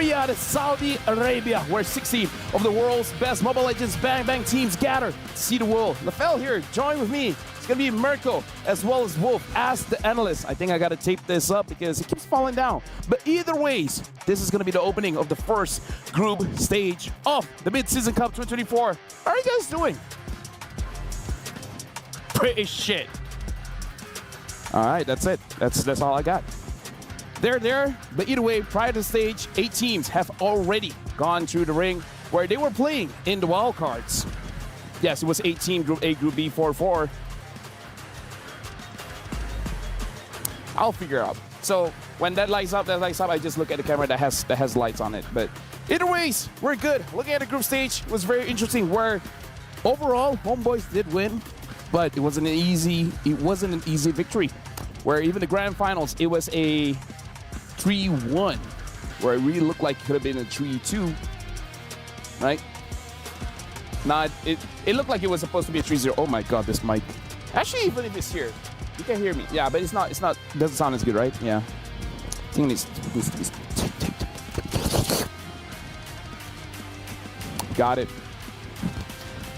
Riyadh, Saudi Arabia, where 16 of the world's best Mobile Legends Bang teams gather to see the world. Lafel here, join with me. It's gonna be Mirko as well as Wolf as the analyst. I think I gotta tape this up because it keeps falling down. But either ways, this is gonna be the opening of the first group stage of the Mid-Season Cup 2024. How are you guys doing? Pretty shit. All right, that's it. That's all I got. They're there, but either way, prior to the stage, 8 teams have already gone through the ring where they were playing in the wildcards. Yes, it was 8-team, Group A, Group B, 4-4. I'll figure out. So when that lights up, I just look at the camera that has lights on it. But either ways, we're good. Looking at the group stage was very interesting where overall, Homeboys did win, but it wasn't an easy victory. Where even the grand finals, it was a 3-1, where it really looked like it could have been a 3-2, right? It looked like it was supposed to be a 3-0. Oh my god, this mic. Actually, even if it's here, you can hear me. Yeah, but it's not, doesn't sound as good, right? Yeah. I think it's got it.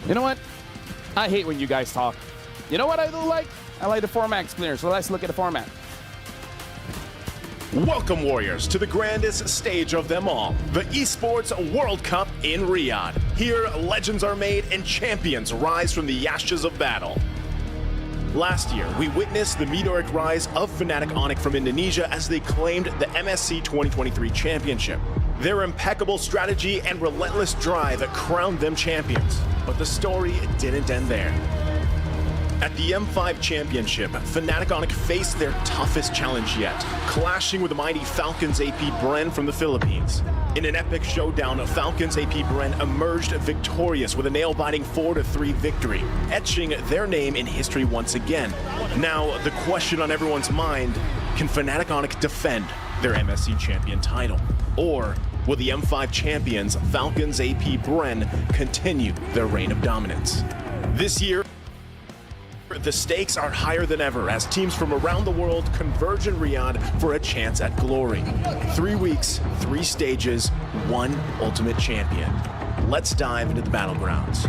You know what? I hate when you guys talk. You know what I do like? I like the format explainer, so let's look at the format. Welcome, Warriors, to the grandest stage of them all, the Esports World Cup in Riyadh. Here, legends are made and champions rise from the ashes of battle. Last year, we witnessed the meteoric rise of Fnatic ONIC from Indonesia as they claimed the MSC 2023 championship. Their impeccable strategy and relentless drive crowned them champions. But the story didn't end there. At the M5 Championship, Fnatic ONIC faced their toughest challenge yet, clashing with the mighty Falcons AP.Bren from the Philippines. In an epic showdown, Falcons AP.Bren emerged victorious with a nail-biting 4-3 victory, etching their name in history once again. Now, the question on everyone's mind, can Fnatic ONIC defend their MSC champion title? Or will the M5 champions, Falcons AP.Bren, continue their reign of dominance? This year, the stakes are higher than ever as teams from around the world converge in Riyadh for a chance at glory. 3 weeks, 3 stages, 1 ultimate champion. Let's dive into the battlegrounds.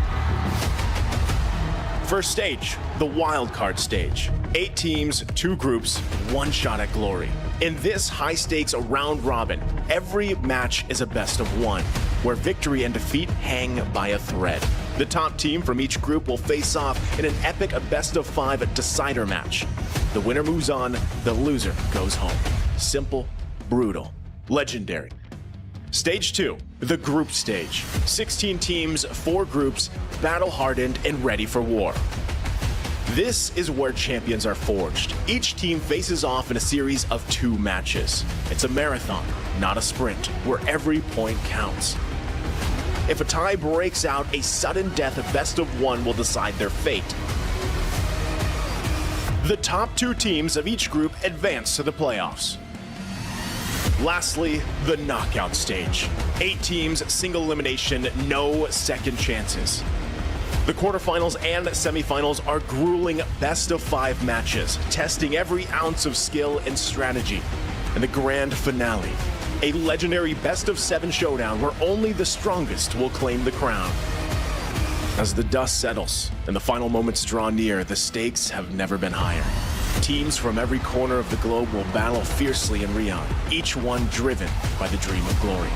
First stage, the wildcard stage. 8 teams, 2 groups, 1 shot at glory. In this high-stakes round robin, every match is a best of 1, where victory and defeat hang by a thread. The top team from each group will face off in an epic best-of-5 decider match. The winner moves on, the loser goes home. Simple, brutal, legendary. Stage 2, the group stage. 16 teams, 4 groups, battle-hardened and ready for war. This is where champions are forged. Each team faces off in a series of 2 matches. It's a marathon, not a sprint, where every point counts. If a tie breaks out, a sudden death best of 1 will decide their fate. The top 2 teams of each group advance to the playoffs. Lastly, the knockout stage. 8 teams, single elimination, no second chances. The quarterfinals and semifinals are grueling best-of-5 matches, testing every ounce of skill and strategy. And the grand finale, a legendary best-of-7 showdown where only the strongest will claim the crown. As the dust settles and the final moments draw near, the stakes have never been higher. Teams from every corner of the globe will battle fiercely in Riyadh, each one driven by the dream of glory.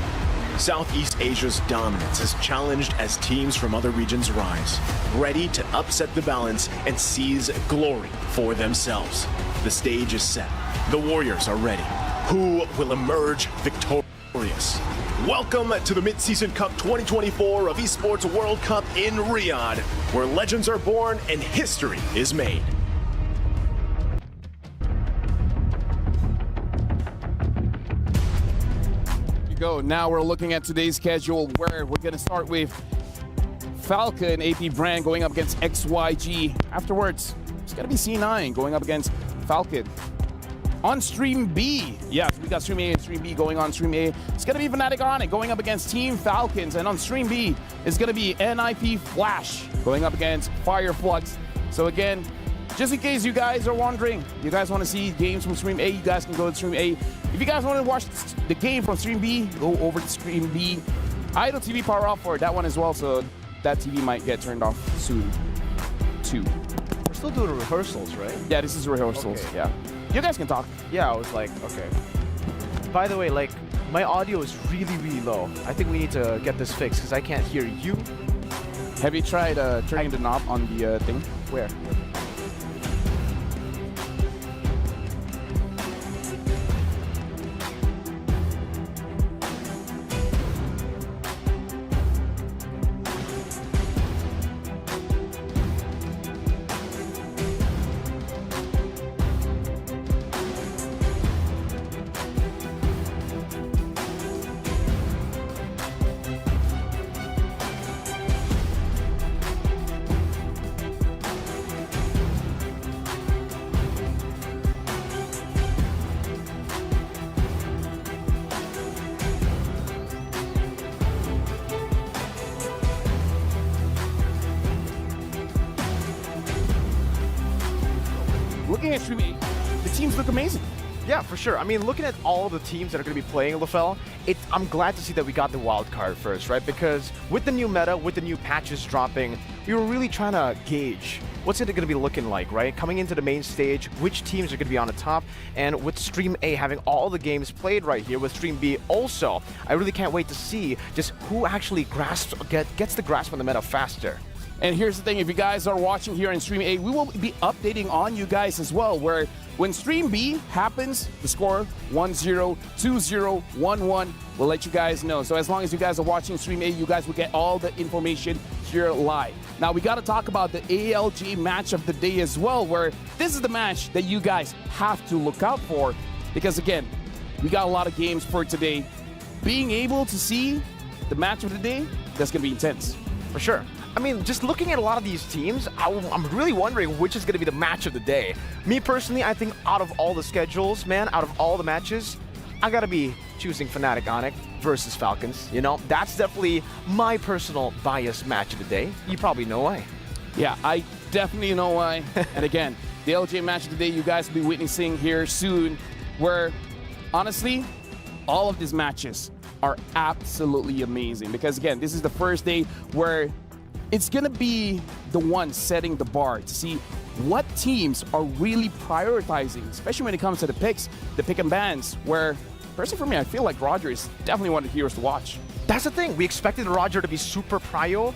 Southeast Asia's dominance is challenged as teams from other regions rise, ready to upset the balance and seize glory for themselves. The stage is set. The Warriors are ready. Who will emerge victorious? Welcome to the Mid-Season Cup 2024 of Esports World Cup in Riyadh, where legends are born and history is made. Go. Now we're looking at today's schedule where we're going to start with Falcon, AP.Bren going up against XYG. Afterwards, it's going to be C9 going up against Falcon. On Stream B, yes, we got Stream A and Stream B going on Stream A. It's going to be Fnatic ONIC going up against Team Falcons. And on Stream B, it's going to be NIP Flash going up against Fireflux. So again, just in case you guys are wondering, you guys want to see games from Stream A, you guys can go to Stream A. If you guys want to watch the game from Stream B, go over to Stream B. Idle TV power off for that one as well, so that TV might get turned off soon too. We're still doing rehearsals, right? Yeah, this is rehearsals. Okay. Yeah, you guys can talk. Yeah, I was like, okay. By the way, like, my audio is really low. I think we need to get this fixed because I can't hear you. Have you tried turning the knob on the thing? Where? Looking at Stream A, the teams look amazing. Yeah, for sure. I mean, looking at all the teams that are going to be playing LFL, I'm glad to see that we got the wild card first, right? Because with the new meta, with the new patches dropping, we were really trying to gauge what's it going to be looking like, right? Coming into the main stage, which teams are going to be on the top, and with Stream A having all the games played right here, with Stream B also, I really can't wait to see just who actually gets the grasp on the meta faster. And here's the thing, if you guys are watching here in Stream A, we will be updating on you guys as well, where when Stream B happens, the score 1-0, 2-0, 1-1, we'll let you guys know. So as long as you guys are watching Stream A, you guys will get all the information here live. Now we got to talk about the ALG match of the day as well, where this is the match that you guys have to look out for, because again, we got a lot of games for today. Being able to see the match of the day, that's going to be intense. For sure. I mean, just looking at a lot of these teams, I'm really wondering which is going to be the match of the day. Me personally, I think out of all the schedules, man, out of all the matches, I got to be choosing Fnatic ONIC versus Falcons. You know, that's definitely my personal bias match of the day. You probably know why. Yeah, I definitely know why. And again, the LJ match of the day you guys will be witnessing here soon, where honestly, all of these matches are absolutely amazing. Because again, this is the first day where it's going to be the one setting the bar to see what teams are really prioritizing, especially when it comes to the picks, the pick and bans, where, personally for me, I feel like Roger is definitely one of the heroes to watch. That's the thing. We expected Roger to be super prio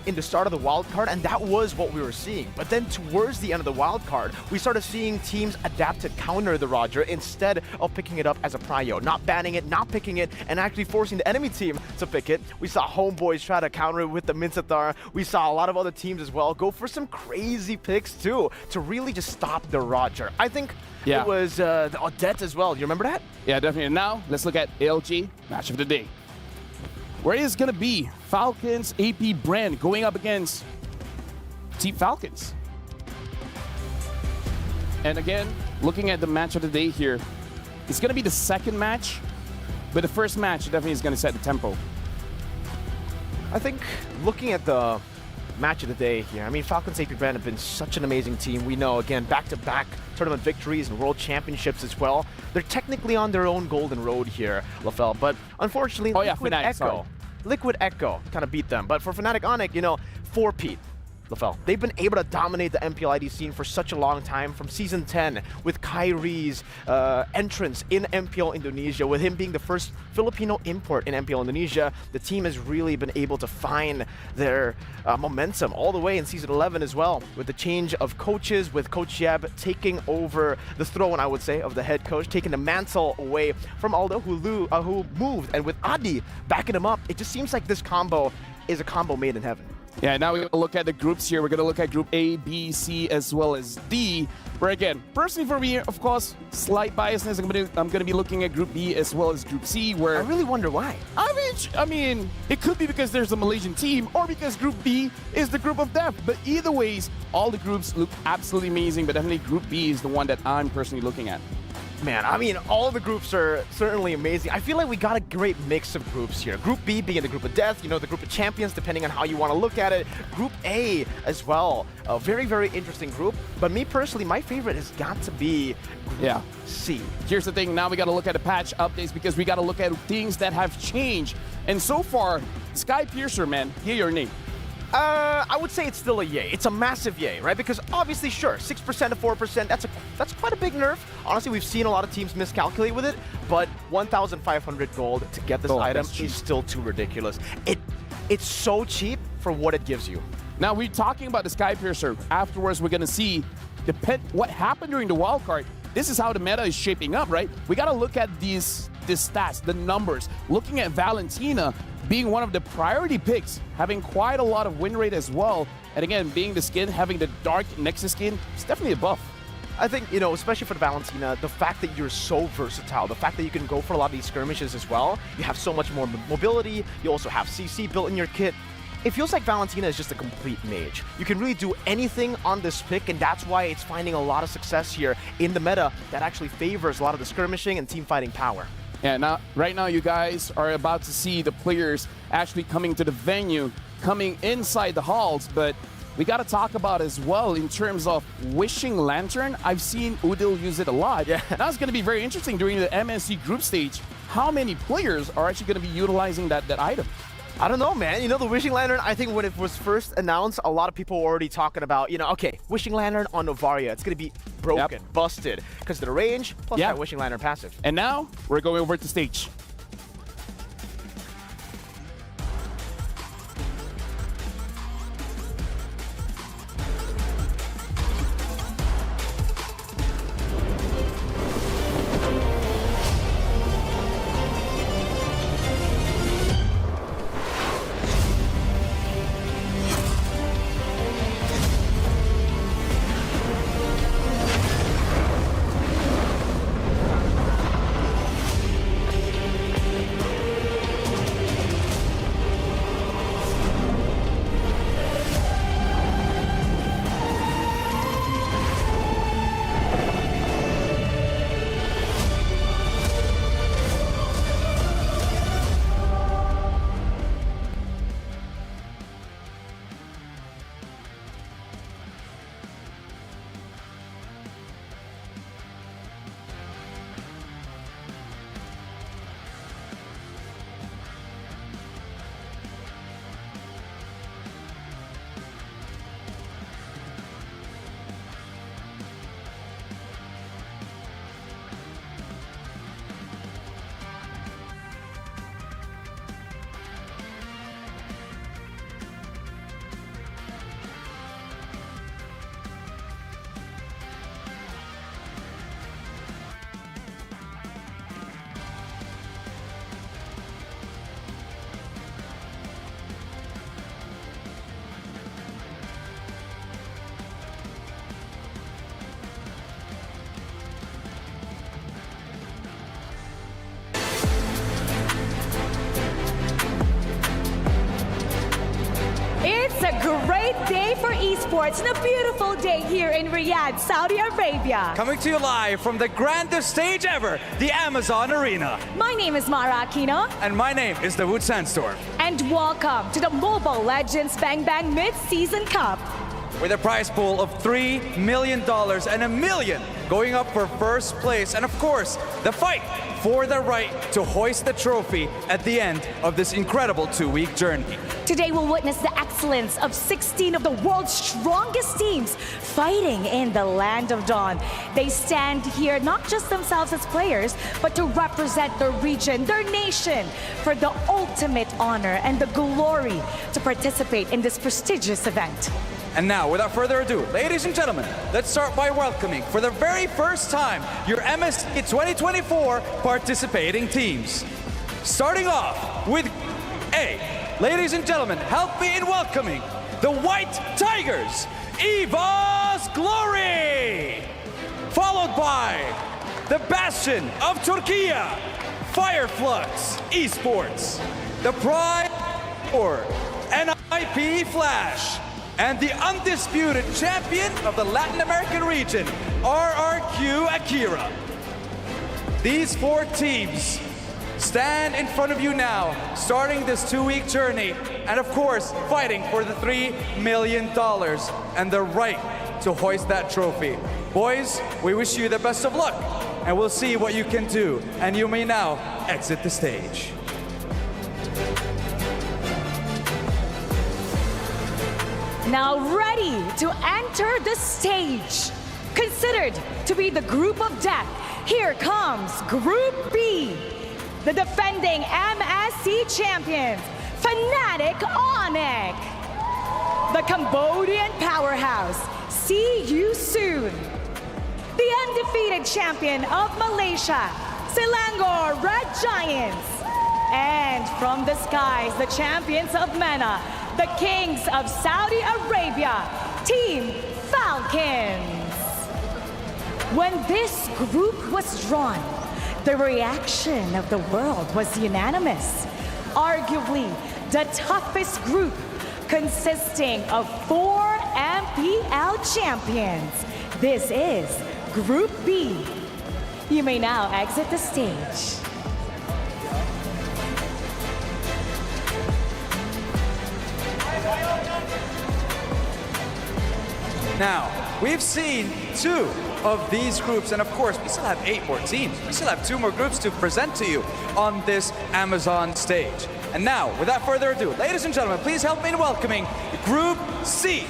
in the start of the wild card, and that was what we were seeing. But then towards the end of the wild card, we started seeing teams adapt to counter the Roger instead of picking it up as a prio, not banning it, not picking it, and actually forcing the enemy team to pick it. We saw Homeboys try to counter it with the Minsathar. We saw a lot of other teams as well go for some crazy picks too to really just stop the Roger. I think it was the Odette as well. You remember that? Yeah, definitely. And now let's look at ALG match of the day, where it is going to be Falcons AP.Bren going up against Team Falcons. And again, looking at the match of the day here, it's going to be the second match, but the first match definitely is going to set the tempo. I think looking at the match of the day here, I mean, Falcons AP.Bren have been such an amazing team. We know, again, back-to-back tournament victories and world championships as well. They're technically on their own golden road here, LaFell, but unfortunately, Liquid Echo kind of beat them. But for Fnatic ONIC, you know, 4-peat. LaFell, they've been able to dominate the MPLID scene for such a long time, from Season 10, with Kyrie's entrance in MPL Indonesia, with him being the first Filipino import in MPL Indonesia. The team has really been able to find their momentum all the way in Season 11 as well, with the change of coaches, with Coach Yeb taking over the throne, I would say, of the head coach, taking the mantle away from Aldo, who moved, and with Adi backing him up. It just seems like this combo is a combo made in heaven. Yeah, now we're going to look at the groups here. We're going to look at Group A, B, C, as well as D. Where again, personally for me, of course, slight biasness. I'm going to be looking at Group B as well as Group C. Where I really wonder why. I mean, it could be because there's a Malaysian team, or because Group B is the group of death. But either ways, all the groups look absolutely amazing. But definitely Group B is the one that I'm personally looking at. Man, I mean, all the groups are certainly amazing. I feel like we got a great mix of groups here. Group B being the group of death, you know, the group of champions, depending on how you want to look at it. Group A as well. A very, very interesting group. But me personally, my favorite has got to be Group C. Here's the thing, now we got to look at the patch updates because we got to look at things that have changed. And so far, Sky Piercer, man, yay or nay? I would say it's still a yay. It's a massive yay, right? Because obviously, sure, 6% to 4%, that's quite a big nerf. Honestly, we've seen a lot of teams miscalculate with it, but 1,500 gold to get this item is still too ridiculous. It's so cheap for what it gives you. Now, we're talking about the Sky Piercer. Afterwards, we're going to see what happened during the wildcard. This is how the meta is shaping up, right? We got to look at these stats, the numbers. Looking at Valentina being one of the priority picks, having quite a lot of win rate as well. And again, being the skin, having the dark Nexus skin, it's definitely a buff. I think, you know, especially for the Valentina, the fact that you're so versatile, the fact that you can go for a lot of these skirmishes as well, you have so much more mobility, you also have CC built in your kit. It feels like Valentina is just a complete mage. You can really do anything on this pick, and that's why it's finding a lot of success here in the meta that actually favors a lot of the skirmishing and team fighting power. Yeah, right now you guys are about to see the players actually coming to the venue, coming inside the halls, but we got to talk about as well in terms of Wishing Lantern. I've seen Udil use it a lot. Yeah. Now it's going to be very interesting during the MSC group stage. How many players are actually going to be utilizing that item? I don't know, man. You know, the Wishing Lantern, I think when it was first announced, a lot of people were already talking about, you know, okay, Wishing Lantern on Novaria, it's going to be broken, busted, because of the range, plus that Wishing Lantern passive. And now, we're going over to stage. Great day for esports and a beautiful day here in Riyadh, Saudi Arabia. Coming to you live from the grandest stage ever, the Amazon Arena. My name is Mara Akira. And my name is Dawood Sandstorm. And welcome to the Mobile Legends Bang Bang Mid-Season Cup. With a prize pool of $3 million and $1 million going up for first place. And of course, the fight for the right to hoist the trophy at the end of this incredible 2-week journey. Today we'll witness the excellence of 16 of the world's strongest teams fighting in the Land of Dawn. They stand here not just themselves as players, but to represent their region, their nation, for the ultimate honor and the glory to participate in this prestigious event. And now, without further ado, ladies and gentlemen, let's start by welcoming, for the very first time, your MSC 2024 participating teams. Starting off with A. Ladies and gentlemen, help me in welcoming the White Tigers, EVOS Glory! Followed by the Bastion of Turkey, Fireflux Esports, the Pride or NIP Flash, and the undisputed champion of the Latin American region, RRQ Akira. These 4 teams stand in front of you now, starting this 2-week journey, and of course, fighting for the $3 million and the right to hoist that trophy. Boys, we wish you the best of luck, and we'll see what you can do. And you may now exit the stage. Now ready to enter the stage. Considered to be the group of death, here comes Group B. The defending MSC champions, Fnatic ONIC. The Cambodian powerhouse, Xianyou. The undefeated champion of Malaysia, Selangor Red Giants. And from the skies, the champions of MENA, the kings of Saudi Arabia, Team Falcons. When this group was drawn, the reaction of the world was unanimous. Arguably, the toughest group consisting of 4 MPL champions. This is Group B. You may now exit the stage. Now, we've seen 2 of these groups, and of course, we still have 8 more teams. We still have 2 more groups to present to you on this Amazon stage. And now, without further ado, ladies and gentlemen, please help me in welcoming Group C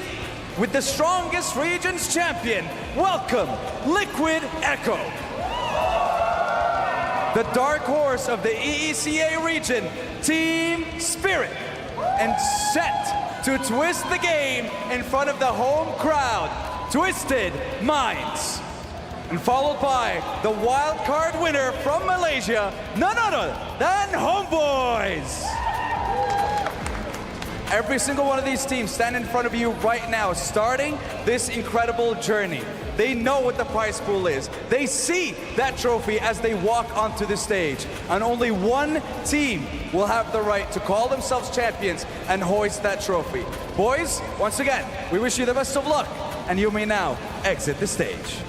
with the strongest region's champion. Welcome, Liquid Echo. The dark horse of the EECA region, Team Spirit, and set to twist the game in front of the home crowd, Twisted Minds. And followed by the wild card winner from Malaysia, none other than Homeboys. Every single one of these teams stand in front of you right now, starting this incredible journey. They know what the prize pool is. They see that trophy as they walk onto the stage. And only one team will have the right to call themselves champions and hoist that trophy. Boys, once again, we wish you the best of luck, and you may now exit the stage.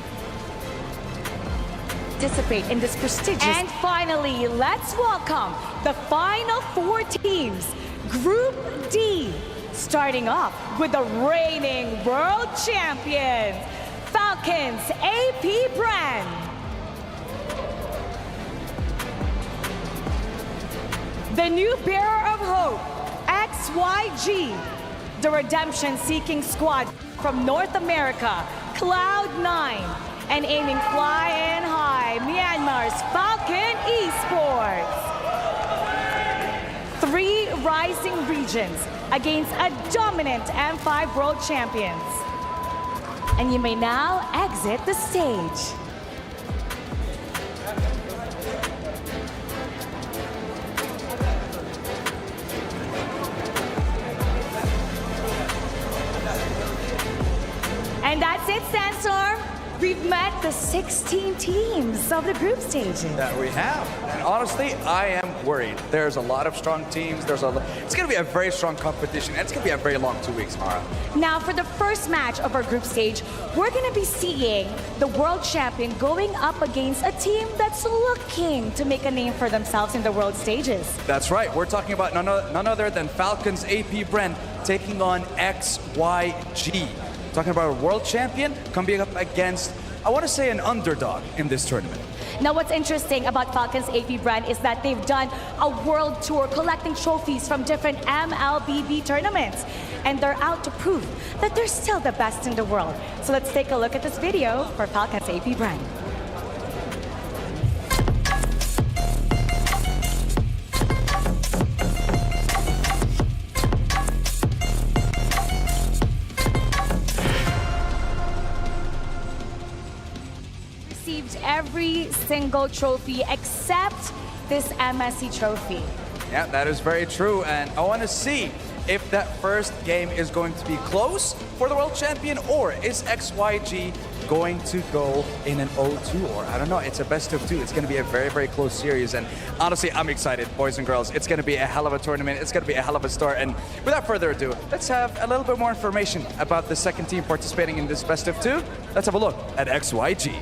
Participate in this prestigious. And finally, let's welcome the final 4 teams. Group D, starting off with the reigning world champions, Falcons AP.Bren. The new bearer of hope, XYG. The redemption-seeking squad from North America, Cloud9. And aiming flying high, Myanmar's Falcon Esports. 3 rising regions against a dominant M5 world champions. And you may now exit the stage. And that's it, Sandstorm. We've met the 16 teams of the group stages. That we have. And honestly, I am worried. There's a lot of strong teams. It's going to be a very strong competition. And it's going to be a very long 2 weeks, Mara. Now, for the first match of our group stage, we're going to be seeing the world champion going up against a team that's looking to make a name for themselves in the world stages. That's right. We're talking about none other than Falcons AP.Bren taking on XYG. Talking about a world champion coming up against, I want to say, an underdog in this tournament. Now, what's interesting about Falcons AP.Bren is that they've done a world tour collecting trophies from different MLBB tournaments. And they're out to prove that they're still the best in the world. So let's take a look at this video for Falcons AP.Bren. Every single trophy except this MSC trophy. Yeah, that is very true, and I want to see if that first game is going to be close for the world champion, or is XYG going to go in an 0-2, or I don't know, it's a best of 2. It's going to be a very, very close series, and honestly, I'm excited, boys and girls. It's going to be a hell of a tournament. It's going to be a hell of a start, and without further ado, let's have a little bit more information about the second team participating in this best of 2. Let's have a look at XYG.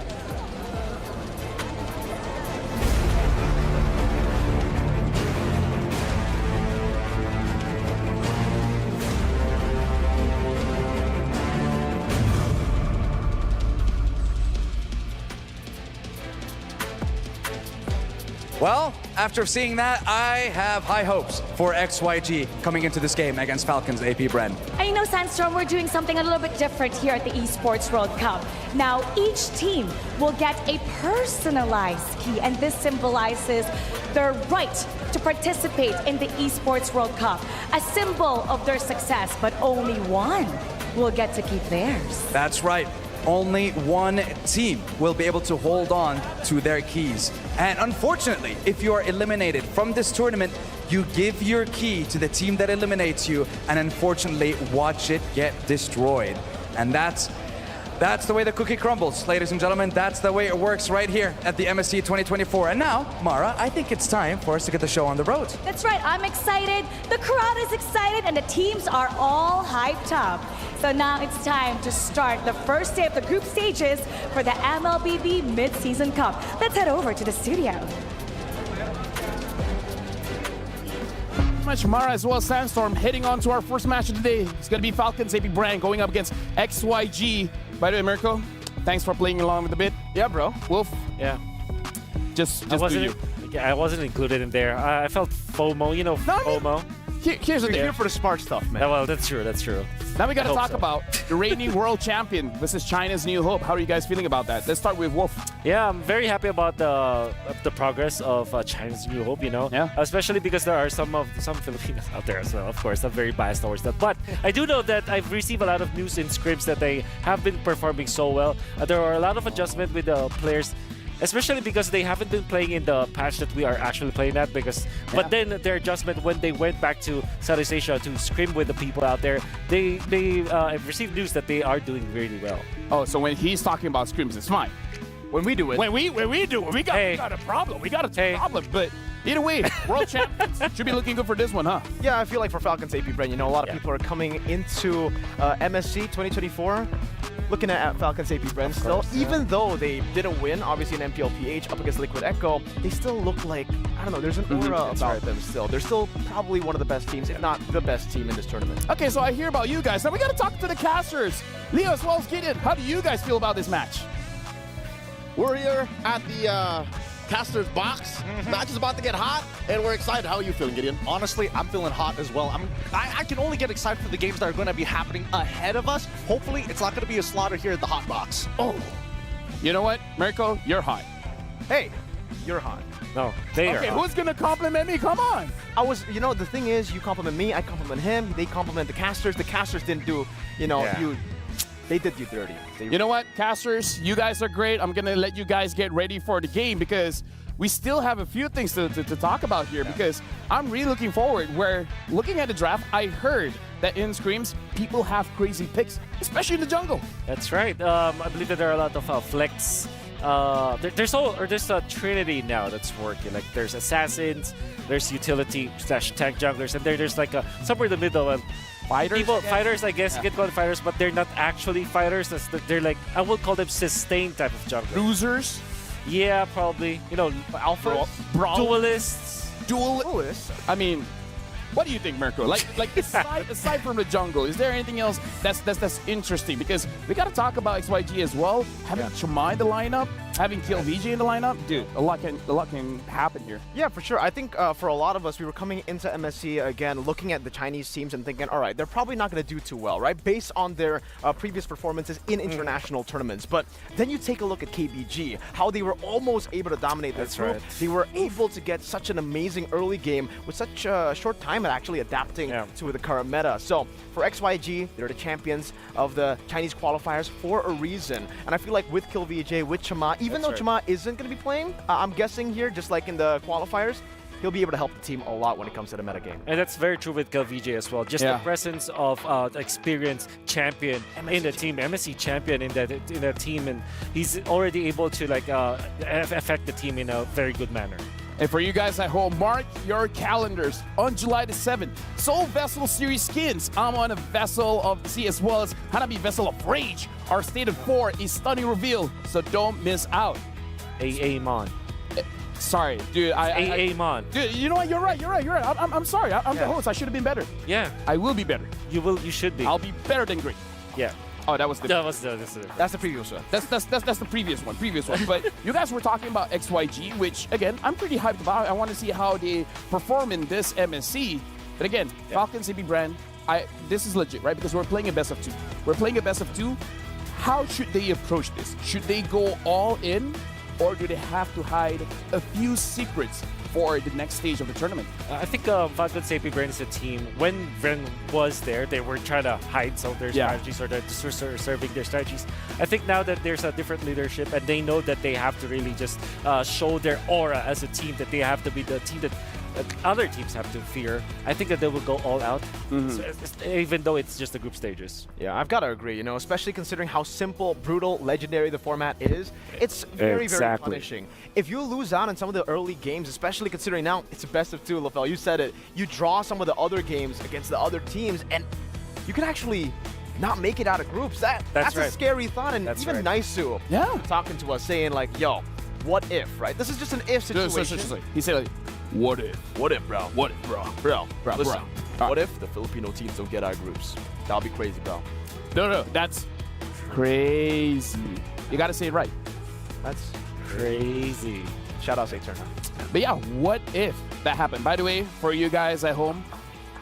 Well, after seeing that, I have high hopes for XYG coming into this game against Falcons AP.Bren. And you know, Sandstorm, we're doing something a little bit different here at the Esports World Cup. Now, each team will get a personalized key, and this symbolizes their right to participate in the Esports World Cup, a symbol of their success, but only one will get to keep theirs. That's right. Only one team will be able to hold on to their keys. And unfortunately, if you are eliminated from this tournament, you give your key to the team that eliminates you, and unfortunately, watch it get destroyed. And that's the way the cookie crumbles, ladies and gentlemen. That's the way it works right here at the MSC 2024. And now, Mara, I think it's time for us to get the show on the road. That's right, I'm excited, the crowd is excited, and the teams are all hyped up. So now it's time to start the first day of the group stages for the MLBB Mid-Season Cup. Let's head over to the studio. Much Mara as well as Sandstorm heading on to our first match of the day. It's going to be Falcons AP.Bren going up against XYG. By the way, Mirko, thanks for playing along with the bit. Yeah, bro. Wolf, Yeah. just I do you. I wasn't included in there. I felt FOMO, you know, No, I mean- FOMO. Here's the We're thing. here for the smart stuff, man. Yeah, well, that's true, that's true. Now we got to I hope talk so. about the reigning world champion versus China's new hope. How are you guys feeling about that? Let's start with Wolf. Yeah, I'm very happy about the progress of China's New Hope, you know. Yeah. Especially because there are some Filipinos out there as well. Of course, I'm very biased towards that. But I do know that I've received a lot of news in scripts that they have been performing so well. There are a lot of adjustment with the players, especially because they haven't been playing in the patch that we are actually playing at. But then their adjustment when they went back to Southeast Asia to scrim with the people out there, they received news that they are doing really well. Oh, so when he's talking about scrims, it's fine. When we do it, When we do it, we got a problem. We got a problem. But either way, world champions should be looking good for this one, huh? yeah, I feel like for Falcons AP.Bren, you know, a lot of people are coming into MSC 2024 looking at Falcons AP.Bren still. Even though they didn't win, obviously in MPLPH up against Liquid Echo, they still look like, I don't know, there's an aura about them still. They're still probably one of the best teams, if not the best team in this tournament. Okay, so I hear about you guys. Now we got to talk to the casters. Leo as well as Gideon. How do you guys feel about this match? We're here at the Caster's box. Match is about to get hot, and we're excited. How are you feeling, Gideon? Honestly, I'm feeling hot as well. I can only get excited for the games that are going to be happening ahead of us. Hopefully, it's not going to be a slaughter here at the hot box. Oh, you know what, Mirko, you're hot. Hey, you're hot. No, they Okay, are. who's gonna compliment me? Come on. You know, the thing is, you compliment me, I compliment him, they compliment the casters. The casters didn't do, you know, Yeah. they did you dirty. You know what, casters, you guys are great. I'm gonna let you guys get ready for the game because we still have a few things to talk about here because I'm really looking forward. We're looking at the draft. I heard that in scrims, people have crazy picks, especially in the jungle. That's right. I believe that there are a lot of flex. There's a trinity now that's working. Like there's assassins, there's utility / tank junglers, and there's like somewhere in the middle. Fighters, I guess you can call them fighters, but they're not actually fighters. They're like, I will call them sustained type of junglers. Losers, Yeah, probably. You know, alpha, duelists. Duelist. I mean, what do you think, Mirko? Like aside from the jungle, is there anything else that's interesting? Because we got to talk about XYG as well. Having Chama in the lineup, having Kill VJ in the lineup, dude, a lot can happen here. Yeah, for sure. I think for a lot of us, we were coming into MSC again, looking at the Chinese teams and thinking, all right, they're probably not going to do too well, right? Based on their previous performances in international tournaments. But then you take a look at KBG, how they were almost able to dominate this group. right. They were able to get such an amazing early game with such a short time at actually adapting to the current meta. So for XYG, they're the champions of the Chinese qualifiers for a reason. And I feel like with Kill VJ, with Chama, even though Chama isn't going to be playing, I'm guessing here, just like in the qualifiers, he'll be able to help the team a lot when it comes to the meta game. And that's very true with VJ as well. Just the presence of experienced champion in the team, MSC champion in that team, and he's already able to like affect the team in a very good manner. And for you guys at home, mark your calendars on July the 7th. Soul Vessel Series skins. I'm on a Vessel of the Sea as well as Hanabi Vessel of Rage. Our State of 4 is stunning reveal, so don't miss out. Mon. Sorry, dude. Mon. Dude, you know what? You're right. I'm sorry. I'm the host. I should have been better. Yeah, I will be better. you should be. I'll be better than great. Yeah. Oh, that was the That's the previous one. That's the previous one. But you guys were talking about XYG, which again I'm pretty hyped about. I want to see how they perform in this MSC. But again, Falcons, AP.Bren, this is legit, right? Because we're playing a best of 2. We're playing a best of 2. How should they approach this? Should they go all in, or do they have to hide a few secrets for the next stage of the tournament? I think Falcons AP.Bren is a team. When Bren was there, they were trying to hide some of their strategies or serving their strategies. I think now that there's a different leadership and they know that they have to really just show their aura as a team, that they have to be the team that other teams have to fear. I think that they will go all out, even though it's just the group stages. Yeah, I've got to agree, you know, especially considering how simple, brutal, legendary the format is. It's very, very punishing. If you lose out on some of the early games, especially considering now it's a best of 2, LaFell, you said it, you draw some of the other games against the other teams, and you can actually not make it out of groups. That's a scary thought, and even Naisu talking to us saying like, yo, what if, right? This is just an if situation. He said like, what if? What if, bro? What if, bro? Listen, what if the Filipino teams don't get our groups? That'll be crazy, bro. No, that's crazy. You gotta say it right. That's Crazy. shout out Saturna. But yeah, what if that happened? By the way, for you guys at home,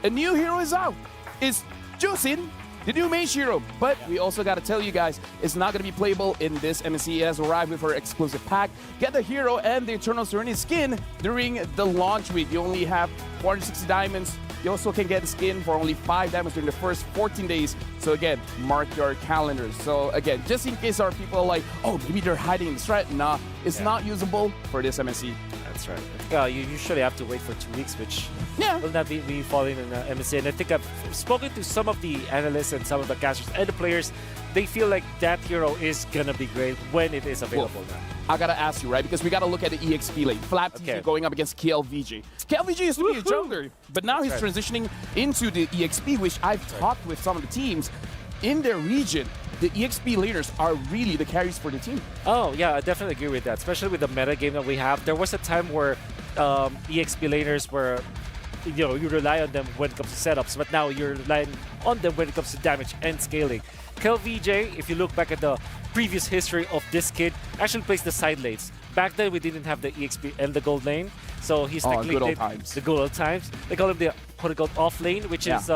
a new hero is out. It's Jusin, the new mage hero. But we also got to tell you guys, it's not going to be playable in this MSC. It has arrived with our exclusive pack. Get the hero and the Eternal Serenity skin during the launch week. You only have 460 diamonds. You also can get the skin for only 5 diamonds during the first 14 days. So again, mark your calendars. So again, just in case our people are like, oh, maybe they're hiding in the threat. Nah, it's not usable for this MSC. That's right. You usually have to wait for 2 weeks, which will not be falling in MSC. And I think I've spoken to some of the analysts and some of the casters and the players. They feel like that hero is going to be great when it is available now. I gotta ask you, right? Because we gotta look at the EXP lane. FlapTZ going up against KLVJ. KLVJ used to be a jungler, but now he's transitioning into the EXP, which I've talked with some of the teams in their region. The EXP laners are really the carries for the team. Oh, yeah, I definitely agree with that, especially with the meta game that we have. There was a time where EXP laners were, you rely on them when it comes to setups, but now you're relying on them when it comes to damage and scaling. KLVJ, if you look back at the previous history of this kid, actually plays the side lanes. Back then, we didn't have the EXP and the gold lane, so he's technically the good old times. They call him the quote-unquote off lane, which is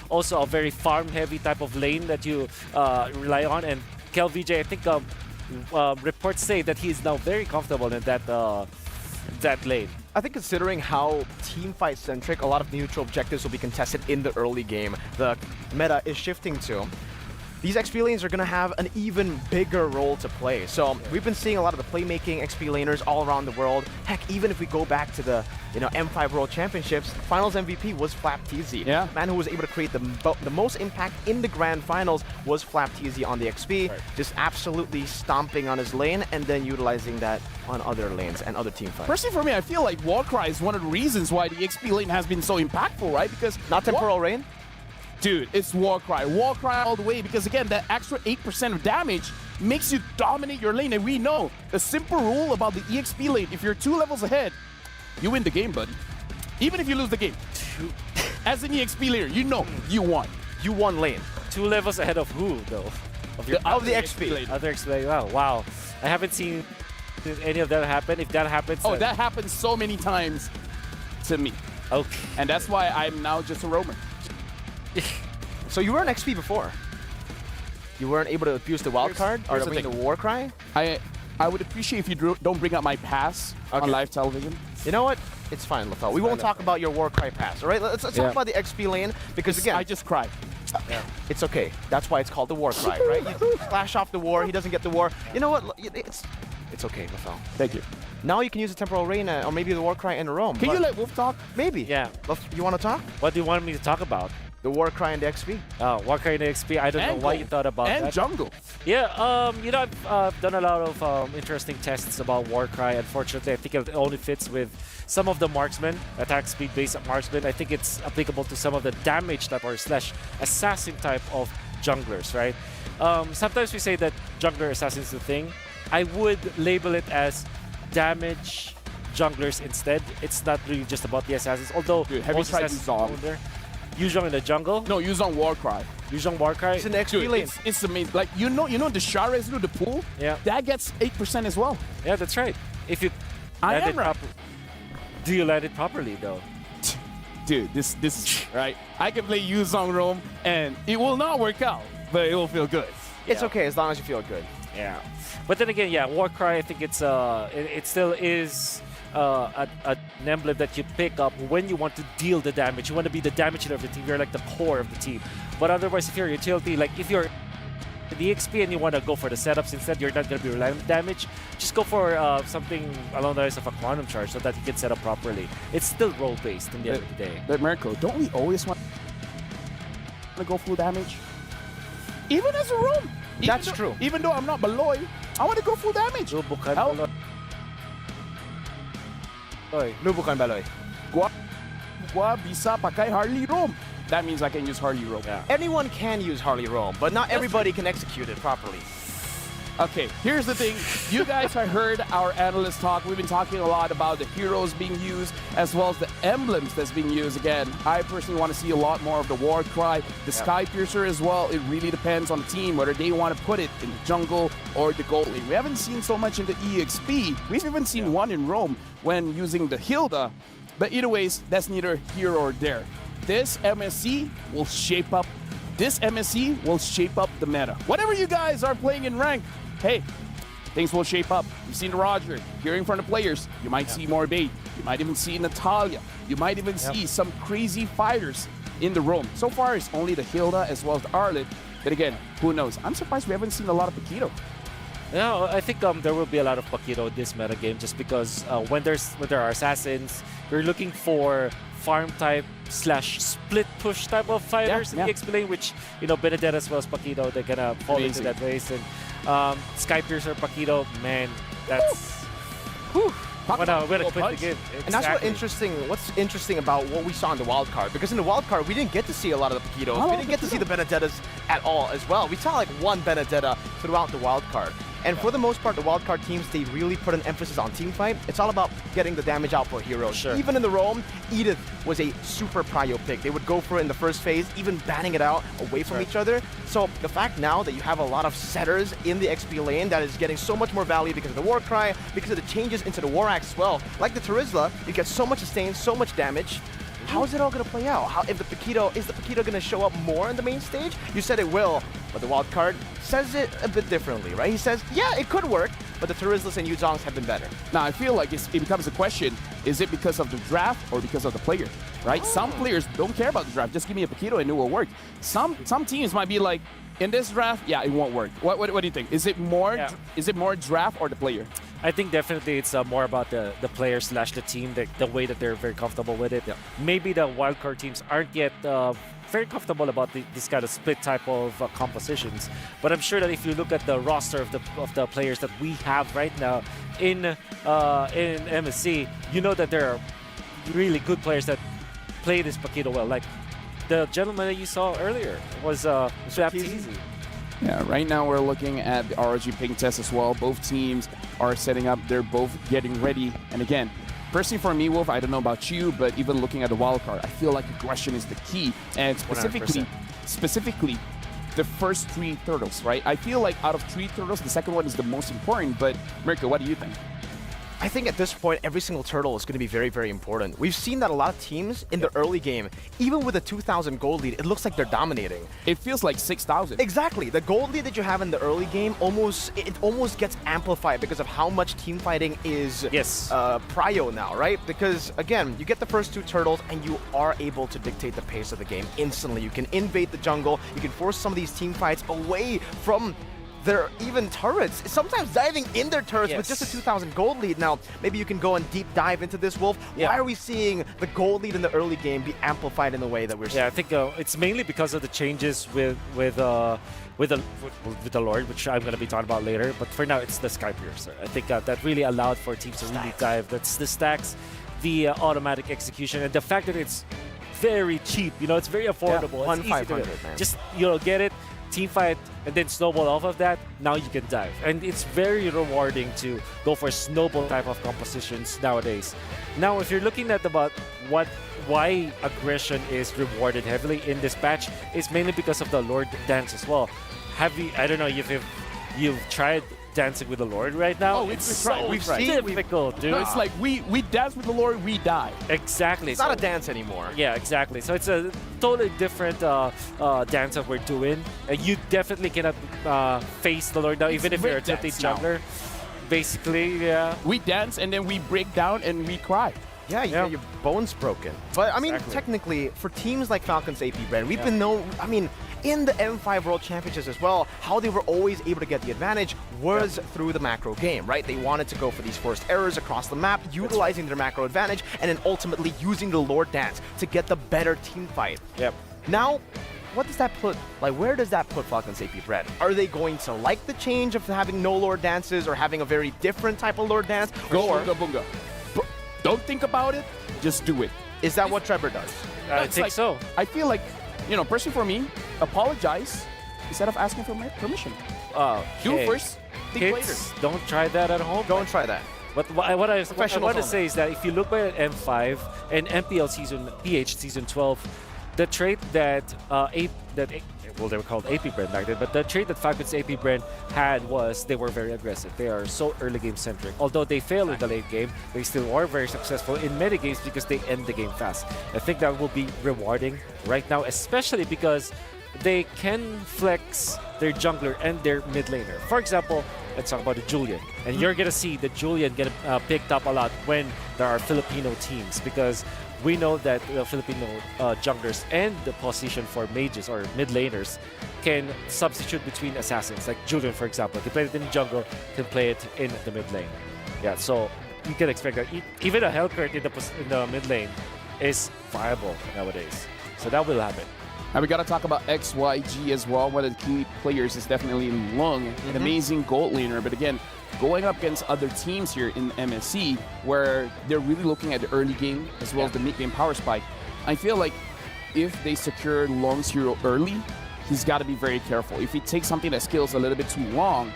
also a very farm-heavy type of lane that you rely on. And KLVJ, I think reports say that he is now very comfortable in that lane. I think considering how team fight centric a lot of neutral objectives will be contested in the early game, the meta is shifting to, these XP lanes are going to have an even bigger role to play. So we've been seeing a lot of the playmaking XP laners all around the world. Heck, even if we go back to the M5 World Championships, Finals MVP was FlapTZ. Yeah. The man who was able to create the most impact in the Grand Finals was FlapTZ on the XP, just absolutely stomping on his lane and then utilizing that on other lanes and other team fights. Personally, for me, I feel like Warcry is one of the reasons why the XP lane has been so impactful, right? Because not Temporal Rain? Dude, it's Warcry. Warcry all the way, because again, that extra 8% of damage makes you dominate your lane. And we know the simple rule about the EXP lane, if you're 2 levels ahead, you win the game, buddy. Even if you lose the game. As an EXP laner, you know you won. You won lane. 2 levels ahead of who, though? Of the XP lane. Other XP lane. Oh, wow. I haven't seen any of that happen. If that happens... Oh, that happens so many times to me. Okay. And that's why I'm now just a roamer. So you were an XP before. You weren't able to abuse the wild card or the Warcry? I would appreciate if you don't bring up my pass on live television. You know what? It's fine, LaFell. We won't talk about your Warcry pass, all right? Let's talk about the XP lane, because again... I just cry. It's okay. That's why it's called the Warcry, right? You flash off the war, he doesn't get the war. You know what? It's okay, LaFell. Thank you. Now you can use the Temporal Rain or maybe the Warcry in Rome. Can you let Wolf talk? Maybe. Yeah. You want to talk? What do you want me to talk about? The Warcry and the XP. Warcry and the XP. I don't know why you thought about that. And jungle. Yeah, I've done a lot of interesting tests about Warcry. Unfortunately, I think it only fits with some of the marksmen, attack speed based marksmen. I think it's applicable to some of the damage type or / assassin type of junglers, right? Sometimes we say that jungler assassin is the thing. I would label it as damage junglers instead. It's not really just about the assassins, although dude, have you tried Zong? Yuzhong in the jungle. No, use on Warcry. Yuzhong Warcry. It's an XP Dude, lane. it's amazing. Like, you know the shot residue, the pool? Yeah. That gets 8% as well. Yeah, that's right. If you I land am it right. do you land it properly though? Dude, this is right. I can play Yuzong Roam, and it will not work out, but it will feel good. It's okay as long as you feel good. Yeah. But then again, yeah, Warcry, I think it's it still is an emblem that you pick up when you want to deal the damage. You want to be the damage dealer of the team. You're like the core of the team. But otherwise, if you're a utility, like if you're the XP and you want to go for the setups instead, you're not going to be relying on damage. Just go for something along the lines of a quantum charge so that you can set up properly. It's still role-based in the end of the day. But Mirko, don't we always want to go full damage? Even as a roam. That's true. Even though I'm not Baloy, I want to go full damage. Lubukan Help. Lubukan Baloy. Gua bisa pakai Harley Roam. That means I can use Harley Roam. Yeah. Anyone can use Harley Roam, but not everybody can execute it properly. Okay, here's the thing. You guys have heard our analysts talk. We've been talking a lot about the heroes being used as well as the emblems that's being used. Again, I personally want to see a lot more of the Warcry, the Sky Piercer as well. It really depends on the team whether they want to put it in the jungle or the gold lane. We haven't seen so much in the EXP. We've even seen one in Rome when using the Hilda. But either ways, that's neither here or there. This MSC will shape up. This MSC will shape up the meta. Whatever you guys are playing in rank, hey, things will shape up. You've seen Roger, hearing from the players. You might see more bait. You might even see Natalia. You might even see some crazy fighters in the roam. So far, it's only the Hilda as well as the Arlet. But again, who knows? I'm surprised we haven't seen a lot of Paquito. No, I think there will be a lot of Paquito in this meta game just because when there are assassins, you're looking for farm type / split push type of fighters in the XP lane, which, you know, Benedetta as well as Paquito, they're gonna fall into that race. And Sky Piercer, Paquito, man, that's... Whew. I'm gonna quit the game. And that's what's interesting about what we saw in the wild card. Because in the wild card, we didn't get to see a lot of the Paquitos. We didn't get to see the Benedettas at all as well. We saw like one Benedetta throughout the wild card. And for the most part, the wildcard teams, they really put an emphasis on teamfight. It's all about getting the damage out for heroes. Sure. Even in the roam, Edith was a super prio pick. They would go for it in the first phase, even banning it out away from each other. So the fact now that you have a lot of setters in the XP lane that is getting so much more value because of the Warcry, because of the changes into the War Axe as well. Like the Terizla, you get so much sustain, so much damage. How is it all going to play out? Is the Paquito going to show up more in the main stage? You said it will, but the wild card says it a bit differently, right? He says, yeah, it could work, but the Terizlas and Yuzongs have been better. Now, I feel like it becomes a question, is it because of the draft or because of the player, right? Some players don't care about the draft. Just give me a Paquito and it will work. Some teams might be like, in this draft, yeah, it won't work. What do you think? Is it more draft or the player? I think definitely it's more about the player / the team, the way that they're very comfortable with it. Yeah. Maybe the wildcard teams aren't yet very comfortable about this kind of split type of compositions. But I'm sure that if you look at the roster of the players that we have right now in MSC, you know that there are really good players that play this Paquito well. Like the gentleman that you saw earlier was Easy. Yeah, right now we're looking at the ROG ping test as well. Both teams are setting up. They're both getting ready. And again, personally for me, Wolf, I don't know about you, but even looking at the wildcard, I feel like aggression is the key. And specifically, the first 3 turtles, right? I feel like out of 3 turtles, the second one is the most important. But Mirko, what do you think? I think at this point, every single turtle is going to be very, very important. We've seen that a lot of teams in the early game, even with a 2,000 gold lead, it looks like they're dominating. It feels like 6,000. Exactly. The gold lead that you have in the early game almost gets amplified because of how much team fighting is prio now, right? Because again, you get the first 2 turtles and you are able to dictate the pace of the game instantly. You can invade the jungle. You can force some of these team fights away from their even turrets, sometimes diving in their turrets with just a 2,000 gold lead. Now, maybe you can go and deep dive into this, Wolf. Why are we seeing the gold lead in the early game be amplified in the way that we're seeing? Yeah, I think it's mainly because of the changes with the Lord, which I'm going to be talking about later. But for now, it's the Sky Piercer. I think that really allowed for teams to really dive. That's the stacks, the automatic execution, and the fact that it's very cheap. You know, it's very affordable. Yeah, it's easy to 1,500, man. just, you know, get it. team fight and then snowball off of that, now you can dive. And it's very rewarding to go for snowball type of compositions nowadays. Now, if you're looking at about why aggression is rewarded heavily in this patch, it's mainly because of the Lord dance as well. I don't know if you've tried dancing with the Lord right now. Oh, it's we've so tried. difficult, dude. No, it's like we dance with the Lord, we die. Exactly. It's not a dance anymore. Yeah, exactly. So it's a totally different dance that we're doing. And you definitely cannot face the Lord now, even if you're a tilted jungler. Basically, yeah. We dance and then we break down and we cry. Yeah, you get your bones broken. But I mean, Exactly. technically, for teams like Falcons AP.Bren, we've been in the M5 World Championships as well, how they were always able to get the advantage was through the macro game, right? They wanted to go for these forced errors across the map, utilizing their macro advantage, and then ultimately using the Lord Dance to get the better team fight. Yep. Now, what does that put, where does that put Falcons AP.Bren? Are they going to like the change of having no Lord Dances or having a very different type of Lord Dance? Or Bunga bunga. Don't think about it, just do it. is that what Trevor does? I It's think like- so. I feel like, personally for me, apologize instead of asking for my permission. Do Okay. it first, think later. Kids, don't try that at home. Go and try that. But what I want Professionals to only. say is that if you look at M5 and MPL PH season 12, the trait that they were called AP.Bren back then, but the trait that Falcons AP.Bren had was they were very aggressive. They are so early game centric. Although they fail in the late game, they still are very successful in many games because they end the game fast. I think that will be rewarding right now, especially because they can flex their jungler and their mid laner. For example, let's talk about the Julian. And you're going to see the Julian get picked up a lot when there are Filipino teams, because we know that the Filipino junglers and the position for mages or mid laners can substitute between assassins. Like Julian, for example, can play it in the jungle, can play it in the mid lane. Yeah, so you can expect that even a Hellcurt in the mid lane is viable nowadays. So that will happen. And we got to talk about XYG as well. One of the key players is definitely Lung, an amazing gold laner. But again, going up against other teams here in MSC, where they're really looking at the early game as well as the mid game power spike, I feel like if they secure Lung's hero early, he's got to be very careful. If he takes something that scales a little bit too long,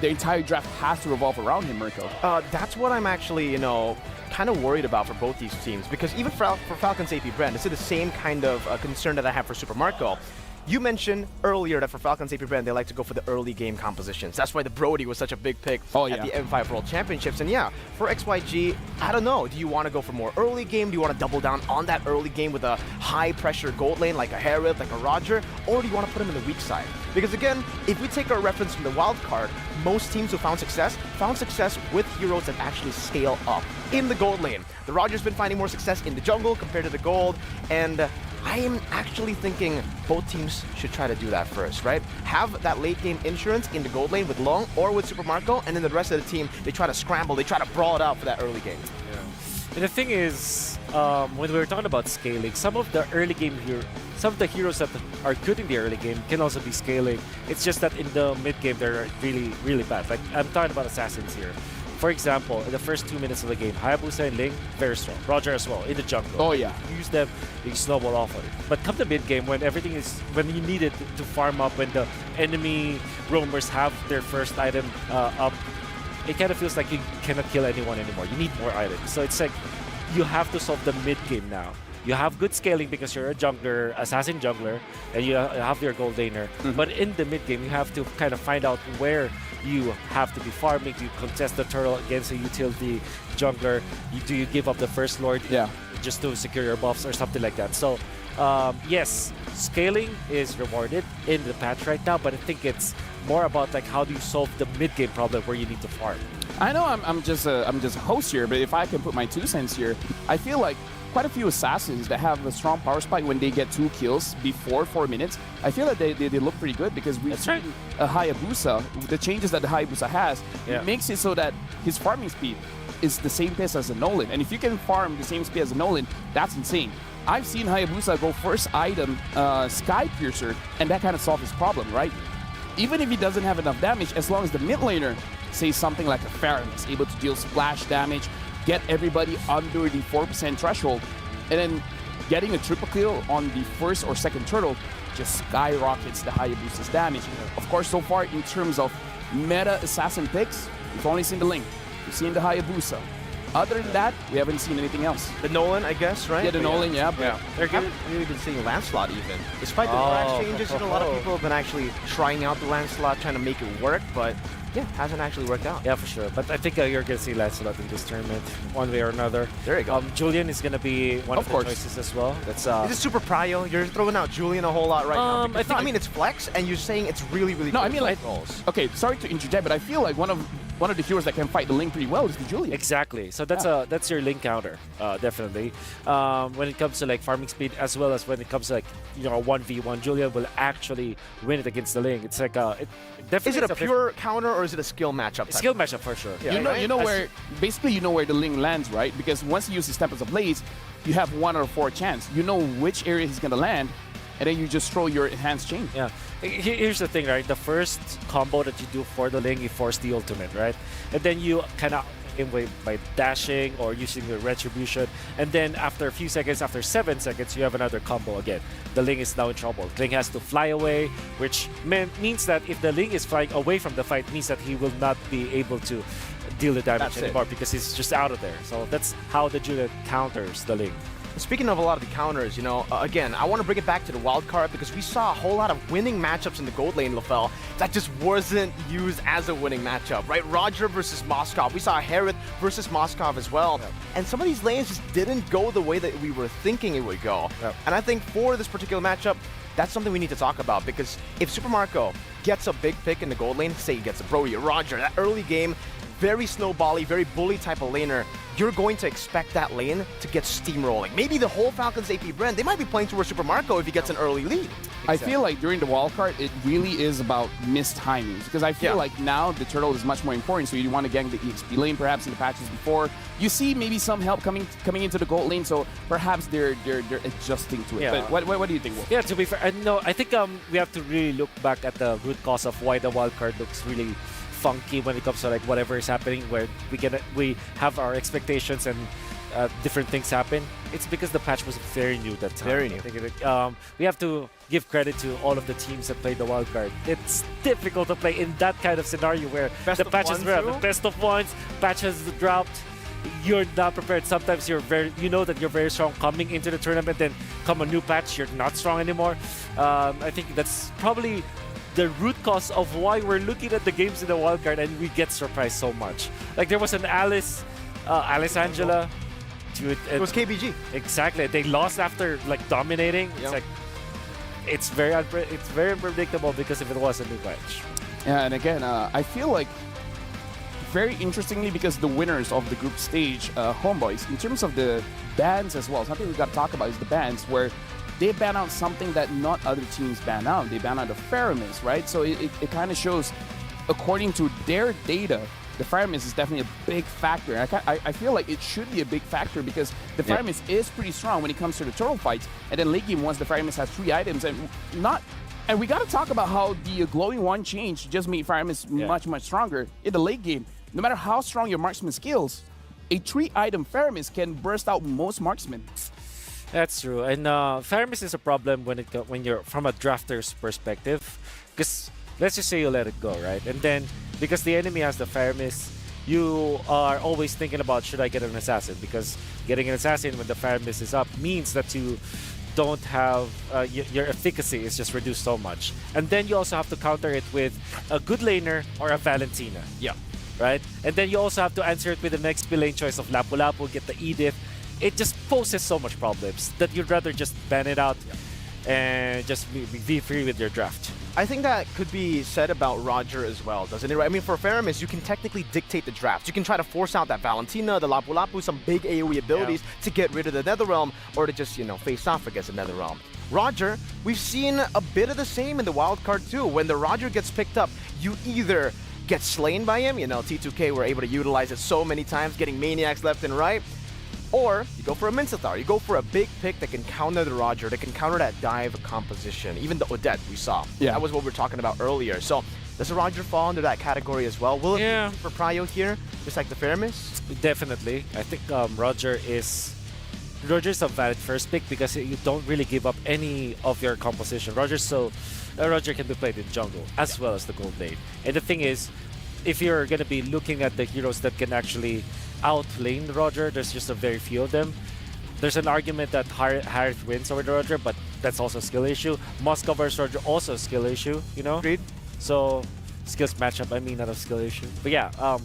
the entire draft has to revolve around him, Mirko. That's what I'm actually, kind of worried about for both these teams, because even for Falcons AP.Bren, this is the same kind of concern that I have for Super Marco. You mentioned earlier that for Falcons AP.Bren, they like to go for the early game compositions. That's why the Brody was such a big pick at the M5 World Championships. And yeah, for XYG, I don't know. Do you want to go for more early game? Do you want to double down on that early game with a high pressure gold lane like a Herald, like a Roger? Or do you want to put him in the weak side? Because again, if we take our reference from the wild card, most teams who found success with heroes that actually scale up in the gold lane. The Roger's been finding more success in the jungle compared to the gold, and I am actually thinking both teams should try to do that first, right? Have that late game insurance in the gold lane with Long or with Super Marco, and then the rest of the team, they try to scramble, they try to brawl it out for that early game. And the thing is, when we were talking about scaling, some of the early game some of the heroes that are good in the early game can also be scaling. It's just that in the mid game, they're really, really bad. Like, I'm talking about assassins here. For example, in the first 2 minutes of the game, Hayabusa and Ling, very strong. Roger as well, in the jungle. Oh, yeah. You use them, you snowball off of it. But come to mid game, when you need it to farm up, when the enemy roamers have their first item up, it kind of feels like you cannot kill anyone anymore. You need more items. So it's like, you have to solve the mid game now. You have good scaling because you're a jungler, assassin jungler, and you have your gold laner. But in the mid game, you have to kind of find out where you have to be farming. Do you contest the turtle against a utility jungler? Do you give up the first lord just to secure your buffs or something like that? So yes, scaling is rewarded in the patch right now, but I think it's more about like how do you solve the mid game problem where you need to farm. I know I'm just a host here, but if I can put my 2 cents here, I feel like quite a few assassins that have a strong power spike when they get 2 kills before 4 minutes, I feel that they look pretty good, because we've seen a Hayabusa, the changes that the Hayabusa has, it makes it so that his farming speed is the same pace as a Nolan. And if you can farm the same speed as a Nolan, that's insane. I've seen Hayabusa go first item Sky Piercer, and that kind of solves his problem, right? Even if he doesn't have enough damage, as long as the mid laner says something like a Pharah is able to deal splash damage, get everybody under the 4% threshold, and then getting a triple kill on the first or second turtle, just skyrockets the Hayabusa's damage. Of course, so far in terms of meta assassin picks, we've only seen the Link. We've seen the Hayabusa. Other than that, we haven't seen anything else. The Nolan, I guess, right? Yeah, the Nolan, yeah. But They're haven't really been seeing Lancelot even. Despite the rash changes, you know, a lot of people have been actually trying out the Lancelot, trying to make it work, but yeah, hasn't actually worked out. Yeah, for sure. But I think you're going to see Lancelot in this tournament, one way or another. There you go. Julian is going to be one of the choices as well. That's Is it super prio? You're throwing out Julian a whole lot right now. I mean, it's flex, and you're saying it's really, really no, good I mean, like, rolls. okay, sorry to interject, but I feel like one of the heroes that can fight the Link pretty well is the Julian. Exactly. So that's your Link counter, definitely. When it comes to like farming speed, as well as when it comes to like 1v1, Julian will actually win it against the Link. It's like Is it a pure counter or is it a skill matchup? Skill matchup for sure. Yeah, you know where basically where the Link lands, right? Because once he uses Tempest of Blaze, you have 1 out of 4 chance. You know which area he's gonna land, and then you just throw your enhanced chain. Yeah. Here's the thing, right? The first combo that you do for the Link, you force the ultimate, right? And then you kind of by dashing or using your retribution, and then after a few seconds, after 7 seconds, you have another combo again. The Link is now in trouble. Link has to fly away, which means that if the Link is flying away from the fight, means that he will not be able to deal the damage anymore because he's just out of there. So that's how the Julian counters the Link. Speaking of a lot of the counters, you know, again, I want to bring it back to the wild card because we saw a whole lot of winning matchups in the gold lane, LaFell, that just wasn't used as a winning matchup, right? Roger versus Moskov. We saw Harith versus Moskov as well. Yep. And some of these lanes just didn't go the way that we were thinking it would go. Yep. And I think for this particular matchup, that's something we need to talk about because if Super Marco gets a big pick in the gold lane, say he gets a Brody or Roger, that early game, very snowbally, very bully type of laner, you're going to expect that lane to get steamrolling. Maybe the whole Falcons AP.Bren, they might be playing towards Super Marco if he gets an early lead. Exactly. I feel like during the wildcard, it really is about missed timings because I feel like now the turtle is much more important, so you want to gang the EXP lane perhaps in the patches before. You see maybe some help coming into the gold lane, so perhaps they're adjusting to it. Yeah. But what do you think, Wolf? Yeah, to be fair, no, I think we have to really look back at the root cause of why the wildcard looks really funky when it comes to like whatever is happening, where we have our expectations and different things happen. It's because the patch was very new that time. Very new. We have to give credit to all of the teams that played the wildcard. It's difficult to play in that kind of scenario where the patches were the best of ones, patches dropped. You're not prepared. Sometimes you know that you're very strong coming into the tournament, then come a new patch, you're not strong anymore. I think that's probably the root cause of why we're looking at the games in the wildcard and we get surprised so much. Like there was an Alice Angela. It was KBG. Exactly. They lost after like dominating. Yep. It's like it's very unpredictable because if it was a new patch. Yeah, and again, I feel like very interestingly because the winners of the group stage, Homeboys, in terms of the bans as well, something we got to talk about is the bans where they ban out something that not other teams ban out. They ban out the Faramis, right? So it kind of shows, according to their data, the Faramis is definitely a big factor. I feel like it should be a big factor because the Faramis is pretty strong when it comes to the turtle fights. And then late game, once the Faramis has 3 items and we got to talk about how the glowing one change just made Faramis much stronger in the late game. No matter how strong your marksman skills, a 3-item Faramis can burst out most marksmen. That's true, and Faramis is a problem when you're from a drafter's perspective, because let's just say you let it go, right? And then because the enemy has the Faramis, you are always thinking about should I get an assassin? Because getting an assassin when the Faramis is up means that you don't have your efficacy is just reduced so much, and then you also have to counter it with a good laner or a Valentina. Yeah, right. And then you also have to answer it with the next lane choice of Lapu Lapu, get the Edith. It just poses so much problems that you'd rather just ban it out and just be free with your draft. I think that could be said about Roger as well, doesn't it? I mean, for Faramis, you can technically dictate the draft. You can try to force out that Valentina, the Lapu Lapu, some big AoE abilities to get rid of the Netherrealm or to just, face off against the Netherrealm. Roger, we've seen a bit of the same in the wildcard too. When the Roger gets picked up, you either get slain by him, T2K were able to utilize it so many times, getting Maniacs left and right, or you go for a Mincetar. You go for a big pick that can counter the Roger, that can counter that dive composition. Even the Odette we saw. Yeah. That was what we were talking about earlier. So does the Roger fall into that category as well? Will it be for Prio here, just like the Faramis? Definitely. I think Roger is Roger's a valid first pick because you don't really give up any of your composition. Roger can be played in jungle as well as the gold lane. And the thing is, if you're going to be looking at the heroes that can actually outlane Roger, there's just a very few of them. There's an argument that Harith wins over the Roger, but that's also a skill issue. Moscow versus Roger, also a skill issue, you know? Agreed. So, skills matchup, I mean, not a skill issue. But yeah,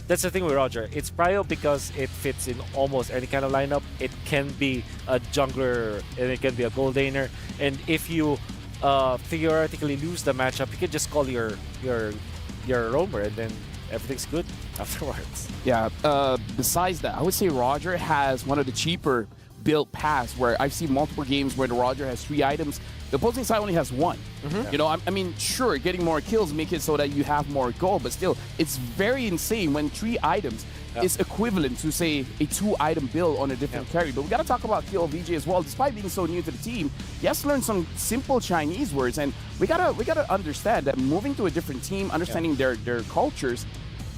that's the thing with Roger. It's prio because it fits in almost any kind of lineup. It can be a jungler and it can be a gold laner. And if you theoretically lose the matchup, you can just call your roamer and then everything's good afterwards. Yeah, besides that, I would say Roger has one of the cheaper build paths where I've seen multiple games where the Roger has 3 items. The opposing side only has 1. You know, I mean, sure, getting more kills make it so that you have more gold, but still, it's very insane when 3 items is equivalent to, say, a 2-item build on a different carry. But we got to talk about KillVJ as well. Despite being so new to the team, he has to learn some simple Chinese words, and we gotta understand that moving to a different team, understanding their cultures,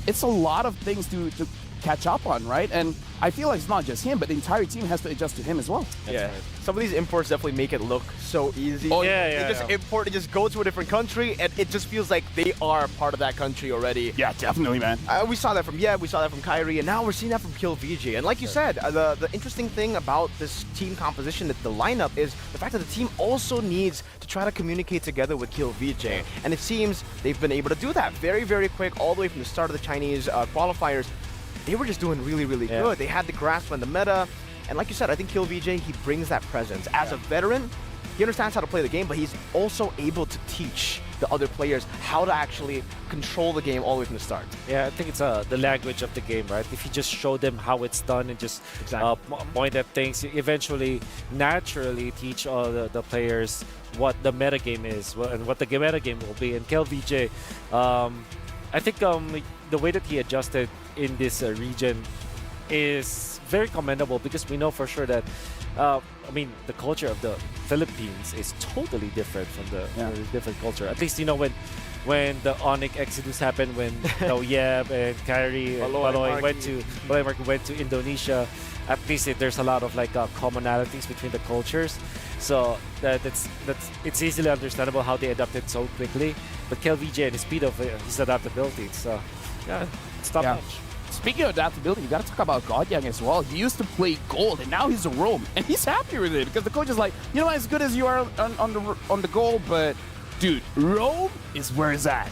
it's a lot of things to catch up on, right? And I feel like it's not just him, but the entire team has to adjust to him as well. Yeah, some of these imports definitely make it look so easy. Oh, They just import, they just go to a different country, and it just feels like they are part of that country already. Yeah, definitely, man. We saw that from we saw that from Kyrie, and now we're seeing that from KillVJ. And like you said, the interesting thing about this team composition, the lineup, is the fact that the team also needs to try to communicate together with KillVJ. And it seems they've been able to do that very, very quick, all the way from the start of the Chinese qualifiers. They were just doing really, really good. They had the grasp on the meta. And like you said, I think KillVJ, he brings that presence. As a veteran, he understands how to play the game, but he's also able to teach the other players how to actually control the game all the way from the start. Yeah, I think it's the language of the game, right? If you just show them how it's done and just point at things, you eventually, naturally teach all the players what the meta game is and what the meta game will be. And KillVJ, I think the way that he adjusted in this region is very commendable because we know for sure that I mean, the culture of the Philippines is totally different from the different culture. At least, you know, when the ONIC Exodus happened, when Yeb and Kyrie and Baloy went to Indonesia, at least there's a lot of like commonalities between the cultures. So it's easily understandable how they adapted so quickly. But KillVJ and the speed of his adaptability, so yeah, it's top notch. Speaking of adaptability, you got to talk about Godyang as well. He used to play gold, and now he's a roam, and he's happy with it because the coach is like, you know, as good as you are on the gold, but dude, roam is where it's at.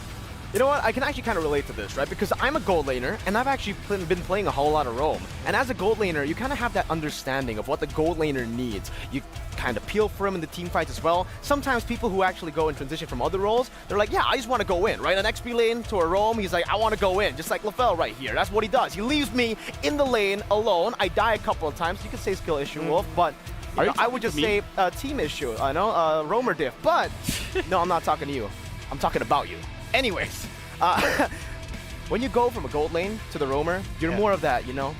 You know what? I can actually kind of relate to this, right? Because I'm a gold laner, and I've actually been playing a whole lot of roam. And as a gold laner, you kind of have that understanding of what the gold laner needs. You kind of peel for him in the team fights as well. Sometimes people who actually go and transition from other roles, they're like, yeah, I just want to go in, right? An XP lane to a roam, he's like, I want to go in, just like LaFell right here. That's what he does. He leaves me in the lane alone. I die a couple of times. You could say skill issue, Wolf, but you know, I would just say team issue. I know, roamer diff. But no, I'm not talking to you. I'm talking about you. Anyways. When you go from a gold lane to the roamer, you're more of that, you know?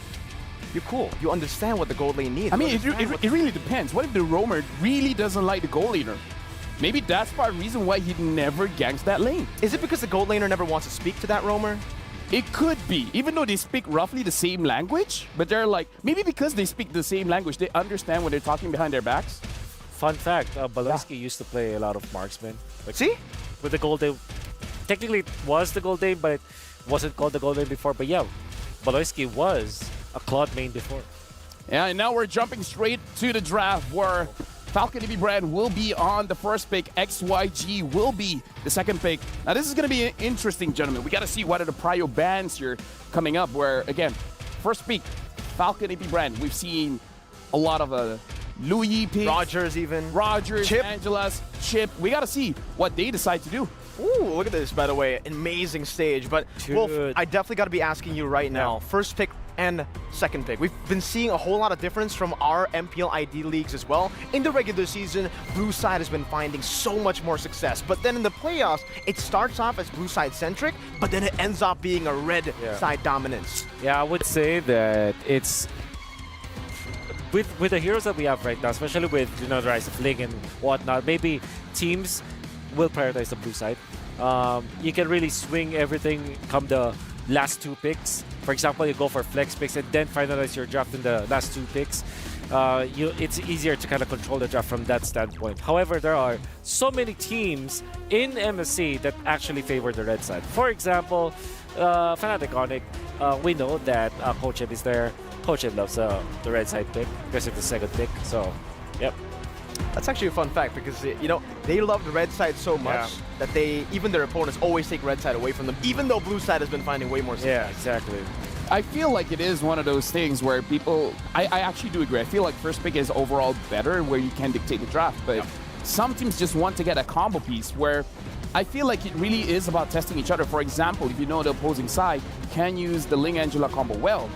You're cool. You understand what the gold lane needs. I mean, it really depends. What if the roamer really doesn't like the gold laner? Maybe that's part of the reason why he never ganks that lane. Is it because the gold laner never wants to speak to that roamer? It could be, even though they speak roughly the same language, but they're like, maybe because they speak the same language, they understand when they're talking behind their backs. Fun fact, Baloyski used to play a lot of marksman. Like, see? With the gold lane. Technically, it was the gold lane, but it wasn't called the gold lane before. But yeah, Baloyski was a Claude main before. Yeah, and now we're jumping straight to the draft where Falcon AP.Bren will be on the first pick. XYG will be the second pick. Now, this is going to be interesting, gentlemen. We got to see what are the prio bands here coming up where, again, first pick, Falcon AP.Bren. We've seen a lot of Louis picks. Rogers even. Rogers, Chip. Angelas, Chip. We got to see what they decide to do. Ooh, look at this, by the way. Amazing stage. But, Wolf, I definitely got to be asking you right now. First pick and second pick. We've been seeing a whole lot of difference from our MPL ID leagues as well. In the regular season, Blue Side has been finding so much more success. But then in the playoffs, it starts off as Blue Side centric, but then it ends up being a red side dominance. Yeah, I would say that it's with the heroes that we have right now, especially with, you know, the rise of Ling and whatnot, maybe teams will prioritize the blue side. You can really swing everything come the last 2 picks. For example, you go for flex picks and then finalize your draft in the last 2 picks. it's easier to kind of control the draft from that standpoint. However, there are so many teams in MSC that actually favor the red side. For example, Fnatic ONIC, we know that Coach is there. Coach loves the red side pick because of the second pick. So, yep. That's actually a fun fact because, you know, they love the red side so much that even their opponents always take red side away from them, even though blue side has been finding way more success. Yeah, exactly. I feel like it is one of those things where people, I actually do agree. I feel like first pick is overall better where you can dictate the draft, but some teams just want to get a combo piece where I feel like it really is about testing each other. For example, if you know the opposing side can use the Ling Angela combo well,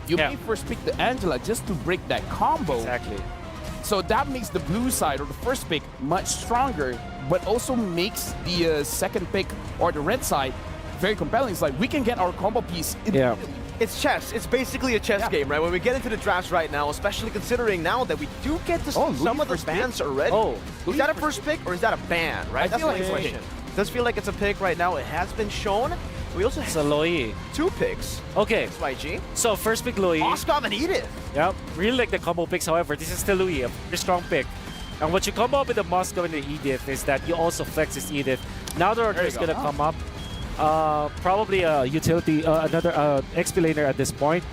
you may first pick the Angela just to break that combo. Exactly. So that makes the blue side or the first pick much stronger, but also makes the second pick or the red side very compelling. It's like we can get our combo piece immediately. It's chess. It's basically a chess game, right? When we get into the drafts right now, especially considering now that we do get to see some of the bans already. Oh, is that a first pick or is that a ban, right? That's my question. Does feel like it's a pick right now. It has been shown. We also have Loi. 2 picks. Okay. XYG. So first pick Loi. Moskov and Edith. Yep. Really like the combo picks. However, this is still Loi, a very strong pick. And what you combo up with the Moskov and the Edith is that you also flex this Edith. Now the order is going to come up. Probably a utility, another XP laner at this point.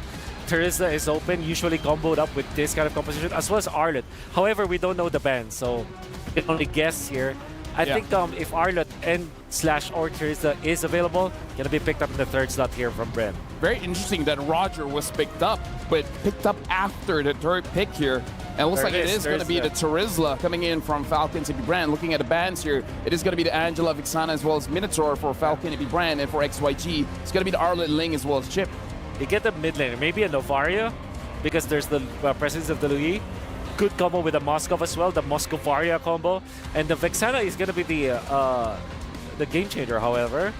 Teresa is open, usually comboed up with this kind of composition, as well as Arlott. However, we don't know the ban, so we can only guess here. I think if Arlott and/or Teresa is available, gonna be picked up in the third slot here from Bren. Very interesting that Roger was picked up, but picked up after the third pick here. And it looks like it is going to be the Terizla coming in from Falcons AP.Bren. Looking at the bans here, it is going to be the Angela Vixana as well as Minotaur for Falcon AP.Bren, and for XYG, it's going to be the Arlott Ling as well as Chip. You get the mid laner, maybe a Novaria, because there's the presence of the Louis. Good combo with the Moskov as well, the Moskovaria combo. And the Vexana is going to be the game changer, however,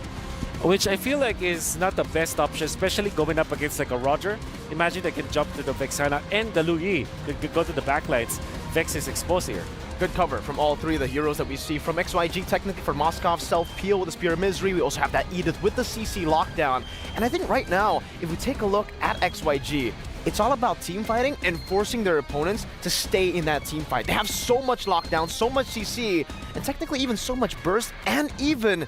which I feel like is not the best option, especially going up against like a Roger. Imagine they can jump to the Vexana and the Louis. Could go to the backlines. Vex is exposed here. Good cover from all 3 of the heroes that we see. From XYG, technically for Moskov, self-peel with the Spear of Misery. We also have that Edith with the CC lockdown. And I think right now, if we take a look at XYG, it's all about team fighting and forcing their opponents to stay in that team fight. They have so much lockdown, so much CC, and technically even so much burst and even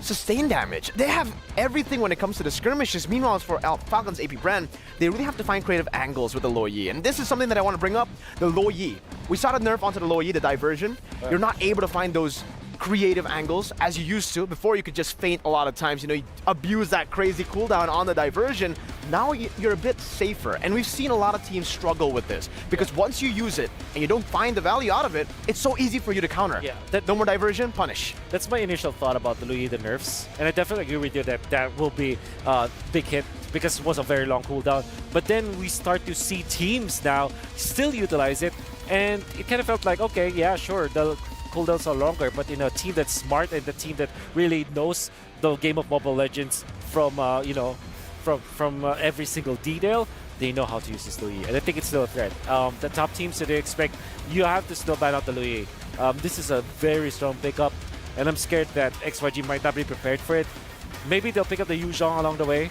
sustain damage. They have everything when it comes to the skirmishes. Meanwhile, for Falcons AP.Bren, they really have to find creative angles with the Loi. And this is something that I want to bring up, the Loi. We saw the nerf onto the Loi, the diversion. You're not able to find those creative angles as you used to. Before, you could just feint a lot of times, you know, you abuse that crazy cooldown on the diversion. Now you're a bit safer, and we've seen a lot of teams struggle with this because once you use it and you don't find the value out of it, it's so easy for you to counter. No more diversion, punish. That's my initial thought about the Louis, the nerfs, and I definitely agree with you that that will be a big hit because it was a very long cooldown. But then we start to see teams now still utilize it, and it kind of felt like, okay, yeah, sure, the cooldowns are longer, but in a team that's smart and the team that really knows the game of Mobile Legends from, you know, from every single detail, they know how to use this Louis, and I think it's still a threat. The top teams that they expect, you have to still ban out the Louis. This is a very strong pickup, and I'm scared that XYG might not be prepared for it. Maybe they'll pick up the Yu Zhong along the way.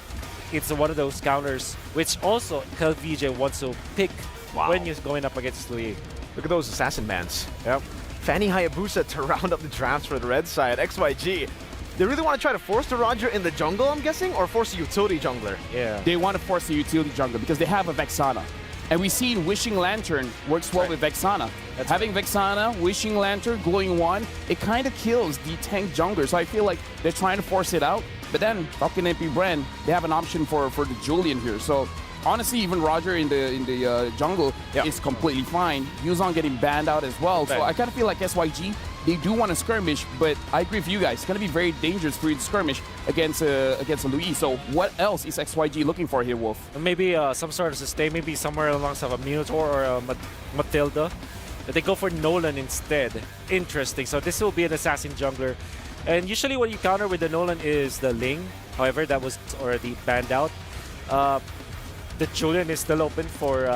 It's one of those counters, which also KVJ wants to pick when he's going up against Louis. Look at those assassin bans. Yep. Fanny Hayabusa to round up the drafts for the red side. XYG. They really want to try to force the Roger in the jungle, I'm guessing, or force a utility jungler? Yeah. They want to force the utility jungler because they have a Vexana. And we see Wishing Lantern works well with Vexana. Having Vexana, Wishing Lantern, Glowing Wand, it kind of kills the tank jungler. So I feel like they're trying to force it out. But then, Falcon AP.Bren, they have an option for the Julian here. So honestly, even Roger in the jungle is completely fine. Yuzong getting banned out as well. So I kind of feel like SYG, they do want to skirmish, but I agree with you guys. It's going to be very dangerous for you to skirmish against a Louis. So what else is XYG looking for here, Wolf? Maybe some sort of sustain, maybe somewhere alongside a Minotaur or a Matilda. They go for Nolan instead. Interesting. So this will be an assassin jungler. And usually what you counter with the Nolan is the Ling. However, that was already banned out. The Julian is still open for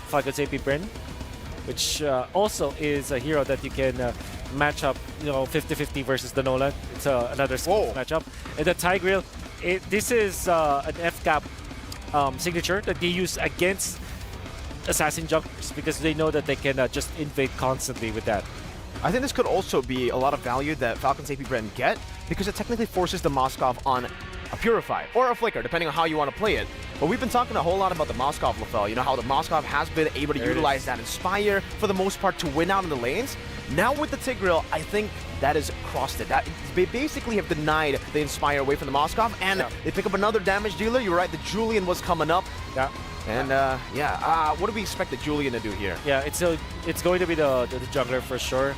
Falcons AP.Bren, which also is a hero that you can match up, you know, 50-50 versus the Nolan. It's another matchup. And the Tigreal, this is an FCAP signature that they use against assassin junglers because they know that they can just invade constantly with that. I think this could also be a lot of value that Falcons AP.Bren get because it technically forces the Moskov on a Purify or a Flicker, depending on how you want to play it. But we've been talking a whole lot about the Moskov, LaFell. You know how the Moskov has been able to utilize that Inspire for the most part to win out in the lanes. Now with the Tigreal, I think that is crossed it. They basically have denied the Inspire away from the Moskov, and they pick up another damage dealer. You're right, the Julian was coming up. Yeah. And what do we expect the Julian to do here? Yeah, it's going to be the jungler for sure.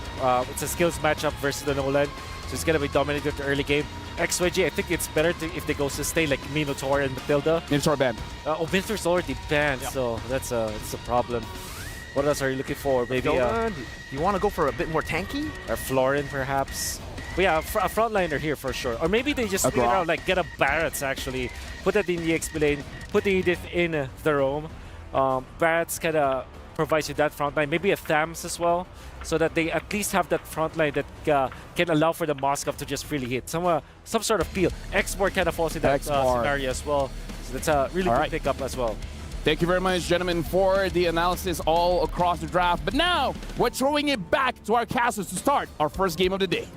It's a skills matchup versus the Nolan, so it's going to be dominated the early game. XYG, I think it's better if they go sustain like Minotaur and Matilda. Minotaur banned. Minotaur's already banned, so that's a problem. What else are you looking for? Maybe you want to go for a bit more tanky? Or Florin, perhaps. But yeah, a frontliner here for sure. Or maybe they just split it out, like get a Barrett's actually, put that in the XP lane, put the Edith in the roam. Barrett's kind of provides you that frontline, maybe a Thams as well, so that they at least have that frontline that can allow for the Moskov to just freely hit. Some sort of peel. X-Bar kind of falls in that scenario as well. So that's a really good pickup as well. Thank you very much, gentlemen, for the analysis all across the draft. But now, we're throwing it back to our casters to start our first game of the day.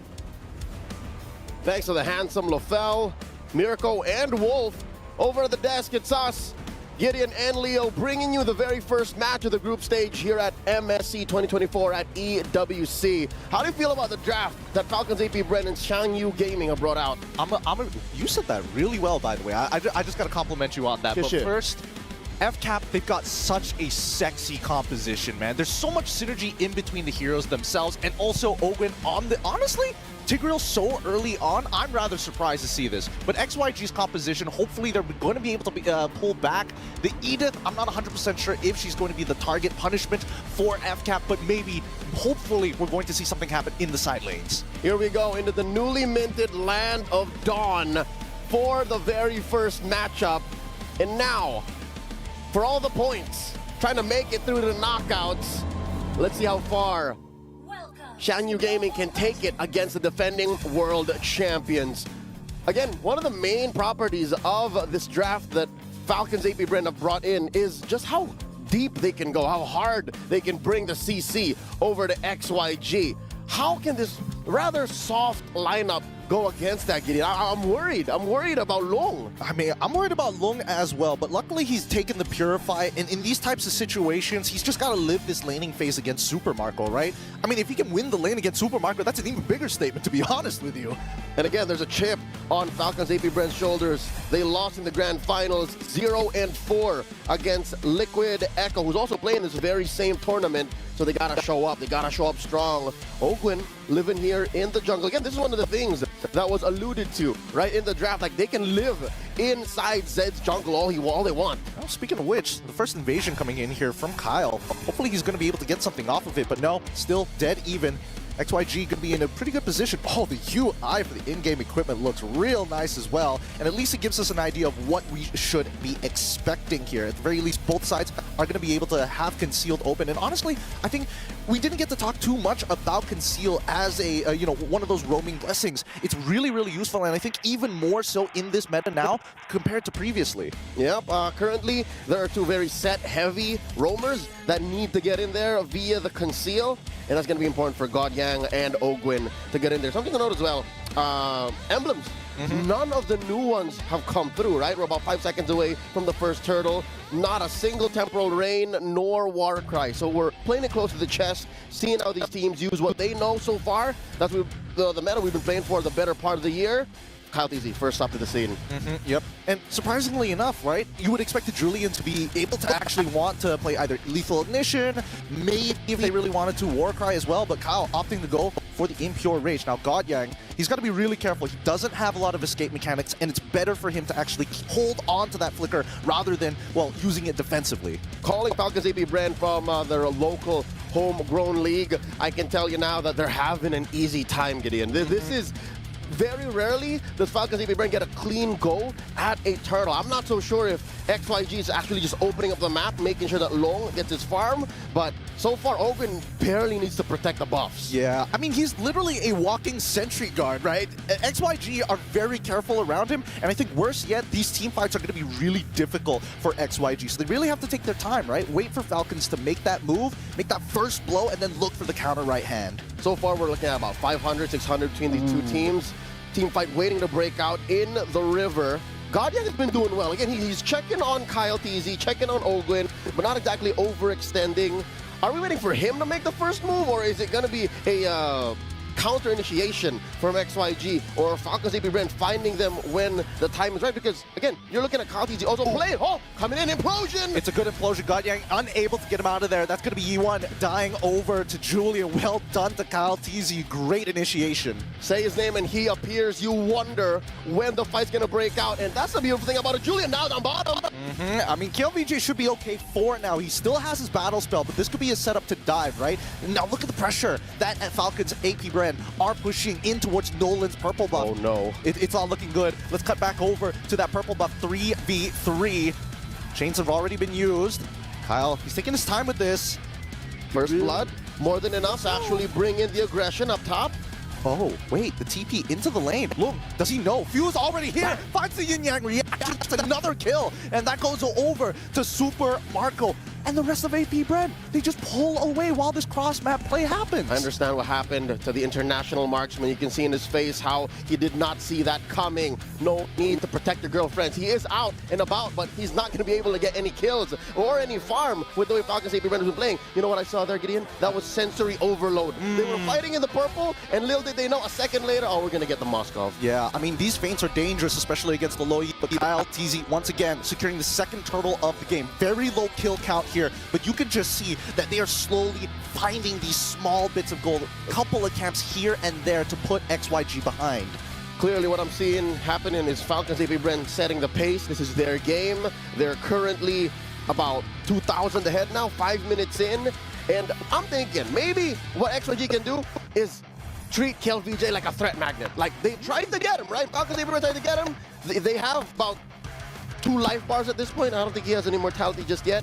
Thanks to the handsome LaFell, Mirko, and Wolf. Over at the desk, it's us, Gideon and Leo, bringing you the very first match of the group stage here at MSC 2024 at EWC. How do you feel about the draft that Falcons AP.Bren and Xianyou Gaming have brought out? You said that really well, by the way. I just got to compliment you on that. But first, FCAP, they've got such a sexy composition, man. There's so much synergy in between the heroes themselves, and also Owen on the... Honestly, Tigreal so early on, I'm rather surprised to see this. But XYG's composition, hopefully they're going to be able to pull back. The Edith, I'm not 100% sure if she's going to be the target punishment for FCAP, but maybe, hopefully, we're going to see something happen in the side lanes. Here we go into the newly minted Land of Dawn for the very first matchup. And now, for all the points, trying to make it through the knockouts. Let's see how far Xianyou Gaming can take it against the defending world champions. Again, one of the main properties of this draft that Falcons AP.Bren have brought in is just how deep they can go, how hard they can bring the CC over to XYG. How can this rather soft lineup go against that, Gideon? I'm worried. I'm worried about Long. I mean, I'm worried about Long as well, but luckily he's taken the Purify, and in these types of situations, he's just got to live this laning phase against Super Marco, right? I mean, if he can win the lane against Super Marco, that's an even bigger statement, to be honest with you. And again, there's a chip on Falcons AP.Bren's shoulders. They lost in the grand finals 0-4 against Liquid Echo, who's also playing this very same tournament. So they gotta show up. They gotta show up strong. Ogwin living here in the jungle. Again, this is one of the things that was alluded to, right, in the draft. Like, they can live inside Zed's jungle all they want. Well, speaking of which, the first invasion coming in here from Kyle. Hopefully he's going to be able to get something off of it, but no, still dead even. XYG could be in a pretty good position. Oh, the UI for the in-game equipment looks real nice as well, and at least it gives us an idea of what we should be expecting here. At the very least, both sides are going to be able to have Concealed open, and honestly, I think we didn't get to talk too much about Conceal as a, one of those roaming blessings. It's really, really useful, and I think even more so in this meta now compared to previously. Yep, currently there are two very set-heavy roamers that need to get in there via the Conceal, and that's going to be important for Godyang and Ogwin to get in there. Something to note as well, emblems. None of the new ones have come through, right? We're about 5 seconds away from the first turtle. Not a single Temporal Rain nor Warcry. So we're playing it close to the chest, seeing how these teams use what they know so far. That's the meta we've been playing for the better part of the year. Kyle Easy, first up to the scene. Yep. And surprisingly enough, right, you would expect the Julian to be able to actually want to play either Lethal Ignition, maybe if they really wanted to, Warcry as well, but Kyle opting to go for the Impure Rage. Now, Godyang, he's got to be really careful. He doesn't have a lot of escape mechanics, and it's better for him to actually hold on to that Flicker rather than, well, using it defensively. Calling Falcons AP.Bren from their local homegrown league, I can tell you now that they're having an easy time, Gideon. This is... Very rarely does Falcons AP.Bren get a clean go at a turtle. I'm not so sure if XYG is actually just opening up the map, making sure that Long gets his farm, but so far Ogun barely needs to protect the buffs. Yeah, I mean, he's literally a walking sentry guard, right? XYG are very careful around him, and I think worse yet, these team fights are going to be really difficult for XYG, so they really have to take their time, right? Wait for Falcons to make that move, make that first blow, and then look for the counter right hand. So far we're looking at about 500, 600 between these two teams. Team fight waiting to break out in the river. Guardian has been doing well. Again, he's checking on Kyle TZ, checking on Ogwin, but not exactly overextending. Are we waiting for him to make the first move, or is it going to be a counter initiation from XYG, or Falcons AP.Bren finding them when the time is right? Because, again, you're looking at Kyle TZ also playing. Oh, coming in, implosion! It's a good implosion. Guardian unable to get him out of there. That's going to be E1 dying over to Julian. Well done to Kyle TZ. Great initiation. Say his name and he appears. You wonder when the fight's going to break out, and that's the beautiful thing about it. Julian now down bottom. I mean, KLVJ should be okay for it now. He still has his battle spell, but this could be a setup to dive, right? Now look at the pressure that Falcons AP.Bren are pushing in towards Nolan's purple buff. Oh no. It's not looking good. Let's cut back over to that purple buff 3v3. Chains have already been used. Kyle, he's taking his time with this. First blood, more than enough to actually bring in the aggression up top. Oh, wait, the TP into the lane. Look, does he know? Fuse already here. Finds the Xianyou reaction. That's another kill. And that goes over to Super Marco. And the rest of AP.Bren, they just pull away while this cross-map play happens. I understand what happened to the international marksman. You can see in his face how he did not see that coming. No need to protect your girlfriends. He is out and about, but he's not going to be able to get any kills or any farm with the way Falcons AP.Bren has been playing. You know what I saw there, Gideon? That was sensory overload. They were fighting in the purple, and little did they know, a second later, oh, we're going to get the Moskov. Yeah, I mean, these feints are dangerous, especially against the low E. But Kyle TZ, once again, securing the second turtle of the game. Very low kill count here, but you can just see that they are slowly finding these small bits of gold. A couple of camps here and there to put XYG behind. Clearly what I'm seeing happening is Falcons AP.Bren setting the pace. This is their game. They're currently about 2,000 ahead now, 5 minutes in. And I'm thinking maybe what XYG can do is treat KLVJ like a threat magnet. Like, they tried to get him, right? Falcons AP.Bren tried to get him. They have about 2 life bars at this point. I don't think he has any mortality just yet.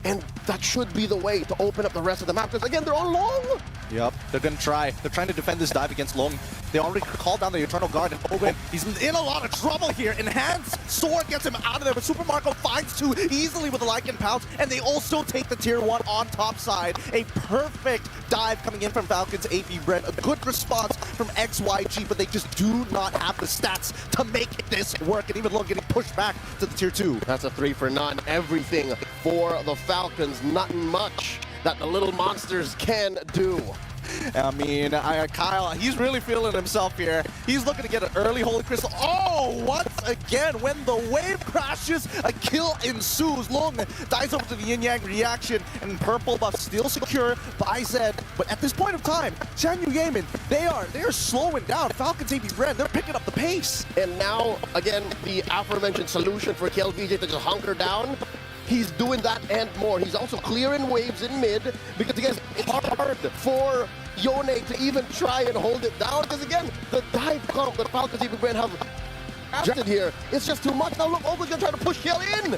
And that should be the way to open up the rest of the map, because again, they're on Long. Yep, they're gonna try. They're trying to defend this dive against Long. They already called down the Eternal Guard, and Ogun, he's in a lot of trouble here. Enhanced Sword gets him out of there, but Super Marco finds 2 easily with a Lycan Pounce, and they also take the tier 1 on top side. A perfect dive coming in from Falcons AP.Bren. A good response from XYG, but they just do not have the stats to make this work, and even Long getting pushed back to the tier 2. That's a 3 for none. Everything for the Falcons, nothing much that the little monsters can do. I mean, Kyle, he's really feeling himself here. He's looking to get an early Holy Crystal. Oh, once again, when the wave crashes, a kill ensues. Long dies over to the Yin-Yang reaction, and purple buff still secure by Zed. But at this point of time, ChezyGaming, they are slowing down. Falcons AP.Bren, they're picking up the pace. And now, again, the aforementioned solution for KLVJ to just hunker down. He's doing that and more. He's also clearing waves in mid, because again, it's hard for Yone to even try and hold it down, because again, the dive comp that Falcons AP.Bren have drafted here, it's just too much. Now look, Ogun's gonna try to push Kill in.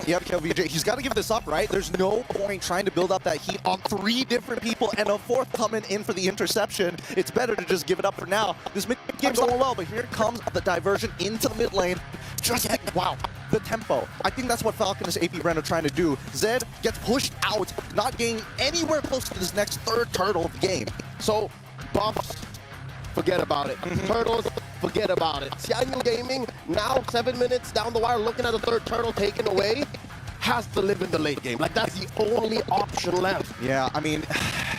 Yep, KLVJ, he's got to give this up, right? There's no point trying to build up that heat on 3 different people and a 4th coming in for the interception. It's better to just give it up for now. This mid game's going well, but here comes the diversion into the mid lane. Just wow, the tempo. I think that's what Falcons AP.Bren are trying to do. Zed gets pushed out, not getting anywhere close to this next 3rd turtle of the game. So, buffs, forget about it. Turtles, forget about it. ChezyGaming, now 7 minutes down the wire, looking at the 3rd turtle taken away, has to live in the late game. Like, that's the only option left. Yeah, I mean,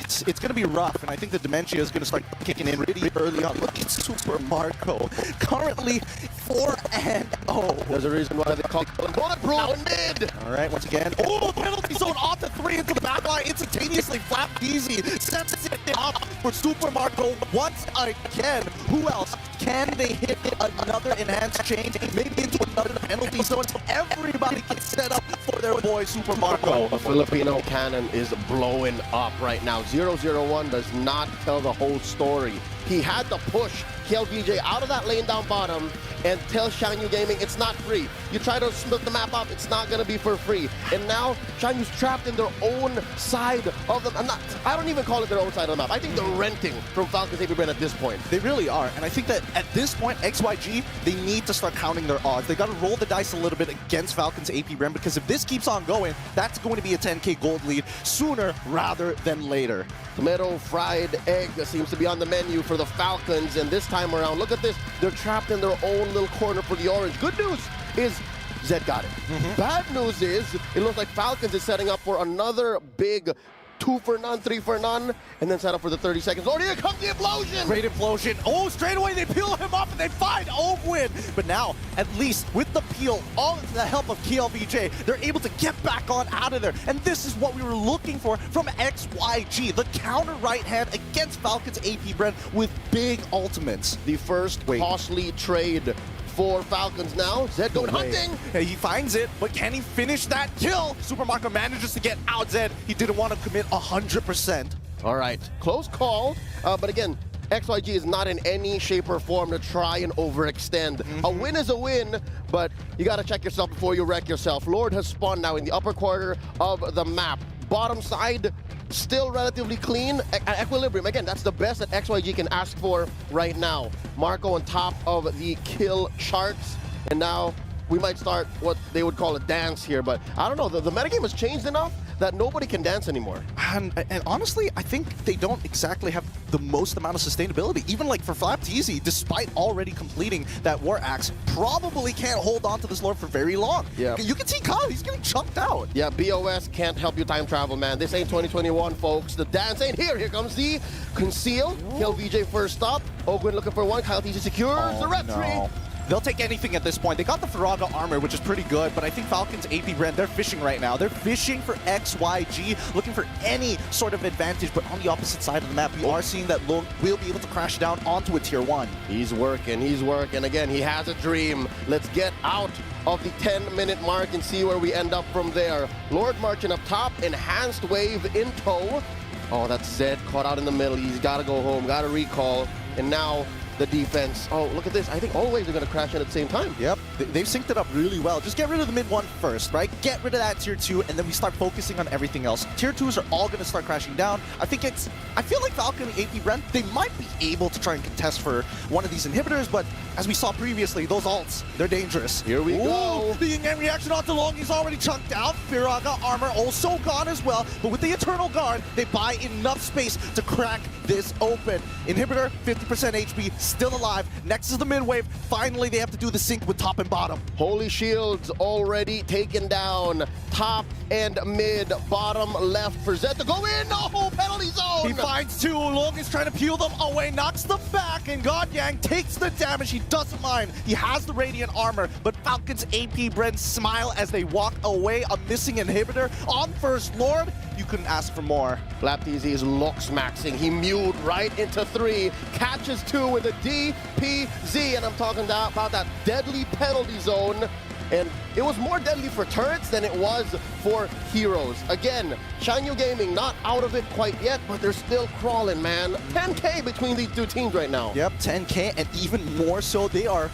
it's going to be rough, and I think the Dementia is going to start kicking in really early on. Look at Super Marco, currently 4-0. There's a reason why they call it Bulletproof mid. All right, once again. Oh, penalty zone on to 3 into the backline. Instantaneously flapped easy. Sets it up for Super Marco once again. Who else? Can they hit another enhanced chain? Maybe into another penalty zone. Everybody gets set up for their boy Super Marco. The Filipino cannon is blowing up right now. 001 does not tell the whole story. He had to push KLVJ out of that lane down bottom and tell Xianyou Gaming it's not free. You try to split the map up, it's not going to be for free. And now Xianyou's trapped in their own side of the... I don't even call it their own side of the map. I think they're renting from Falcons AP.Bren at this point. They really are, and I think that at this point, XYG, they need to start counting their odds. They got to roll the dice a little bit against Falcons AP.Bren, because if this keeps on going, that's going to be a 10K gold lead sooner rather than later. Tomato fried egg seems to be on the menu for the Falcons, and this time around, look at this. They're trapped in their own little corner for the orange. Good news is Zed got it. Bad news is it looks like Falcons is setting up for another big 2 for none, 3 for none, and then set up for the 30 seconds. Oh, here comes the implosion! Great implosion. Oh, straight away they peel him off and they find Ogwin. But now, at least with the peel, all with the help of KLVJ, they're able to get back on out of there. And this is what we were looking for from XYG, the counter right hand against Falcons AP.Bren with big ultimates. The first costly trade for Falcons now. Zed going hunting. Yeah, he finds it, but can he finish that kill? Supermarket manages to get out Zed. He didn't want to commit 100%. All right, close call. But again, XYG is not in any shape or form to try and overextend. A win is a win, but you got to check yourself before you wreck yourself. Lord has spawned now in the upper quarter of the map. Bottom side, still relatively clean. Equilibrium, again, that's the best that XYG can ask for right now. Marco on top of the kill charts, and now we might start what they would call a dance here, but I don't know, the metagame has changed enough that nobody can dance anymore. And honestly, I think they don't exactly have the most amount of sustainability. Even like for Flapteasy, despite already completing that War Axe, probably can't hold on to this Lord for very long. Yeah. You can see Kyle, he's getting chunked out. Yeah, BOS can't help you time travel, man. This ain't 2021, folks. The dance ain't here. Here comes the conceal. KLVJ first up. Ogwin looking for one. Kyle TC secures the Restream. They'll take anything at this point. They got the Faraga armor, which is pretty good, but I think Falcons AP.Bren, they're fishing right now. They're fishing for XYG, looking for any sort of advantage, but on the opposite side of the map, we are seeing that Lung will be able to crash down onto a tier 1. He's working. Again, he has a dream. Let's get out of the 10-minute mark and see where we end up from there. Lord marching up top, enhanced wave in tow. Oh, that's Zed caught out in the middle. He's got to go home, got to recall, and now the defense. Oh, look at this. I think all waves are going to crash in at the same time. Yep, they've synced it up really well. Just get rid of the mid 1 first, right? Get rid of that tier 2, and then we start focusing on everything else. Tier 2s are all going to start crashing down. I feel like Falcon and AP.Bren, they might be able to try and contest for one of these inhibitors, but as we saw previously, those ults, they're dangerous. Here we go. The in-game reaction onto Long, he's already chunked out. Firaga armor also gone as well, but with the Eternal Guard, they buy enough space to crack this open. Inhibitor, 50% HP, still alive. Next is the mid wave. Finally, they have to do the sync with top and bottom. Holy Shields already taken down. Top and mid, bottom left for Zed to go in. No, penalty zone. He finds 2. Long is trying to peel them away, knocks them back, and Godyang takes the damage. He doesn't mind. He has the Radiant armor, but Falcons AP.Bren smile as they walk away. A missing inhibitor on first Lord. You couldn't ask for more. Flapteasy is looks maxing. He mewed right into 3. Catches 2 with a DPZ, and I'm talking about that deadly penalty zone. And it was more deadly for turrets than it was for heroes. Again, Xianyou Gaming not out of it quite yet, but they're still crawling, man. 10K between these two teams right now. Yep, 10K, and even more so, they are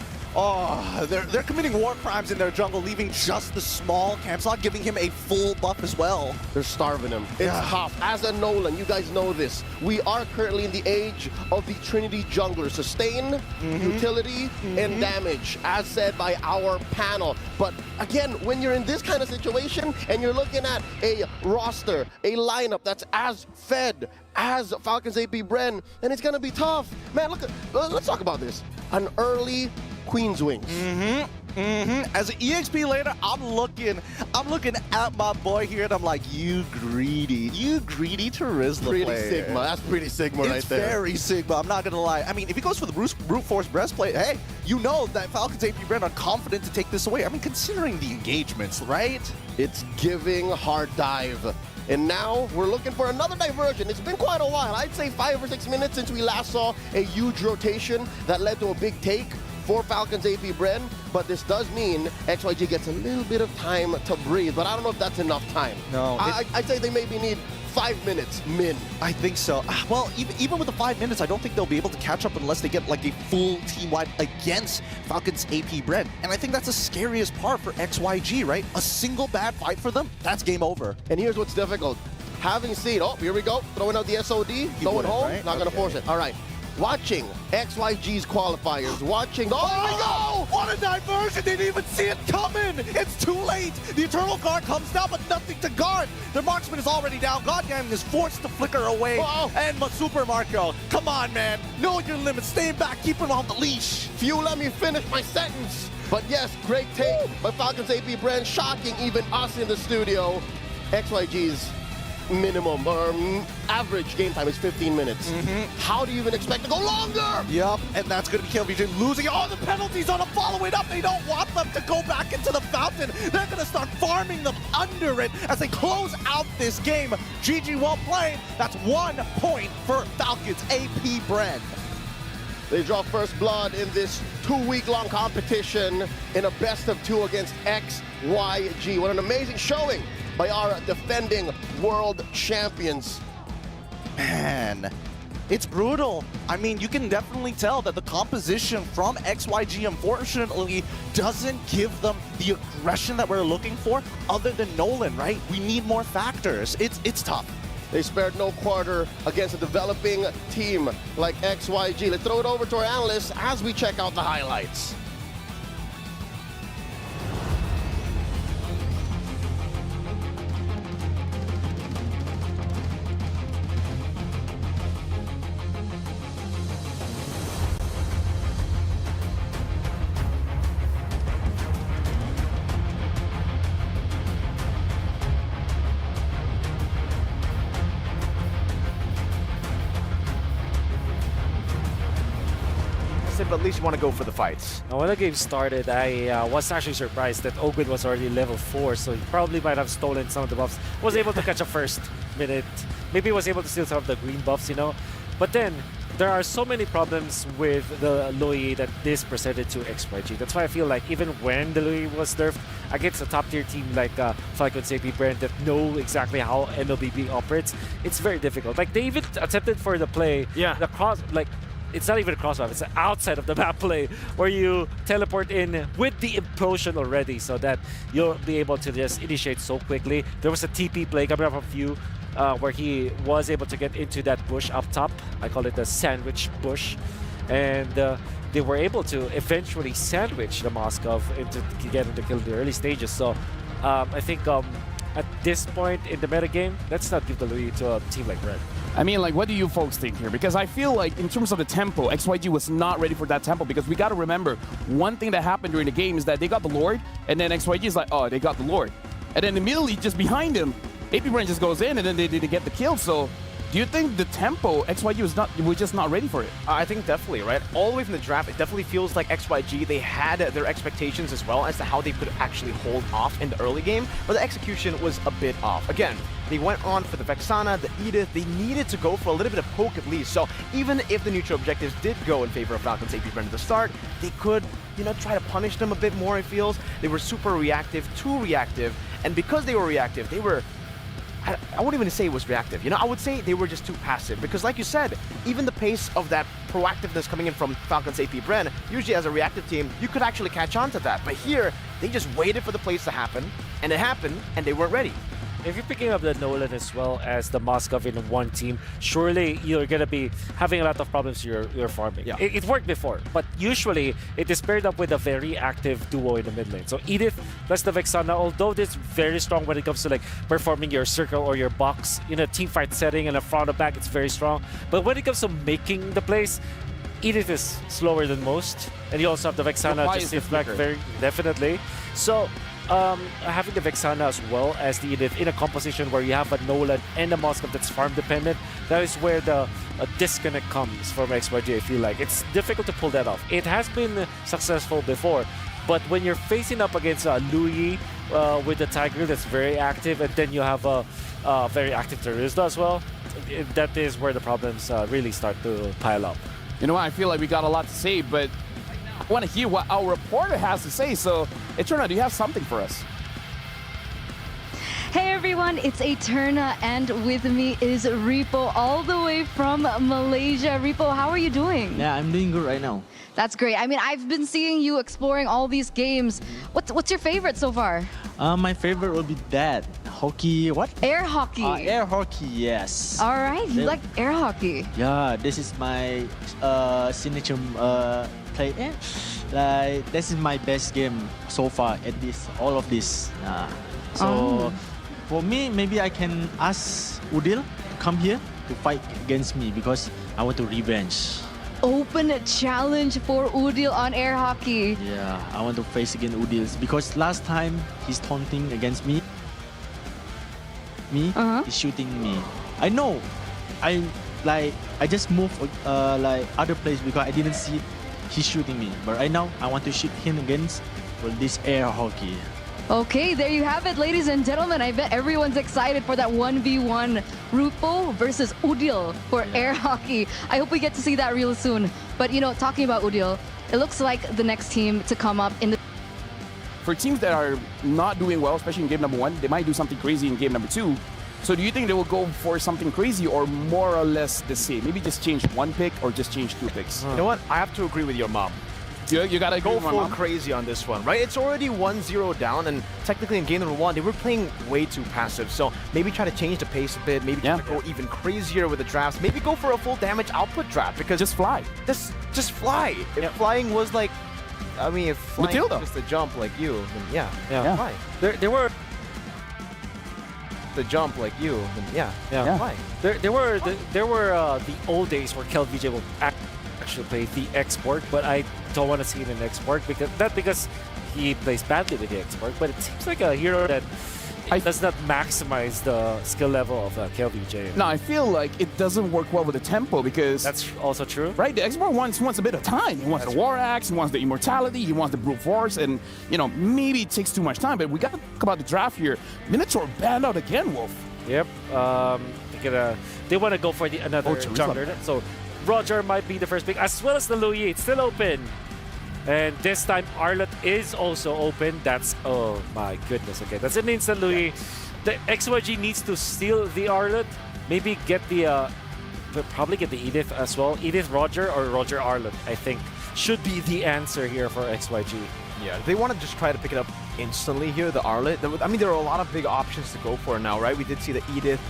they're committing war crimes in their jungle, leaving just the small camps, not giving him a full buff as well. They're starving him. It's tough. As a Nolan, you guys know this. We are currently in the age of the Trinity jungler. Sustain, utility, and damage, as said by our panel. But again, when you're in this kind of situation and you're looking at a roster, a lineup that's as fed as Falcons AP.Bren, and it's gonna be tough. Man, let's talk about this. An early Queen's Wings. As an EXP later, I'm looking at my boy here, and I'm like, you greedy Terizla Pretty player. Sigma. That's pretty Sigma right there. It's very Sigma. I'm not gonna lie. I mean, if he goes for the brute force breastplate, hey, you know that Falcons AP.Bren are confident to take this away. I mean, considering the engagements, right? It's giving hard dive. And now we're looking for another diversion. It's been quite a while. I'd say 5 or 6 minutes since we last saw a huge rotation that led to a big take for Falcons AP.Bren, but this does mean XYG gets a little bit of time to breathe, but I don't know if that's enough time. No. I'd say they maybe need 5 minutes, min. I think so. Well, even with the 5 minutes, I don't think they'll be able to catch up unless they get like a full team wipe against Falcons AP.Bren. And I think that's the scariest part for XYG, right? A single bad fight for them, that's game over. And here's what's difficult. Having seen, oh, here we go, throwing out the SOD, going home, right? not going to force it. All right. Watching XYG's qualifiers, watching, oh, here we go! What a diversion! They didn't even see it coming! It's too late! The Eternal Guard comes down, but nothing to guard! Their marksman is already down. GodGaming is forced to flicker away. Uh-oh. And Super Marco, come on, man. Know your limits. Stay back. Keep him on the leash. Few, let me finish my sentence. But yes, great take by Falcons AP.Bren, shocking even us in the studio. XYG's minimum or average game time is 15 minutes. How do you even expect to go longer? Yep, and that's going to be KLVJ losing all the penalties on a follow-it up. They don't want them to go back into the fountain. They're going to start farming them under it as they close out this game. GG, well played. That's 1 point for Falcons AP.Bren. They draw first blood in this 2-week-long competition in a best-of-2 against XYG. What an amazing showing by our defending world champions. Man, it's brutal. I mean, you can definitely tell that the composition from XYG, unfortunately, doesn't give them the aggression that we're looking for other than Nolan, right? We need more factors. It's tough. They spared no quarter against a developing team like XYG. Let's throw it over to our analysts as we check out the highlights. But at least you want to go for the fights. Now, when the game started, I was actually surprised that Ogwin was already level 4, so he probably might have stolen some of the buffs. Was able to catch a first minute. Maybe was able to steal some of the green buffs, you know. But then, there are so many problems with the Lui that this presented to XYG. That's why I feel like even when the Lui was nerfed against a top-tier team like Falcons AP.Bren that know exactly how MLBB operates, it's very difficult. Like, they even attempted for the play, the cross, like, it's not even a cross map, it's outside of the map play where you teleport in with the implosion already so that you'll be able to just initiate so quickly. There was a TP play coming up from you where he was able to get into that bush up top. I call it the sandwich bush. And they were able to eventually sandwich the Moskov into getting the kill in the early stages. So I think at this point in the metagame, let's not give the lead to a team like Red. I mean, like, what do you folks think here? Because I feel like in terms of the tempo, XYG was not ready for that tempo because we got to remember one thing that happened during the game is that they got the Lord and then XYG is like, oh, they got the Lord. And then immediately just behind him, AP.Bren just goes in and then they get the kill. So do you think the tempo, XYG was just not ready for it? I think definitely, right? All the way from the draft, it definitely feels like XYG, they had their expectations as well as to how they could actually hold off in the early game, but the execution was a bit off. Again, they went on for the Vexana, the Edith, they needed to go for a little bit of poke at least. So even if the neutral objectives did go in favor of Falcons AP.Bren at the start, they could, you know, try to punish them a bit more, it feels. They were super reactive, too reactive, and because they were reactive, they were I wouldn't even say it was reactive. You know, I would say they were just too passive because like you said, even the pace of that proactiveness coming in from Falcons AP.Bren, usually as a reactive team, you could actually catch on to that. But here, they just waited for the plays to happen, and it happened, and they weren't ready. If you're picking up the Nolan as well as the Moskov in one team, surely you're going to be having a lot of problems you're farming. Yeah. It worked before, but usually it is paired up with a very active duo in the mid lane. So Edith plus the Vexana, although it's very strong when it comes to like performing your circle or your box in a team fight setting and a front or back, it's very strong. But when it comes to making the plays, Edith is slower than most. And you also have the Vexana just sits back very definitely. So having the Vexana as well as the Edith in a composition where you have a Nolan and a Moskov that's farm dependent, that is where the disconnect comes from XYG. I feel like it's difficult to pull that off. It has been successful before, but when you're facing up against Louis with the Tiger that's very active, and then you have a very active Terista as well, that is where the problems really start to pile up. You know what? I feel like we got a lot to say, but I want to hear what our reporter has to say. So, Eterna, do you have something for us? Hey everyone, it's Eterna, and with me is Repo all the way from Malaysia. Repo, how are you doing? Yeah, I'm doing good right now. That's great. I mean, I've been seeing you exploring all these games. What's your favorite so far? My favorite will be that. Hockey, what? Air hockey. Air hockey, yes. All right, you like air hockey. Yeah, this is my signature play. Like, this is my best game so far at this, all of this. So for me, maybe I can ask Udil to come here to fight against me because I want to revenge. Open challenge for Udil on air hockey. Yeah, I want to face against Udil because last time he's taunting against me. He's shooting me. I know. I just moved like other place because I didn't see he's shooting me. But right now I want to shoot him against this air hockey. Okay, there you have it, ladies and gentlemen. I bet everyone's excited for that 1v1 Rupo versus Udil for air hockey. I hope we get to see that real soon. But, you know, talking about Udil, it looks like the next team to come up in the... For teams that are not doing well, especially in game number 1, they might do something crazy in game number 2. So do you think they will go for something crazy or more or less the same? Maybe just change 1 pick or just change 2 picks? You know what? I have to agree with your mom. You gotta go full crazy on this one, right? It's already 1-0 down, and technically in game number 1, they were playing way too passive. So maybe try to change the pace a bit, maybe try to go even crazier with the drafts, maybe go for a full damage output draft, because just fly. Just fly. If flying was like, I mean, if flying was just a jump like you, then fly. There were the jump like you, then fly. There were the old days where KelVJ will actually play the export, but I don't want to see him in export because not because he plays badly with the export, but it seems like a hero that does not maximize the skill level of KelVJ. No, I feel like it doesn't work well with the tempo because that's also true. Right, the export wants a bit of time. He wants the War Axe, he wants the Immortality, he wants the Brute Force, and you know maybe it takes too much time. But we got to talk about the draft here. Minotaur banned out again, Wolf. Yep. They want to go for another jungler. So Roger might be the first pick, as well as the Luyi. It's still open. And this time, Arlott is also open. That's, oh my goodness. Okay, that's an instant Luyi. The XYG needs to steal the Arlott. Maybe get the, probably get the Edith as well. Edith Roger or Roger Arlott, I think, should be the answer here for XYG. Yeah, they want to just try to pick it up instantly here, the Arlott. I mean, there are a lot of big options to go for now, right? We did see the Edith.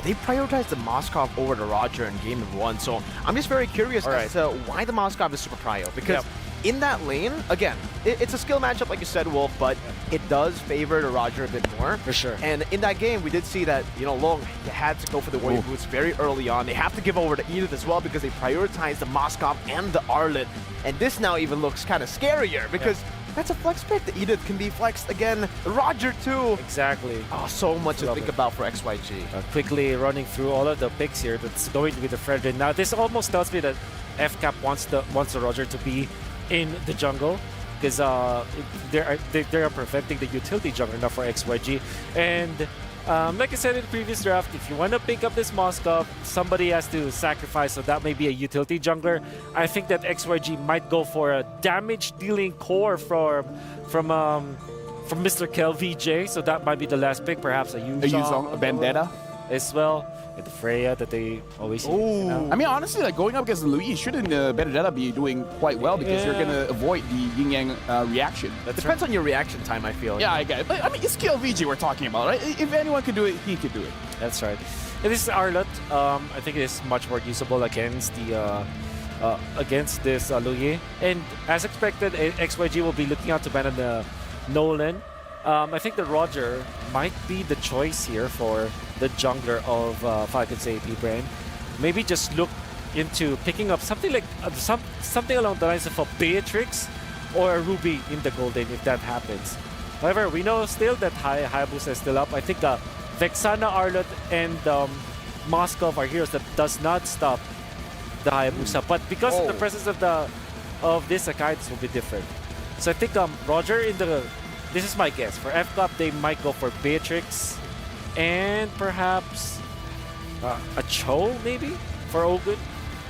They prioritized the Moskov over the Roger in game number 1, so I'm just very curious as to why the Moskov is super prio. Because in that lane, again, it's a skill matchup like you said, Wolf, but it does favor the Roger a bit more. For sure. And in that game, we did see that, you know, Long had to go for the Warrior Boots very early on. They have to give over to Edith as well because they prioritized the Moskov and the Arlott. And this now even looks kind of scarier because that's a flex pick. The Edith can be flexed again. Roger too. Exactly. Oh, so much to think about for XYG. Quickly running through all of the picks here. That's going to be the Fredrin. Now, this almost tells me that FCAP wants the Roger to be in the jungle because they are preventing the utility jungler now for XYG. And like I said in the previous draft, if you want to pick up this Moskov, somebody has to sacrifice, so that may be a utility jungler. I think that XYG might go for a damage-dealing core from Mr. KelVJ, so that might be the last pick, perhaps a Yuzong, a Vendetta as well, and the Freya that they always use. You know? I mean, honestly, like going up against Luyi, shouldn't Vendetta be doing quite well because you're gonna avoid the yin-yang reaction. That depends on your reaction time, I feel. Yeah, I get it. But I mean, it's KelVJ we're talking about, right? If anyone could do it, he could do it. That's right. And this is Arlott. I think it is much more usable against the against this Luyi. And as expected, XYG will be looking out to ban on the Nolan. I think the Roger might be the choice here for the jungler of Falcons AP.Bren. Maybe just look into picking up something like something along the lines of a Beatrix or a Ruby in the Golden if that happens. However, we know still that Hayabusa is still up. I think Vexana, Arlott, and Moskov are heroes that does not stop the Hayabusa. But because of the presence of this Akai, this will be different. So I think Roger in the... This is my guess. For FCAP, they might go for Beatrix and perhaps a Cho, maybe, for Ogun.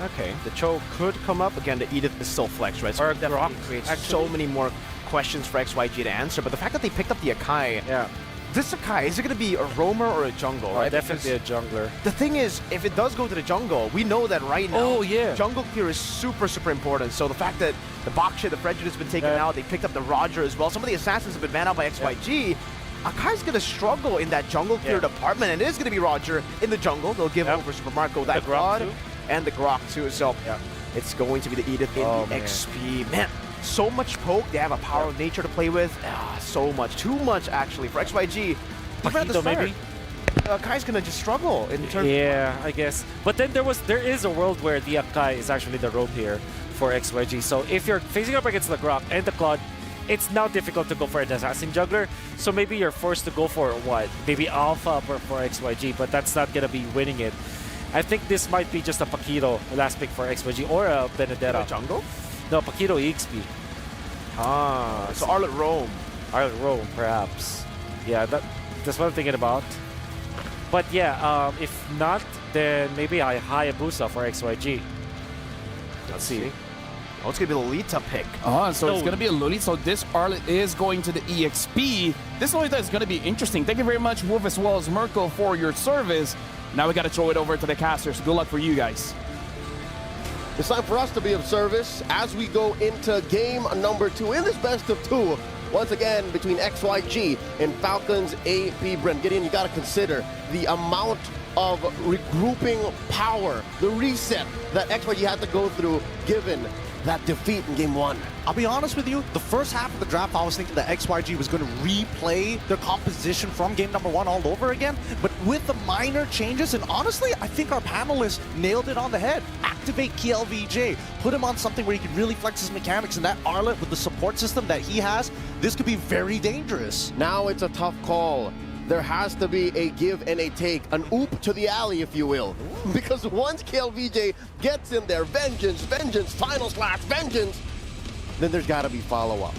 Okay, the Cho could come up. Again, the Edith is still flex, right? So or Grok, creates so many more questions for XYG to answer. But the fact that they picked up the Akai, this Sakai, is it going to be a roamer or a jungle, right? Definitely Because a jungler. the thing is, if it does go to the jungle, we know that right now, Oh, yeah. jungle clear is super, super important. So the fact that the Baksha, the Fredrin has been taken out, they picked up the Roger as well. Some of the assassins have been banned out by XYG. Akai's going to struggle in that jungle clear department, and it is going to be Roger in the jungle. They'll give over Super Marco that Grok and the Grok too. So it's going to be the Edith in the XP. Man, so much poke. They have a power of nature to play with. So much. Too much, actually, for XYG. Paquito, maybe? Akai's going to just struggle in terms of... I guess. But then there is a world where the Akai is actually the rope here for XYG. So if you're facing up against the Grok and the Claude, it's now difficult to go for an assassin juggler. So maybe you're forced to go for what? Maybe Alpha for XYG, but that's not going to be winning it. I think this might be just a Paquito last pick for XYG or a Benedetta. Jungle? No, Paquito EXP. So Arlet Roam. Arlet Roam, perhaps. Yeah, that's what I'm thinking about. But yeah, if not, then maybe a Hayabusa for XYG. Let's see. Oh, it's going to be Lolita pick. So it's going to be a Lolita. So this Arlet is going to the EXP. This Lolita is going to be interesting. Thank you very much, Wolf, as well as Mirko, for your service. Now we got to throw it over to the casters. Good luck for you guys. It's time for us to be of service as we go into game number 2 in this best of 2. Once again, between XYG and Falcons AP.Bren. Gideon, you got to consider the amount of regrouping power, the reset that XYG had to go through given that defeat in game 1. I'll be honest with you, the first half of the draft, I was thinking that XYG was going to replay their composition from game number 1 all over again, but with the minor changes, and honestly, I think our panelists nailed it on the head. Activate KLVJ, put him on something where he can really flex his mechanics, and that Arlet with the support system that he has, this could be very dangerous. Now it's a tough call. There has to be a give and a take, an oop to the alley, if you will. Because once KLVJ gets in there, vengeance, final slash, vengeance, then there's got to be follow-up.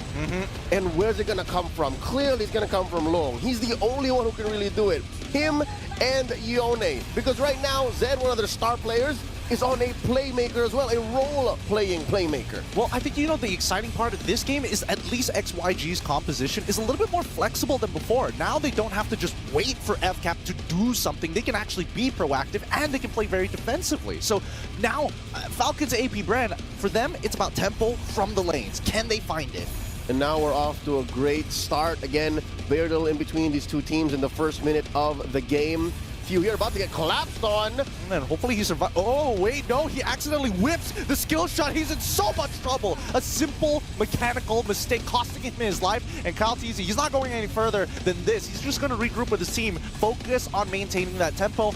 And where's it going to come from? Clearly, it's going to come from Long. He's the only one who can really do it. Him and Xianyou. Because right now, Zed, one of their star players, is on a playmaker as well, a role-playing playmaker. Well, I think, you know, the exciting part of this game is at least XYG's composition is a little bit more flexible than before. Now they don't have to just wait for FCAP to do something. They can actually be proactive, and they can play very defensively. So now, Falcons AP.Bren, for them, it's about tempo from the lanes. Can they find it? And now we're off to a great start. Again, very little in between these two teams in the first minute of the game. Few here about to get collapsed on. And hopefully he survives. Oh, wait, no, he accidentally whips the skill shot. He's in so much trouble. A simple mechanical mistake costing him his life. And Kyle Teasy, he's not going any further than this. He's just going to regroup with his team, focus on maintaining that tempo.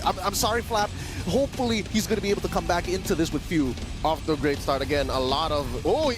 I'm sorry, Flap. Hopefully he's going to be able to come back into this with few. Off to a great start again. A lot of,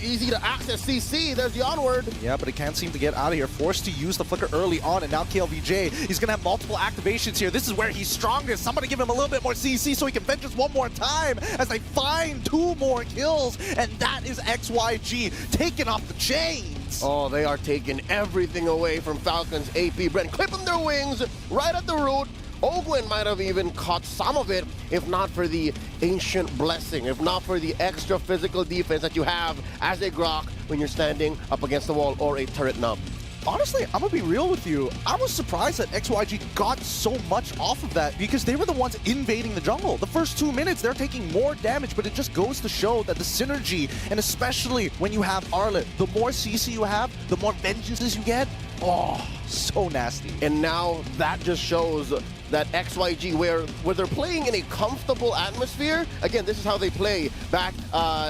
easy to access CC. There's the onward. Yeah, but he can't seem to get out of here. Forced to use the flicker early on, and now KLVJ, he's going to have multiple activations here. This is where he's strongest. Somebody give him a little bit more CC so he can vengeance one more time as they find 2 more kills, and that is XYG taking off the chains. Oh, they are taking everything away from Falcons AP.Bren, clipping their wings right at the root. Ogwin might have even caught some of it, if not for the ancient blessing, if not for the extra physical defense that you have as a Grok when you're standing up against the wall or a turret nub. Honestly, I'm gonna be real with you. I was surprised that XYG got so much off of that because they were the ones invading the jungle. The first 2 minutes, they're taking more damage, but it just goes to show that the synergy, and especially when you have Arlet, the more CC you have, the more vengeances you get. Oh, so nasty. And now that just shows that XYG, where they're playing in a comfortable atmosphere, again, this is how they play back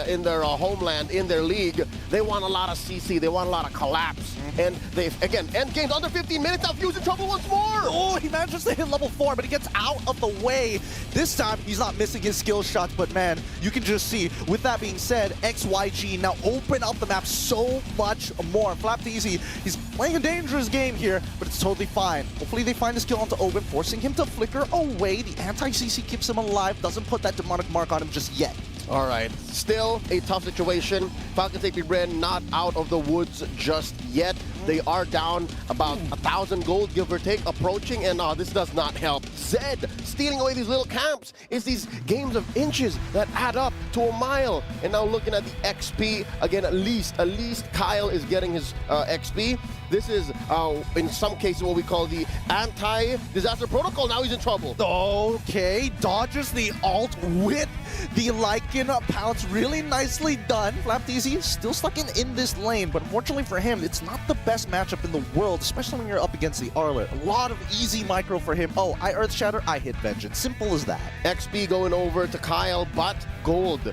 in their homeland, in their league. They want a lot of CC, they want a lot of collapse. And they, again, end games under 15 minutes, now Fuse in trouble once more! Oh, he manages to hit level 4, but he gets out of the way. This time, he's not missing his skill shots, but man, you can just see, with that being said, XYG now open up the map so much more. Flap Easy, he's playing a dangerous game here, but it's totally fine. Hopefully they find a skill onto Owen, forcing him to flicker away. The anti-CC keeps him alive, doesn't put that demonic mark on him just yet. All right, still a tough situation. Falcons AP.Bren not out of the woods just yet. They are down about 1,000 gold, give or take, approaching, and this does not help. Zed stealing away these little camps. It's these games of inches that add up to a mile. And now looking at the XP, again, at least Kyle is getting his XP. This is, in some cases, what we call the anti-disaster protocol. Now he's in trouble. Okay, dodges the ult with the Lycan pounce. Really nicely done. Flapteasy still stuck in this lane, but unfortunately for him, it's not the best matchup in the world, especially when you're up against the Arlet. A lot of easy micro for him. Oh, I Earth Shatter, I hit Vengeance. Simple as that. XP going over to Kyle, but gold.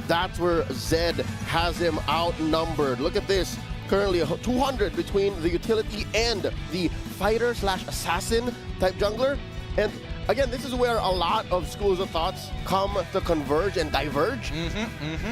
That's where Zed has him outnumbered. Look at this. Currently 200 between the utility and the fighter/assassin type jungler. And again, this is where a lot of schools of thoughts come to converge and diverge.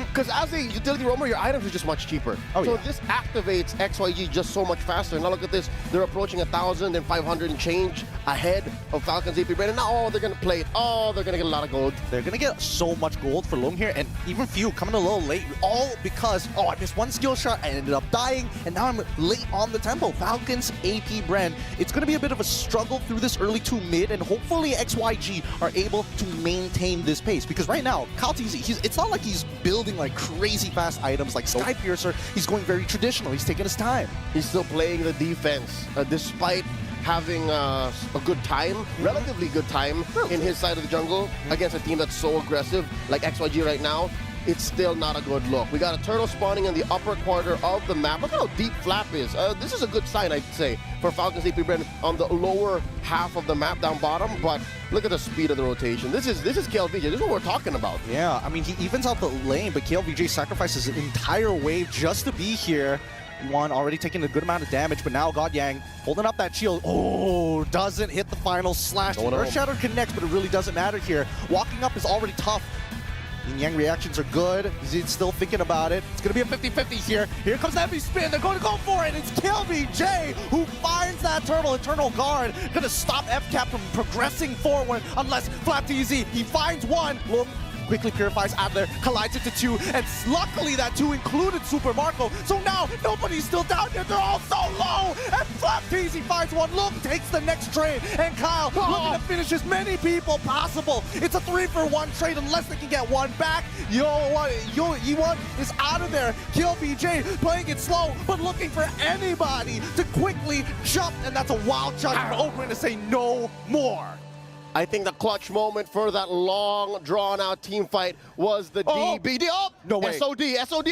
Because as a utility roamer, your items are just much cheaper. So this activates XYG just so much faster. Now look at this. They're approaching 1,500 and change ahead of Falcons AP.Bren. And now, they're going to play it. They're going to get a lot of gold. They're going to get so much gold for Long here, and even few coming a little late, all because, I missed one skill shot, I ended up dying, and now I'm late on the tempo. Falcons AP.Bren. It's going to be a bit of a struggle through this early to mid, and hopefully XYG are able to maintain this pace, because right now, Kalteezy, it's not like he's building like crazy fast items like Sky Piercer. He's going very traditional. He's taking his time. He's still playing the defense, despite having a good time, relatively good time in his side of the jungle against a team that's so aggressive like XYG right now. It's still not a good look. We got a turtle spawning in the upper quarter of the map. Look how deep Flap is. This is a good sign, I'd say, for Falcons AP.Bren on the lower half of the map down bottom, but look at the speed of the rotation. This is KLVJ. This is what we're talking about. Yeah, I mean, he evens out the lane, but KLVJ sacrifices an entire wave just to be here. One already taking a good amount of damage, but now GodYang holding up that shield. Oh, doesn't hit the final slash. Earth Shatter connects, but it really doesn't matter here. Walking up is already tough. Yang reactions are good. He's still thinking about it. It's going to be a 50-50 here. Here comes the heavy spin. They're going to go for it. It's KLVJ who finds that turtle. Eternal Guard going to stop FCAP from progressing forward unless Flapteasy, he finds one. Look, quickly purifies out of there, collides into two, and luckily that two included Super Marco. So now nobody's still down here. They're all so low, and Flapteasy finds one. Look, takes the next trade, and Kyle looking to finish as many people possible. It's a 3-for-1 trade unless they can get one back. Yewon is out of there. KLVJ playing it slow, but looking for anybody to quickly jump, and that's a wild shot for Oakland to say no more. I think the clutch moment for that long, drawn-out team fight was the DBD. Oh, no way. SOD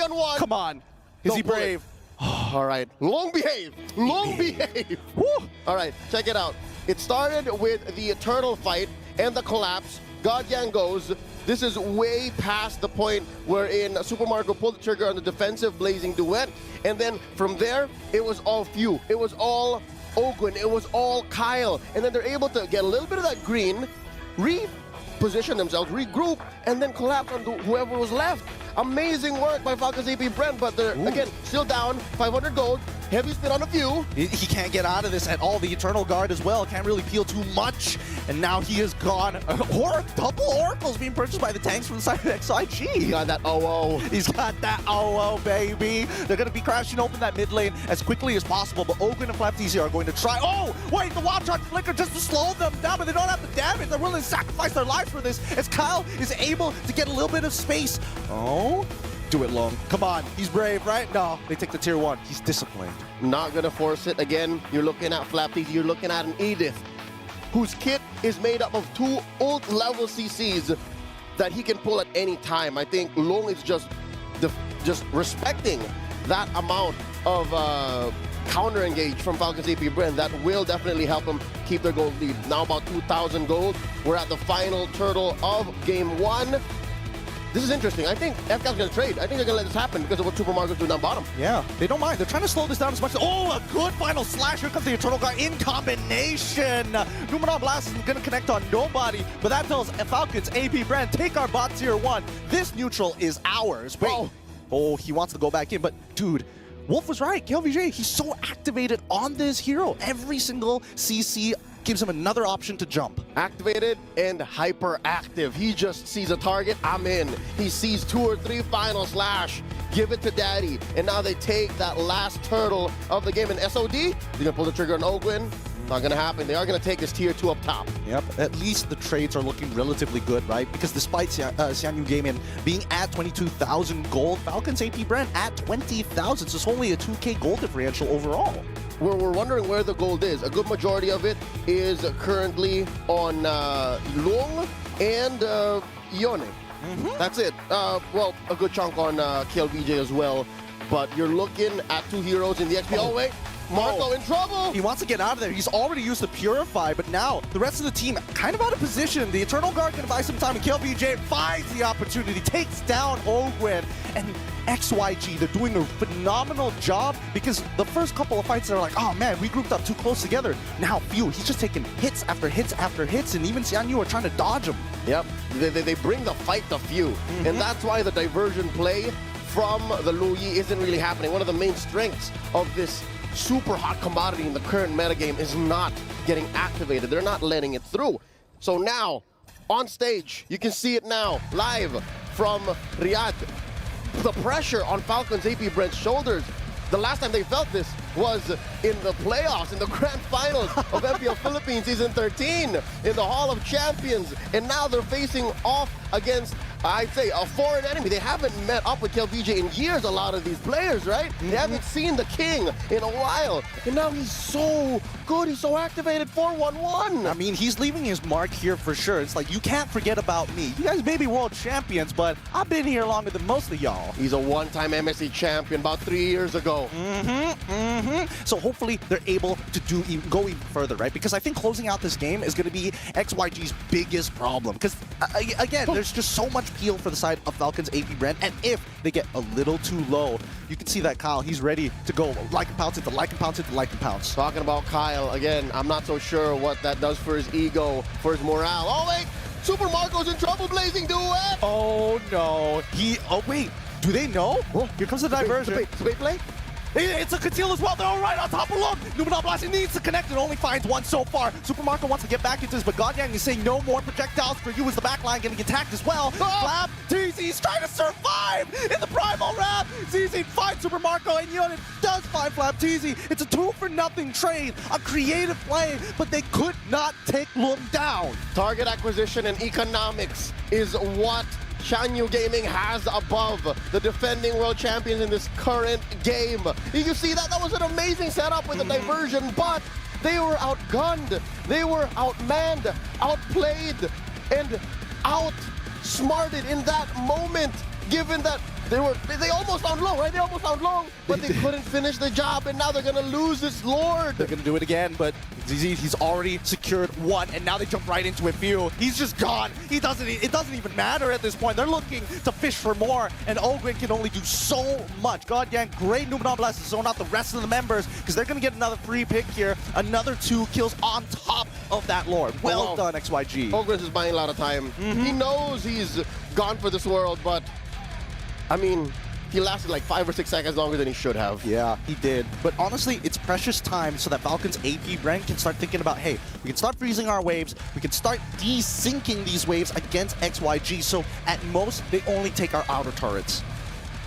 on one. Come on. Is he brave? All right, long behave. Woo. All right, check it out. It started with the turtle fight and the collapse. GodYang goes. This is way past the point wherein Super Marco pulled the trigger on the defensive Blazing Duet. And then from there, it was all few. It was all Ogwin, it was all Kyle, and then they're able to get a little bit of that green, reposition themselves, regroup, and then collapse on whoever was left. Amazing work by Falcons AP.Bren, but they're, again, still down, 500 gold, heavy spin on a few. He can't get out of this at all. The Eternal Guard as well, can't really peel too much, and now he is gone. Double Oracles being purchased by the tanks from the side of XYG. He got that OO. He's got that OO, baby. They're going to be crashing open that mid lane as quickly as possible, but Ogwin and Flapteasy are going to try. Oh, wait, the Wild Charge Flicker just to slow them down, but they don't have the damage. They're willing to sacrifice their lives for this as Kyle is able to get a little bit of space. Oh, do it, Long. Come on, he's brave, right? No, they take the tier 1. He's disciplined. Not gonna force it again. You're looking at Flapteasy, you're looking at an Edith, whose kit is made up of 2 ult level CCs that he can pull at any time. I think Long is just respecting that amount of counter engage from Falcons AP.Bren. That will definitely help them keep their gold lead. Now about 2,000 gold. We're at the final turtle of game 1. This is interesting. I think FCAP's going to trade. I think they're going to let this happen because of what Super Marco's doing down bottom. Yeah, they don't mind. They're trying to slow this down as much as... Oh, a good final slash. Here comes the Eternal Guard in combination. Numenon Blast is going to connect on nobody, but that tells Falcons AP.Bren, take our bot tier 1. This neutral is ours. Wait. Oh, he wants to go back in, but dude, Wolf was right. KLVJ, he's so activated on this hero. Every single CC gives him another option to jump. Activated and hyperactive. He just sees a target, I'm in. He sees 2 or 3 final slash. give it to daddy. And now they take that last turtle of the game. And SOD, they're gonna pull the trigger on Ogwin. Not gonna happen. They are gonna take this tier 2 up top. Yep, at least the trades are looking relatively good, right? Because despite Xianyou Gaming being at 22,000 gold, Falcons AP.Bren at 20,000, so it's only a 2K gold differential overall. We're wondering where the gold is. A good majority of it is currently on Lung and Xianyou. That's it. Well, a good chunk on KLBJ as well. But you're looking at 2 heroes in the XP. Oh, wait. Marco in trouble! He wants to get out of there. He's already used the Purify, but now the rest of the team kind of out of position. The Eternal Guard can buy some time, and KLBJ finds the opportunity, takes down Ogwin. And XYG, they're doing a phenomenal job because the first couple of fights, they're like, oh man, we grouped up too close together. Now, he's just taking hits after hits after hits, and even Xianyou are trying to dodge him. Yep, they bring the fight to few, and that's why the diversion play from the Lu Yi isn't really happening. One of the main strengths of this super hot commodity in the current metagame is not getting activated. They're not letting it through. So now, on stage, you can see it now, live from Riyadh. The pressure on Falcons AP.Bren's shoulders. The last time they felt this was in the playoffs, in the grand finals of MPL Philippines Season 13, in the Hall of Champions. And now they're facing off against, I'd say, a foreign enemy. They haven't met up with KLBJ in years, a lot of these players, right? They haven't seen the king in a while. And now he's so good, he's so activated, 4-1-1. I mean, he's leaving his mark here for sure. It's like, you can't forget about me. You guys may be world champions, but I've been here longer than most of y'all. He's a one-time MSC champion about 3 years ago. So hopefully they're able to go even further, right? Because I think closing out this game is going to be XYG's biggest problem. Because, again, there's just so much peel for the side of Falcons AP.Bren, and if they get a little too low, you can see that Kyle, he's ready to go like and pounce into like and pounce into like and pounce. Talking about Kyle, again, I'm not so sure what that does for his ego, for his morale. Oh, wait! Super Marco's in trouble, Blazing Duet! Oh, no. Oh, wait. Do they know? Oh, here comes the diversion. It's a bait play? It's a conceal as well. They're all right on top of Lung. Numenal Blast needs to connect. It only finds one so far. Super Marco wants to get back into this, but Godyang is saying no more projectiles for you as the backline getting attacked as well. Flab, TZ's trying to survive in the Primal Wrap. ZZ finds Super Marco, and Xianyou does find Flab TZ. It's a 2-for-0 trade, a creative play, but they could not take Lung down. Target acquisition and economics is what Xianyou Gaming has above the defending world champions in this current game. You can see that was an amazing setup with the diversion, but they were outgunned, they were outmanned, outplayed, and outsmarted in that moment, given that they almost found Long, right? They almost found Long, but they couldn't finish the job, and now they're gonna lose this Lord. They're gonna do it again, but ZZ, he's already secured one, and now they jump right into it. He's just gone. It doesn't even matter at this point. They're looking to fish for more, and Ogwin can only do so much. Godyang, great Numenal Blast to zone out the rest of the members, because they're gonna get another free pick here. Another 2 kills on top of that Lord. Well done, XYG. Ogwin is buying a lot of time. He knows he's gone for this world, but I mean, he lasted like 5 or 6 seconds longer than he should have. Yeah, he did. But honestly, it's precious time so that Falcons AP.Bren can start thinking about, hey, we can start freezing our waves, we can start desyncing these waves against XYG, so at most, they only take our outer turrets.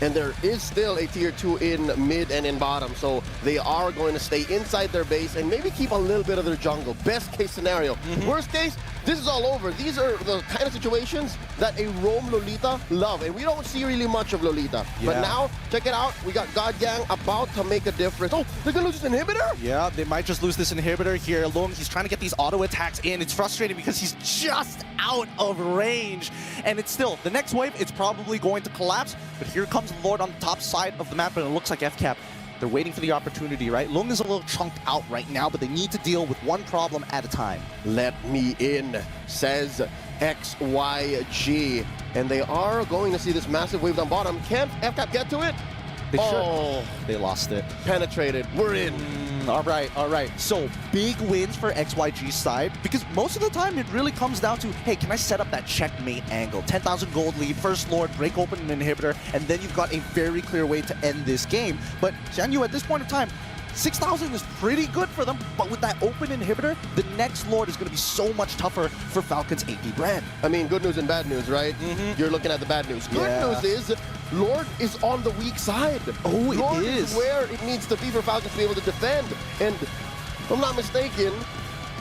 And there is still a tier 2 in mid and in bottom, so they are going to stay inside their base and maybe keep a little bit of their jungle. Best case scenario. Worst case, this is all over. These are the kind of situations that a roam Lolita love, and we don't see really much of Lolita. Yeah. But now, check it out, we got Godyang about to make a difference. Oh, they're gonna lose this inhibitor? Yeah, they might just lose this inhibitor here. Lung, he's trying to get these auto attacks in. It's frustrating because he's just out of range. And it's still, the next wave, it's probably going to collapse, but here comes Lord on the top side of the map, and it looks like FCAP. They're waiting for the opportunity, right? Lung is a little chunked out right now, but they need to deal with one problem at a time. Let me in, says XYG. And they are going to see this massive wave down bottom. Can't FCAP get to it? They should. They lost it. Penetrated. We're in. All right. So big wins for XYG's side, because most of the time it really comes down to, hey, can I set up that checkmate angle? 10,000 gold lead, first Lord, break open an inhibitor, and then you've got a very clear way to end this game. But Xianyou, at this point in time, 6,000 is pretty good for them, but with that open inhibitor, the next Lord is going to be so much tougher for Falcons AP.Bren. I mean, good news and bad news, right? You're looking at the bad news. Good news is Lord is on the weak side. Oh, Lord it is. where it needs to be for Falcons to be able to defend. And if I'm not mistaken,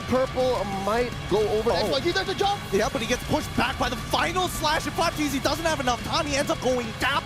Purple might go over. XYG, there's a jump. Yeah, but he gets pushed back by the final slash. If He doesn't have enough time, he ends up going down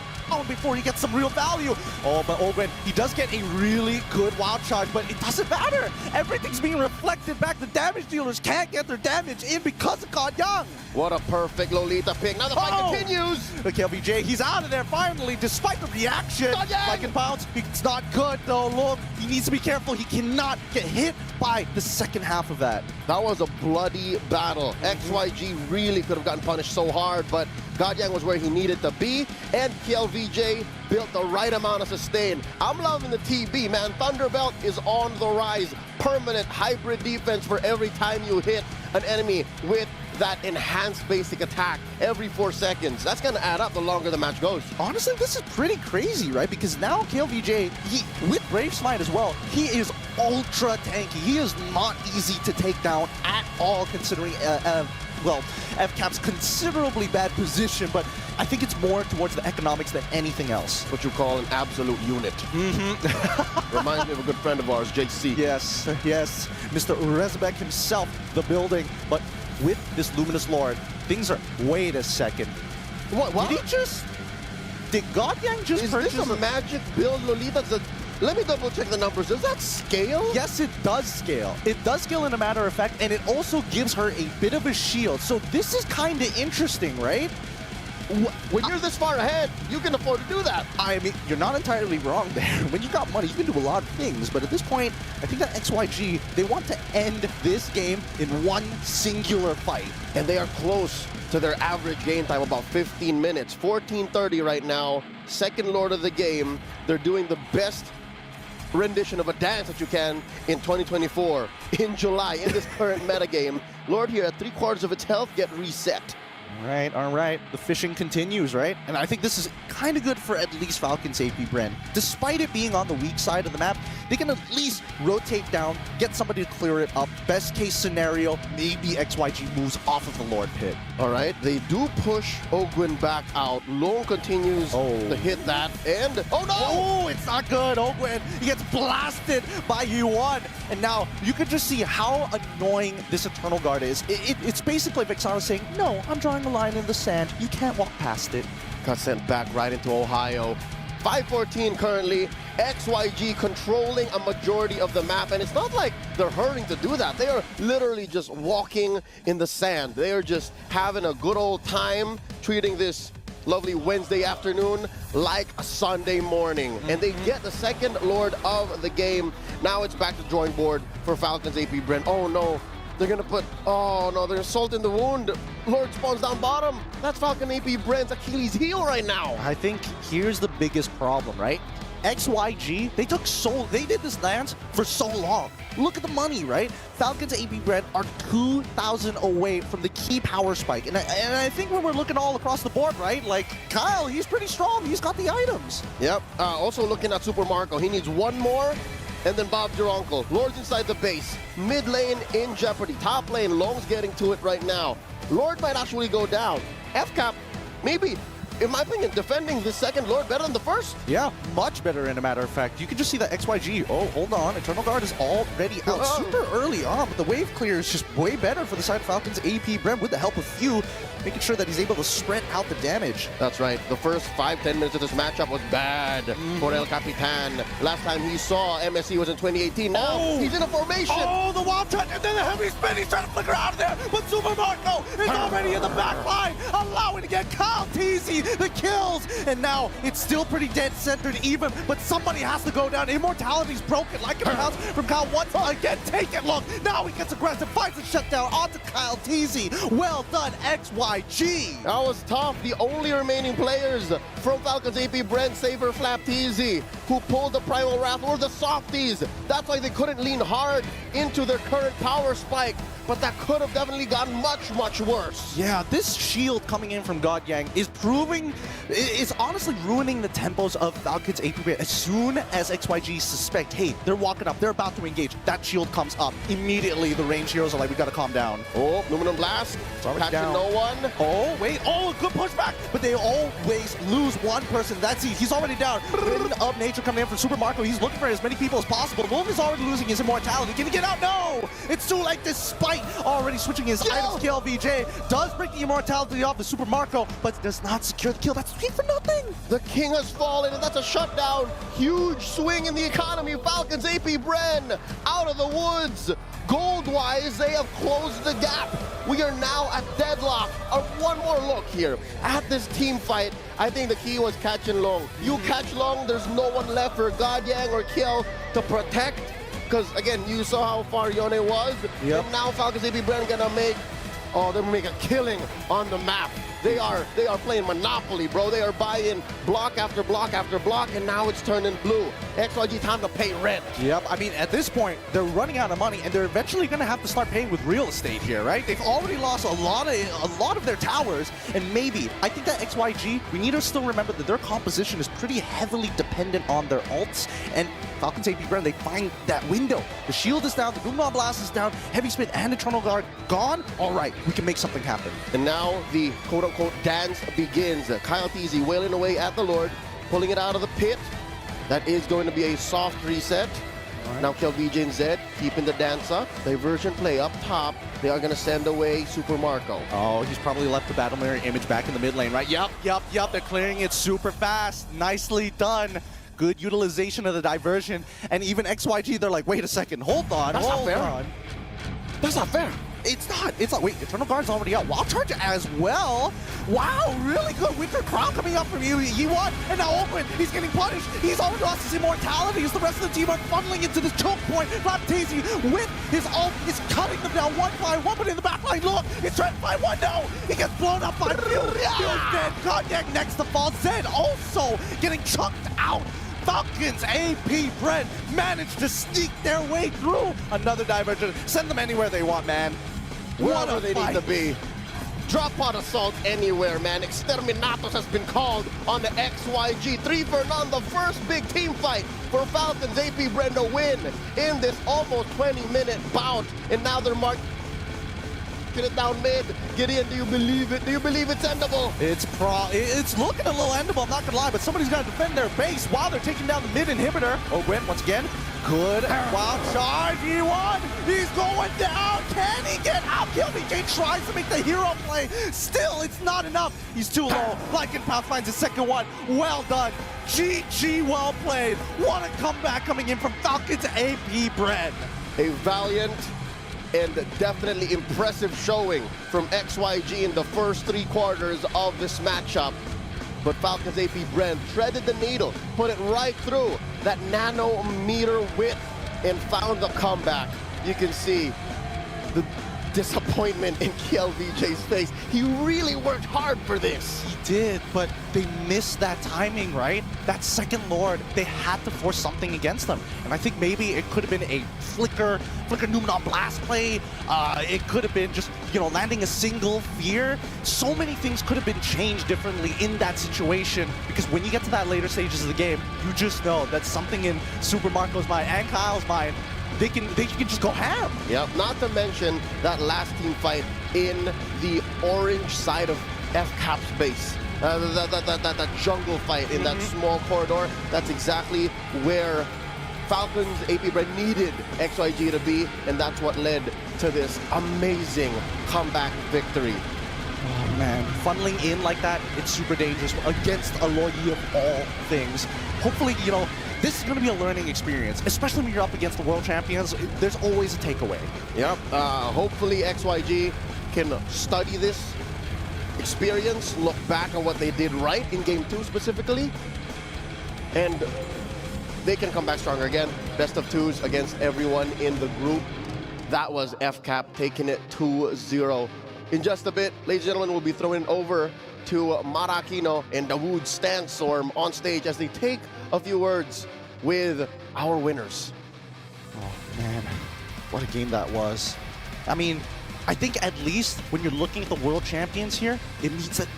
before he gets some real value. Oh, but Ogwen, he does get a really good wild charge, but it doesn't matter. Everything's being reflected back. The damage dealers can't get their damage in because of Young. What a perfect Lolita pick. Now the fight continues. The KLVJ, he's out of there finally, despite the reaction. Like in pounds, it's not good though. Look, he needs to be careful. He cannot get hit by the second half of that. That was a bloody battle. XYG really could have gotten punished so hard, but Gadyang was where he needed to be, and KLVJ built the right amount of sustain. I'm loving the TB, man. Thunderbelt is on the rise. Permanent hybrid defense for every time you hit an enemy with that enhanced basic attack every 4 seconds. That's gonna add up the longer the match goes. Honestly, this is pretty crazy, right? Because now KLVJ, with Brave Smite as well, he is ultra tanky. He is not easy to take down at all, considering well, FCAP's considerably bad position, but I think it's more towards the economics than anything else. What you call an absolute unit. Reminds me of a good friend of ours, JC. Yes, yes. Mr. Rezbek himself, the building. But with this Luminous Lord, things are... Wait a second. What? Did he just... Did Gadyang just purchase... Is this a magic build, Lolita? Let me double check the numbers. Does that scale? Yes, it does scale. It does scale in a matter of fact, and it also gives her a bit of a shield. So this is kind of interesting, right? When you're this far ahead, you can afford to do that. I mean, you're not entirely wrong there. When you got money, you can do a lot of things. But at this point, I think that XYG, they want to end this game in one singular fight. And they are close to their average game time, about 15 minutes. 14:30 right now, second Lord of the game. They're doing the best rendition of a dance that you can in 2024 in July in this current metagame. Lord here at 3/4 of its health get reset. All right. The fishing continues, right? And I think this is kind of good for at least Falcons AP.Bren. Despite it being on the weak side of the map, they can at least rotate down, get somebody to clear it up. Best case scenario, maybe XYG moves off of the Lord pit. All right, they do push Ogwen back out. Lone continues to hit that, and oh no! Oh, it's not good. Ogwen, he gets blasted by Xianyou. And now you can just see how annoying this Eternal Guard is. It's basically Vexana saying, no, I'm drawing a line in the sand. You can't walk past it. Got sent back right into Ohio. 5:14 currently. XYG controlling a majority of the map, and it's not like they're hurrying to do that. They are literally just walking in the sand. They are just having a good old time, treating this lovely Wednesday afternoon like a Sunday morning. And they get the second Lord of the game. Now it's back to the drawing board for Falcons AP.Bren. Oh no. They're gonna put, oh no, they're salt in the wound. Lord spawns down bottom. That's Falcon AP.Bren's Achilles heel right now. I think here's the biggest problem, right? XYG, they did this dance for so long. Look at the money, right? Falcons AP.Bren are 2,000 away from the key power spike. And I think when we're looking all across the board, right? Like, Kyle, he's pretty strong. He's got the items. Yep. Also looking at Super Marco, he needs one more. And then Bob's your uncle. Lord's inside the base. Mid lane in jeopardy. Top lane, Long's getting to it right now. Lord might actually go down. FCAP, maybe, in my opinion, defending the second Lord better than the first. Yeah, much better in a matter of fact. You can just see that XYG, oh, hold on, Eternal Guard is already out super early on, but the wave clear is just way better for the side of Falcons AP.Bren with the help of Few, making sure that he's able to spread out the damage. That's right. The first 5-10 minutes of this matchup was bad for El Capitan. Last time he saw MSC was in 2018. Now he's in a formation. Oh, the wild touch, and then the heavy spin. He's trying to flicker out of there, but Super Marco is already in the back line, allowing to get Kyle Teasy the kills. And now it's still pretty dead centered even, but somebody has to go down. Immortality's broken, like it bounce from Kyle once again. Take it, look. Now he gets aggressive, finds a shutdown onto Kyle Teasy. Well done, XYG. That was tough. The only remaining players from Falcons AP.Bren, Saber, Flap, Teasy, who pulled the Primal Wrath, were the softies. That's why they couldn't lean hard into their current power spike. But that could have definitely gotten much, much worse. Yeah, this shield coming in from Gadyang is is honestly ruining the tempos of Falcons AP.Bren. As soon as XYG suspect, hey, they're walking up, they're about to engage, that shield comes up. Immediately, the range heroes are like, we gotta calm down. Oh, Luminum Blast. It's already catching down. No one. Oh, wait. Oh, good pushback. back, but they always lose one person. That's he's already down. Wind of Nature coming in for Super Marco. He's looking for as many people as possible. Wolf is already losing his immortality. Can he get out? No! It's too late despite already switching his items. KLVJ does break the immortality off the Super Marco, but does not secure the kill. That's 3 for nothing. The king has fallen, and that's a shutdown. Huge swing in the economy. Falcons, AP.Bren out of the woods. Gold-wise, they have closed the gap. We are now at deadlock. One more look here at this team fight. I think the key was catching long. You catch long, there's no one left for Gadyang or Kiel to protect. Because again, you saw how far Xianyou was. Yep. And now Falcons AP.Bren gonna make, they're gonna make a killing on the map. They are playing Monopoly, bro. They are buying block after block after block, and now it's turning blue. XYG time to pay rent. Yep, I mean, at this point, they're running out of money, and they're eventually going to have to start paying with real estate here, right? They've already lost a lot of their towers, and maybe, I think that XYG, we need to still remember that their composition is pretty heavily dependent on their ults, and Falcons AP.Bren, they find that window. The shield is down, the Boomba Blast is down, Heavy Spin and Eternal Guard gone. All right, we can make something happen. And now the quote-unquote dance begins. Kyle Teasy wailing away at the Lord, pulling it out of the pit. That is going to be a soft reset. Right. Now KLVJ and Zed keeping the dance up. Diversion play up top. They are going to send away Super Marco. Oh, he's probably left the Battle Mirror image back in the mid lane, right? Yup. They're clearing it super fast. Nicely done. Good utilization of the diversion. And even XYG, they're like, wait a second, hold on. That's not fair. That's not fair. It's not. Wait, Eternal Guard's already out. Wild Charge as well. Wow, really good Winter Crown coming up from you. He won, and now Open, he's getting punished. He's already lost his immortality as the rest of the team are funneling into this choke point. Teasy with his ult is cutting them down one by one, but in the back line, look, he's trying to find one. No, he gets blown up by Field. Field's dead. Gadyang next to fall. Zed also getting chunked out. Falcons AP.Bren managed to sneak their way through. Another diversion. Send them anywhere they want, man. Wherever they need to be. Drop pod assault anywhere, man. Exterminatos has been called on the XYG. 3 for none, the first big team fight for Falcons AP.Bren to win in this almost 20-minute bout. And now they're marked it down mid. Gideon, do you believe it? Do you believe it's endable? It's looking a little endable, I'm not gonna lie, but somebody's gotta defend their base while they're taking down the mid inhibitor. Oh, Gwen, once again, good wild charge. He won. He's going down. Can he get out? KLVJ tries to make the hero play. Still, it's not enough. He's too low. Lycanpath finds his second one. Well done. GG, well played. What a comeback coming in from Falcons AP.Bren. A valiant and definitely impressive showing from XYG in the first 3 quarters of this matchup. But Falcons AP.Bren threaded the needle, put it right through that nanometer width and found the comeback. You can see the disappointment in KLVJ's face. He really worked hard for this. He did, but they missed that timing, right? That second Lord, they had to force something against them. And I think maybe it could have been a flicker Numenon blast play. It could have been just, landing a single fear. So many things could have been changed differently in that situation, because when you get to that later stages of the game, you just know that something in Super Marco's mind and Kyle's mind, they can just go ham. Yep, not to mention that last team fight in the orange side of FCAP's base. That jungle fight in that small corridor. That's exactly where Falcons AP.Bren needed XYG to be, and that's what led to this amazing comeback victory. Oh man, funneling in like that, it's super dangerous against a Loyi of all things. Hopefully, this is going to be a learning experience, especially when you're up against the world champions. There's always a takeaway. Yep. Hopefully XYG can study this experience, look back at what they did right in Game 2 specifically, and they can come back stronger again. Best of 2s against everyone in the group. That was FCAP taking it 2-0. In just a bit, ladies and gentlemen, we'll be throwing it over to Marakino and Dawood Stanstorm on stage as they take a few words with our winners. Oh man, what a game that was. I mean, I think at least when you're looking at the world champions here, it means that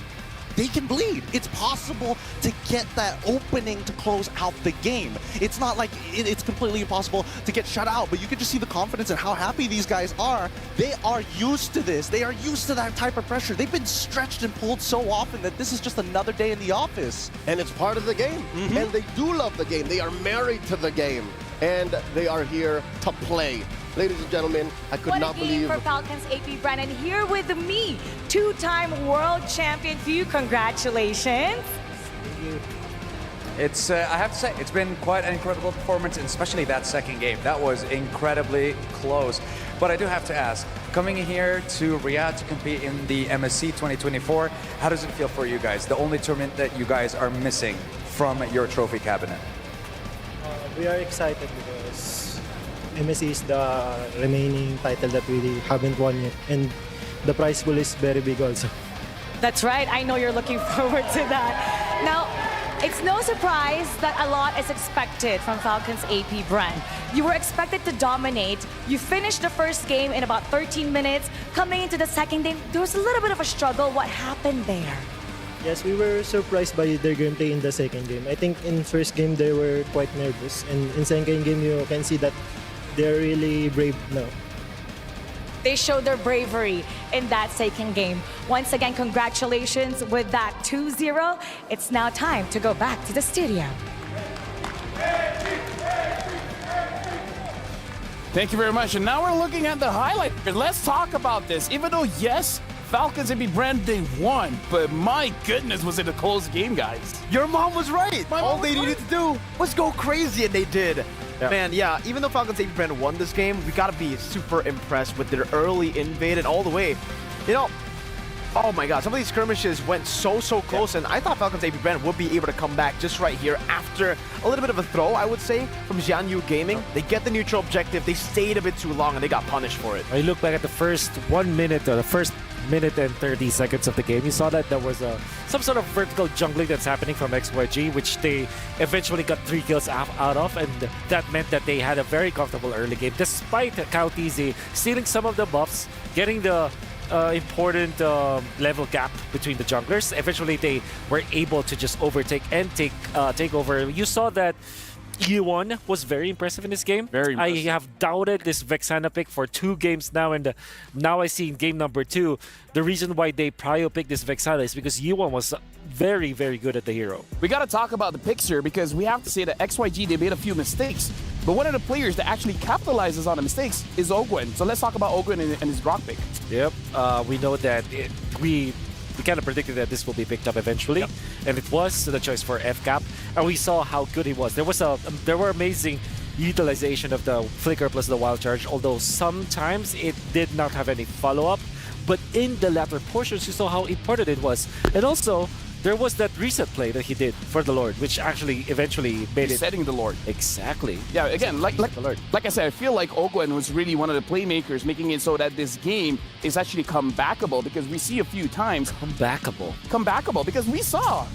they can bleed. It's possible to get that opening to close out the game. It's not like it's completely impossible to get shut out, but you can just see the confidence and how happy these guys are. They are used to this. They are used to that type of pressure. They've been stretched and pulled so often that this is just another day in the office. And it's part of the game. And they do love the game. They are married to the game. And they are here to play. Ladies and gentlemen, I could not believe... What a game for Falcons, AP.Bren. And here with me, two-time world champion Xianyou. Congratulations. It's, I have to say, it's been quite an incredible performance, and especially that second game. That was incredibly close. But I do have to ask, coming here to Riyadh to compete in the MSC 2024, how does it feel for you guys? The only tournament that you guys are missing from your trophy cabinet. We are excited because MSC is the remaining title that we haven't won yet, and the prize pool is very big also. That's right. I know you're looking forward to that. Now, it's no surprise that a lot is expected from Falcons AP.Bren. You were expected to dominate. You finished the first game in about 13 minutes. Coming into the second game, there was a little bit of a struggle. What happened there? Yes, we were surprised by their gameplay in the second game. I think in first game they were quite nervous, and in second game you can see that they're really brave now. They showed their bravery in that second game. Once again, congratulations with that 2-0. It's now time to go back to the studio. Thank you very much. And now we're looking at the highlight. Let's talk about this. Even though, yes, Falcons AP.Bren, they won, but my goodness, was it a close game, guys. Your mom was right. All they needed to do was go crazy, and they did. Yep. Man, yeah, even though Falcons AP.Bren won this game, we gotta be super impressed with their early invade and all the way. You know, oh my god, some of these skirmishes went so close, and I thought Falcons AP.Bren would be able to come back just right here after a little bit of a throw, I would say, from Xianyou Gaming. They get the neutral objective, they stayed a bit too long, and they got punished for it. I look back at the first 1 minute, or the first minute and 30 seconds of the game, you saw that there was some sort of vertical jungling that's happening from XYG, which they eventually got 3 kills out of, and that meant that they had a very comfortable early game, despite Kaotizi stealing some of the buffs, getting the important level gap between the junglers. Eventually, they were able to just overtake and take over. You saw that Xianyou was very impressive in this game. Very impressive. I have doubted this Vexana pick for 2 games now, and now I see in game number 2, the reason why they prio picked this Vexana is because Xianyou was very, very good at the hero. We got to talk about the picks here, because we have to say that XYG, they made a few mistakes. But one of the players that actually capitalizes on the mistakes is Ogwen. So let's talk about Ogwen and his Grok pick. Yep, we know that we kind of predicted that this will be picked up eventually, and it was the choice for FCAP, and we saw how good he was. There were amazing utilization of the flicker plus the wild charge, although sometimes it did not have any follow-up, but in the latter portions you saw how important it was. And also there was that reset play that he did for the Lord, which actually eventually made Setting the Lord. Exactly. Yeah, again, like I said, I feel like Ogwen was really one of the playmakers, making it so that this game is actually comebackable, because we see a few times... Comebackable, because we saw...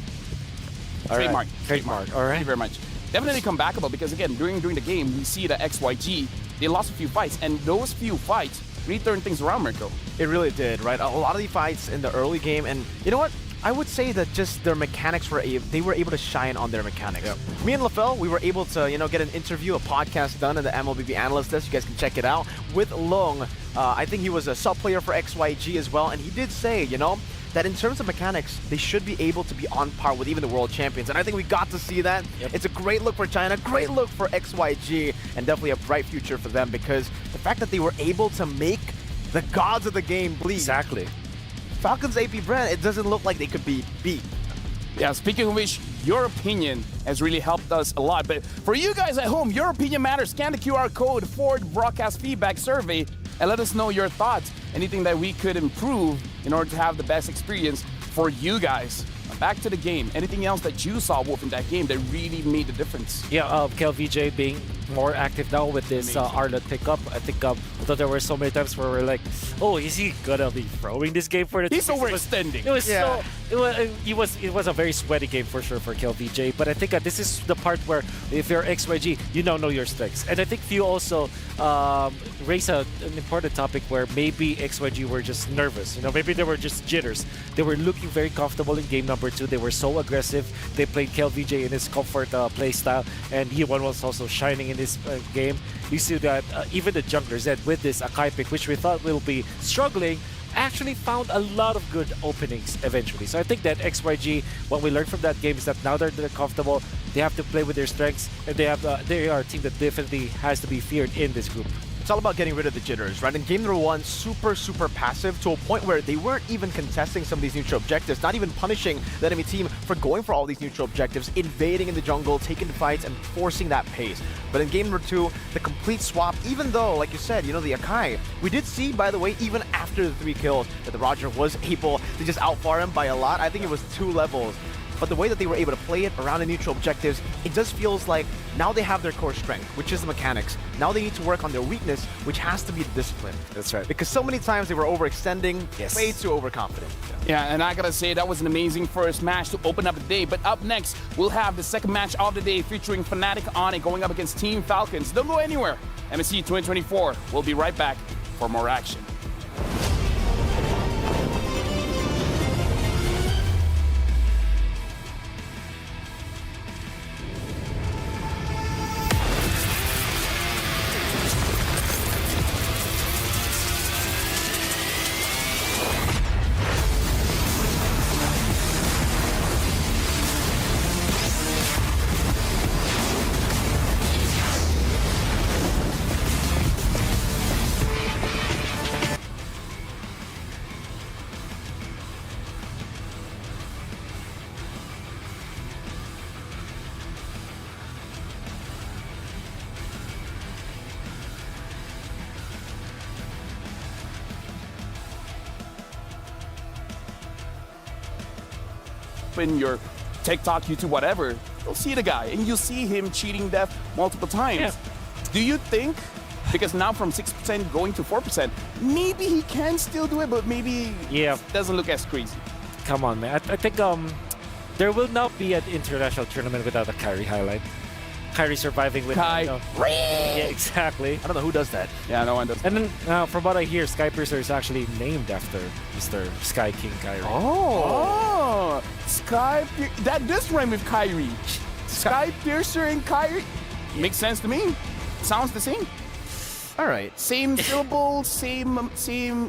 Trademark. All right. Thank you very much. Definitely comebackable, because again, during the game, we see that XYG, they lost a few fights, and those few fights really turned things around, Mirko. It really did, right? A lot of the fights in the early game, and you know what? I would say that just their mechanics they were able to shine on their mechanics. Yep. Me and LaFell, we were able to, get an interview, a podcast done in the MLBB analyst list. You guys can check it out with Long. I think he was a sub player for XYG as well, and he did say, that in terms of mechanics, they should be able to be on par with even the world champions. And I think we got to see that. Yep. It's a great look for China, great look for XYG, and definitely a bright future for them, because the fact that they were able to make the gods of the game bleed. Exactly. Falcons AP.Bren, it doesn't look like they could be beat. Yeah, speaking of which, your opinion has really helped us a lot. But for you guys at home, your opinion matters. Scan the QR code for the broadcast feedback survey and let us know your thoughts. Anything that we could improve in order to have the best experience for you guys. Back to the game. Anything else that you saw, Wolf, in that game that really made the difference? Yeah, KelVJ being more active now with this Arnold pickup. I think although there were so many times where we're like, oh, is he gonna be throwing this game for the He's overextending. It was a very sweaty game for sure for KLVJ, but I think this is the part where if you're XYG, you now know your strengths. And I think Few also raised an important topic where maybe XYG were just nervous. You know, maybe they were just jitters. They were looking very comfortable in game number 2. They were so aggressive. They played KLVJ in his comfort play style, and Yi1 was also shining in this game. You see that even the jungler Zed with this Akai pick, which we thought will be struggling, actually found a lot of good openings eventually. So I think that XYG, what we learned from that game is that now they're comfortable, they have to play with their strengths, and they are a team that definitely has to be feared in this group. It's all about getting rid of the jitters, right? In game number 1, super passive to a point where they weren't even contesting some of these neutral objectives, not even punishing the enemy team for going for all these neutral objectives, invading in the jungle, taking the fights, and forcing that pace. But in game number 2, the complete swap, even though, like you said, you know, the Akai, we did see, by the way, even after the 3 kills, that the Roger was able to just outfar him by a lot. I think it was 2 levels. But the way that they were able to play it around the neutral objectives, it just feels like now they have their core strength, which is the mechanics. Now they need to work on their weakness, which has to be the discipline. That's right. Because so many times they were overextending, way too overconfident. Yeah, and I gotta say, that was an amazing first match to open up the day. But up next, we'll have the second match of the day featuring Fnatic ONIC going up against Team Falcons. Don't go anywhere. MSC 2024. We'll be right back for more action. In your TikTok, YouTube, whatever, you'll see the guy and you'll see him cheating death multiple times. Yeah. Do you think, because now from 6% going to 4%, maybe he can still do it, but maybe it doesn't look as crazy? Come on, man. I think there will not be an international tournament without a Kyrie highlight. Kyrie surviving with Kyrie. Yeah, exactly. I don't know who does that. Yeah, no one does. And then from what I hear, Skypiercer is actually named after Mr. Sky King Kyrie. Oh, that does rhyme with Kyrie. Skypiercer and Kyrie makes sense to me. Sounds the same. All right. Same syllable, same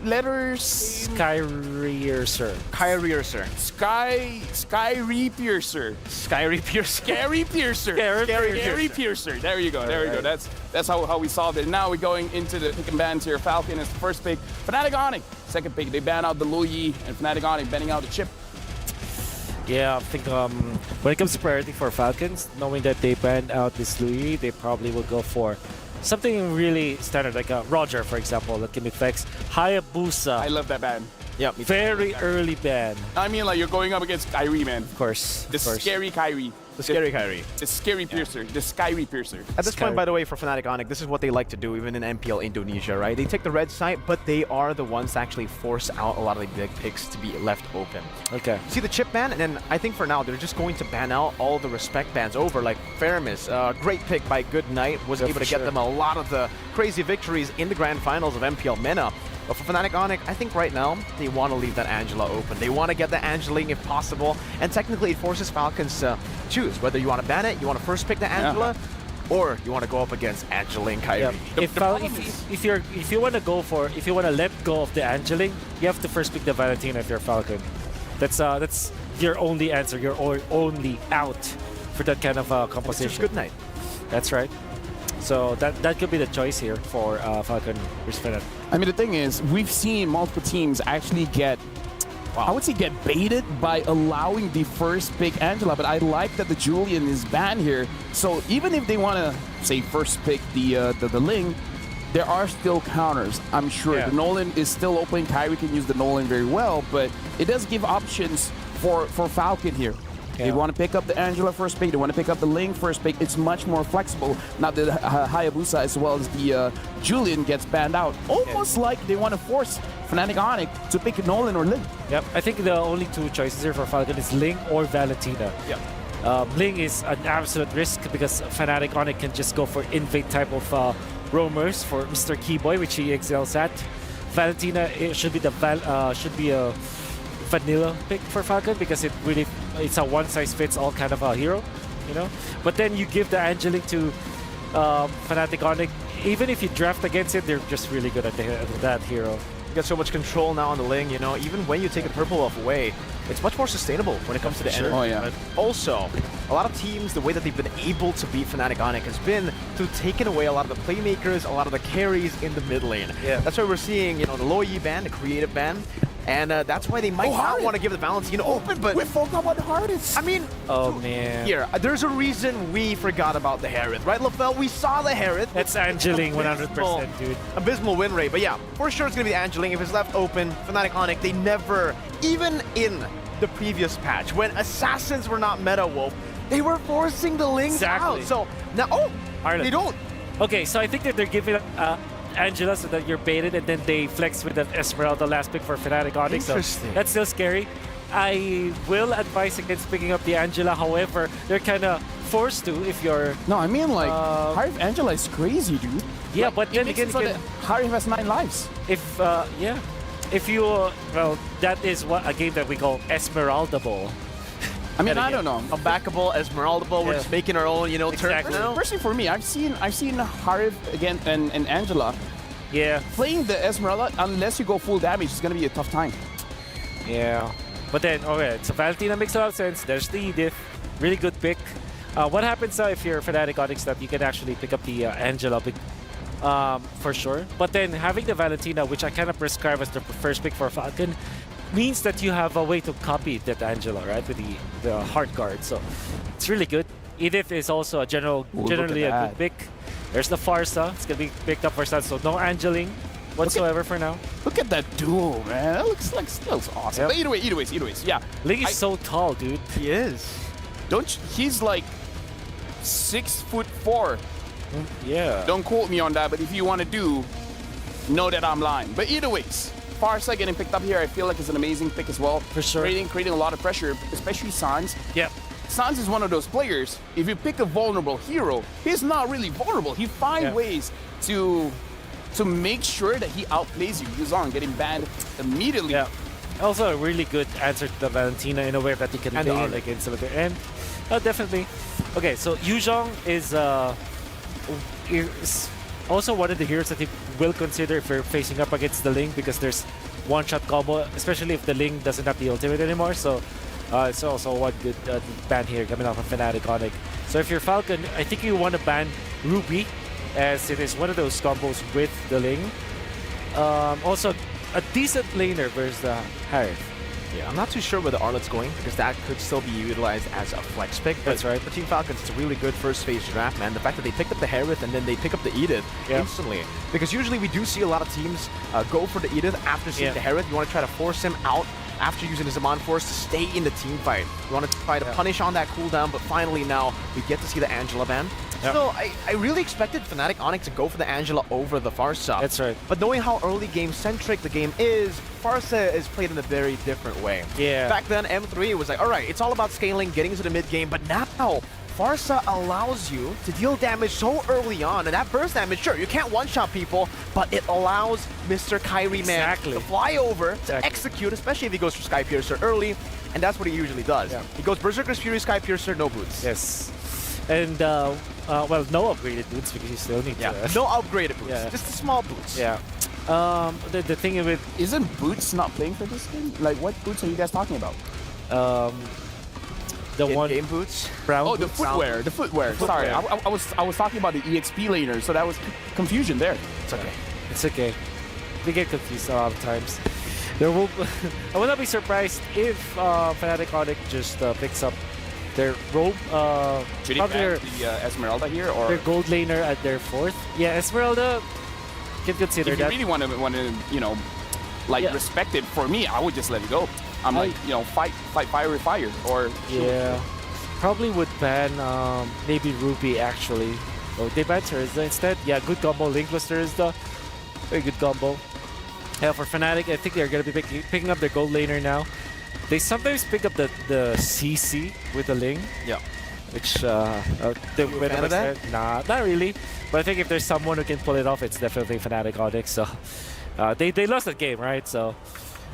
letters. Skyriercer. Kyriercer. Scary Piercer. Scary Piercer. Scary Piercer. Scary Piercer. There you go. There you go. That's how we solved it. Now we're going into the pick and bans here. Falcon is the first pick. Fnatic ONIC, second pick. They ban out the Luyi, and Fnatic ONIC banning out the Chip. Yeah, I think when it comes to priority for Falcons, knowing that they banned out this Luyi, they probably will go for something really standard, like Roger, for example, the Gimmick Vex. Hayabusa. I love that ban. Yeah, very early ban. I mean, like, you're going up against Kyrie, man. Of course. The scary Kyrie. The scary Kyrie. The scary Piercer. The Skyry Piercer. At this point, by the way, for Fnatic ONIC, this is what they like to do, even in MPL Indonesia, right? They take the red side, but they are the ones to actually force out a lot of the big picks to be left open. Okay. See the chip ban, and then I think for now, they're just going to ban out all the respect bans over, like Faramis, great pick by Good Night, was able to get them a lot of the crazy victories in the grand finals of MPL MENA. But for Fnatic ONIC, I think right now, they want to leave that Angela open. They want to get the Angeling if possible, and technically it forces Falcons to choose whether you want to ban it, you want to first pick the Angela, or you want to go up against Angeling Kyrie. Yeah. If you want to let go of the Angeling, you have to first pick the Valentina if you're Falcon. That's your only answer, your only out for that kind of composition. Good Night. That's right. So that could be the choice here for Falcon versus Fnatic. I mean, the thing is, we've seen multiple teams actually get, I would say, get baited by allowing the first pick Angela, but I like that the Julian is banned here. So even if they want to, say, first pick the Ling, there are still counters, I'm sure. Yeah. The Nolan is still open. Kyrie can use the Nolan very well, but it does give options for Falcon here. They want to pick up the Angela first pick. They want to pick up the Ling first pick. It's much more flexible. Now the Hayabusa as well as the Julian gets banned out. Almost like they want to force Fnatic ONIC to pick Nolan or Ling. Yep. I think the only two choices here for Falcon is Ling or Valentina. Yep. Ling is an absolute risk because Fnatic ONIC can just go for invade type of roamers for Mr. Keyboy, which he excels at. Valentina should be a vanilla pick for Falcon because it's a one-size-fits-all kind of a hero, you know. But then you give the Angeling to Fnatic ONIC. Even if you draft against it, they're just really good at that hero. You got so much control now on the Ling, you know. Even when you take the purple buff away, it's much more sustainable when it comes to the end. Oh yeah. But also, a lot of teams, the way that they've been able to beat Fnatic ONIC has been through taking away a lot of the playmakers, a lot of the carries in the mid lane. Yeah. That's why we're seeing, you know, the Low E ban, the creative ban. And that's why they might not want to give the Valentina open, but... We forgot about the hardest. I mean... Oh, man. Here, there's a reason we forgot about the Harith, right, LaFell? We saw the Harith. That's Angeling 100%, dude. Abysmal win rate, but yeah, for sure it's going to be Angeling. If it's left open, Fnatic ONIC, they never, even in the previous patch, when Assassins were not meta, Wolf, they were forcing the Lings out. So now, they don't. Okay, so I think that they're giving Angela so that you're baited, and then they flex with the Esmeralda last pick for Fnatic ONIC. So that's still scary. I will advise against picking up the Angela. However, they're kind of forced to if you're... No, I mean like, Harith Angela is crazy, dude. Yeah, like, but then again, Harith has 9 lives. If, yeah. If you, well, that is what a game that we call Esmeralda Bowl. I mean, I don't know. A backable Esmeralda Bowl, we're just making our own, you know, exactly. turn now. Personally, for me, I've seen Harith again and Angela. Yeah. Playing the Esmeralda, unless you go full damage, it's gonna be a tough time. Yeah. But then, okay, so Valentina makes a lot of sense. There's the Edith. Really good pick. What happens if you're Fnatic ONIC that you can actually pick up the Angela for sure. But then having the Valentina, which I kind of prescribe as the first pick for Falcon, means that you have a way to copy that Angela, right, with the hard guard. So it's really good. Edith is also generally a good pick. There's the Farsa. It's going to be picked up for that, so no Angeling whatsoever for now. Look at that duel, man. That looks awesome. Yep. But either ways, yeah. Ling is so tall, dude. He is. He's like 6'4". Yeah. Don't quote me on that, but if you want to know that I'm lying. But either ways, Farsa getting picked up here, I feel like it's an amazing pick as well. For sure. Creating a lot of pressure, especially Sans. Yep. Sans is one of those players, if you pick a vulnerable hero, he's not really vulnerable. He finds ways to make sure that he outplays you. Yuzong getting banned immediately. Yeah. Also a really good answer to the Valentina in a way that you can play it against the end. Definitely. Okay, so Yuzong is also one of the heroes that you will consider if you're facing up against the Ling, because there's one-shot combo, especially if the Ling doesn't have the ultimate anymore. So it's also one good ban here coming out from Fnatic ONIC. So if you're Falcon, I think you want to ban Ruby, as it is one of those combos with the Ling. Also, a decent laner versus the Harith. Yeah, I'm not too sure where the Arlet's going, because that could still be utilized as a flex pick. That's right. For Team Falcons, it's a really good first phase draft, man. The fact that they picked up the Harith and then they pick up the Edith instantly. Because usually we do see a lot of teams go for the Edith after seeing the Harith. You want to try to force him out after using his Zaman Force to stay in the team fight. You want to try to punish on that cooldown, but finally now we get to see the Angela ban. So I really expected Fnatic ONIC to go for the Angela over the Farsa. That's right. But knowing how early game centric the game is, Farsa is played in a very different way. Yeah. Back then, M3 was like, all right, it's all about scaling, getting into the mid game, but now Farsa allows you to deal damage so early on, and that burst damage, sure, you can't one-shot people, but it allows Mr. Kyrie Man to fly over, to execute, especially if he goes for Sky Piercer early, and that's what he usually does. Yeah. He goes Berserker's Fury, Sky Piercer, no boots. Yes. And, well, no upgraded boots, because you still need to... No upgraded boots, just the small boots. Yeah. The thing with... Isn't Boots not playing for this game? Like, what boots are you guys talking about? The game boots? Brown boots? The footwear. Sorry, I was talking about the EXP laner, so that was confusion there. It's okay. It's okay. We get confused a lot of times. There will... I will not be surprised if Fnatic ONIC just picks up their robe. Should he ban the Esmeralda here, or their gold laner at their 4th? Yeah, Esmeralda can consider if that. If you really want to, you know, like respect it, for me, I would just let it go. I'm like, you know, fight fire with fire, or Yeah, probably would ban maybe Ruby actually. Oh, they banned Thursday instead. Yeah, good combo. Link plus Thursday. Very good combo. Yeah, for Fnatic, I think they're going to be picking up their gold laner now. They sometimes pick up the CC with the Ling. Yeah. Which, nah, not really. But I think if there's someone who can pull it off, it's definitely Fnatic ONIC. So they lost that game, right? So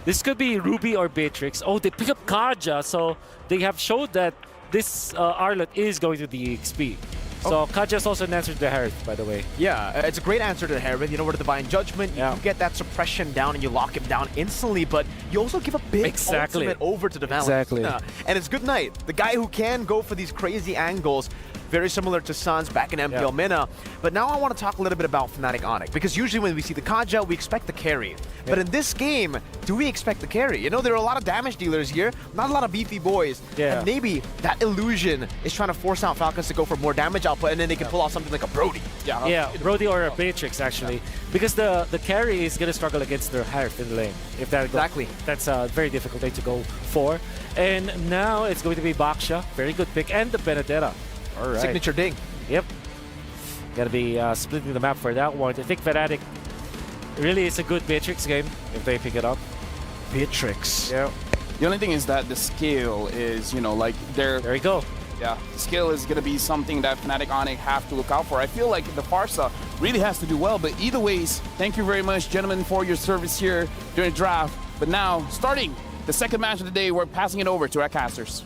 this could be Ruby or Beatrix. Oh, they pick up Kaja. So they have showed that this Arlet is going to the EXP. So Kaja's also an answer to the Herald, by the way. Yeah, it's a great answer to the Herald. You know, with the Divine Judgment, you get that suppression down and you lock him down instantly, but you also give a big ultimate over to the Valence. Exactly. And it's Good Night, the guy who can go for these crazy angles, very similar to Sans back in MPL Mina. But now I want to talk a little bit about Fnatic ONIC, because usually when we see the Kaja, we expect the carry. But in this game, do we expect the carry? You know, there are a lot of damage dealers here, not a lot of beefy boys. And maybe that illusion is trying to force out Falcons to go for more damage output, and then they can pull off something like a Brody. Yeah, Brody or a Beatrix, actually. Because the carry is going to struggle against the Herald in the lane. If that that's a very difficult thing to go for. And now it's going to be Baksha. Very good pick. And the Benedetta. All right. Signature ding. Yep. Gotta be splitting the map for that one. I think Fnatic really is a good Beatrix game if they pick it up. Beatrix. Yeah. The only thing is that the skill is, you know, like there we go. Yeah, skill is going to be something that Fnatic ONIC have to look out for. I feel like the Farsa really has to do well, but either ways, thank you very much, gentlemen, for your service here during the draft. But now, starting the second match of the day, we're passing it over to our casters.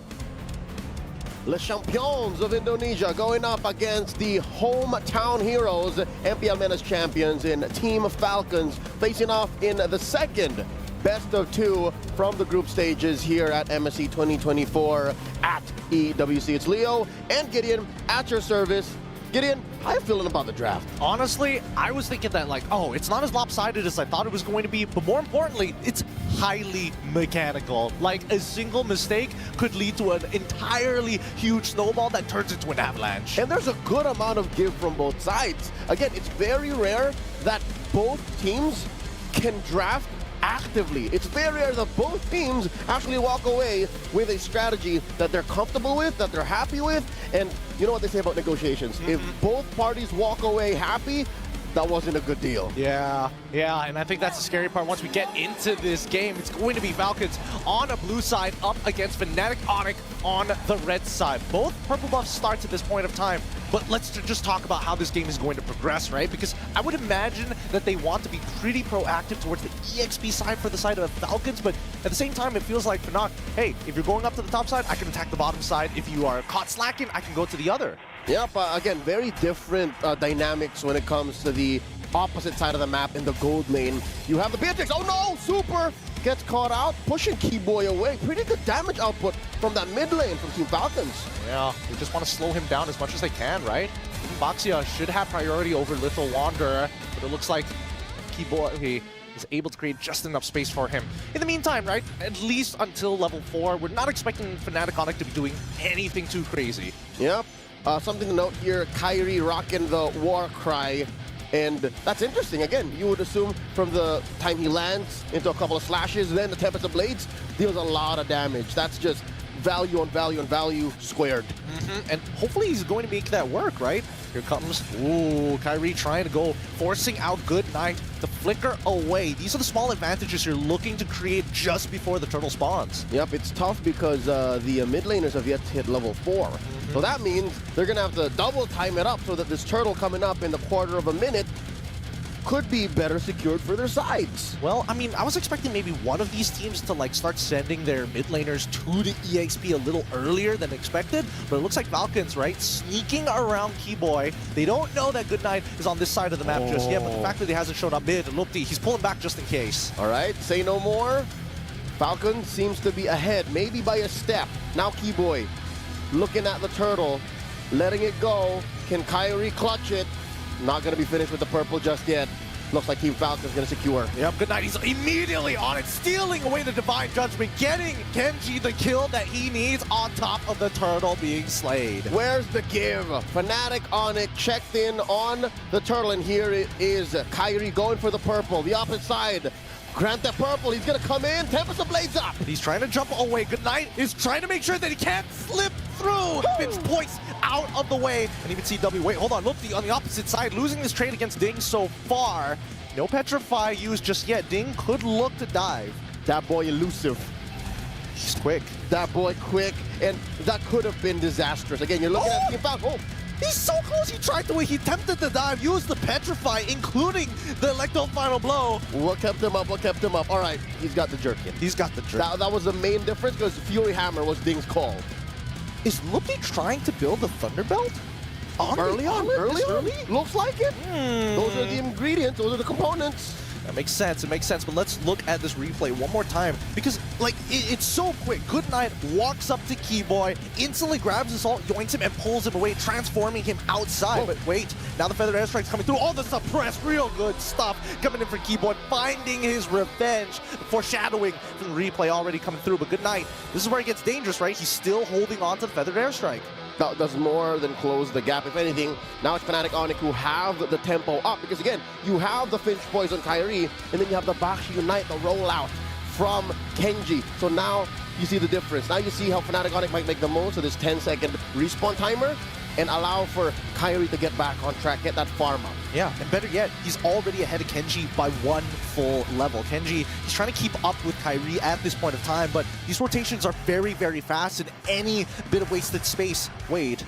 Les Champions of Indonesia going up against the hometown heroes, MPL Menace champions in Team Falcons, facing off in the second best of two from the group stages here at MSC 2024 at EWC. It's Leo and Gideon at your service. Gideon, how are you feeling about the draft? Honestly, I was thinking that, like, oh, it's not as lopsided as I thought it was going to be, but more importantly, it's highly mechanical. Like, a single mistake could lead to an entirely huge snowball that turns into an avalanche. And there's a good amount of give from both sides. Again, it's very rare that both teams can draft actively. It's very rare that both teams actually walk away with a strategy that they're comfortable with, that they're happy with, and you know what they say about negotiations. If both parties walk away happy, that wasn't a good deal. Yeah, and I think that's the scary part. Once we get into this game, it's going to be Falcons on a blue side up against Fnatic ONIC on the red side. Both purple buff starts at this point of time, but let's just talk about how this game is going to progress, right? Because I would imagine that they want to be pretty proactive towards the EXP side for the side of the Falcons, but at the same time, it feels like Fnatic, hey, if you're going up to the top side, I can attack the bottom side. If you are caught slacking, I can go to the other. Yep, again, very different dynamics when it comes to the opposite side of the map in the gold lane. You have the Beatrix, oh no, Super gets caught out, pushing Keyboy away. Pretty good damage output from that mid lane from Team Falcons. Yeah, they just want to slow him down as much as they can, right? Baxia should have priority over Little Wanderer, but it looks like Keyboy is able to create just enough space for him. In the meantime, right, at least until level 4, we're not expecting Fnatic ONIC to be doing anything too crazy. Yep. Something to note here, Kyrie rocking the war cry, and that's interesting. Again, you would assume from the time he lands into a couple of slashes, then the Tempest of Blades deals a lot of damage. That's just value on value on value squared. And hopefully he's going to make that work, right? Here comes, ooh, Kyrie trying to go, forcing out Good Night to flicker away. These are the small advantages you're looking to create just before the turtle spawns. Yep, it's tough because the mid laners have yet to hit level 4. So that means they're going to have to double time it up so that this turtle coming up in the quarter of a minute could be better secured for their sides. Well, I mean, I was expecting maybe one of these teams to like start sending their mid laners to the EXP a little earlier than expected, but it looks like Falcons, right, sneaking around Keyboy. They don't know that Good Night is on this side of the map just yet, but the fact that he hasn't shown up mid, Lupti, he's pulling back just in case. All right, say no more. Falcon seems to be ahead, maybe by a step. Now Keyboy looking at the turtle, letting it go. Can Kyrie clutch it? Not going to be finished with the purple just yet. Looks like Team Falcon's going to secure. Yep, Good Night. He's immediately on it, stealing away the Divine Judgment, getting Genji the kill that he needs on top of the turtle being slayed. Where's the give? Fnatic ONIC checked in on the turtle, and here it is. Kyrie going for the purple. The opposite side, Grant that purple, he's gonna come in, Tempest blades up. He's trying to jump away. Good Night is trying to make sure that he can't slip through. Pinch points out of the way. And even CW, wait, hold on, look, on the opposite side, losing this trade against Ding so far. No Petrify used just yet. Ding could look to dive. That boy elusive. He's quick. That boy quick, and that could have been disastrous. Again, you're looking at Team Falcons. He's so close, he tried to, he attempted to dive, used the Petrify, including the Electro Final Blow. What kept him up, what kept him up? All right, he's got the jerkin. He's got the jerkin. That was the main difference because Fury Hammer was Ding's call. Is Lupi trying to build the Thunderbelt? Early on? Looks like it. Those are the ingredients, those are the components. That makes sense, it makes sense, but let's look at this replay one more time because, like, it's so quick. Good Night walks up to Keyboy, instantly grabs his ult, yoinks him, and pulls him away, transforming him outside. But wait, now the Feathered Airstrike's coming through. All the suppressed, real good stuff coming in for Keyboy, finding his revenge, foreshadowing from the replay already coming through. But Good Night, this is where it gets dangerous, right? He's still holding on to the Feathered Airstrike. That does more than close the gap. If anything, now it's Fnatic ONIC who have the tempo up because again, you have the Finch Poison Kyrie and then you have the Bakshi Unite, the rollout from Kenji. So now you see the difference. Now you see how Fnatic ONIC might make the most of this 10-second respawn timer and allow for Kyrie to get back on track, get that farm up. Yeah, and better yet, he's already ahead of Kenji by one full level. Kenji, he's trying to keep up with Kyrie at this point of time, but these rotations are very, very fast, and any bit of wasted space, Wade,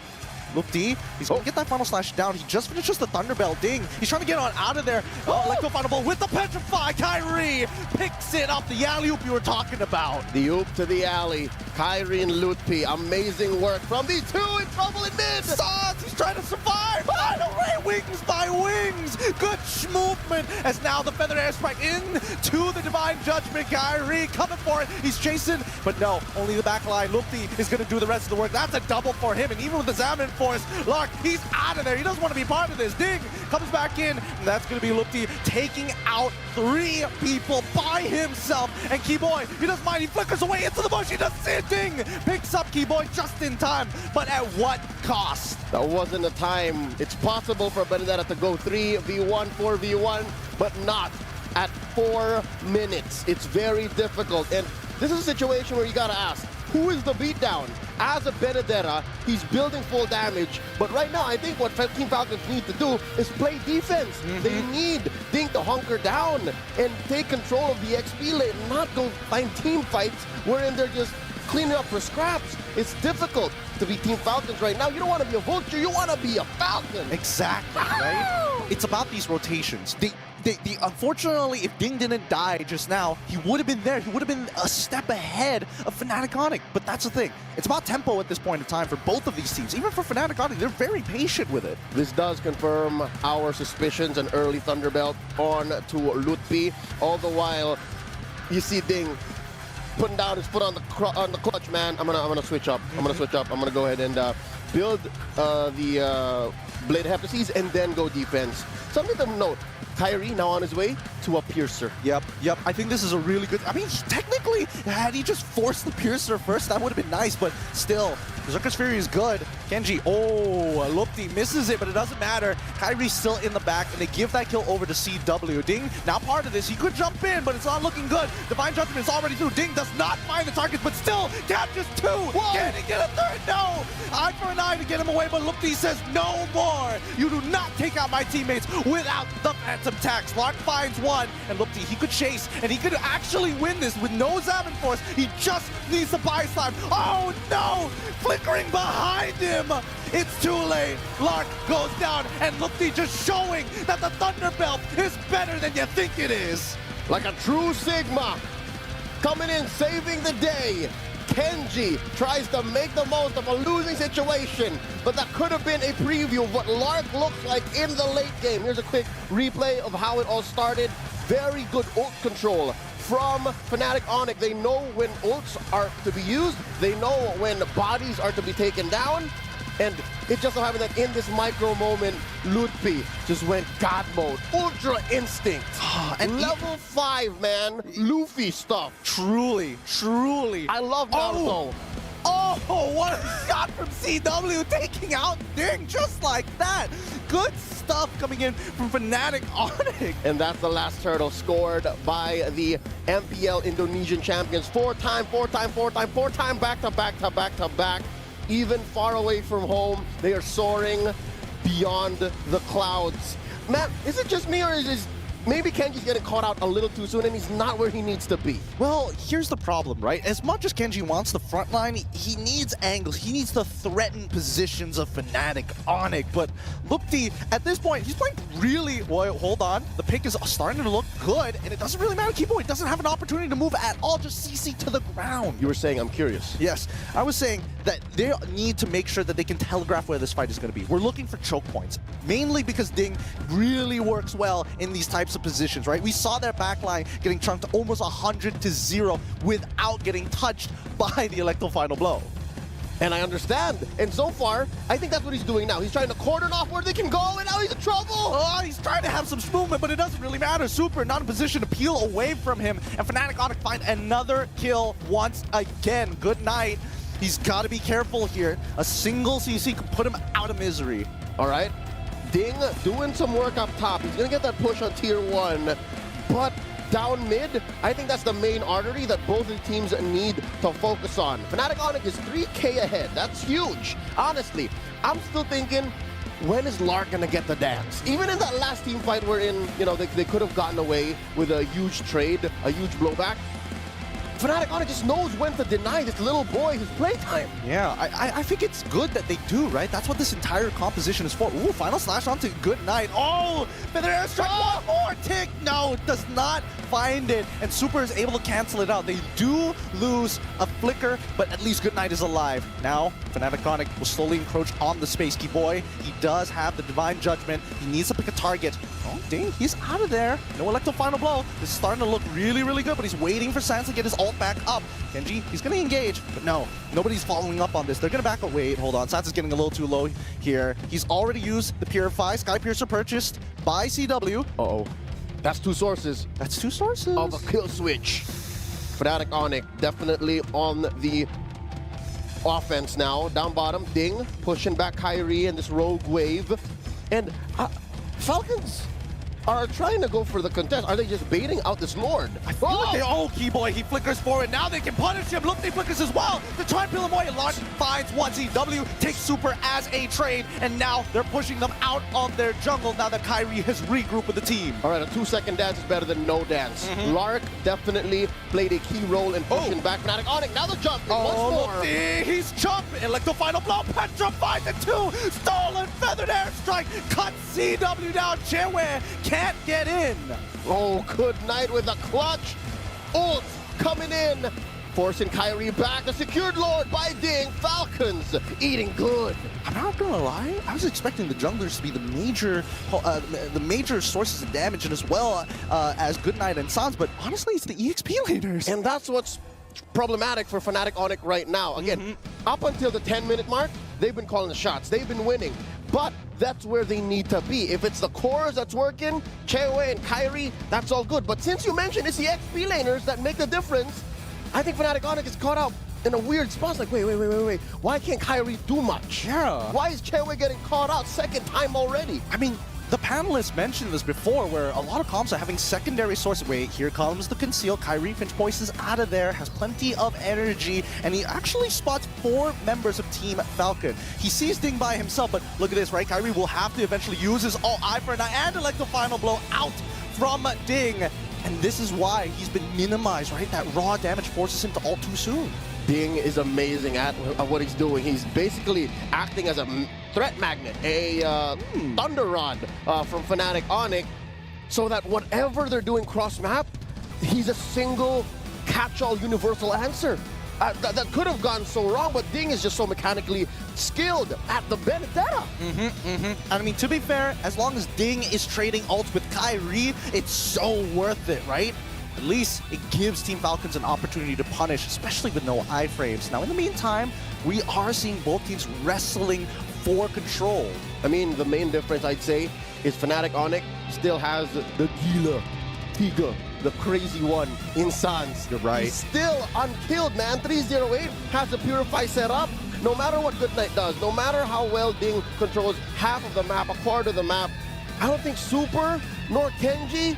look D, he's going to get that final slash down. He just finishes the Thunderbelt. Ding, he's trying to get on out of there. Electro Final Ball with the Petrify. Kyrie picks it up, the alley-oop you were talking about. The oop to the alley. Kyrie and Lutpi, amazing work from these two in trouble in mid. Sauce, he's trying to survive. Final Ray, wings by wings. Good movement as now the Feathered Airstrike into the Divine Judgment. Kyrie coming for it. He's chasing, but no, only the back line. Lutpi is going to do the rest of the work. That's a double for him, and even with the Xamarin Force, Lark, he's out of there. He doesn't want to be part of this. Ding comes back in, and that's going to be Lutpi taking out 3 people by himself. And Keyboy, he doesn't mind. He flickers away into the bush. He doesn't see it. Ding picks up Keyboy just in time, but at what cost? That wasn't the time. It's possible for Benedetta to go 3v1, 4v1, but not at 4 minutes. It's very difficult, and this is a situation where you gotta ask, who is the beatdown? As a Benedetta, he's building full damage, but right now I think what Team Falcons need to do is play defense. They need Ding to hunker down and take control of the XP lane, not go find team fights wherein they're just cleaning up for scraps. It's difficult to be Team Falcons right now. You don't want to be a Vulture, you want to be a Falcon. Exactly, right? It's about these rotations. Unfortunately, if Ding didn't die just now, he would have been there. He would have been a step ahead of Fnatic ONIC. But that's the thing. It's about tempo at this point in time for both of these teams. Even for Fnatic ONIC, they're very patient with it. This does confirm our suspicions, an early Thunderbelt on to Lutpi. All the while, you see Ding putting down his foot on the clutch, man. I'm gonna switch up. I'm gonna go ahead and build the Blade of Heptases and then go defense. Something to note. Kyrie now on his way to a Piercer. Yep. I think this is a really good... I mean, technically, had he just forced the Piercer first, that would have been nice, but still, Berserker's Fury is good. Kenji, Lupti misses it, but it doesn't matter. Kyrie's still in the back, and they give that kill over to CW. Ding, now part of this, he could jump in, but it's not looking good. Divine Judgment is already through. Ding does not find the targets, but still captures 2. Can he get a 3rd? No! Eye for an eye to get him away, but Lupti says no more. You do not take out my teammates without the Phantom Tax. Lark finds 1, and Lupti, he could chase, and he could actually win this with no Xamarin Force. He just needs to buy slime. Oh no! Flickering behind him! It's too late. Lark goes down, and Lupti just showing that the Thunderbelt is better than you think it is. Like a true Sigma, coming in, saving the day. Kenji tries to make the most of a losing situation, but that could have been a preview of what Lark looks like in the late game. Here's a quick replay of how it all started. Very good ult control from Fnatic ONIC. They know when ults are to be used. They know when bodies are to be taken down. And it just so happened that in this micro moment, Lutpi just went God mode. Ultra Instinct. And level 5, man. Luffy stuff. Truly. I love Naruto. Oh, what a shot from CW, taking out Ding just like that. Good stuff coming in from Fnatic ONIC. And that's the last turtle scored by the MPL Indonesian champions. Four-time, back-to-back. Even far away from home, they are soaring beyond the clouds. Matt, is it just me, or is maybe Kenji's getting caught out a little too soon and he's not where he needs to be? Well, here's the problem, right? As much as Kenji wants the front line, he needs angles. He needs to threaten positions of Fnatic, ONIC. But look, at this point, he's playing really well. Hold on. The pick is starting to look good, and it doesn't really matter. Kibo doesn't have an opportunity to move at all. Just CC to the ground. You were saying, I'm curious. Yes, I was saying that they need to make sure that they can telegraph where this fight is going to be. We're looking for choke points, mainly because Ding really works well in these types of positions, right? We saw their backline getting chunked almost 100-0 without getting touched by the Electro Final Blow. And I understand. And so far, I think that's what he's doing now. He's trying to cordon off where they can go, and now he's in trouble. Oh, he's trying to have some movement, but it doesn't really matter. Super not in position to peel away from him, and Fnatic ONIC find another kill once again. Good night. He's got to be careful here. A single CC could put him out of misery. All right. Ding doing some work up top. He's going to get that push on tier 1, but down mid, I think that's the main artery that both of the teams need to focus on. Fnatic ONIC is 3K ahead. That's huge. Honestly, I'm still thinking, when is Lark going to get the dance? Even in that last team fight we're in, you know, they could have gotten away with a huge trade, a huge blowback. Fnatic ONIC just knows when to deny this little boy his playtime. Yeah, I think it's good that they do, right? That's what this entire composition is for. Ooh, final slash onto Good Night. Oh, Feather Airstrike, one more tick. No, it does not find it. And Super is able to cancel it out. They do lose a flicker, but at least Good Night is alive. Now, Fnatic ONIC will slowly encroach on the Space Key Boy. He does have the Divine Judgment. He needs to pick a target. Oh, dang, he's out of there. No Electro Final Blow. This is starting to look really, really good, but he's waiting for Sans to get his ult back up. Kenji, he's going to engage, but no, nobody's following up on this. They're going to back up. Wait, hold on. Sans is getting a little too low here. He's already used the Purify. Sky Piercer purchased by CW. Uh-oh. That's two sources. That's two sources. Of a kill switch. Fnatic ONIC definitely on the offense now. Down bottom, Ding pushing back Kyrie and this rogue wave. And Falcons are trying to go for the contest. Are they just baiting out this Lord? I feel like they Keyboy. He flickers forward. Now they can punish him. Look, they flickers as well. They try and peel him away. Launch finds one. CW takes Super as a trade, and now they're pushing them out of their jungle now that Kyrie has regrouped with the team. All right, a 2-second dance is better than no dance. Lark definitely played a key role in pushing back Fnatic ONIC. Now the jump once more. Look, he's jumping. Electro Final Blow. Petrified the 2. Stolen Feathered Airstrike. Cut CW down. Chewyou can't get in. Oh, Good Night with a clutch. Ult coming in. Forcing Kyrie back. A secured Lord by Ding. Falcons eating good. I'm not gonna lie. I was expecting the junglers to be the major sources of damage, and as well as Good Night and Sans, but honestly, it's the EXP leaders. And that's what's problematic for Fnatic ONIC right now. Again, up until the 10-minute mark, they've been calling the shots. They've been winning. But that's where they need to be. If it's the cores that's working, Chewyou and Kyrie, that's all good. But since you mentioned it's the XP laners that make the difference, I think Fnatic ONIC is caught out in a weird spot. It's like, wait. Why can't Kyrie do much? Yeah. Why is Chewyou getting caught out second time already? I mean, the panelists mentioned this before, where a lot of comps are having secondary sources. Wait, here comes the conceal. Kyrie Finch Poise out of there, has plenty of energy, and he actually spots 4 members of Team Falcon. He sees Ding by himself, but look at this, right? Kyrie will have to eventually use his eye for an eye and Electro Final Blow out from Ding. And this is why he's been minimized, right? That raw damage forces him to ult too soon. Ding is amazing at what he's doing. He's basically acting as a threat magnet, a thunder rod from Fnatic ONIC, so that whatever they're doing cross-map, he's a single catch-all universal answer. That could have gone so wrong, but Ding is just so mechanically skilled at the Benedetta. I mean, to be fair, as long as Ding is trading ults with Kyrie, it's so worth it, right? At least it gives Team Falcons an opportunity to punish, especially with no iframes. Now, in the meantime, we are seeing both teams wrestling for control. I mean, the main difference, I'd say, is Fnatic ONIC still has the Gila, Tiga, the crazy one in Sans. You're right. He's still unkilled, man. 308 has the Purify set up. no matter what Goodnight does, no matter how well Ding controls half of the map, a quarter of the map, I don't think Super, nor Kenji,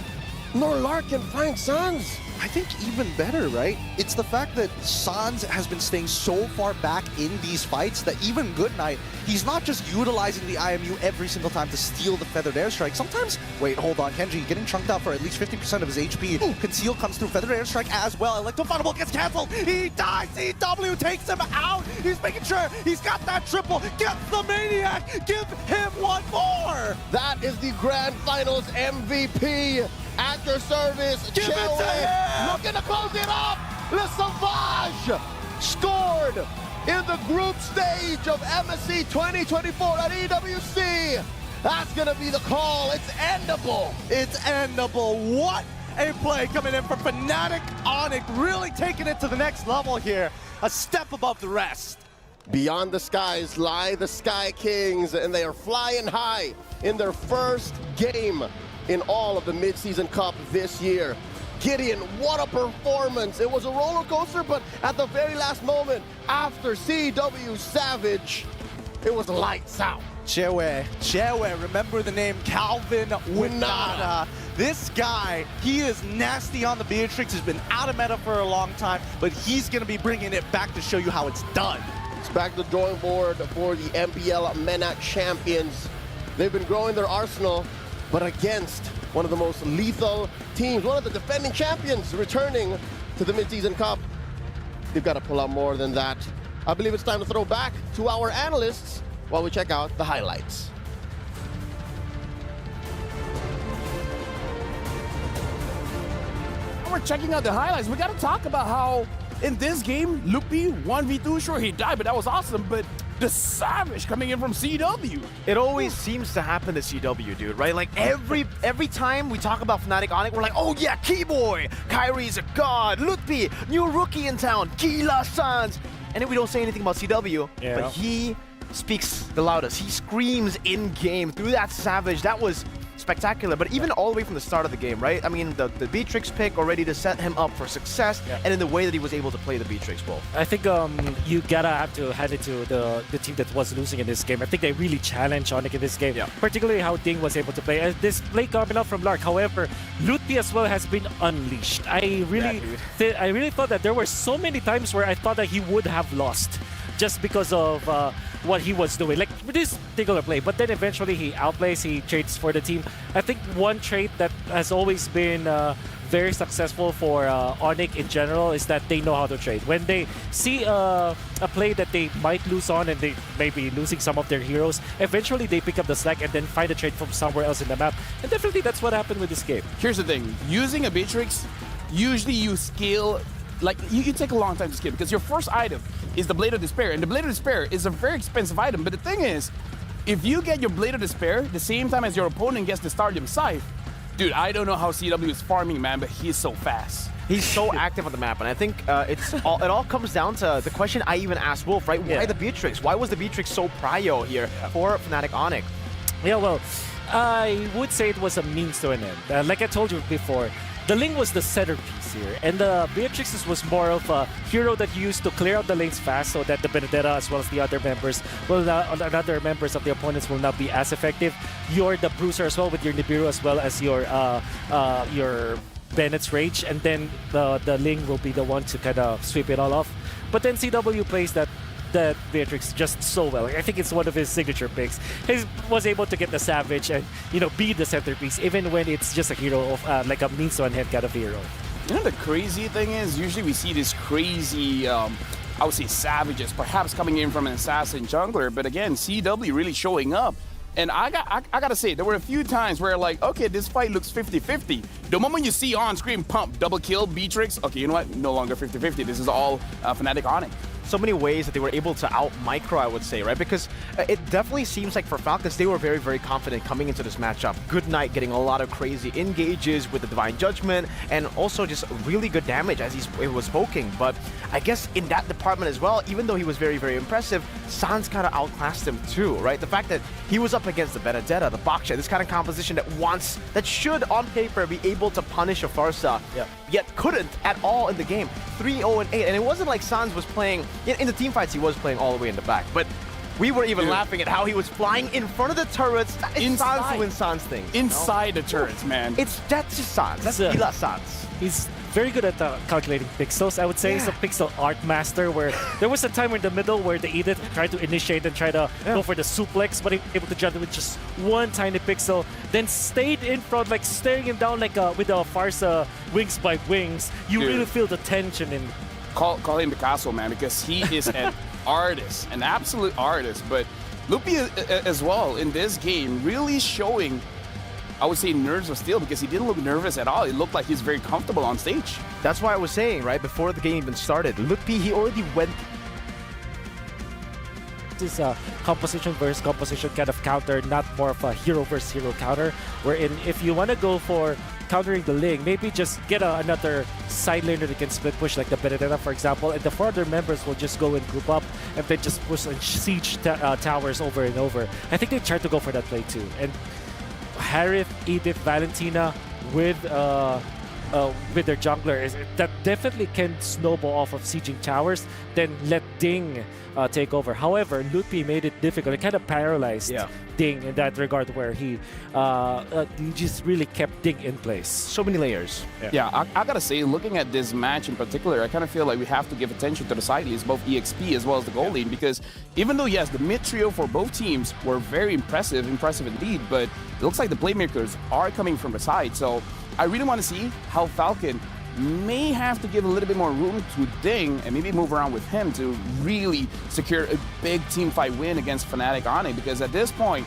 nor Lark can find Sans. I think even better, right? It's the fact that Sans has been staying so far back in these fights that even Goodnight, he's not just utilizing the IMU every single time to steal the Feathered Airstrike. Sometimes, wait, hold on, Kenji getting chunked out for at least 50% of his HP. Ooh, Conceal comes through, Feathered Airstrike as well. Electrofunnable gets canceled. He dies. CW takes him out. He's making sure he's got that triple. Gets the Maniac. Give him one more. That is the Grand Finals MVP. At your service, Give it to him! Looking to close it up. Le Sauvage scored in the group stage of MSC 2024 at EWC. That's gonna be the call. It's endable. It's endable. What a play coming in from Fnatic. ONIC really taking it to the next level here. A step above the rest. Beyond the skies lie the Sky Kings, and they are flying high in their first game in all of the mid-season cup this year. Gideon, what a performance. It was a roller coaster, but at the very last moment, after CW Savage, it was lights out. Chewe, remember the name Calvin Winata. This guy, he is nasty on the Beatrix. He's been out of meta for a long time, but he's gonna be bringing it back to show you how it's done. It's back to the drawing board for the MPL MENA champions. They've been growing their arsenal, but against one of the most lethal teams, one of the defending champions returning to the mid-season cup. They've got to pull out more than that. I believe it's time to throw back to our analysts while we check out the highlights. We're checking out the highlights. We got to talk about how in this game, Lupi 1v2, sure he died, but that was awesome, but the Savage coming in from CW. It always seems to happen to CW, dude, right? Like every time we talk about Fnatic ONIC, we're like, oh yeah, Keyboy, Kyrie's a god, Lutpi, new rookie in town, Gila Sans. And then we don't say anything about CW, but he speaks the loudest. He screams in-game through that Savage. That was spectacular, but even all the way from the start of the game, right? I mean, the Beatrix pick already to set him up for success, and in the way that he was able to play the Beatrix well. I think you gotta have to hand it to the team that was losing in this game. I think they really challenged ONIC in this game, particularly how Ding was able to play. This play coming out from Lark, however, Lutpi as well has been unleashed. I really thought that there were so many times where I thought that he would have lost just because of what he was doing, like with this particular play. But then eventually he outplays, he trades for the team. I think one trait that has always been very successful for ONIC in general is that they know how to trade. When they see a play that they might lose on and they may be losing some of their heroes, eventually they pick up the slack and then find a trade from somewhere else in the map. And definitely that's what happened with this game. Here's the thing, using a Beatrix, usually you scale, like you take a long time to scale because your first item is the Blade of Despair, and the Blade of Despair is a very expensive item, but the thing is, if you get your Blade of Despair the same time as your opponent gets the Stardom Scythe, dude, I don't know how CW is farming, man, but he's so fast. He's so active on the map, and I think it all comes down to the question I even asked Wolf, right? Why the Beatrix? Why was the Beatrix so prio here for Fnatic ONIC? Yeah, well, I would say it was a means to an end. Like I told you before, the Ling was the centerpiece here, and the Beatrix was more of a hero that you used to clear out the lanes fast so that the Benedetta as well as the other members of the opponents will not be as effective. You're the Bruiser as well with your Nibiru as well as your Bennett's Rage, and then the Ling will be the one to kind of sweep it all off. But then CW plays that Beatrix just so well. I think it's one of his signature picks. He was able to get the Savage and, you know, be the centerpiece even when it's just a hero of like a means to unhead kind of hero. You know the crazy thing is, usually we see this crazy, I would say Savages, perhaps coming in from an assassin jungler, but again, CW really showing up. And I gotta say, there were a few times where like, okay, this fight looks 50-50. The moment you see on screen pump, double kill, Beatrix, okay, you know what? No longer 50-50. This is all Fnatic ONIC. So many ways that they were able to out-micro, I would say, right? Because it definitely seems like for Falcons, they were very, very confident coming into this matchup. Goodnight getting a lot of crazy engages with the Divine Judgment, and also just really good damage as he was poking. But I guess in that department as well, even though he was very, very impressive, Sans kind of outclassed him too, right? The fact that he was up against the Benedetta, the Baksha, this kind of composition that should, on paper, be able to punish a Farsa, yet couldn't at all in the game. 3-0-8, and it wasn't like Sans was playing in the team fights, he was playing all the way in the back. But we were even laughing at how he was flying in front of the turrets. It's Sans win Sans thing. Inside the turrets, man. That's just Sans. That's Gila Sans. He's very good at calculating pixels. I would say he's a pixel art master, where there was a time in the middle where the Edith tried to initiate and try to go for the suplex, but he was able to jump with just one tiny pixel, then stayed in front, like staring him down like with the Farsa wings by wings. You really feel the tension in. Call him Picasso, man, because he is an artist, an absolute artist. But Loopy as well in this game really showing, I would say, nerves of steel, because he didn't look nervous at all. It looked like he's very comfortable on stage. That's why I was saying, right, before the game even started, Loopy, he already went. This is a composition versus composition kind of counter, not more of a hero versus hero counter, wherein if you want to go for countering the Ling, maybe just get another side laner that can split push, like the Benedetta, for example, and the 4 other members will just go and group up and then just push and siege towers over and over. I think they tried to go for that play too. And Harith, Edith, Valentina with their jungler, that definitely can snowball off of sieging towers, then let Ding take over. However, Loopy made it difficult. It kind of paralyzed Ding in that regard, where he just really kept Ding in place. So many layers. Yeah, I gotta say, looking at this match in particular, I kind of feel like we have to give attention to the side lanes, both EXP as well as the gold lane, because even though, yes, the mid trio for both teams were very impressive indeed, but it looks like the playmakers are coming from the side. So I really want to see how Falcon may have to give a little bit more room to Ding and maybe move around with him to really secure a big team fight win against Fnatic ONIC, because at this point,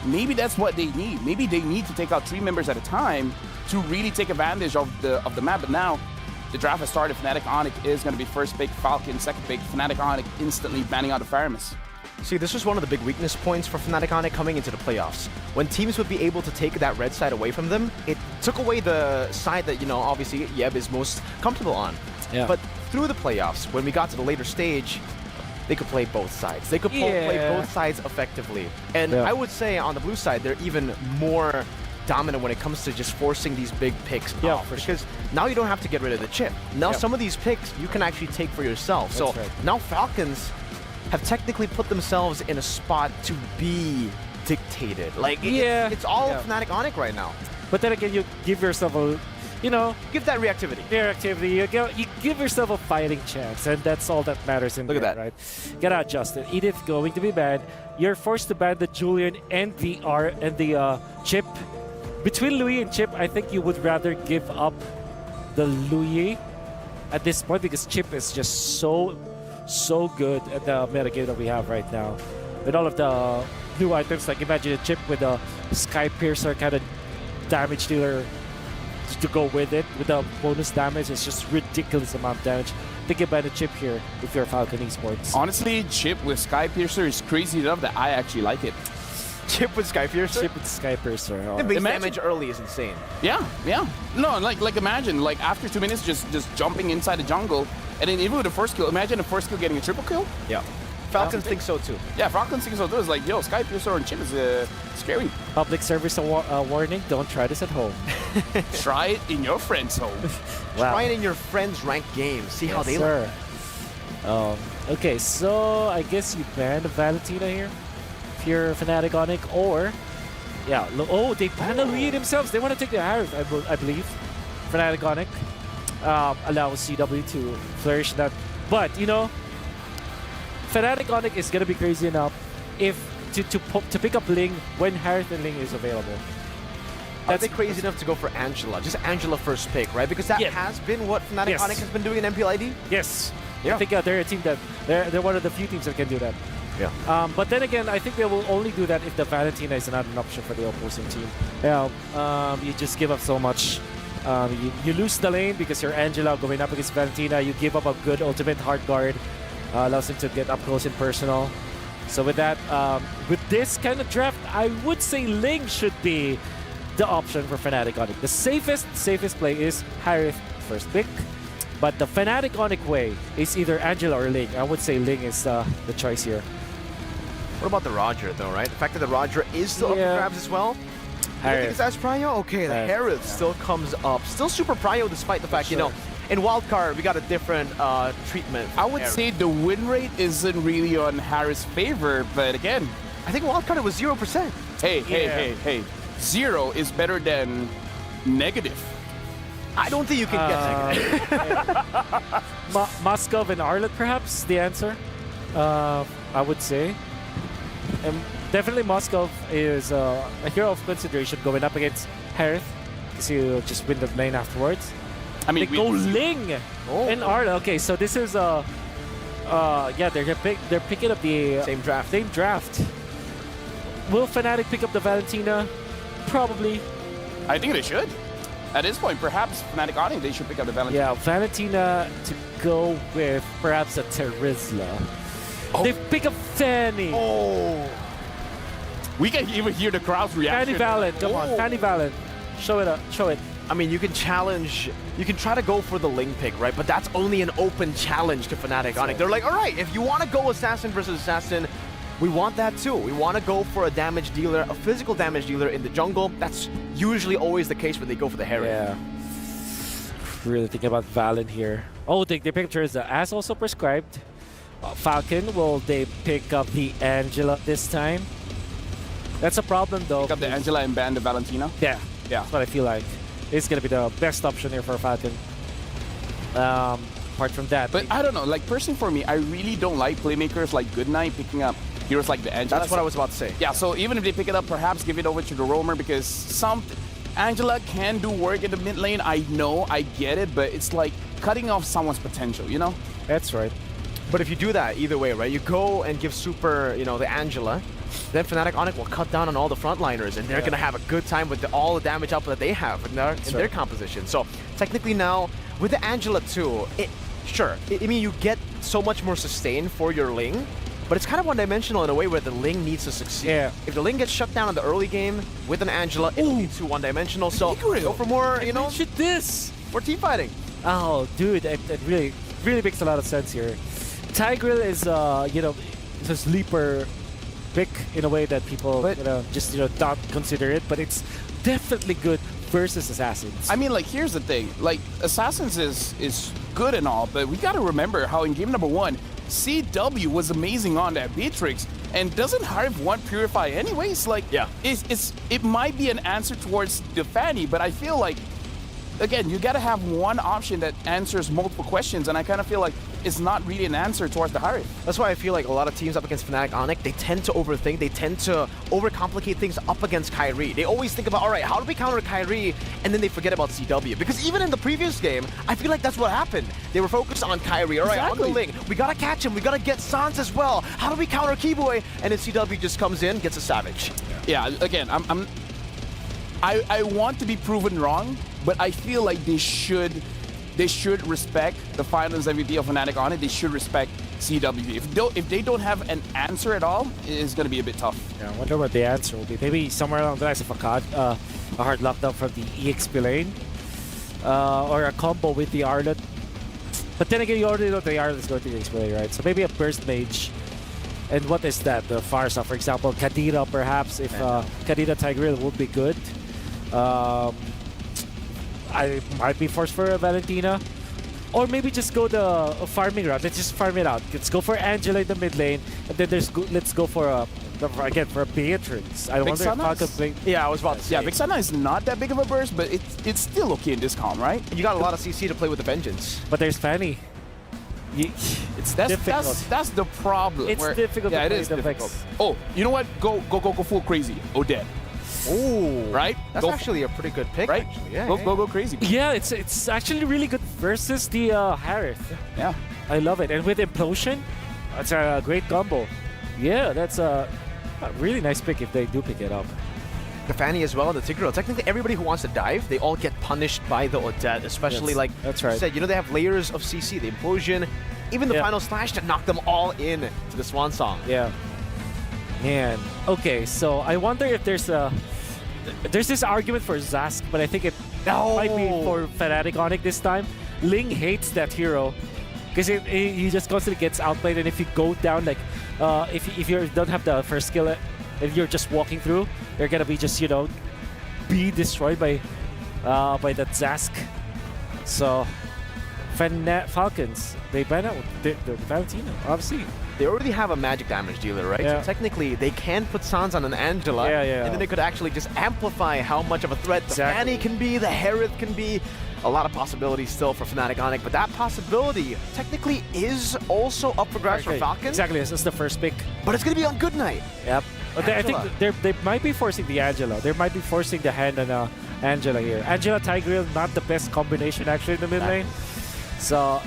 maybe that's what they need. Maybe they need to take out 3 members at a time to really take advantage of the map. But now the draft has started. Fnatic ONIC is going to be first pick, Falcon second pick, Fnatic ONIC instantly banning out the Faramis. See, this was one of the big weakness points for Fnatic ONIC coming into the playoffs. When teams would be able to take that red side away from them, it took away the side that, obviously Yeb is most comfortable on. Yeah. But through the playoffs, when we got to the later stage, they could play both sides. They could play both sides effectively. And I would say on the blue side, they're even more dominant when it comes to just forcing these big picks off. Because now you don't have to get rid of the chip. Now some of these picks you can actually take for yourself. That's so now Falcons have technically put themselves in a spot to be dictated. Like, it's all Fnatic ONIC right now. But then again, you give yourself a, give that reactivity. You give yourself a fighting chance, and that's all that matters in Look there, at that. right? Get adjusted. Edith going to be banned. You're forced to ban the Julian and the Chip. Between Louis and Chip, I think you would rather give up the Louis at this point, because Chip is just so good at the metagame that we have right now. With all of the new items, like imagine a Chip with a Sky Piercer kind of damage dealer to go with it, with the bonus damage. It's just ridiculous amount of damage. Think about a Chip here if you're Falcon Esports. Honestly, Chip with Sky Piercer is crazy enough that I actually like it. Chip with Sky Piercer? Chip with Sky Piercer. The base damage early is insane. Yeah. No, like imagine, like after 2 minutes just jumping inside the jungle, and then even with the first kill, imagine the first kill getting a triple kill. Yeah. Falcons think so too. Yeah, Falcons think so too. It's like, yo, Sky Piercer and Chip is scary. Public service warning, don't try this at home. Try it in your friend's home. Try it in your friend's ranked games. See how they look. Okay, so I guess you banned Valentina here. If you're Fnatic ONIC, or they banned Louis themselves. They want to take the Harith, I believe. Fnatic ONIC allows CW to flourish that, but Fnatic ONIC is gonna be crazy enough if to pick up Ling when Harith and Ling is available. Are they crazy enough to go for Angela? Just Angela first pick, right? Because that has been what Fnatic ONIC has been doing in MPLID? Yes. I think they're a team that they're one of the few teams that can do that. Yeah. But then again, I think they will only do that if the Valentina is not an option for the opposing team. You just give up so much. You lose the lane because you're Angela going up against Valentina. You give up a good ultimate hard guard. Allows him to get up close and personal. So with that, with this kind of draft, I would say Ling should be the option for Fnatic ONIC. The safest play is Harith first pick. But the Fnatic ONIC way is either Angela or Ling. I would say Ling is the choice here. What about the Roger, though, right? The fact that the Roger is still up for grabs as well? You think it's as prio? Okay, the Harith still comes up. Still super prio despite the fact, in wildcard, we got a different treatment. I would say the win rate isn't really on Harris' favor, but again, I think wildcard it was 0%. Hey. 0 is better than negative. I don't think you can get negative. Moskov and Arlet, perhaps, the answer, I would say. And definitely Moskov is a hero of consideration going up against Harith, because he'll just win the lane afterwards. I mean, they go Ling and Arlet. Okay, so this is yeah, they're picking up the Same draft. Same draft. Will Fnatic pick up the Valentina? Probably. I think they should. At this point, perhaps Fnatic ONIC, they should pick up the Valentina. Yeah, Valentina to go with perhaps a Terizla. Oh. They pick up Fanny. Oh. We can even hear the crowd's reaction. Fanny Valen, come on, Fanny Valen. Show it up, show it. I mean, you can challenge, you can try to go for the Ling pick, right? But that's only an open challenge to Fnatic ONIC. They're like, all right, if you want to go assassin versus assassin, we want that too. We want to go for a damage dealer, a physical damage dealer in the jungle. That's usually always the case when they go for the Herald. Yeah. Really thinking about Valen here. Oh, they picked up Terizla as also prescribed. Falcon, will they pick up the Angela this time? That's a problem though. Pick up the Angela and ban the Valentina? Yeah, that's what I feel like. It's going to be the best option here for Falcon. Apart from that. But I don't know, like personally for me, I really don't like playmakers like Goodnight picking up heroes like the Angela. That's what I was about to say. Yeah, so even if they pick it up, perhaps give it over to the roamer, because Angela can do work in the mid lane. I know, I get it, but it's like cutting off someone's potential, you know? That's right. But if you do that, either way, right? You go and give super, you know, the Angela, then Fnatic ONIC will cut down on all the frontliners, and they're going to have a good time with all the damage output that they have in their composition. So technically now, with the Angela too, I mean, you get so much more sustain for your Ling, but it's kind of one-dimensional in a way where the Ling needs to succeed. Yeah. If the Ling gets shut down in the early game with an Angela, it leads to one-dimensional. So go for more, you know, for team fighting. Oh, dude, it really makes a lot of sense here. Tigreal is, you know, it's a sleeper pick in a way that people, just don't consider it, but it's definitely good versus Assassins. I mean, like, here's the thing. Like, Assassins is good and all, but we got to remember how in game number 1, CW was amazing on that Beatrix, and doesn't Harv want Purify anyways? Like, it might be an answer towards the Fanny, but I feel like, again, you got to have one option that answers multiple questions, and I kind of feel like it's not really an answer towards the Harith. That's why I feel like a lot of teams up against Fnatic ONIC, they tend to overthink, they tend to overcomplicate things up against Kyrie. They always think about, all right, how do we counter Kyrie? And then they forget about CW. Because even in the previous game, I feel like that's what happened. They were focused on Kyrie, all right, on the Ling. We gotta catch him, we gotta get Sans as well. How do we counter Keyboy? And then CW just comes in, gets a Savage. Yeah, again, I want to be proven wrong, but I feel like they should respect the finals MVP of Fnatic ONIC. They should respect CW. If they don't have an answer at all, it's going to be a bit tough. Yeah, I wonder what the answer will be. Maybe somewhere along the lines of a hard lockdown from the EXP lane, or a combo with the Arlet. But then again, you already know the Arlet is going to the EXP lane, right? So maybe a Burst Mage. And what is that? The Farsa, for example, Kadira perhaps. If Kadira Tigreal would be good. I might be forced for a Valentina, or maybe just go the farming route. Let's just farm it out. Let's go for Angela in the mid lane, and then let's go for a Beatrix. I wonder if Falcon play. Yeah, I was about to say. Yeah, Vixana is not that big of a burst, but it's still okay in this calm, right? You got a lot of CC to play with the Vengeance. But there's Fanny. That's the problem. It's difficult to play it is difficult. Oh, you know what? Go full crazy. Odette. Oh, right? That's actually a pretty good pick, right? Actually. Yeah, go crazy. Yeah, it's actually really good versus the Harith. Yeah. I love it. And with Implosion, that's a great combo. Yeah, that's a really nice pick if they do pick it up. The Fanny as well, and the Tigreal. Technically, everybody who wants to dive, they all get punished by the Odette, especially that's right. You said, you know, they have layers of CC, the Implosion, even the final slash to knock them all in to the Swan Song. Yeah. Man. Okay, so I wonder if there's this argument for Zask, but I think it might be for Fnatic ONIC this time. Ling hates that hero because he just constantly gets outplayed, and if you go down, like if you don't have the first skill, if you're just walking through, you're gonna be just, you know, be destroyed by that Zask. So Falcons, they ban out the Valentino, obviously. They already have a magic damage dealer, right? Yeah. So technically, they can put Sans on an Angela, Yeah. and then they could actually just amplify how much of a threat the Exactly. Fanny can be, the Hereth can be. A lot of possibilities still for Fnatic ONIC, but that possibility technically is also up for grabs for Falcons. Exactly, this is the first pick. But it's going to be on Good Night. Yep. But I think they might be forcing the Angela. They might be forcing the hand on Angela here. Angela Tigreal, not the best combination actually in the mid lane. So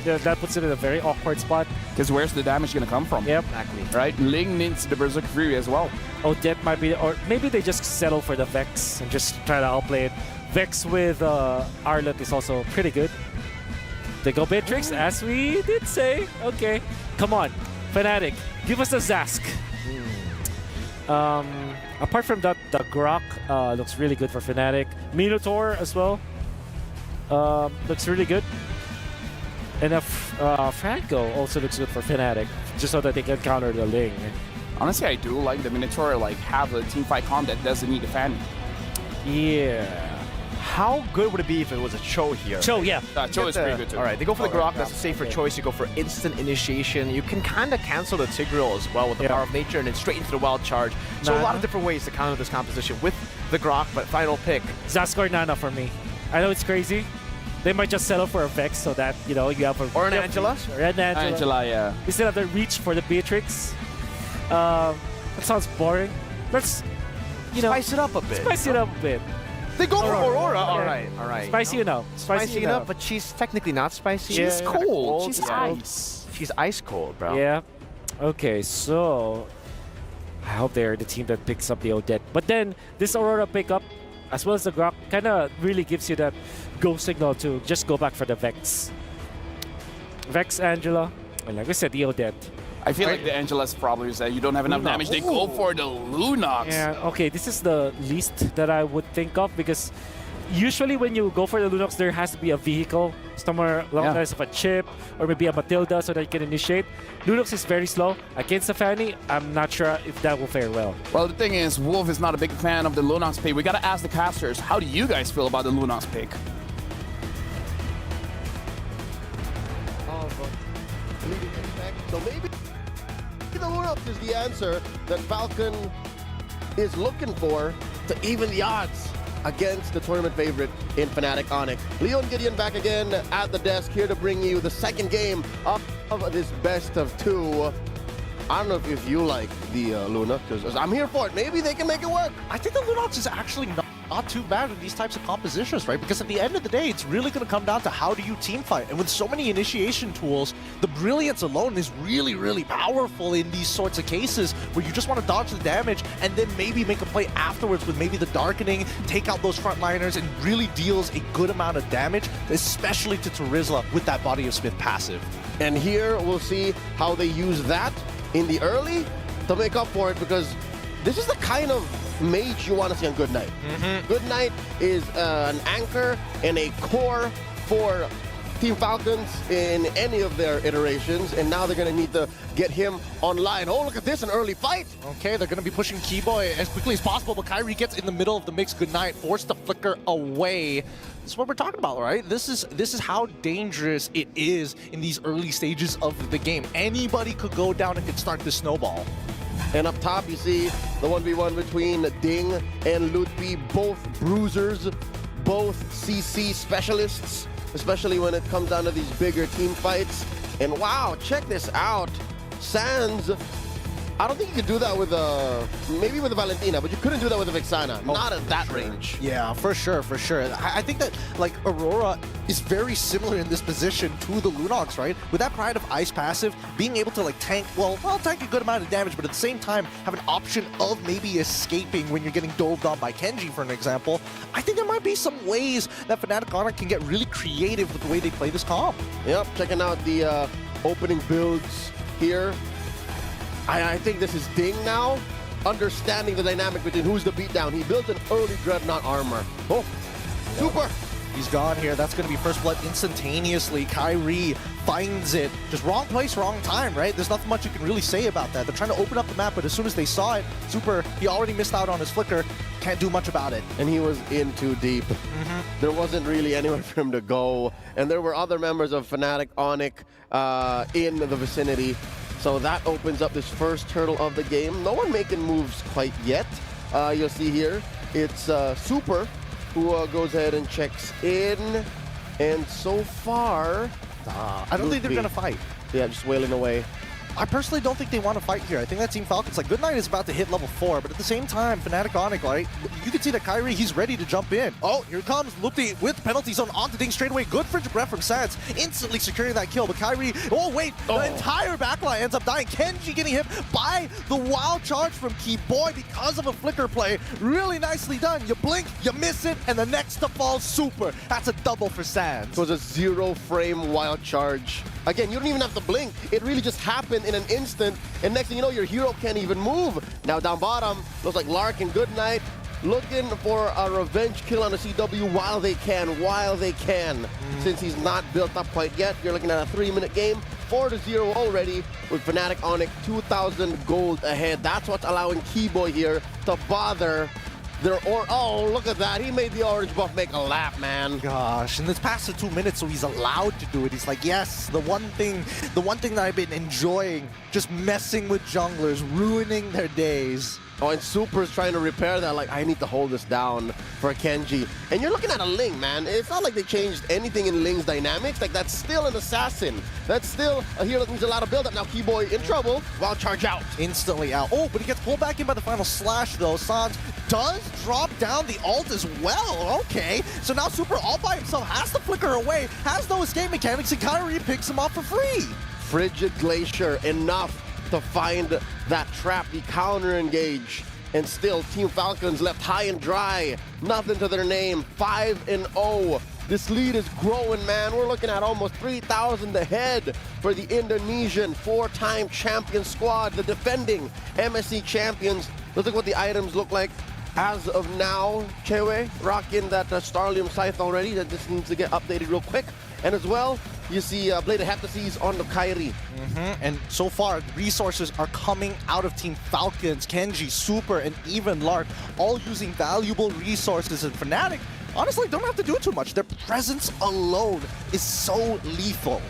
that puts it in a very awkward spot. Because where's the damage going to come from? Yep. Exactly. Right? Ling needs the Berserk Fury as well. Odette might be, or maybe they just settle for the Vex and just try to outplay it. Vex with Arlet is also pretty good. They go Beatrix, as we did say. Okay, come on, Fnatic, give us the Zask. Apart from that, the Grok looks really good for Fnatic. Minotaur as well looks really good. And Franco also looks good for Fnatic, just so that they can counter the Ling. Honestly, I do like the Minotaur, like, have a teamfight comp that doesn't need a fan. Yeah. How good would it be if it was a Cho here? Cho, yeah. Cho is pretty good too. All right, they go for the Grok. That's a safer choice. You go for instant initiation. You can kind of cancel the Tigreal as well with the Power of Nature and then straight into the Wild Charge. So a lot of different ways to counter this composition with the Grok, but final pick. Zask or Nana for me. I know it's crazy. They might just settle for a Vex so that, you know, you have a... Or an Angela. Or an Angela. Angela, yeah. Instead of the reach for the Beatrix. That sounds boring. Let's, you know... Spice it up a bit. Spice it up a bit. They go for Aurora. Yeah. All right. Spicy enough. Spicy enough, but she's technically not spicy. Yeah. She's cold. She's ice. She's ice cold, bro. Yeah. Okay, so... I hope they're the team that picks up the Odette. But then, this Aurora pickup, as well as the Grok, kind of really gives you that go signal to just go back for the Vex. Vex, Angela, and like I said, the Odette. I feel like the Angela's problem is that you don't have enough damage. They go for the Lunox. Yeah, okay, this is the least that I would think of because usually when you go for the Lunox, there has to be a vehicle somewhere along the lines of a chip or maybe a Matilda so that you can initiate. Lunox is very slow. Against the Fanny, I'm not sure if that will fare well. Well, the thing is, Wolf is not a big fan of the Lunox pick. We got to ask the casters, how do you guys feel about the Lunox pick? So maybe the Lunox is the answer that Falcon is looking for to even the odds against the tournament favorite in Fnatic ONIC. Leon Gideon back again at the desk here to bring you the second game of this best of two. I don't know if you like the Luna, because I'm here for it. Maybe they can make it work. I think the Lunox is actually not too bad with these types of compositions, right? Because at the end of the day, it's really going to come down to how do you team fight. And with so many initiation tools, the Brilliance alone is really, really powerful in these sorts of cases where you just want to dodge the damage and then maybe make a play afterwards with maybe the Darkening, take out those frontliners, and really deals a good amount of damage, especially to Terizla with that Body of Smith passive. And here we'll see how they use that in the early to make up for it, because this is the kind of mage you want to see on Good Night. Good Night is an anchor and a core for Team Falcons in any of their iterations, and now they're going to need to get him online. Oh, look at this, an early fight. Okay, they're going to be pushing Keyboy as quickly as possible, but Kyrie gets in the middle of the mix. Good Night, forced to flicker away. This is what we're talking about, right? This is how dangerous it is in these early stages of the game. Anybody could go down and could start the snowball. And up top, you see the 1v1 between Ding and Lutfi, both bruisers, both CC specialists, especially when it comes down to these bigger team fights. And wow, check this out. Sans, I don't think you could do that with maybe with a Valentina, but you couldn't do that with a Vexana. Not at that range. Yeah, for sure, for sure. I think that, like, Aurora is very similar in this position to the Lunox, right? With that Pride of Ice passive, being able to, like, tank a good amount of damage, but at the same time, have an option of maybe escaping when you're getting doved on by Kenji, for an example. I think there might be some ways that Fnatic ONIC can get really creative with the way they play this comp. Yep, checking out the opening builds here. I think this is Ding now, understanding the dynamic between who's the beatdown. He built an early Dreadnought armor. Oh, super! He's gone here. That's going to be first blood instantaneously. Kyrie finds it. Just wrong place, wrong time, right? There's nothing much you can really say about that. They're trying to open up the map, but as soon as they saw it, Super, he already missed out on his flicker. Can't do much about it. And he was in too deep. There wasn't really anywhere for him to go. And there were other members of Fnatic, ONIC in the vicinity. So that opens up this first hurdle of the game. No one making moves quite yet. You'll see here, it's Super who goes ahead and checks in. And so far, I don't think they're going to fight. Yeah, just wailing away. I personally don't think they want to fight here. I think that Team Falcons, like, Goodnight is about to hit level 4, but at the same time, Fnatic ONIC, right? You can see that Kyrie, he's ready to jump in. Oh, here comes Lupti with penalty zone onto Ding straight away. Good for ChezyGaming from Sans, instantly securing that kill. But Kyrie, oh wait, the entire backline ends up dying. Kenji getting hit by the wild charge from Keyboy because of a flicker play. Really nicely done. You blink, you miss it, and the next to fall Super. That's a double for Sans. It was a 0-frame wild charge. Again, you don't even have to blink. It really just happened in an instant, and next thing you know, your hero can't even move. Now down bottom, looks like Lark and Goodnight looking for a revenge kill on a CW while they can, since he's not built up quite yet. You're looking at a 3-minute game, 4-0 already, with Fnatic ONIC 2,000 gold ahead. That's what's allowing Keyboy here to bother oh, look at that. He made the orange buff make a lap, man. Gosh, and it's past the 2 minutes, so he's allowed to do it. He's like, yes, the one thing that I've been enjoying, just messing with junglers, ruining their days. Oh, and Super's trying to repair that, like, I need to hold this down for Kenji. And you're looking at a Ling, man. It's not like they changed anything in Ling's dynamics. Like, that's still an assassin. That's still a hero that needs a lot of build-up. Now, Keyboy in trouble. Wild charge out. Instantly out. Oh, but he gets pulled back in by the final slash, though. Sans does drop down the ult as well. Okay, so now Super all by himself has to flicker away, has no escape mechanics, and Kyrie picks him up for free. Frigid Glacier, enough to find that trap, the counter engage, and still Team Falcons left high and dry. Nothing to their name, 5-0. This lead is growing, man. We're looking at almost 3,000 ahead for the Indonesian 4-time champion squad, the defending MSC champions. Let's look what the items look like. As of now, Chewe rocking that Starlium Scythe already. That just needs to get updated real quick. And as well, you see Bladed Heptases on the Kyrie. And so far, resources are coming out of Team Falcons, Kenji, Super, and even Lark, all using valuable resources. And Fnatic, honestly, don't have to do too much. Their presence alone is so lethal.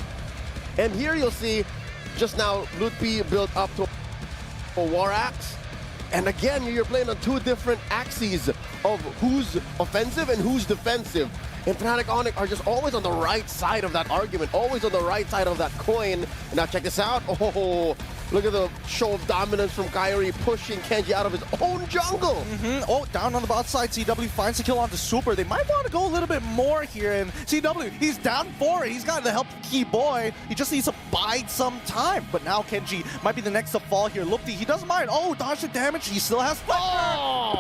And here you'll see, just now, Lutpi built up to a War Axe. And again, you're playing on two different axes of who's offensive and who's defensive. And Fnatic ONIC are just always on the right side of that argument, always on the right side of that coin. And now check this out. Oh, look at the show of dominance from Kyrie pushing Kenji out of his own jungle. Oh, down on the bot side, CW finds the kill onto Super. They might want to go a little bit more here. And CW, he's down 4. He's got the help of Keyboy. He just needs to bide some time. But now Kenji might be the next to fall here. Lupti, he doesn't mind. Oh, dodge the damage. He still has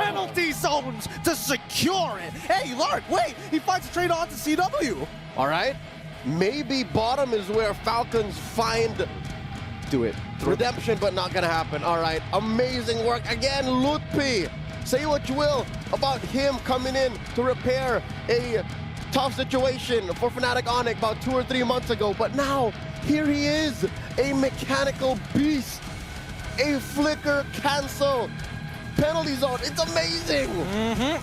penalty zones to secure it. Hey, Lark, wait. He finds a trade on to CW. All right. Maybe bottom is where Falcons find redemption, but not gonna happen. All right, amazing work again, Lutpi. Say what you will about him coming in to repair a tough situation for Fnatic ONIC about 2 or 3 months ago, but now here he is, a mechanical beast, a flicker cancel. Penalty zone, it's amazing!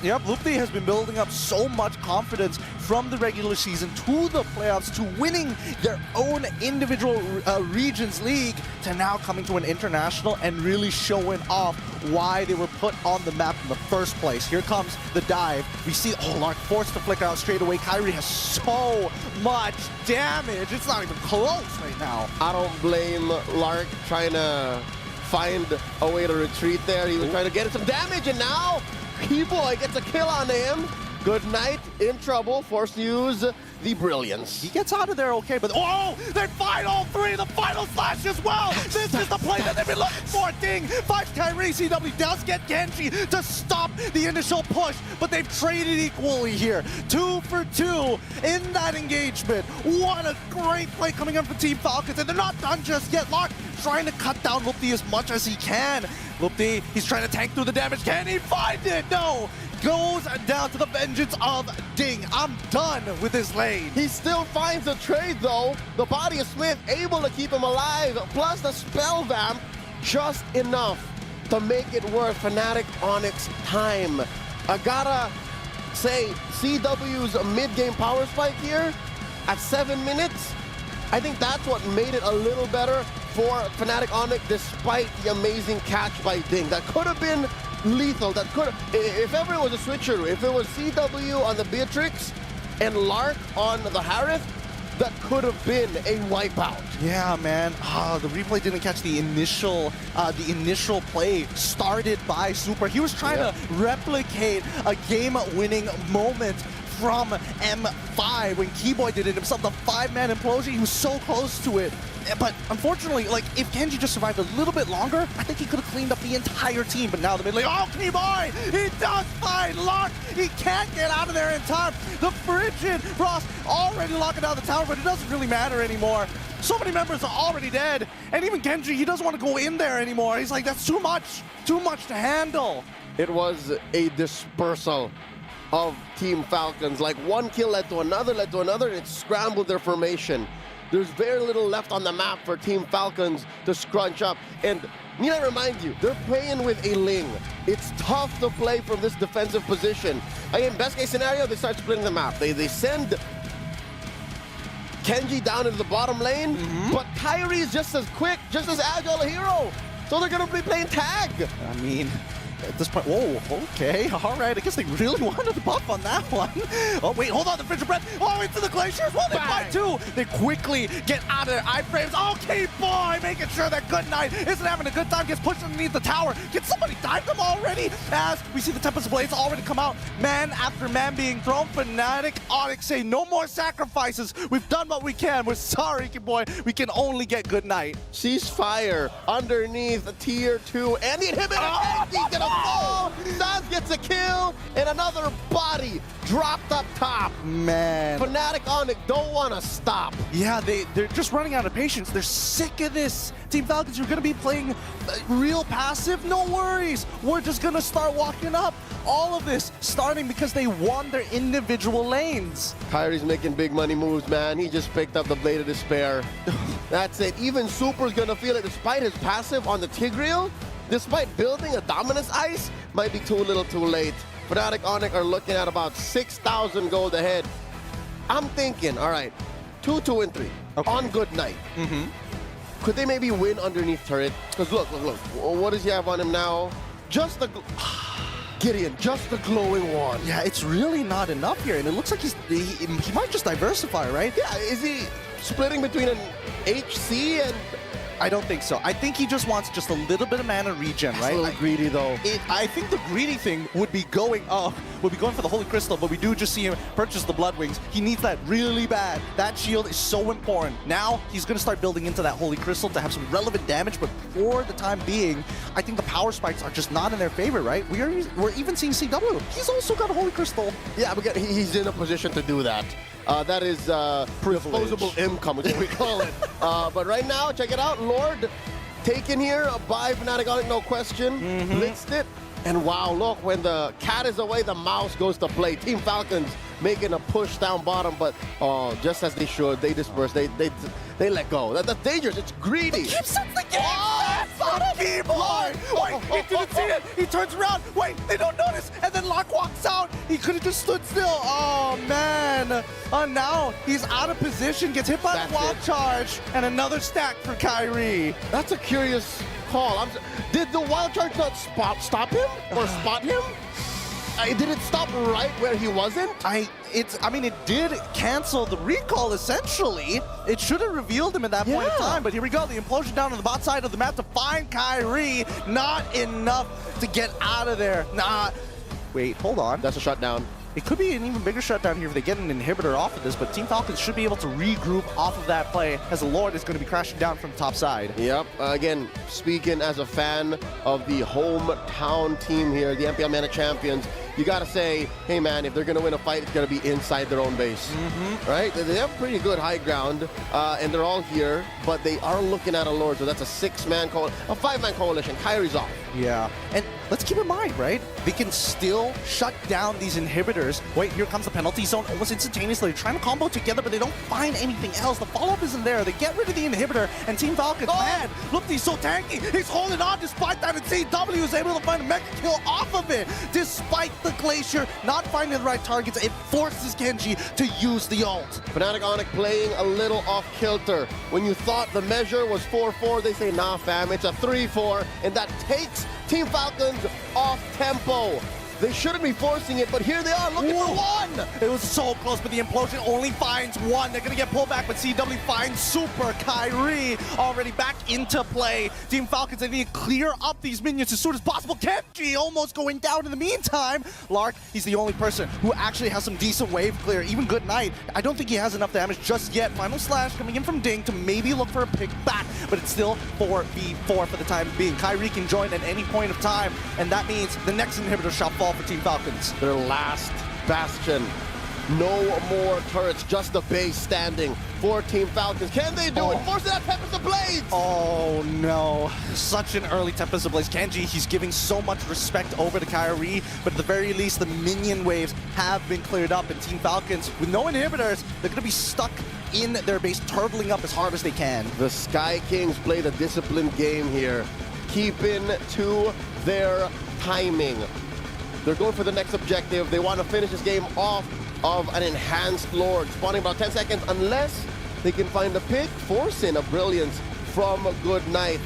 Yep, Lupti has been building up so much confidence from the regular season to the playoffs to winning their own individual regions league to now coming to an international and really showing off why they were put on the map in the first place. Here comes the dive. We see, oh, Lark forced to flicker out straight away. Kyrie has so much damage. It's not even close right now. I don't blame Lark trying to find a way to retreat there. He was trying to get some damage, and now Keyboy gets a kill on him. Goodnight in trouble, forced to use the brilliance. He gets out of there okay, but oh, they find all 3 in the final slash as well. This is the play that they've been looking for. Ding finds Kyrie. CW does get Genji to stop the initial push, but they've traded equally here. 2 for 2 in that engagement. What a great play coming in from Team Falcons, and they're not done just yet. Lark trying to cut down Lupti as much as he can. Lupti, he's trying to tank through the damage. Can he find it? No. goes down to the vengeance of Ding. I'm done with this lane. He still finds a trade though. The body of Smith able to keep him alive, plus the spell vamp, just enough to make it worth Fnatic ONIC time. I gotta say, CW's mid-game power spike here at 7 minutes, I think that's what made it a little better for Fnatic ONIC despite the amazing catch by Ding. That could have been lethal. That could have, if ever it was a switcheroo, if it was CW on the Beatrix and Lark on the Harith, that could have been a wipeout. Yeah, man. The replay didn't catch the initial play started by Super. He was trying to replicate a game-winning moment from M5 when Keyboy did it himself. The 5-man implosion, he was so close to it. But unfortunately, like, if Genji just survived a little bit longer, I think he could have cleaned up the entire team. But now the mid lane, oh, Keyboy! He does find Lark! He can't get out of there in time. The frigid Frost already locking down the tower, but it doesn't really matter anymore. So many members are already dead. And even Genji, he doesn't want to go in there anymore. He's like, that's too much to handle. It was a dispersal of Team Falcons. Like, one kill led to another, and it scrambled their formation. There's very little left on the map for Team Falcons to scrunch up. And need I remind you, they're playing with a Ling. It's tough to play from this defensive position. Again, best case scenario, they start splitting the map. They send Kenji down into the bottom lane, but Kyrie is just as quick, just as agile a hero. So they're gonna be playing tag. I mean, at this point, whoa, okay, all right. I guess they really wanted to buff on that one. Oh, wait, hold on, the Frigid Breath. Oh, into the Glaciers. Well, they fight too. They quickly get out of their iframes. Okay, boy, making sure that Good Night isn't having a good time. Gets pushed underneath the tower. Can somebody dive them already? As we see the Tempest Blades already come out. Man after man being thrown. Fnatic ONIC say no more sacrifices. We've done what we can. We're sorry, boy. We can only get Good Night. Ceasefire underneath the tier 2 and the inhibitor. Saz gets a kill, and another body dropped up top. Man. Fnatic ONIC don't want to stop. Yeah, they're just running out of patience. They're sick of this. Team Falcons, you're going to be playing real passive? No worries. We're just going to start walking up. All of this starting because they won their individual lanes. Kyrie's making big money moves, man. He just picked up the Blade of Despair. That's it. Even Super's going to feel it despite his passive on the Tigreal. Despite building a Dominus Ice, might be too little too late. Fnatic ONIC are looking at about 6,000 gold ahead. I'm thinking, all right, 2, 2, and 3 on Good Night. Could they maybe win underneath turret? Because look. What does he have on him now? Just the... Gideon, just the glowing one. Yeah, it's really not enough here, and it looks like he might just diversify, right? Yeah, is he splitting between an HC and... I don't think so. I think he just wants just a little bit of mana regen, right? A little greedy, though. I think the greedy thing would be going for the Holy Crystal, but we do just see him purchase the Blood Wings. He needs that really bad. That shield is so important. Now, he's going to start building into that Holy Crystal to have some relevant damage, but for the time being, I think the power spikes are just not in their favor, right? We're even seeing CW. He's also got a Holy Crystal. Yeah, but he's in a position to do that. That is disposable income, is what we call it. But right now, check it out. Lord taken here by Fnatic ONIC, no question. Blitzed it. And wow, look, when the cat is away, the mouse goes to play. Team Falcons making a push down bottom, but just as they should, they disperse. They let go. That's dangerous. It's greedy. He keeps the game. Keyboard! Wait, he didn't see it. He turns around. Wait, they don't notice. And then Locke walks out. He could have just stood still. Oh, man. Now he's out of position. Gets hit by the wild charge. And another stack for Kyrie. That's a curious call. Did the wild charge not stop him? Or spot him? Did it stop right where he wasn't? I mean, it did cancel the recall, essentially. It should have revealed him at that point in time, but here we go. The implosion down on the bot side of the map to find Kyrie. Not enough to get out of there. Wait, hold on. That's a shutdown. It could be an even bigger shutdown here if they get an inhibitor off of this, but Team Falcons should be able to regroup off of that play as the Lord is going to be crashing down from the top side. Yep. Again, speaking as a fan of the hometown team here, the MPL Mana Champions, you got to say, hey, man, if they're going to win a fight, it's going to be inside their own base. Right? They have pretty good high ground, and they're all here, but they are looking at a Lord, so that's a 6-man, a 5-man coalition. Kyrie's off. Yeah, and let's keep in mind, right? They can still shut down these inhibitors. Wait, here comes the penalty zone almost instantaneously. They're trying to combo together, but they don't find anything else. The follow-up isn't there. They get rid of the inhibitor, and Team Falcons, man, look, he's so tanky. He's holding on despite that, and CW is able to find a mega kill off of it. Despite the Glacier not finding the right targets, it forces Kenji to use the ult. Fnatic ONIC playing a little off-kilter. When you thought the measure was 4-4, they say, nah, fam, it's a 3-4, and that takes Team Falcons off tempo. They shouldn't be forcing it, but here they are looking for one. It was so close, but the implosion only finds one. They're going to get pulled back, but CW finds Super Kyrie already back into play. Team Falcons, they need to clear up these minions as soon as possible. Kenji almost going down in the meantime. Lark, he's the only person who actually has some decent wave clear. Even Good Night, I don't think he has enough damage just yet. Final Slash coming in from Ding to maybe look for a pick back, but it's still 4v4 for the time being. Kyrie can join at any point of time, and that means the next inhibitor shall fall for Team Falcons. Their last bastion. No more turrets, just the base standing for Team Falcons. Can they do it? Force that Tempest of Blades! Oh no, such an early Tempest of Blades. Kenji, he's giving so much respect over to Kyrie, but at the very least, the minion waves have been cleared up, and Team Falcons, with no inhibitors, they're gonna be stuck in their base, turtling up as hard as they can. The Sky Kings played a disciplined game here, keeping to their timing. They're going for the next objective. They want to finish this game off of an enhanced Lord, spawning about 10 seconds, unless they can find a pick, force in a Brilliance from Good Night.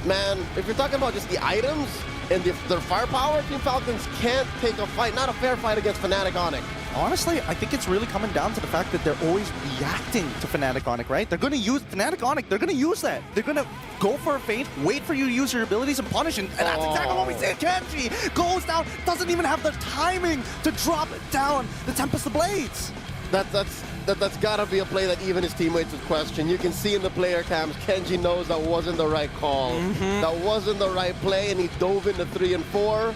Man, if you're talking about just the items and their firepower, Team Falcons can't take a fight, not a fair fight against Fnatic ONIC. Honestly, I think it's really coming down to the fact that they're always reacting to Fnatic ONIC, right? They're going to use Fnatic ONIC. They're going to use that. They're going to go for a feint, wait for you to use your abilities and punish. And that's exactly what we see. Kenji goes down, doesn't even have the timing to drop down the Tempest of Blades. That's gotta be a play that even his teammates would question. You can see in the player cams, Kenji knows that wasn't the right call. That wasn't the right play, and he dove into 3 and 4.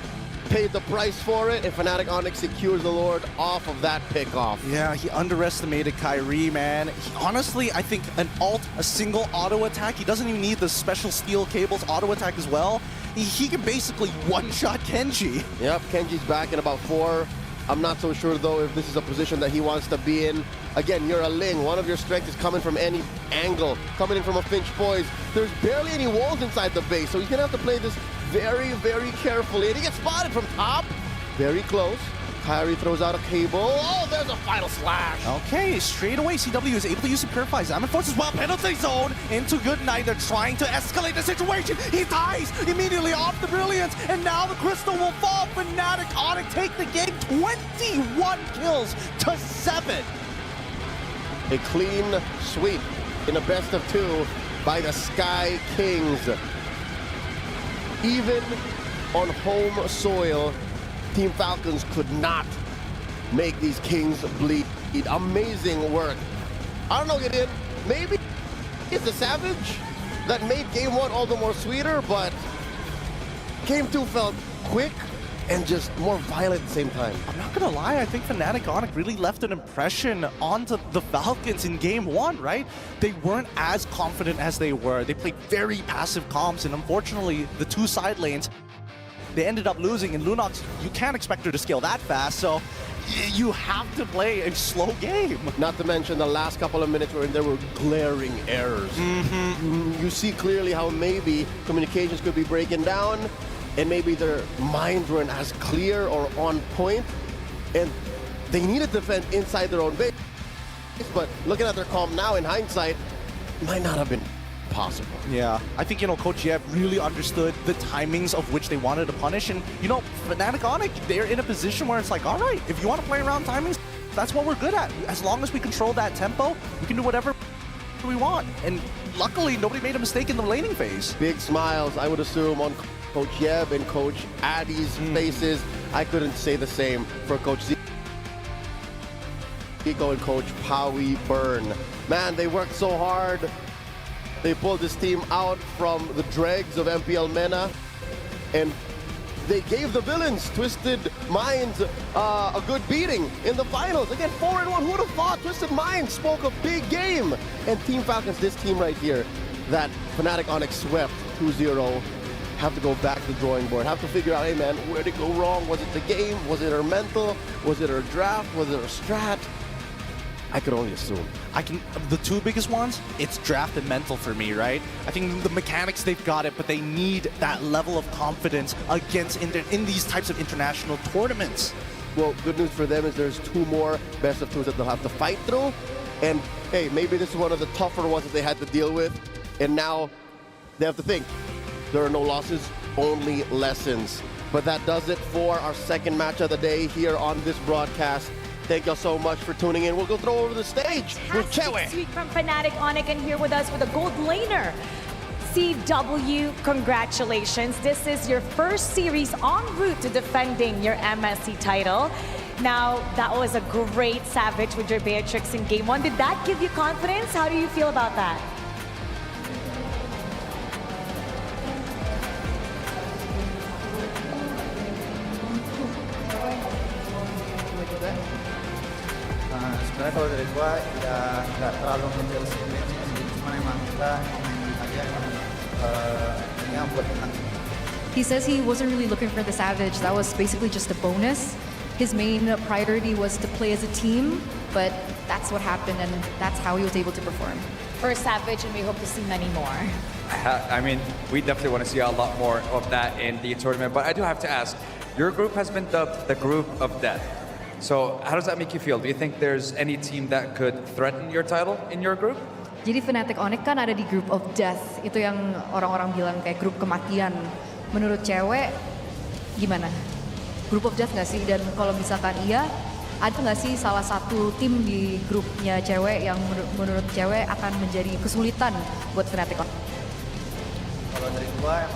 Paid the price for it, and Fnatic ONIC secures the Lord off of that pickoff. Yeah, he underestimated Kyrie, man. Honestly, I think an ult, a single auto attack, he doesn't even need the special steel cables auto attack as well. He can basically one-shot Kenji. Yep, Kenji's back in about 4. I'm not so sure, though, if this is a position that he wants to be in. Again, you're a Ling. One of your strengths is coming from any angle, coming in from a Finch Poise. There's barely any walls inside the base, so he's going to have to play this very, very carefully. And he gets spotted from top. Very close. Kyrie throws out a cable. Oh, there's a final slash. Okay, straight away, CW is able to use the Purify. Zaman forces well, penalty zone into Good Night. They're trying to escalate the situation. He dies immediately off the Brilliance, and now the Crystal will fall. Fnatic ONIC take the game, 21 kills to 7. A clean sweep in a best of 2 by the Sky Kings. Even on home soil, Team Falcons could not make these Kings bleed. Amazing work. I don't know, Gideon, maybe it's the Savage that made Game 1 all the more sweeter, but Game 2 felt quick and just more violent at the same time. I'm not gonna lie, I think Fnatic ONIC really left an impression onto the Falcons in Game 1, right? They weren't as confident as they were. They played very passive comps, and unfortunately, the 2 side lanes, they ended up losing, and Lunox, you can't expect her to scale that fast, so you have to play a slow game. Not to mention the last couple of minutes where there were glaring errors. You see clearly how maybe communications could be breaking down, and maybe their minds weren't as clear or on point, and they needed to defend inside their own base. But looking at their comp now, in hindsight, might not have been possible. Yeah, I think, Coach Yev really understood the timings of which they wanted to punish, and, Fnatic ONIC, they're in a position where it's like, all right, if you want to play around timings, that's what we're good at. As long as we control that tempo, we can do whatever we want. And luckily, nobody made a mistake in the laning phase. Big smiles, I would assume, on Coach Yeb and Coach Addy's faces. I couldn't say the same for Coach Zico and Coach P.Bren. Man, they worked so hard. They pulled this team out from the dregs of MPL MENA, and they gave the villains, Twisted Minds, a good beating in the finals. Again, 4-1, who would have thought? Twisted Minds spoke a big game. And Team Falcons, this team right here, that Fnatic ONIC swept 2-0, have to go back to the drawing board, have to figure out, hey man, where did it go wrong? Was it the game? Was it our mental? Was it our draft? Was it our strat? I could only assume. The two biggest ones, it's draft and mental for me, right? I think the mechanics, they've got it, but they need that level of confidence in these types of international tournaments. Well, good news for them is there's 2 more best of 2s that they'll have to fight through. And hey, maybe this is one of the tougher ones that they had to deal with. And now they have to think. There are no losses, only lessons. But that does it for our second match of the day here on this broadcast. Thank y'all so much for tuning in. We'll go throw over the stage with Fantastic sweep from Fnatic, ONIC, and here with us with a gold laner. CW, congratulations. This is your first series en route to defending your MSC title. Now, that was a great Savage with your Beatrix in Game 1. Did that give you confidence? How do you feel about that? Sebenarnya kalau dari gua ya nggak terlalu ngejar scrimmage, cuma emang kita aja yang buat menang. He says he wasn't really looking for the Savage. That was basically just a bonus. His main priority was to play as a team, but that's what happened, and that's how he was able to perform. For Savage, and we hope to see many more. I mean, we definitely want to see a lot more of that in the tournament, but I do have to ask, your group has been dubbed the group of death. So how does that make you feel? Do you think there's any team that could threaten your title in your group? Jadi Fnatic ONIC kan ada di group of death. Itu yang orang-orang bilang kayak grup kematian. Menurut cewek, gimana? Group of death nggak sih? Dan kalau misalkan iya, ada nggak sih salah satu tim di grupnya cewek yang menurut cewek akan menjadi kesulitan buat Fnatic ONIC? Kalau dari gua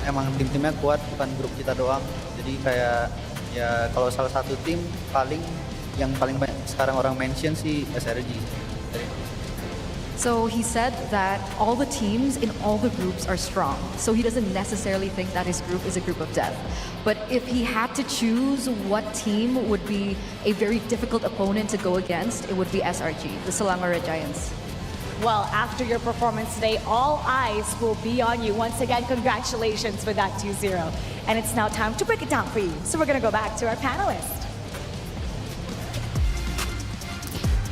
emang tim-timnya kuat, bukan grup kita doang. Jadi kayak ya kalau salah satu tim yang paling banyak sekarang orang mention sih SRG. So he said that all the teams in all the groups are strong. So he doesn't necessarily think that his group is a group of death. But if he had to choose what team would be a very difficult opponent to go against, it would be SRG, the Selangor Giants. Well, after your performance today, all eyes will be on you. Once again, congratulations for that 2-0. And it's now time to break it down for you. So we're going to go back to our panelists.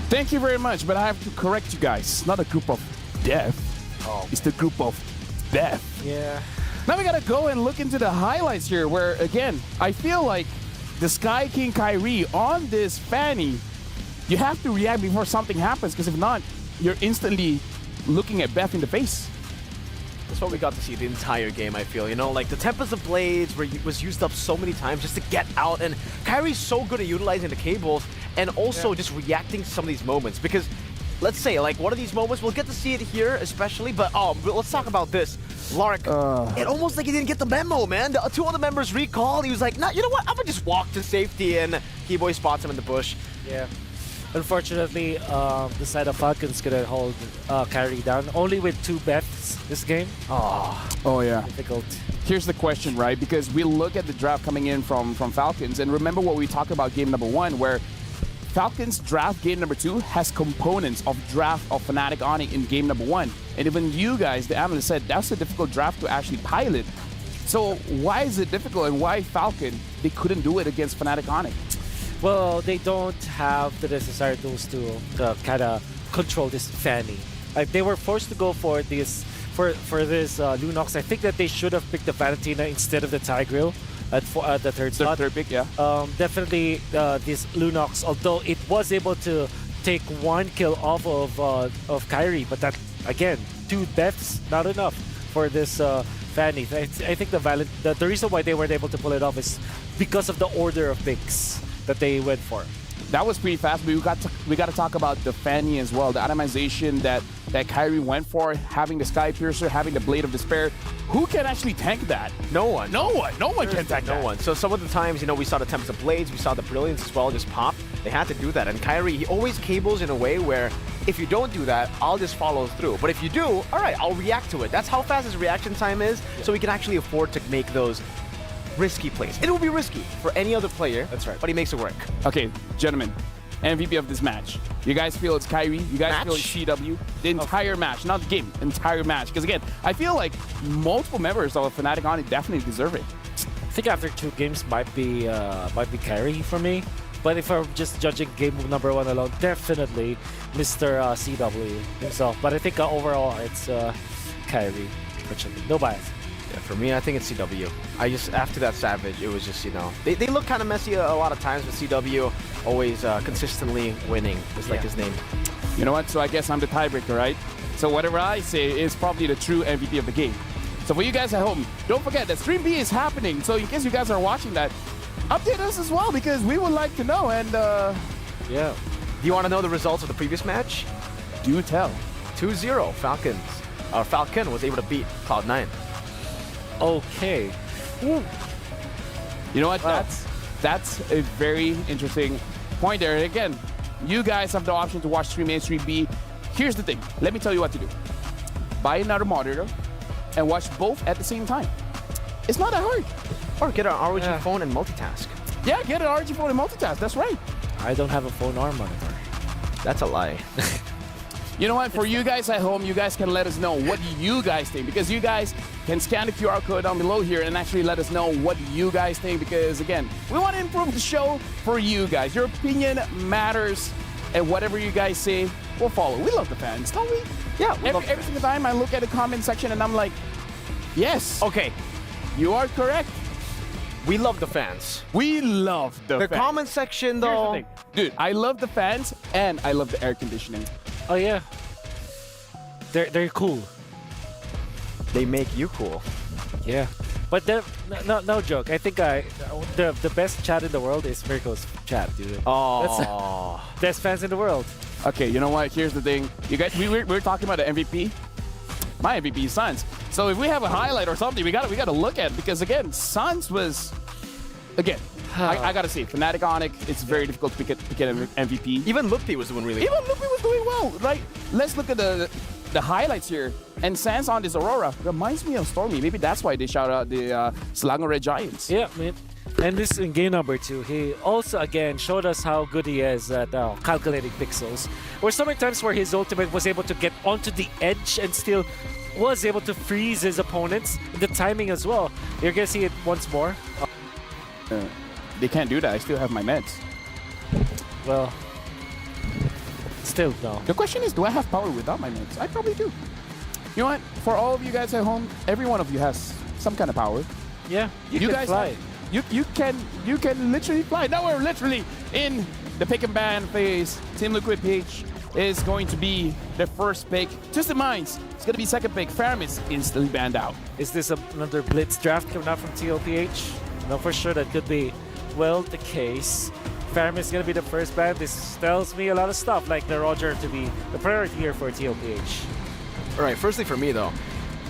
Thank you very much, but I have to correct you guys. It's not a group of death. It's the group of death. Yeah. Now we gotta go and look into the highlights here, where again, I feel like the Sky King Kyrie on this Fanny, you have to react before something happens, because if not, you're instantly looking at Beth in the face. That's what we got to see the entire game, I feel. You know, like the Tempest of Blades was used up so many times just to get out, and Kyrie's so good at utilizing the cables and also just reacting to some of these moments. Because let's say, like, one of these moments, we'll get to see it here especially, but let's talk about this. Lark, it almost like he didn't get the memo, man. The 2 other members recalled. He was like, nah, you know what? I'm gonna just walk to safety, and Keyboy spots him in the bush. Yeah. Unfortunately, the side of Falcons couldn't hold Kyrie down. Only with 2 Beths this game. Oh yeah. Difficult. Here's the question, right? Because we look at the draft coming in from Falcons, and remember what we talked about game number 1, where Falcons draft game number 2 has components of draft of Fnatic ONIC in game number 1. And even you guys, the analyst, said that's a difficult draft to actually pilot. So why is it difficult, and why Falcon, they couldn't do it against Fnatic ONIC? Well, they don't have the necessary tools to kind of control this Fanny. Like, they were forced to go for this Lunox. I think that they should have picked the Valentina instead of the Tigreal at the third slot. Third pick, yeah. Definitely this Lunox, although it was able to take 1 kill off of Kyrie, but that, again, 2 deaths, not enough for this Fanny. I think the reason why they weren't able to pull it off is because of the order of picks that they went for. That was pretty fast, but we got to talk about the Fanny as well. The atomization that Kyrie went for, having the Sky Piercer, having the Blade of Despair. Who can actually tank that? No one. No one can tank that. No one. So some of the times, you know, we saw the Tempest of Blades, we saw the Brilliance as well just pop. They had to do that. And Kyrie, he always cables in a way where if you don't do that, I'll just follow through. But if you do, all right, I'll react to it. That's how fast his reaction time is. Yeah. So we can actually afford to make those risky plays. It will be risky for any other player. That's right. But he makes it work. Okay, gentlemen, MVP of this match? You guys feel it's Kyrie? You guys feel it's CW? The entire match, not the game, entire match. Because again, I feel like multiple members of Fnatic ONIC definitely deserve it. I think after 2 games might be Kyrie for me. But if I'm just judging game number 1 alone, definitely Mr. CW himself. But I think overall it's Kyrie, unfortunately. No bias. Yeah, for me, I think it's CW. After that Savage, it was just, you know, they look kind of messy a lot of times, but CW always consistently winning, just like his name. You know what? So I guess I'm the tiebreaker, right? So whatever I say is probably the true MVP of the game. So for you guys at home, don't forget that Stream B is happening. So in case you guys are watching that, update us as well because we would like to know. And yeah, do you want to know the results of the previous match? Do tell. 2-0 Falcons. Falcon was able to beat Cloud9. Okay. You know what? Wow. That's a very interesting point there. And again, you guys have the option to watch Stream A and Stream B. Here's the thing. Let me tell you what to do. Buy another monitor and watch both at the same time. It's not that hard. Or get an ROG phone and multitask. Yeah, get an ROG phone and multitask. That's right. I don't have a phone or monitor. That's a lie. You know what? For you guys at home, you guys can let us know what you guys think because you guys can scan the QR code down below here and actually let us know what you guys think because, again, we want to improve the show for you guys. Your opinion matters and whatever you guys say, we'll follow. We love the fans, don't we? Yeah, every single time I look at the comment section and I'm like, yes. Okay. You are correct. We love the fans. We love the fans. The comment section, though. Dude, I love the fans and I love the air conditioning. Oh yeah, they're cool. They make you cool. Yeah, but no joke. I think the best chat in the world is Mirko's chat, dude. Oh, that's best fans in the world. Okay, you know what? Here's the thing. You guys, we're talking about the MVP. My MVP is Suns. So if we have a highlight or something, we gotta look at it because again, Suns was again. I gotta say, Fnatic ONIC, it's very difficult to pick an MVP. Even Lupti was doing really well. Even Lupti was doing well, right? Let's look at the highlights here. And Sans on this Aurora reminds me of Stormy. Maybe that's why they shout out the Selangor Red Giants. Yeah, man. And this in game number 2, he also again showed us how good he is at calculating pixels. There were so many times where his ultimate was able to get onto the edge and still was able to freeze his opponents. The timing as well. You're gonna see it once more. They can't do that. I still have my meds. Well, still no. The question is, do I have power without my meds? I probably do. You know what? For all of you guys at home, every one of you has some kind of power. Yeah, you can guys fly. You can literally fly. Now we're literally in the pick and ban phase. Team Liquid Peach is going to be the first pick. Twisted Minds is going to be second pick. Farum is instantly banned out. Is this another blitz draft coming out from TLPH? No, for sure that could be, well, the case. Farum is going to be the first ban. This tells me a lot of stuff, like the Roger to be the priority here for TLPH. All right, firstly for me, though,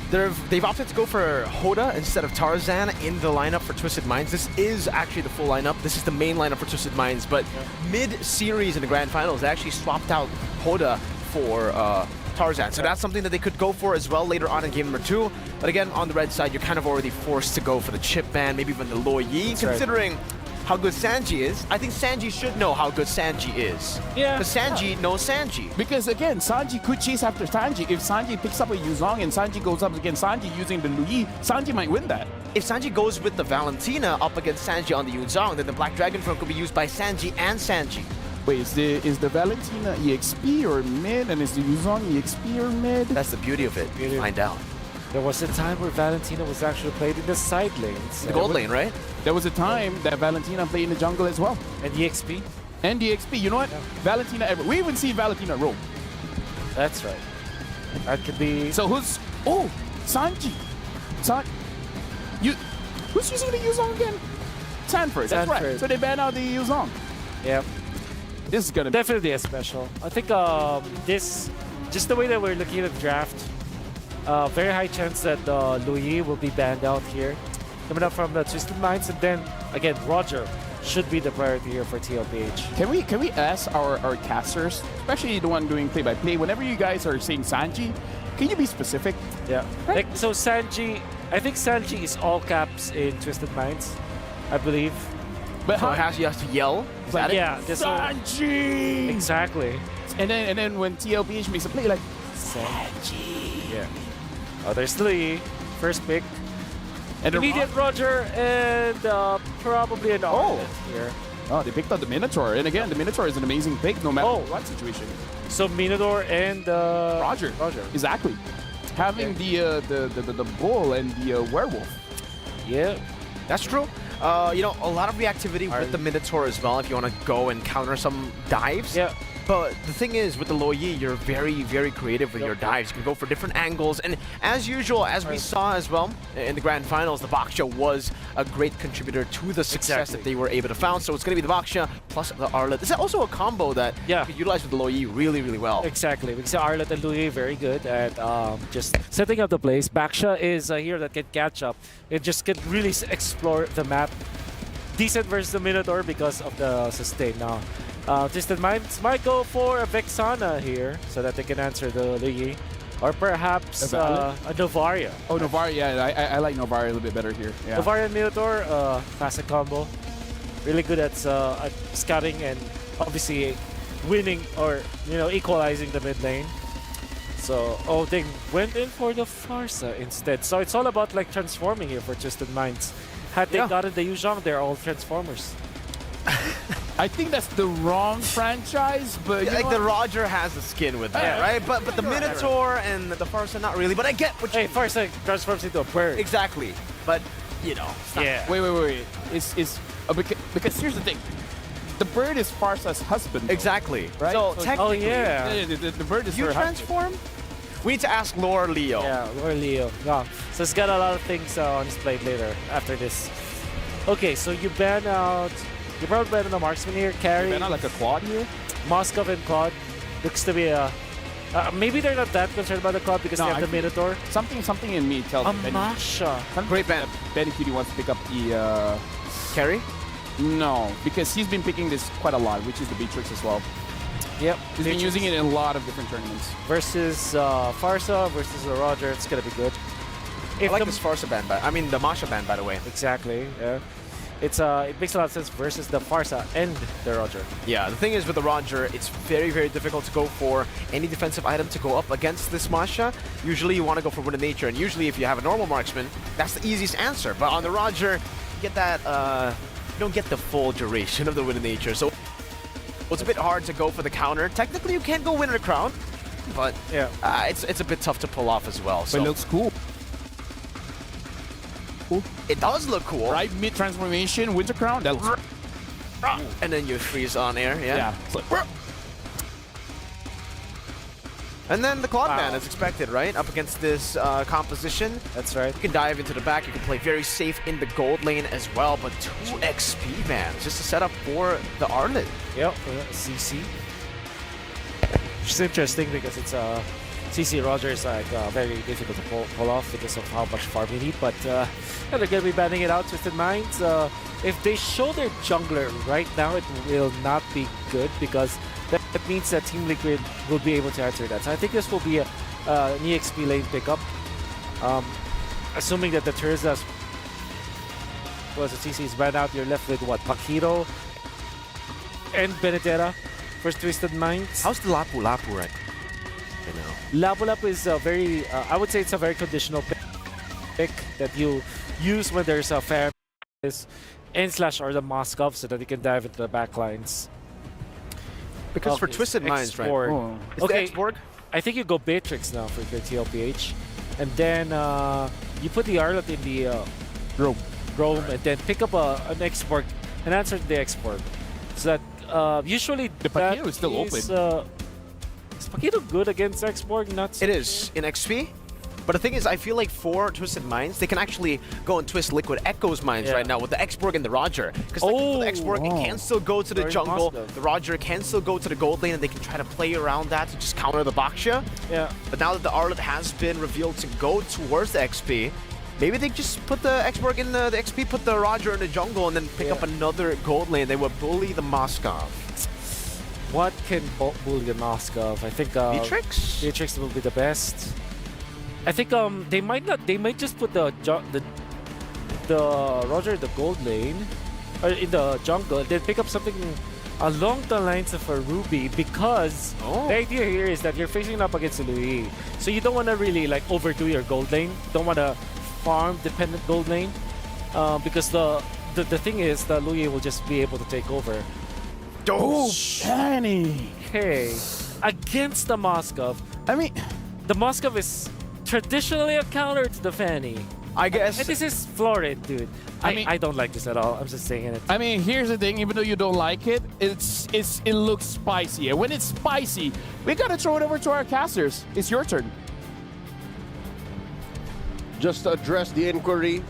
they've opted to go for Hoda instead of Tarzan in the lineup for Twisted Minds. This is actually the full lineup. This is the main lineup for Twisted Minds, but mid-series in the Grand Finals, they actually swapped out Hoda for Tarzan. So that's something that they could go for as well later on in game number 2. But again, on the red side, you're kind of already forced to go for the chip ban, maybe even the Lo Yi, considering how good Sanji is. I think Sanji should know how good Sanji is. Yeah. Because Sanji knows Sanji. Because again, Sanji could chase after Sanji. If Sanji picks up a Yuzong and Sanji goes up against Sanji using the Lu Yi, Sanji might win that. If Sanji goes with the Valentina up against Sanji on the Yuzong, then the Black Dragon Throne could be used by Sanji and Sanji. Wait, is the Valentina EXP or mid, and is the Yuzong EXP or mid? That's the beauty of it. Find out. There was a time where Valentina was actually played in the side lanes. The gold lane, right? There was a time that Valentina played in the jungle as well. And EXP? And EXP. You know what? Yeah. Valentina, we even see Valentina roam. That's right. That could be... So who's... Oh, Sanji. Who's using the Yuzong again? Sanford. That's right. So they ban out the Yuzong. Yep. This is going to be... Definitely a special. I think just the way that we're looking at the draft, very high chance that Lu Yi will be banned out here. Coming up from the Twisted Minds, and then, again, Roger should be the priority here for TLPH. Can we ask our casters, especially the one doing play-by-play, whenever you guys are saying Sanji, can you be specific? Yeah. Right? Like, so Sanji, I think Sanji is all caps in Twisted Minds, I believe. But So how he has to yell. Is that it? Yeah, this whole, Sanji! exactly. And then when TLPH makes a play, like Yeah. Oh, there's Lee. First pick. and then Immediate Roger and probably an Arlet here. oh, they picked up the Minotaur, and again, the Minotaur is an amazing pick no matter Oh. what situation. So Minotaur and Roger. Roger. Exactly. Having the bull and the werewolf. Yeah. That's true. You know, a lot of reactivity with the Minotaur as well if you want to go and counter some dives. Yeah. But the thing is, with the Lo Yi, you're very, very creative with your dives. You can go for different angles. And as usual, as we saw as well in the Grand Finals, the Baksha was a great contributor to the success that they were able to found. So it's going to be the Baksha plus the Arlet. This is also a combo that you can utilize with the Lo Yi really, really well. Exactly. Because Arlet and Louis very good at just setting up the plays. Baksha is a hero that can catch up. It just can really explore the map. Decent versus the Minotaur because of the sustain now. Twisted Minds might go for a Vexana here so that they can answer the Ligi. Or perhaps a Novaria. Oh, Novaria, yeah, I like Novaria a little bit better here. Yeah. Novaria and Minotaur, classic combo. Really good at scouting and obviously winning or, you know, equalizing the mid lane. So, oh, they went in for the Farsa instead. So it's all about like transforming here for Twisted Minds. Had they gotten the Yu Zhang, they're all Transformers. I think that's the wrong franchise, but like the Roger has the skin with that, right? But the Minotaur and the Farsa not really. But I get what you. Hey, Farsa transforms into a bird. Exactly. But you know. Yeah. Wait. Because here's the thing. The bird is Farsa's husband. Exactly. Right? So So- technically, the bird is you her husband. transform. We need to ask Lord Leo. Yeah, Lord Leo. Yeah. So it's got a lot of things on his plate later after this. Okay, so you ban out. You probably ban on the marksman here. Carry. Ban out like a Claude here. Moskov and Claude looks to be a. Maybe they're not that concerned about the Claude because No, they have the Minotaur. Something in me tells me Masha. great ban. Benny Cutie wants to pick up the Carry. No, because he's been picking this quite a lot, which is the Beatrix as well. Yep. He's been using it in a lot of different tournaments. Versus Farsa versus the Roger. It's gonna be good. I like this Farsa ban, the Masha ban, by the way. Exactly. Yeah. It's it makes a lot of sense versus the Farsa and the Roger. Yeah, the thing is with the Roger, it's very, very difficult to go for any defensive item to go up against this Masha. Usually you want to go for Wind of Nature, and usually if you have a normal marksman, that's the easiest answer. But on the Roger, you get that, you don't get the full duration of the Wind of Nature. So it's a bit hard to go for the counter. Technically, you can go Winter Crown, but yeah, it's a bit tough to pull off as well. But So it looks cool. it does look cool. Right, mid-transformation, Winter Crown, that looks... And then you freeze on air, yeah. It's like, And then the Claude ban is expected, right? Up against this composition. That's right. You can dive into the back. You can play very safe in the gold lane as well. But 2 XP bans just to set up for the Arlet. Yep, CC. Which is interesting because it's CC Roger is like very difficult to pull off because of how much farm you need. But yeah, they're gonna be banning it out. Twisted Minds. If they show their jungler right now, it will not be good because that means that Team Liquid will be able to answer that. So I think this will be an EXP lane pickup. Assuming that the Terzas was the CC is banned out, you're left with what? Pakiro and Benedetta for Twisted Minds. How's the Lapu Lapu right now? Lapu Lapu is a very, I would say it's a very conditional pick that you use when there's a fair /, or the Moskov so that you can dive into the backlines. Because for Twisted Minds, right? Oh. Is Okay. the Xborg? I think you go Beatrix now for the TLPH. And then you put the Arlet in the Rome and then pick up an Xborg and answer the Xborg. So that usually The Pakiro is still open. Is Pakiro good against Xborg? Not so It is in XP. But the thing is, I feel like for Twisted Minds, they can actually go and twist Liquid Echo's minds right now with the Xborg and the Roger. Because the Xborg it can still go to the Very jungle, positive. the Roger can still go to the gold lane, and they can try to play around that to just counter the Baksha. Yeah. But now that the Arlet has been revealed to go towards the XP, maybe they just put the Xborg in the XP, put the Roger in the jungle, and then pick up another gold lane. They would bully the Moskov. What can bully the Moskov? I think Beatrix? Beatrix will be the best. I think they might not. They might just put the Roger in the gold lane, or in the jungle, then pick up something along the lines of a Ruby, because the idea here is that you're facing up against Louis. So you don't want to really like overdo your gold lane. Don't want to farm dependent gold lane, because the thing is that Louis will just be able to take over. Oh, Fanny! Hey, against the Moskov. I mean, the Moskov is traditionally a counter to the Fanny. I guess. And this is florid, dude. I mean, I don't like this at all. I'm just saying it. I mean, here's the thing. Even though you don't like it, it looks spicy. And when it's spicy, we gotta throw it over to our casters. It's your turn. Just to address the inquiry,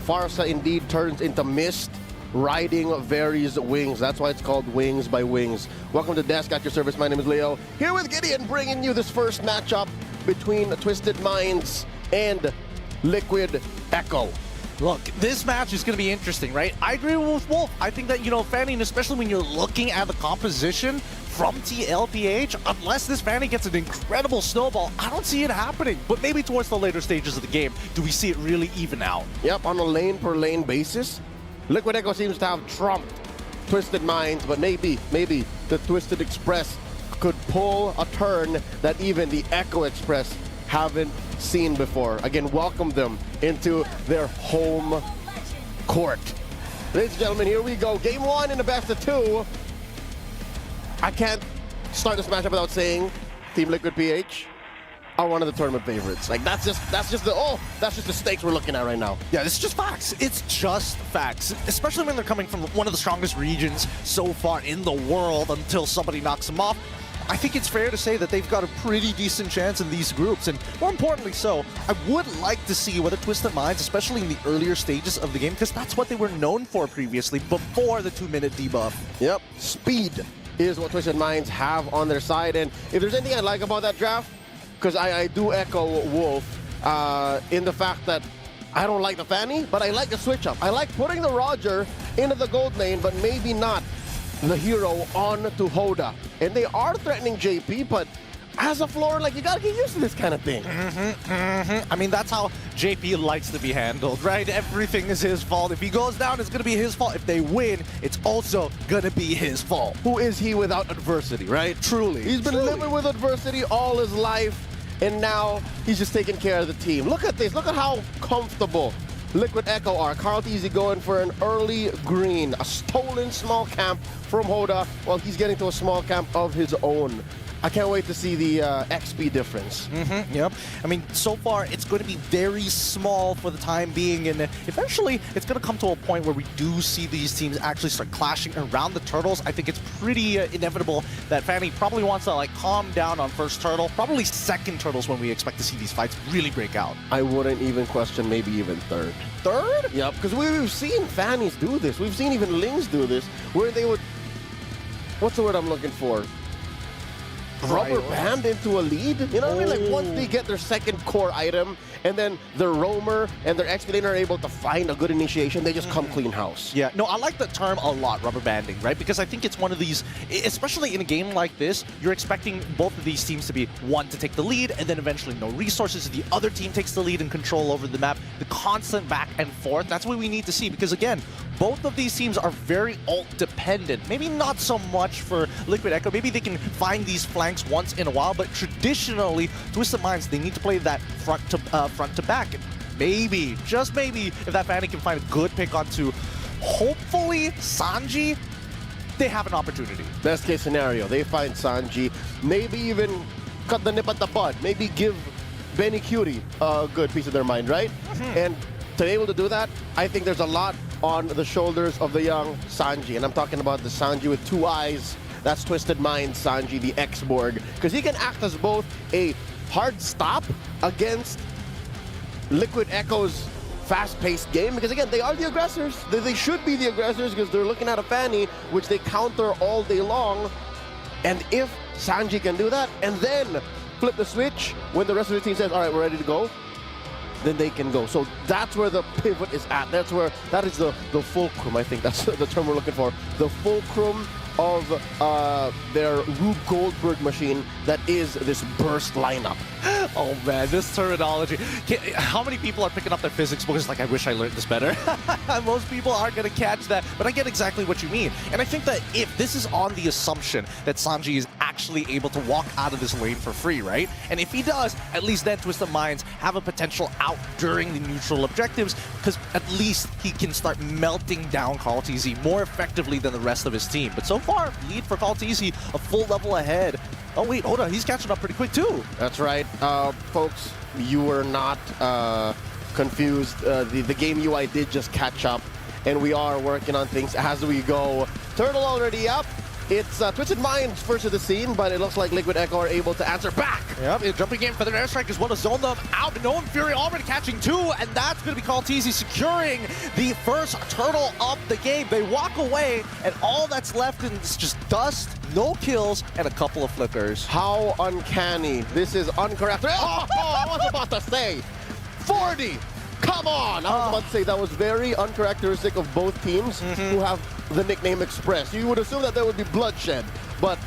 Farsa indeed turns into mist, riding Vari's wings. That's why it's called Wings by Wings. Welcome to Desk at your service. My name is Leo. Here with Gideon, bringing you this first matchup between Twisted Minds and Liquid Echo. Look, this match is going to be interesting, right? I agree with Wolf. I think that, you know, Fanny, and especially when you're looking at the composition from TLPH, unless this Fanny gets an incredible snowball, I don't see it happening. But maybe towards the later stages of the game, do we see it really even out? Yep, on a lane-per-lane basis, Liquid Echo seems to have trumped Twisted Minds, but maybe the Twisted Express could pull a turn that even the Echo Express haven't seen before. Again, welcome them into their home court. Ladies and gentlemen, here we go. Game 1 in the best of 2. I can't start this matchup without saying Team Liquid PH are one of the tournament favorites. Like, that's just the stakes we're looking at right now. Yeah, it's just facts. It's just facts, especially when they're coming from one of the strongest regions so far in the world until somebody knocks them off. I think it's fair to say that they've got a pretty decent chance in these groups, and more importantly so, I would like to see whether Twisted Minds, especially in the earlier stages of the game, because that's what they were known for previously, before the 2-minute debuff. Yep, speed is what Twisted Minds have on their side, and if there's anything I like about that draft, because I do echo Wolf in the fact that I don't like the Fanny, but I like the switch up. I like putting the Roger into the gold lane, but maybe not the hero on to Hoda. And they are threatening JP, but as a floor, like, you gotta get used to this kind of thing. I mean, that's how JP likes to be handled, right? Everything is his fault. If he goes down, it's gonna be his fault. If they win, it's also gonna be his fault. Who is he without adversity, right? Truly. He's been living with adversity all his life, and now he's just taking care of the team. Look at this. Look at how comfortable Liquid Echo are. Carl Teasy going for an early green, a stolen small camp from Hoda, while he's getting to a small camp of his own. I can't wait to see the XP difference. Yep. I mean, so far, it's going to be very small for the time being, and eventually, it's going to come to a point where we do see these teams actually start clashing around the turtles. I think it's pretty inevitable that Fanny probably wants to, like, calm down on first turtle, probably second turtles when we expect to see these fights really break out. I wouldn't even question maybe even third. Third? Yep, because we've seen Fannies do this. We've seen even Lings do this, where they would, what's the word I'm looking for? Rubber band into a lead? You know what I mean? Like, once they get their second core item, and then their roamer and their XP lane are able to find a good initiation, they just come clean house. Yeah, no, I like the term a lot, rubber banding, right? Because I think it's one of these, especially in a game like this, you're expecting both of these teams to be one to take the lead, and then eventually no resources. The other team takes the lead and control over the map. The constant back and forth, that's what we need to see. Because again, both of these teams are very ult dependent. Maybe not so much for Liquid Echo. Maybe they can find these flanks once in a while, but traditionally, Twisted Minds, they need to play that front to back. And maybe, just maybe, if that Fanny can find a good pick onto, hopefully, Sanji, they have an opportunity. Best case scenario, they find Sanji, maybe even cut the nip at the bud, maybe give Benny Cutie a good piece of their mind, right? And to be able to do that, I think there's a lot on the shoulders of the young Sanji, and I'm talking about the Sanji with two eyes. That's Twisted Mind Sanji, the X-Borg, because he can act as both a hard stop against Liquid Echo's fast-paced game, because again, they are the aggressors. They should be the aggressors because they're looking at a Fanny, which they counter all day long. And if Sanji can do that, and then flip the switch when the rest of the team says, all right, we're ready to go, then they can go. So that's where the pivot is at. That is the fulcrum, I think that's the term we're looking for. The fulcrum of their Rube Goldberg machine that is this burst lineup. Oh man, this terminology. How many people are picking up their physics books like, I wish I learned this better? Most people aren't going to catch that, but I get exactly what you mean. And I think that if this is on the assumption that Sanji is actually able to walk out of this lane for free, right? And if he does, at least then Twisted Minds have a potential out during the neutral objectives, because at least he can start melting down CallTZ more effectively than the rest of his team. But so far, lead for CallTZ a full level ahead. Oh wait, hold on, he's catching up pretty quick too. That's right. Folks, you were not confused. The game UI did just catch up, and we are working on things as we go. Turtle already up. It's Twisted Minds first to the scene, but it looks like Liquid Echo are able to answer back. Yep, a jumping game for their airstrike as well to zone them out. No Fury already catching two, and that's going to be CallTZ securing the first turtle of the game. They walk away, and all that's left is just dust, no kills, and a couple of flickers. How uncanny. This is incorrect. Oh, I was about to say 40. Come on! I was about to say that was very uncharacteristic of both teams who have the nickname Express. You would assume that there would be bloodshed, but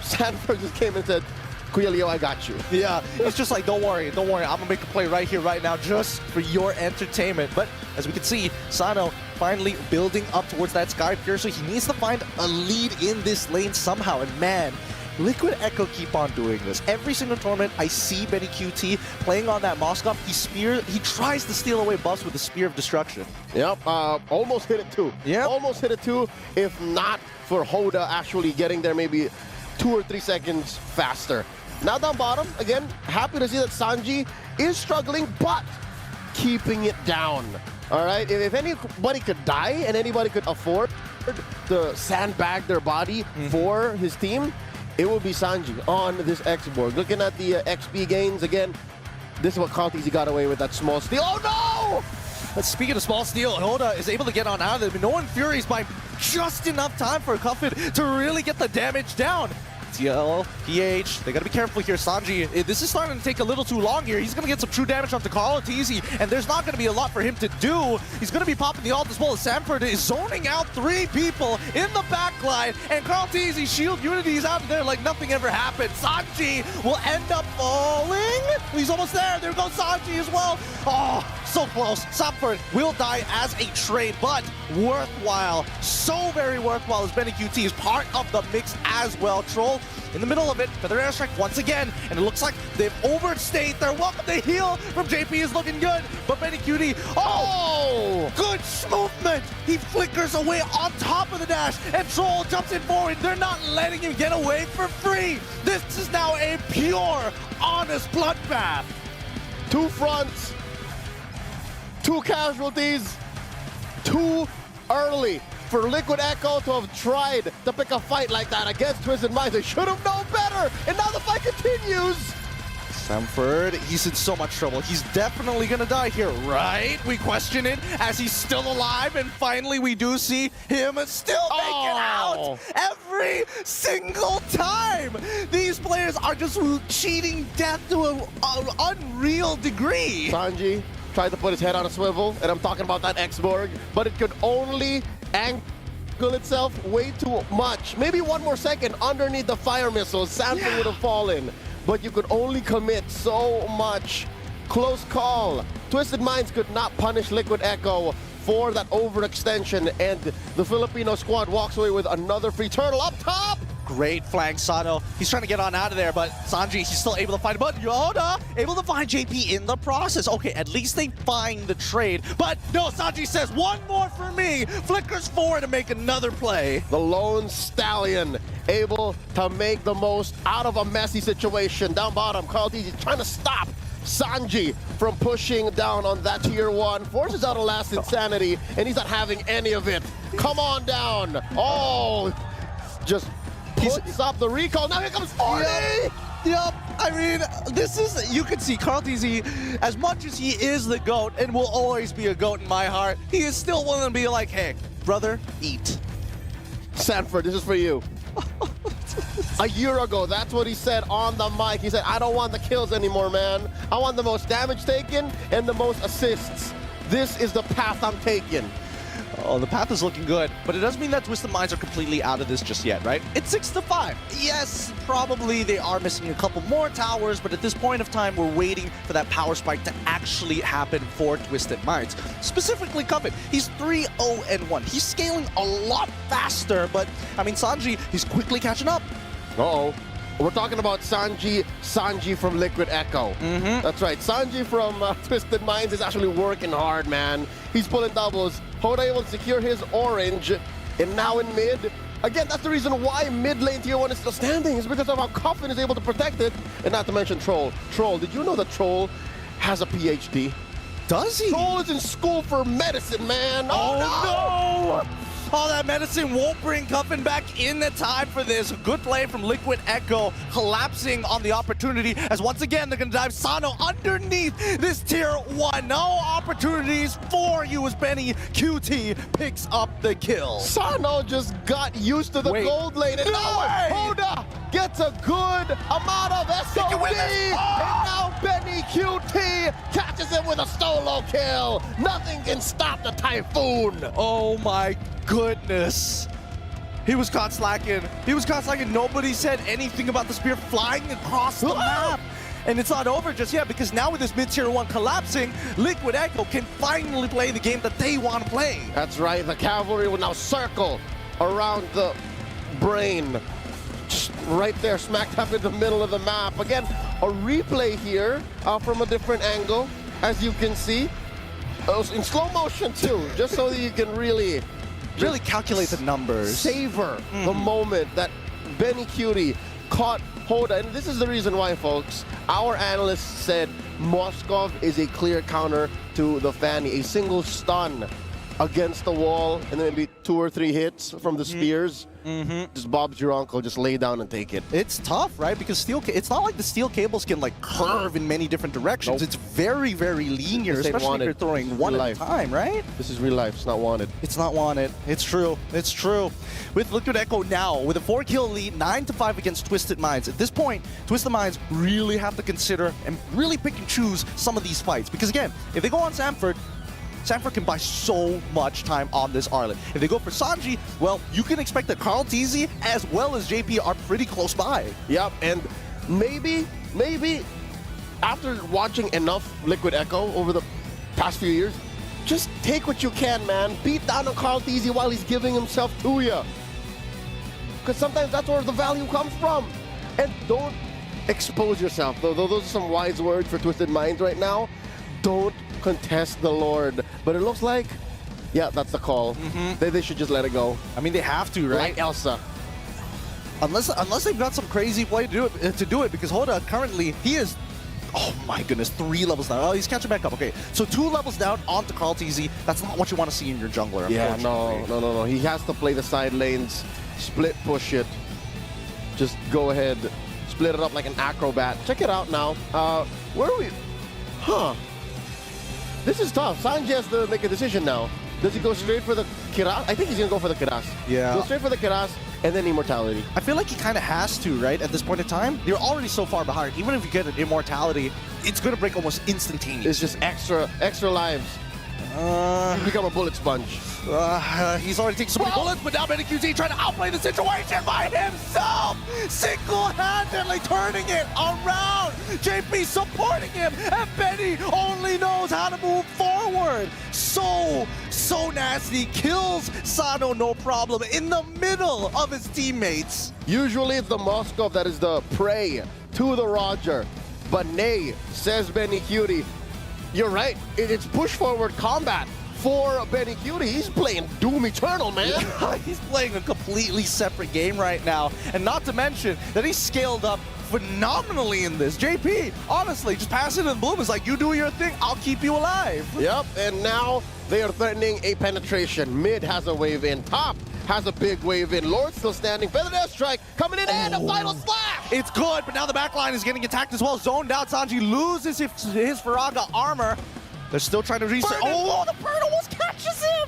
Sanford just came and said, Kuya Leo, I got you. Yeah, it's just like, don't worry, I'm gonna make a play right here, right now, just for your entertainment. But as we can see, Sano finally building up towards that Sky Piercer. He needs to find a lead in this lane somehow, and man, Liquid Echo keep on doing this. Every single tournament, I see Benny QT playing on that Moskov. He tries to steal away buffs with the Spear of Destruction. Yep, almost hit it too. Yep. Almost hit it too, if not for Hoda actually getting there maybe 2 or 3 seconds faster. Now down bottom, again, happy to see that Sanji is struggling, but keeping it down. All right, if anybody could die and anybody could afford to sandbag their body for his team, it will be Sanji on this X-Borg. Looking at the XP gains, again, this is what CallTZ got away with, that small steal. Oh no! But speaking of small steal, Hoda is able to get on out of it, but no one Furies by just enough time for Cuffin to really get the damage down. TL, PH, they gotta be careful here. Sanji, this is starting to take a little too long here. He's gonna get some true damage onto CallTZ, and there's not gonna be a lot for him to do. He's gonna be popping the ult as well as Sanford is zoning out 3 people in the backline, and CallTZ shield Unity is out of there like nothing ever happened. Sanji will end up falling. He's almost there. There goes Sanji as well. Oh, so close. Sanford will die as a trade, but worthwhile. So very worthwhile as Benny QT is part of the mix as well. Troll in the middle of it for their airstrike once again, and it looks like they've overstayed their welcome. The heal from JP is looking good, but Benny QT, oh, good movement. He flickers away on top of the dash, and Troll jumps in forward. They're not letting him get away for free. This is now a pure, honest bloodbath. 2 fronts, 2 casualties, too early for Liquid Echo to have tried to pick a fight like that against Twisted Minds. They should have known better, and now the fight continues. Sanford, he's in so much trouble. He's definitely gonna die here, right? We question it as he's still alive, and finally we do see him still make it out every single time. These players are just cheating death to an unreal degree. Sanji tried to put his head on a swivel, and I'm talking about that X-Borg, but it could only angle itself way too much. Maybe 1 more second underneath the fire missiles, Sanford would have fallen. But you could only commit so much. Close call. Twisted Minds could not punish Liquid Echo for that overextension, and the Filipino squad walks away with another free turtle up top. Great flank, Sano. He's trying to get on out of there, but Sanji, he's still able to find, but Yoda able to find JP in the process. Okay, at least they find the trade, but no, Sanji says, 1 more for me. Flickers forward to make another play. The lone stallion able to make the most out of a messy situation. Down bottom, CallTZ trying to stop Sanji from pushing down on that tier 1. Forces out a last insanity, and he's not having any of it. Come on down. Oh, just puts up the recall. Now here comes 40. Yep. I mean, this is, you can see CallTZ, as much as he is the GOAT and will always be a GOAT in my heart, he is still willing to be like, hey, brother, eat. Sanford, this is for you. A year ago, that's what he said on the mic. He said, I don't want the kills anymore, man. I want the most damage taken and the most assists. This is the path I'm taking. Oh, the path is looking good, but it doesn't mean that Twisted Minds are completely out of this just yet, right? It's 6-5. Yes, probably they are missing a couple more towers, but at this point of time, we're waiting for that power spike to actually happen for Twisted Minds. Specifically, Covet, he's 3-0-1. He's scaling a lot faster, but, I mean, Sanji, he's quickly catching up. Uh-oh. We're talking about Sanji from Liquid Echo. That's right. Sanji from Twisted Minds is actually working hard, man. He's pulling doubles. Hoda able to secure his orange. And now in mid. Again, that's the reason why mid lane tier 1 is still standing. It's because of how Coffin is able to protect it. And not to mention Troll. Troll, did you know that Troll has a PhD? Does he? Troll is in school for medicine, man. Oh no! Oh, that medicine won't bring Cuffin back in the time for this. Good play from Liquid Echo, collapsing on the opportunity, as once again, they're gonna dive Sano underneath this tier 1. No opportunities for you as Benny QT picks up the kill. Sano just got used to the gold lane, and now Hoda gets a good amount of SOD, and now Benny QT catches him with a solo kill. Nothing can stop the Typhoon. Oh my goodness. He was caught slacking. He was caught slacking. Nobody said anything about the spear flying across the map. And it's not over just yet, because now with this mid-tier 1 collapsing, Liquid Echo can finally play the game that they want to play. That's right. The cavalry will now circle around the brain. Just right there, smack dab in the middle of the map. Again, a replay here from a different angle, as you can see. In slow motion too, just so that you can really calculate the numbers. Savor the moment that Benny Cutie caught Hoda. And this is the reason why, folks. Our analysts said Moskov is a clear counter to the Fanny. A single stun against the wall, and then maybe 2 or 3 hits from the spears. Just Bob's your uncle, just lay down and take it. It's tough, right? Because it's not like the steel cables can like curve in many different directions. It's very, very linear, especially if you're throwing one at a time, right? This is real life. It's not wanted. It's not wanted. It's true. It's true. With Liquid Echo now, with a 4-kill lead, 9-5 against Twisted Minds. At this point, Twisted Minds really have to consider and really pick and choose some of these fights. Because again, if they go on Samford can buy so much time on this Arlet. If they go for Sanji, well, you can expect that Carl TZ as well as JP are pretty close by. Yep, and maybe after watching enough Liquid Echo over the past few years, just take what you can, man. Beat down on Carl TZ while he's giving himself to you. Because sometimes that's where the value comes from. And don't expose yourself. Though those are some wise words for Twisted Minds right now. Don't contest the Lord. But it looks like, yeah, that's the call. They should just let it go. I mean, they have to, right? Like Elsa. Unless they've got some crazy play to do it, because Hoda currently, he is, oh my goodness, 3 levels down. Oh, he's catching back up. Okay, so 2 levels down onto Carl TZ. That's not what you want to see in your jungler. Yeah, no. He has to play the side lanes, split push it. Just go ahead, split it up like an acrobat. Check it out now. Where are we? Huh. This is tough. Sanji has to make a decision now. Does he go straight for the Kiras? I think he's going to go for the Kiras. Yeah. Go straight for the Kiras and then Immortality. I feel like he kind of has to, right? At this point in time, you're already so far behind. Even if you get an Immortality, it's going to break almost instantaneously. It's just extra lives. You become a bullet sponge. He's already taken so many bullets, but now Benny QT trying to outplay the situation by himself! Single-handedly turning it around! JP supporting him, and Benny only knows how to move forward! So nasty. Kills Sano no problem in the middle of his teammates. Usually it's the Moskov that is the prey to the Roger. But nay, says Benny Cutie. You're right, it's push-forward combat for Benny Cutie. He's playing Doom Eternal, man. He's playing a completely separate game right now. And not to mention that he's scaled up phenomenally in this. JP, honestly, just pass it in bloom. It's like, you do your thing, I'll keep you alive. Yep, and now they are threatening a penetration. Mid has a wave in. Top has a big wave in. Lord still standing. Feathered Airstrike coming in and a final slash! It's good, but now the backline is getting attacked as well. Zoned out, Sanji loses his Faraga armor. They're still trying to reset. Oh, the bird almost catches him!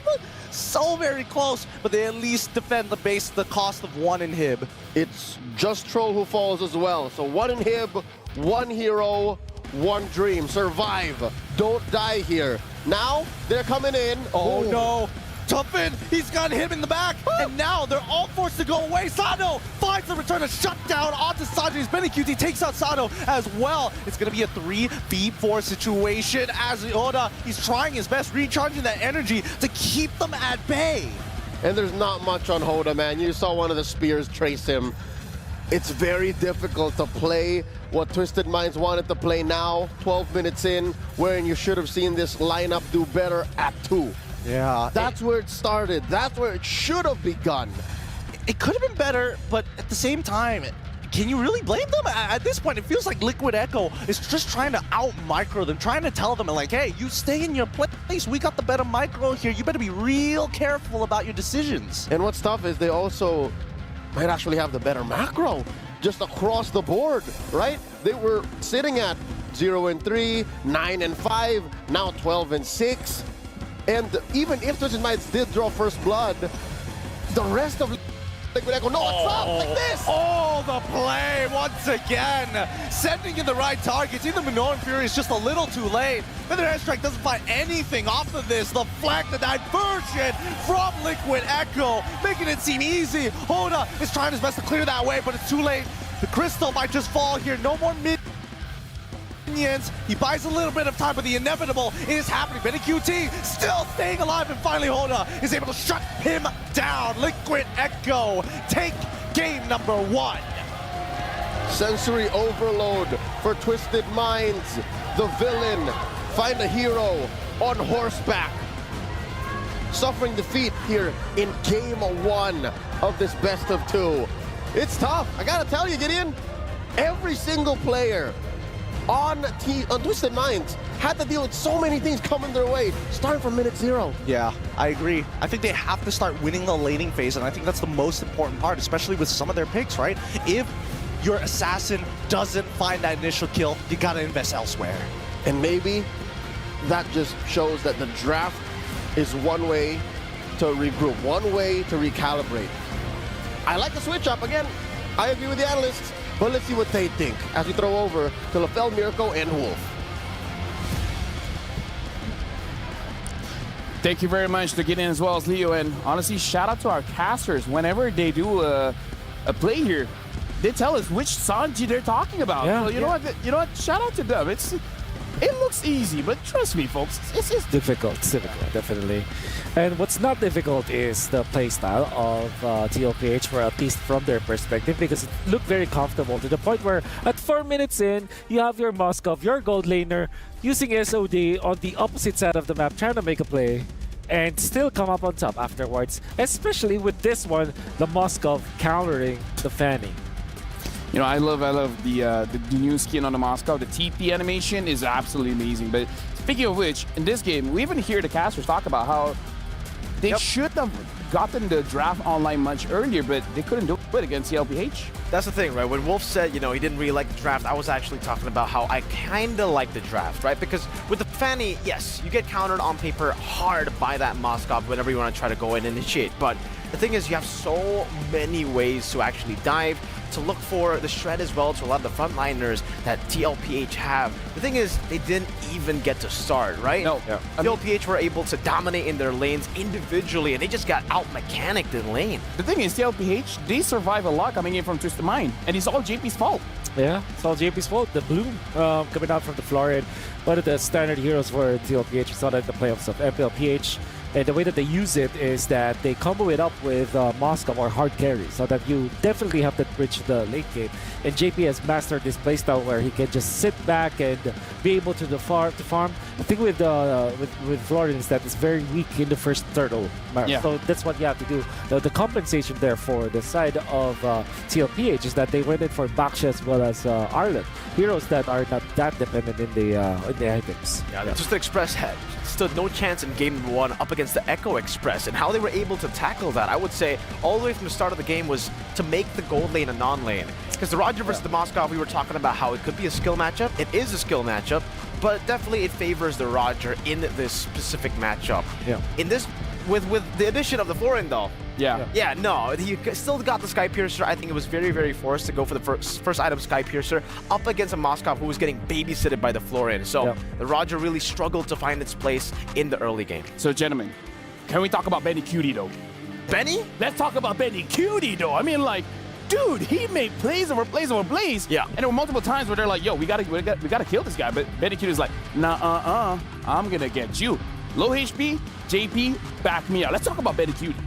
So very close, but they at least defend the base at the cost of 1 inhib. It's just Troll who falls as well. So 1 inhib, 1 hero, 1 dream. Survive. Don't die here. Now, they're coming in. Oh no. Tuffin, he's got him in the back, and now they're all forced to go away. Sado finds the return, a shutdown onto Sanji's QT takes out Sado as well. It's going to be a 3v4 situation as Oda, he's trying his best, recharging that energy to keep them at bay. And there's not much on Hoda, man. You saw one of the spears trace him. It's very difficult to play what Twisted Minds wanted to play now, 12 minutes in, wherein you should have seen this lineup do better at 2. Yeah. That's where it started. That's where it should have begun. It could have been better, but at the same time, can you really blame them? At this point, it feels like Liquid Echo is just trying to out-micro them, trying to tell them, like, hey, you stay in your place. We got the better micro here. You better be real careful about your decisions. And what's tough is they also might actually have the better macro just across the board, right? They were sitting at 0-3, 9-5, now 12-6. And even if Twisted Minds did draw first blood, the rest of Liquid Echo, no, it's up like this! Oh, the play once again, sending in the right targets. Even Minoan Fury is just a little too late. Then their airstrike doesn't find anything off of this. The flank, the diversion from Liquid Echo, making it seem easy. Hoda is trying his best to clear that way, but it's too late. The crystal might just fall here. No more minions. He buys a little bit of time, but the inevitable is happening. QT still staying alive, and finally Hoda is able to shut him down. Liquid Echo take game number 1. Sensory overload for Twisted Minds. The villain find a hero on horseback. Suffering defeat here in game 1 of this best of 2. It's tough. I gotta tell you, Gideon, every single player on Twisted Minds had to deal with so many things coming their way, starting from minute 0. Yeah, I agree. I think they have to start winning the laning phase, and I think that's the most important part, especially with some of their picks, right? If your assassin doesn't find that initial kill, you gotta invest elsewhere. And maybe that just shows that the draft is one way to regroup, one way to recalibrate. I like the switch up. Again, I agree with the analysts. But let's see what they think as we throw over to LaFell, Mirko, and Wolf. Thank you very much to Gideon as well as Leo. And honestly, shout out to our casters. Whenever they do a play here, they tell us which Sanji they're talking about. Yeah, so you know what? Shout out to them. It looks easy, but trust me, folks, it's difficult. It's difficult, definitely. And what's not difficult is the playstyle of TLPH, for at least from their perspective, because it looked very comfortable to the point where at 4 minutes in, you have your Moskov, your gold laner, using SOD on the opposite side of the map, trying to make a play, and still come up on top afterwards, especially with this one, the Moskov countering the Fanny. You know, I love the new skin on the Moskov. The TP animation is absolutely amazing. But speaking of which, in this game, we even hear the casters talk about how they should have gotten the draft online much earlier, but they couldn't do it against CLPH. That's the thing, right? When Wolf said, you know, he didn't really like the draft, I was actually talking about how I kind of like the draft, right? Because with the Fanny, yes, you get countered on paper hard by that Moskov whenever you want to try to go in and initiate. But the thing is, you have so many ways to actually dive, to look for the shred as well to a lot of the frontliners that TLPH have. The thing is, they didn't even get to start, right? No. Yeah. TLPH were able to dominate in their lanes individually, and they just got out-mechanicked in lane. The thing is, TLPH, they survive a lot coming in from Twisted Mind, and it's all JP's fault. Yeah, it's all JP's fault. The bloom coming out from the Florid, one of the standard heroes for TLPH. We saw that in the playoffs of MLBB. And the way that they use it is that they combo it up with Moskov or hard carry, so that you definitely have that bridge to the late game. And JP has mastered this playstyle where he can just sit back and be able to farm. The thing with Florian is that it's very weak in the first turtle. Yeah. So that's what you have to do. The compensation there for the side of TLPH is that they went in for Baksha as well as Arlen, heroes that are not that dependent in the items. Yeah, just the Express had stood no chance in game 1 up against the Echo Express, and how they were able to tackle that, I would say, all the way from the start of the game was to make the gold lane a non-lane. Because the Roger versus the Moskov, we were talking about how it could be a skill matchup. It is a skill matchup, but definitely it favors the Roger in this specific matchup. Yeah. In this, with the addition of the Florin though, Yeah. no, he still got the Sky Piercer. I think it was very, very forced to go for the first item Sky Piercer up against a Moskov who was getting babysitted by the Florin. So the Roger really struggled to find its place in the early game. So, gentlemen, Can we talk about Benny Cutie though? Benny? Let's talk about Benny Cutie though. I mean, like, dude, he made plays over plays over plays. Yeah. And there were multiple times where they're like, yo, we gotta kill this guy. But Benny Cutie's like, nah, I'm gonna get you. Low HP, JP, back me out. Let's talk about Benny Cutie.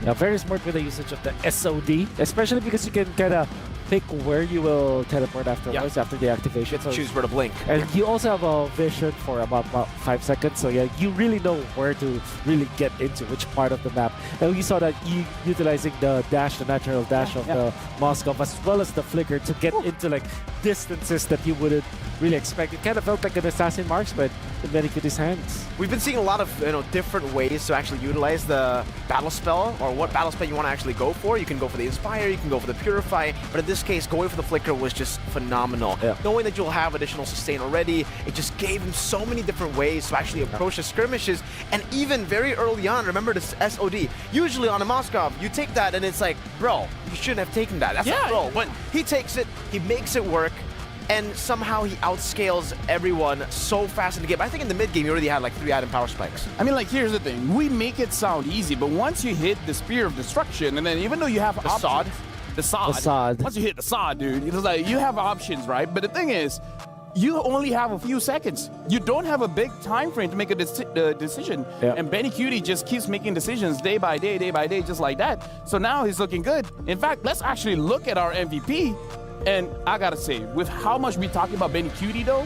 Yeah, very smart with the usage of the SOD, especially because you can kind of pick where you will teleport afterwards after the activation. So choose where to blink. And you also have a vision for about 5 seconds, so yeah, you really know where to really get into which part of the map. And we saw that utilizing the dash, the natural dash of the Moskov, as well as the flicker to get into like distances that you wouldn't really expect. It kind of felt like an assassin marksman in Benny Cutie's hands. We've been seeing a lot of different ways to actually utilize the battle spell, or what battle spell you want to actually go for. You can go for the Inspire, you can go for the Purify, but in this case, going for the Flicker was just phenomenal. Yeah. Knowing that you'll have additional sustain already, it just gave him so many different ways to actually approach the skirmishes, and even very early on, remember this SOD. Usually on a Moskov, you take that and it's like, bro, you shouldn't have taken that. That's not bro. But he takes it, he makes it work, and somehow he outscales everyone so fast in the game. I think in the mid game, he already had like 3 item power spikes. I mean, like, here's the thing. We make it sound easy, but once you hit the Spear of Destruction, and then even though you have the sod. Once you hit the sod, dude, it's like you have options, right? But the thing is, you only have a few seconds. You don't have a big time frame to make a decision. Yeah. And Benny Cutie just keeps making decisions day by day, just like that. So now he's looking good. In fact, let's actually look at our MVP. And I gotta say, with how much we talking about Benny Cutie though,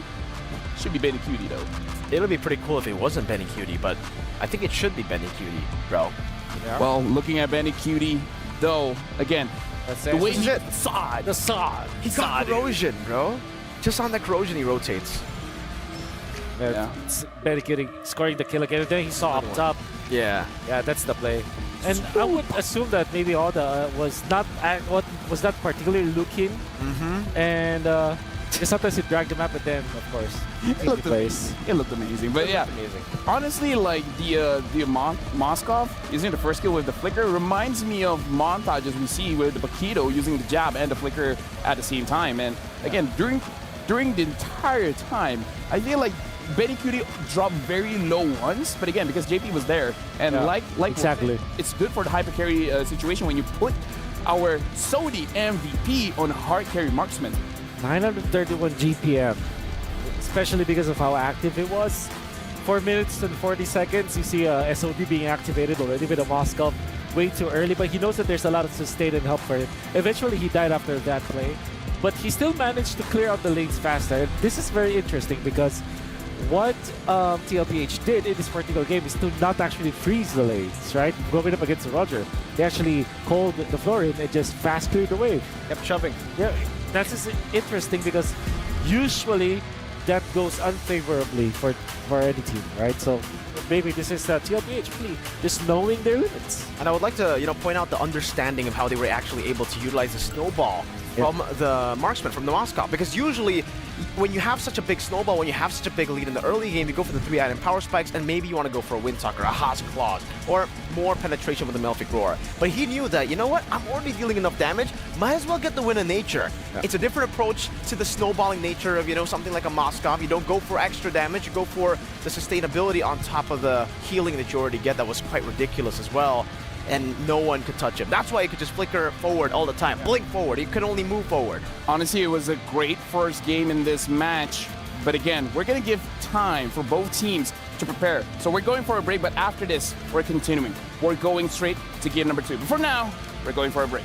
should be Benny Cutie though. It'll be pretty cool if it wasn't Benny Cutie, but I think it should be Benny Cutie, bro. Yeah. Well, looking at Benny Cutie though, again, the way he the sod. He got corrosion, bro. Just on that corrosion, he rotates. Yeah. Benny Cutie scoring the kill again. And then he saw up top. Yeah. Yeah, that's the play. And I would assume that maybe Oda was not particularly looking, and because sometimes he dragged the map, but then of course it looked amazing. But yeah, honestly, like the Moskov using the first skill with the flicker reminds me of montages we see with the Paquito using the jab and the flicker at the same time. And again, during the entire time, I feel like Benny Cutie dropped very low once, but again, because JP was there, and like exactly, it's good for the hyper carry situation when you put our Sodi MVP on hard carry marksman. 931 GPM, especially because of how active it was. 4 minutes and 40 seconds, you see SOD being activated already with a Moskov way too early, but he knows that there's a lot of sustain and help for him. Eventually, he died after that play, but he still managed to clear out the lanes faster. This is very interesting because what TLPH did in this particular game is to not actually freeze the lanes, right? Going up against Roger, they actually called the floor in and just fast cleared the wave. Kept shoving. Yeah, that's just interesting because usually that goes unfavorably for any team, right? So maybe this is TLPH really just knowing their limits. And I would like to point out the understanding of how they were actually able to utilize the snowball from the marksman, from the Moskov, because usually when you have such a big snowball, when you have such a big lead in the early game, you go for the 3 item power spikes, and maybe you want to go for a Windtalker, a Haas Claws, or more penetration with the Melfic Roar. But he knew that, you know what, I'm already dealing enough damage, might as well get the win in nature. Yeah. It's a different approach to the snowballing nature of, something like a Moskov. You don't go for extra damage, you go for the sustainability on top of the healing that you already get. That was quite ridiculous as well. And no one could touch him. That's why he could just flicker forward all the time. Blink forward. He could only move forward. Honestly, it was a great first game in this match. But again, we're going to give time for both teams to prepare. So we're going for a break, but after this, we're continuing. We're going straight to game number 2. But for now, we're going for a break.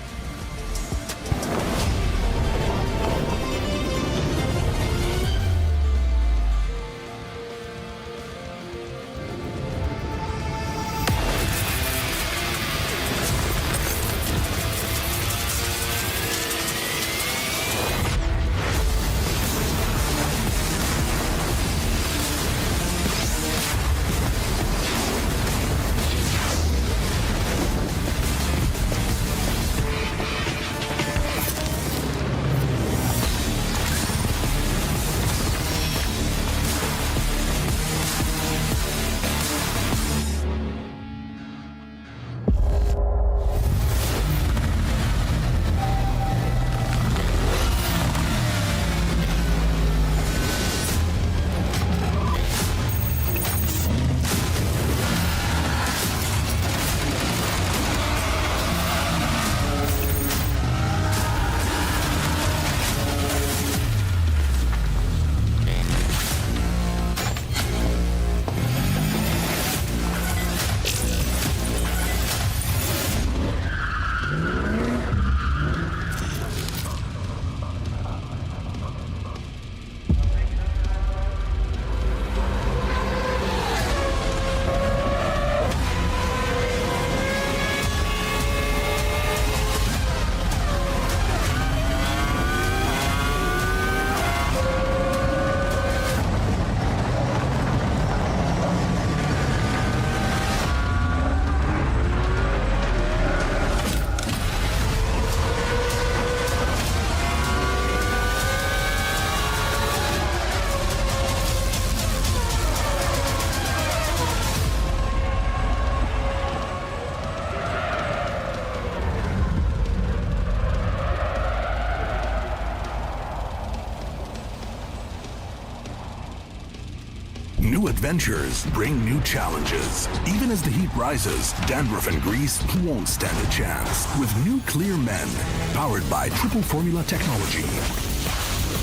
New adventures bring new challenges. Even as the heat rises, dandruff and grease won't stand a chance. With new Clear Men, powered by triple formula technology.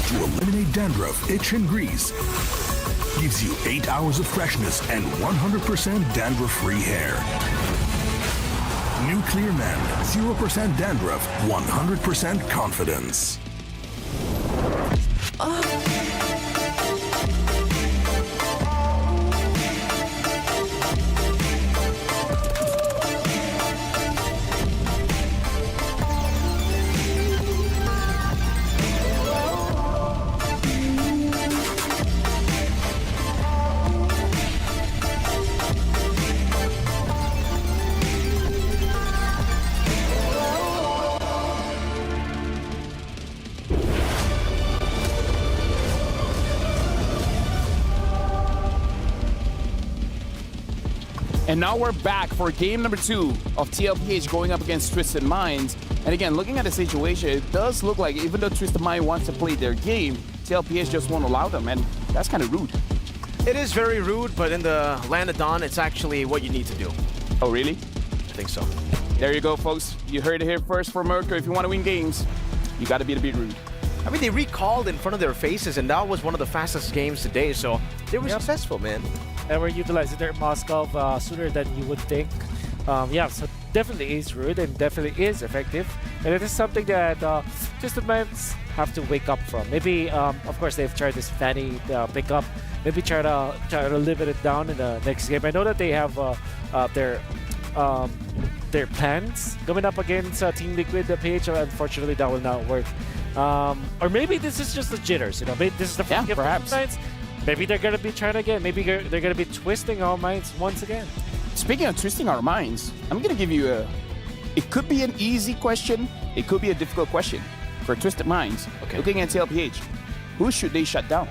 To eliminate dandruff, itch, and grease, gives you 8 hours of freshness and 100% dandruff-free hair. New Clear Men, 0% dandruff, 100% confidence. And now we're back for game number 2 of TLPH going up against Twisted Minds. And again, looking at the situation, it does look like even though Twisted Mind wants to play their game, TLPH just won't allow them, and that's kind of rude. It is very rude, but in the land of Dawn, it's actually what you need to do. Oh, really? I think so. There you go, folks. You heard it here first from Mercury. If you want to win games, you got to be a bit rude. I mean, they recalled in front of their faces, and that was one of the fastest games today, so they were successful, man. And we're utilizing their Moscow sooner than you would think. Yeah, so definitely is rude and definitely is effective. And it is something that Twisted Minds have to wake up from. Maybe, of course, they've tried this Fanny pickup. Maybe try to limit it down in the next game. I know that they have their plans coming up against Team Liquid, the PH. Unfortunately, that will not work. Or maybe this is just the jitters. You know, maybe this is the first game perhaps. Minds. Maybe they're gonna be trying again. Maybe they're gonna be twisting our minds once again. Speaking of twisting our minds, I'm gonna give you it could be an easy question, it could be a difficult question for Twisted Minds. Okay. Looking at TLPH, who should they shut down?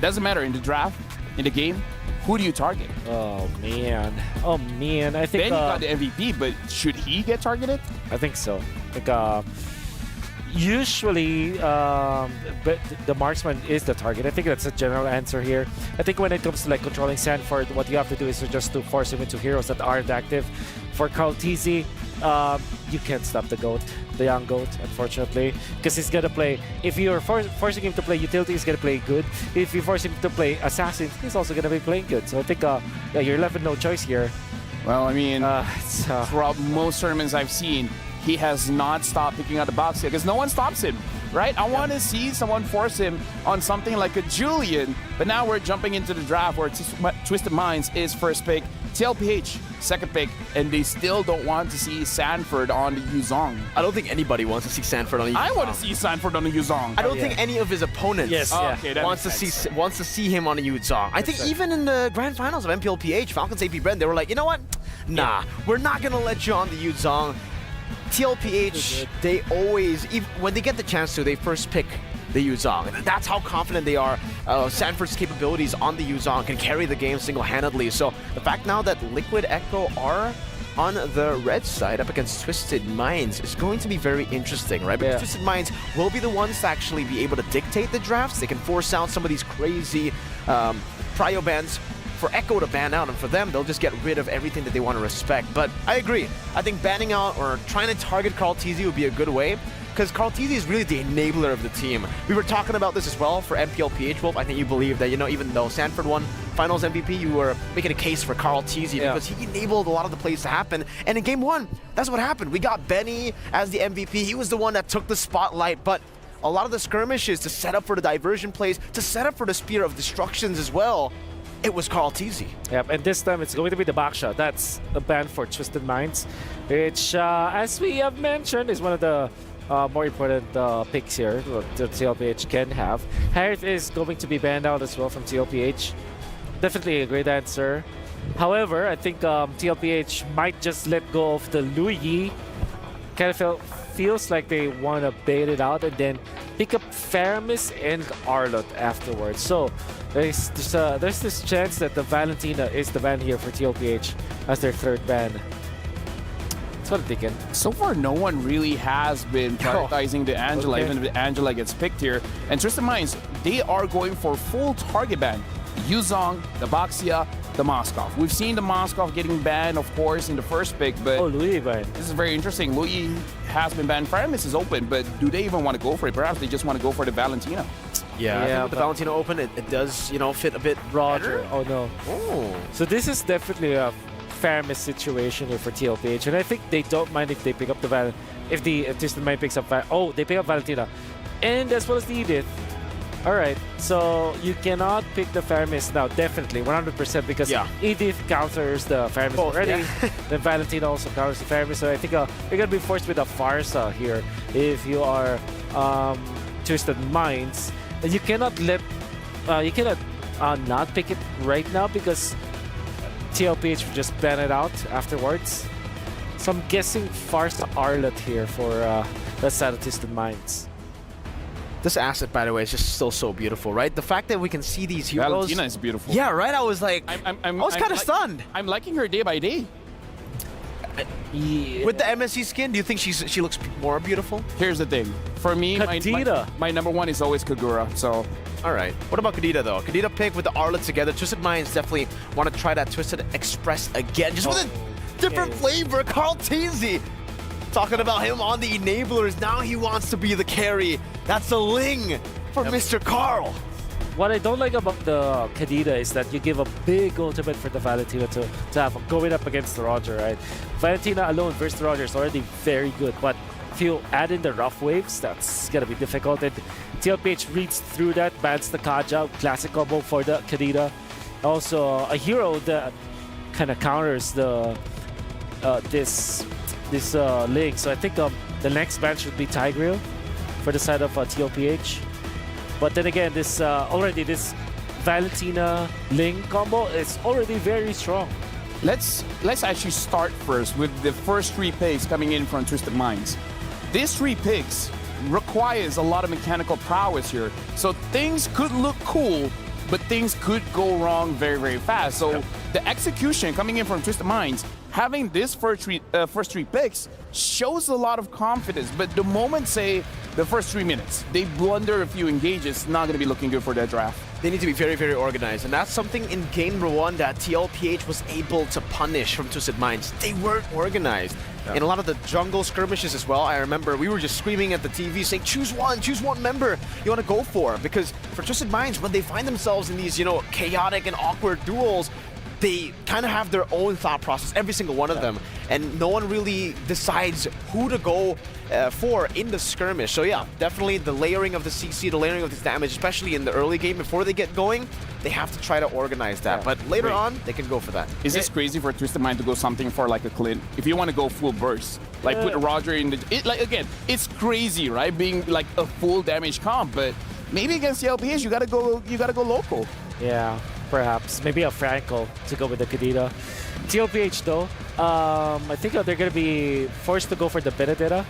Doesn't matter in the draft, in the game, who do you target? Oh man, I think Ben got the MVP, but should he get targeted? I think so. I think usually the marksman is the target. I think that's a general answer here. I think when it comes to like controlling Sanford, what you have to do is just to force him into heroes that aren't active. For Carl TZ, you can't stop the GOAT, the young GOAT, unfortunately, because he's gonna play. If you're forcing him to play utility, he's gonna play good. If you force him to play assassin, he's also gonna be playing good. So I think yeah, you're left with no choice here. Well, I mean, throughout most tournaments I've seen, he has not stopped picking out the box here because no one stops him, right? I want to see someone force him on something like a Julian, but now we're jumping into the draft where Twisted Minds is first pick, TLPH second pick, and they still don't want to see Sanford on the Yuzong. I don't think anybody wants to see Sanford on the Yuzong. I want to see Sanford on the Yuzong. I don't think any of his opponents wants to see him on the Yuzong. I think even in the grand finals of MPLPH, Falcons AP.Bren, they were like, you know what? Nah, we're not going to let you on the Yuzong. TLPH, they always, when they get the chance to, they first pick the Yuzong. That's how confident they are. Sanford's capabilities on the Yuzong can carry the game single-handedly. So the fact now that Liquid Echo are on the red side up against Twisted Minds is going to be very interesting, right? Because Twisted Minds will be the ones to actually be able to dictate the drafts. They can force out some of these crazy prio bans for Echo to ban out, and for them, they'll just get rid of everything that they want to respect. But I agree. I think banning out or trying to target Carl TZ would be a good way, because Carl TZ is really the enabler of the team. We were talking about this as well for MPLPH, Wolf. I think you believe that, you know, even though Sanford won Finals MVP, you were making a case for Carl TZ because he enabled a lot of the plays to happen. And in Game 1, that's what happened. We got Benny as the MVP. He was the one that took the spotlight, but a lot of the skirmishes to set up for the diversion plays, to set up for the Spear of Destructions as well, it was Carl TZ. Yep, and this time it's going to be the backshot. That's a ban for Twisted Minds, which, as we have mentioned, is one of the more important picks here that TLPH can have. Harith is going to be banned out as well from TLPH. Definitely a great answer. However, I think TLPH might just let go of the Luigi. Kind of feels like they want to bait it out and then pick up Faramis and Arlott afterwards. So there's this chance that the Valentina is the ban here for TLPH as their third ban. That's what I'm thinking. So far, no one really has been prioritizing the Angela, even if the Angela gets picked here. And Twisted Minds, they are going for full target ban. Yuzong, the Baxia, the Moskov. We've seen the Moskov getting banned, of course, in the first pick, but Louis banned. This is very interesting. Louis has been banned. Firamis is open, but do they even want to go for it? Perhaps they just want to go for the Valentina. Yeah, I think with the Valentina open, it does, you know, fit a bit Roger. better. Oh no. Oh. So this is definitely a Firamis situation here for TLPH, and I think they don't mind if they pick up the if Twisted Mind picks up they pick up Valentina, and as well as the Edith. All right, so you cannot pick the Firamis now, definitely 100%, because Edith counters the Firamis already. Then Valentina also counters the Firamis, so I think you're gonna be forced with a Farsa here if you are Twisted Minds, and you cannot not pick it right now because TLPH will just ban it out afterwards. So I'm guessing Farsa Arlet here for the side of Twisted Minds. This asset, by the way, is just still so beautiful, right? The fact that we can see these heroes. Valentina is beautiful. Yeah, right? I was like, I was kind of stunned. I'm liking her day by day. Yeah. With the MSC skin, do you think she looks more beautiful? Here's the thing. For me, my number one is always Kagura, so... All right. What about Kadita, though? Kadita pick with the Arlet together. Twisted Minds definitely want to try that Twisted Express again. Just with a different flavor. Carl Teasy talking about him on the enablers. Now he wants to be the carry. That's a Ling for Mr. Carl. What I don't like about the Kadita is that you give a big ultimate for the Valentina to have going up against the Roger, right? Valentina alone versus the Roger is already very good, but if you add in the rough waves, that's gonna be difficult. And TLPH reads through that, bans the Kaja, classic combo for the Kadita. Also, a hero that kind of counters the this Ling. So I think the next ban should be Tigreal for the side of TLPH. But then again, this Valentina Ling combo is already very strong. Let's actually start first with the first 3 picks coming in from Twisted Minds. These 3 picks requires a lot of mechanical prowess here. So things could look cool, but things could go wrong very, very fast. So the execution coming in from Twisted Minds, having this first three picks shows a lot of confidence. But the moment, say, the first 3 minutes, they blunder a few engages, it's not going to be looking good for their draft. They need to be very, very organized. And that's something in game number 1 that TLPH was able to punish from Twisted Minds. They weren't organized. In a lot of the jungle skirmishes as well, I remember we were just screaming at the TV saying, choose one member you want to go for. Because for Twisted Minds, when they find themselves in these, you know, chaotic and awkward duels, they kind of have their own thought process, every single one of them, and no one really decides who to go for in the skirmish. So yeah, definitely the layering of the CC, the layering of this damage, especially in the early game before they get going, they have to try to organize that. But later on, they can go for that. Is this crazy for Twisted Mind to go something for like a Clint? If you want to go full burst, like put Roger in the... like again, it's crazy, right? Being like a full damage comp, but maybe against the LPS, you gotta go local. Yeah. Perhaps. Maybe a Franco to go with the Kadita. TLPH though, I think they're going to be forced to go for the Benedetta.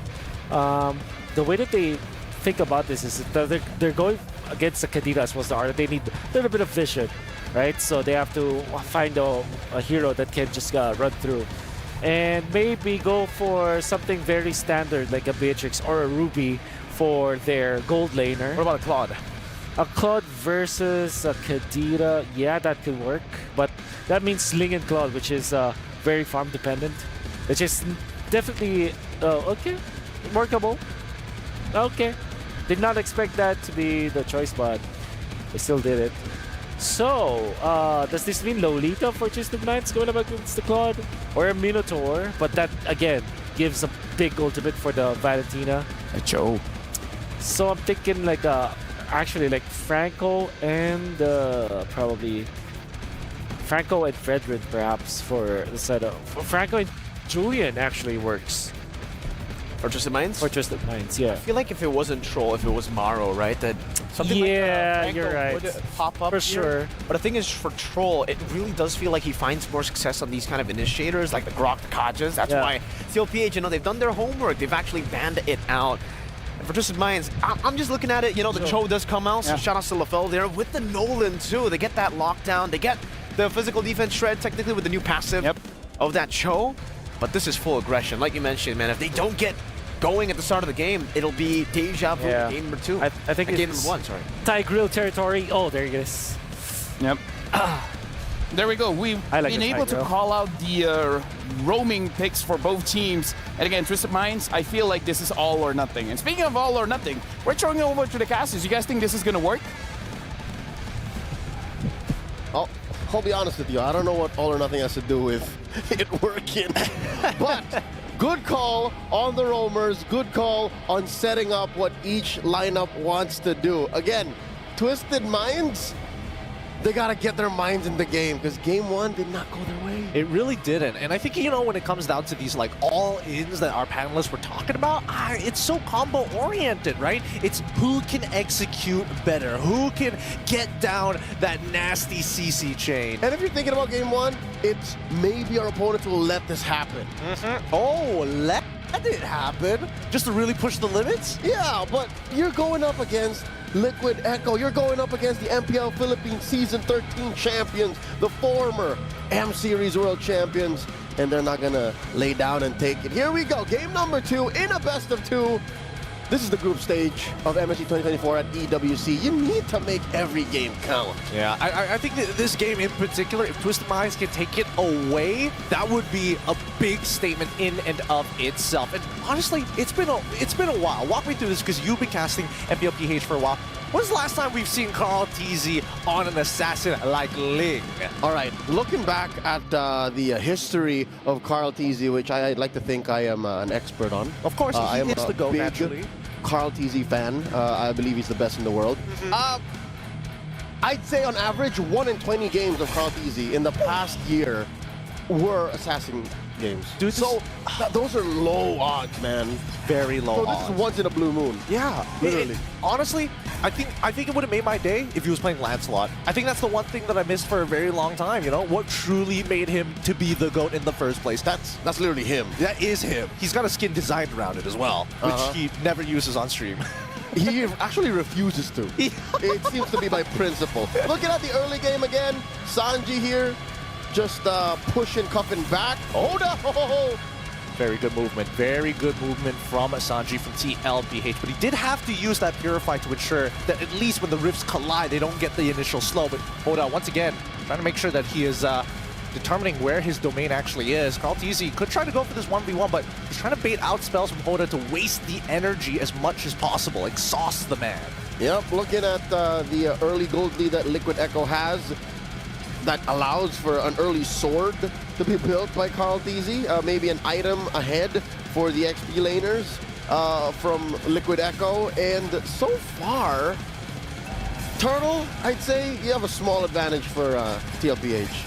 The way that they think about this is that they're going against the Kadita as well as the Arlet. They need a little bit of vision, right? So they have to find a hero that can just run through. And maybe go for something very standard like a Beatrix or a Ruby for their gold laner. What about a Claude? A Claude versus a Kadita, yeah, that could work. But that means Sling and Claude, which is very farm dependent. Which is definitely, okay, workable. Okay. Did not expect that to be the choice, but they still did it. So, does this mean Lolita for Twisted Minds going up against the Claude? Or a Minotaur? But that, again, gives a big ultimate for the Valentina. A Joe. So I'm thinking like actually like Franco and probably Franco and Fredrin perhaps for the setup. Franco and Julian actually works. For Twisted Minds? For Twisted Minds, yeah. I feel like if it wasn't Troll, if it was Maro, right? That something like Franco you're right. would pop up for here. Sure. But the thing is, for Troll, it really does feel like he finds more success on these kind of initiators, like the Grok, the Kajas. That's why CLPH, you know, they've done their homework. They've actually banned it out. And for Twisted Minds, I'm just looking at it, you know, the Cho does come out, so shout out to LaFell there. With the Nolan, too, they get that lockdown. They get the physical defense shred, technically, with the new passive of that Cho. But this is full aggression. Like you mentioned, man, if they don't get going at the start of the game, it'll be deja vu game number 2. I think game number 1, sorry. Tigreal territory. Oh, there it is. Yep. There we go. We've like been this able fight, to bro. call out the roaming picks for both teams. And again, Twisted Minds, I feel like this is all or nothing. And speaking of all or nothing, we're throwing it over to the casters. You guys think this is going to work? I'll be honest with you. I don't know what all or nothing has to do with it working. But good call on the roamers. Good call on setting up what each lineup wants to do. Again, Twisted Minds, they got to get their minds in the game because game one did not go their way. It really didn't. And I think, you know, when it comes down to these like all-ins that our panelists were talking about, it's so combo-oriented, right? It's who can execute better, who can get down that nasty CC chain. And if you're thinking about game one, it's maybe our opponents will let this happen. Oh, let it happen? Just to really push the limits? Yeah, but you're going up against Liquid Echo. You're going up against the MPL Philippines Season 13 champions, the former M Series World Champions, and they're not gonna lay down and take it. Here we go, game number 2 in a best of 2. This is the group stage of MSC 2024 at EWC. You need to make every game count. Yeah, I think that this game in particular, if Twisted Minds can take it away, that would be a big statement in and of itself. And honestly, it's been a while. Walk me through this because you've been casting MPLPH for a while. When's the last time we've seen Carl TZ on an assassin like Ling? All right, looking back at the history of Carl TZ, which I'd like to think I am an expert on. Of course, I am it's the GOAT, big naturally. Carl TZ fan. I believe he's the best in the world. I'd say on average, 1 in 20 games of Carl TZ in the past year were assassin games. Dude, so those are low odds, man. Very low So odds. this is once in a blue moon. Yeah, Literally. Honestly, I think it would have made my day if he was playing Lancelot. I think that's the one thing that I missed for a very long time, you know? What truly made him to be the GOAT in the first place. That's literally him. That is him. He's got a skin designed around it as well, which he never uses on stream. He actually refuses to. It seems to be by principle. Looking at the early game again, Sanji here, just pushing, cuffing back. Oh no! Very good movement. Very good movement from Sanji from TLPH. But he did have to use that Purify to ensure that at least when the rifts collide, they don't get the initial slow. But Oda, once again, trying to make sure that he is determining where his domain actually is. Carl TZ could try to go for this 1v1, but he's trying to bait out spells from Oda to waste the energy as much as possible. Exhaust the man. Yep, looking at the early gold lead that Liquid Echo has, that allows for an early sword to be built by Carl TZ. Maybe an item ahead for the XP laners from Liquid Echo. And so far, Turtle, I'd say you have a small advantage for TLPH.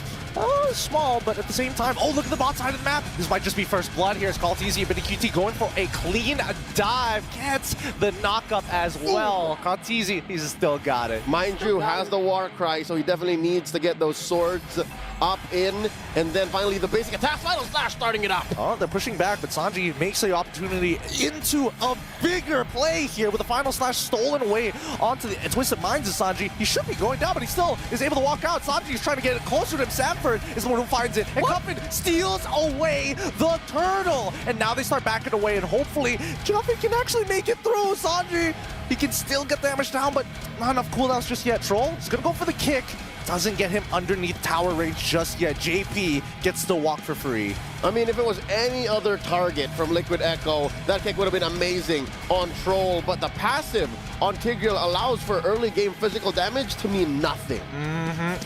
Small, but at the same time, oh, look at the bot side of the map. This might just be first blood here. It's Carl TZ, but QT going for a clean dive. Gets the knockup as well. Carl TZ, he's still got it. Mind you, has the war cry, so he definitely needs to get those swords up in, and then finally the basic attack, final slash starting it up. Oh, they're pushing back, but Sanji makes the opportunity into a bigger play here with the final slash stolen away onto the Twisted Minds of Sanji. He should be going down, but he still is able to walk out. Sanji is trying to get it closer to him. Sanford is the one who finds it, and Cuffin steals away the turtle. And now they start backing away, and hopefully Juffin can actually make it through. Sanji, he can still get damage down, but not enough cooldowns just yet. Troll is gonna go for the kick. Doesn't get him underneath tower range just yet. JP gets to walk for free. I mean, if it was any other target from Liquid Echo, that kick would have been amazing on Troll, but the passive on Tigreal allows for early game physical damage to mean nothing.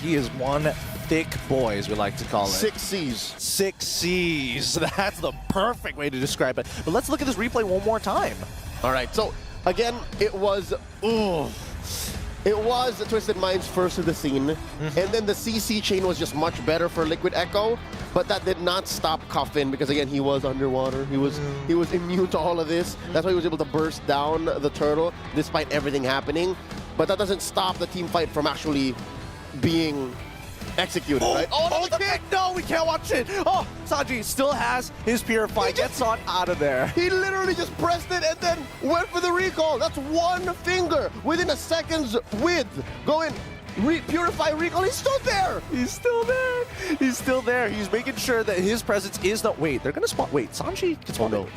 He is one thick boy, as we like to call it. 6 Cs. 6 Cs. That's the perfect way to describe it. But let's look at this replay one more time. All right, so again, it was Twisted Minds first to the scene, and then the CC chain was just much better for Liquid Echo, but that did not stop Cuffin because again he was underwater. He was immune to all of this. That's why he was able to burst down the turtle despite everything happening. But that doesn't stop the team fight from actually being executed, right? Oh, the kick! No, we can't watch it. Oh, Sanji still has his Purify. Gets on out of there. He literally just pressed it and then went for the recall. That's one finger within a second's width. Going Purify recall. He's still there. He's still there. He's still there. He's making sure that his presence is not. Wait, they're gonna spot. Wait, Sanji gets one. No.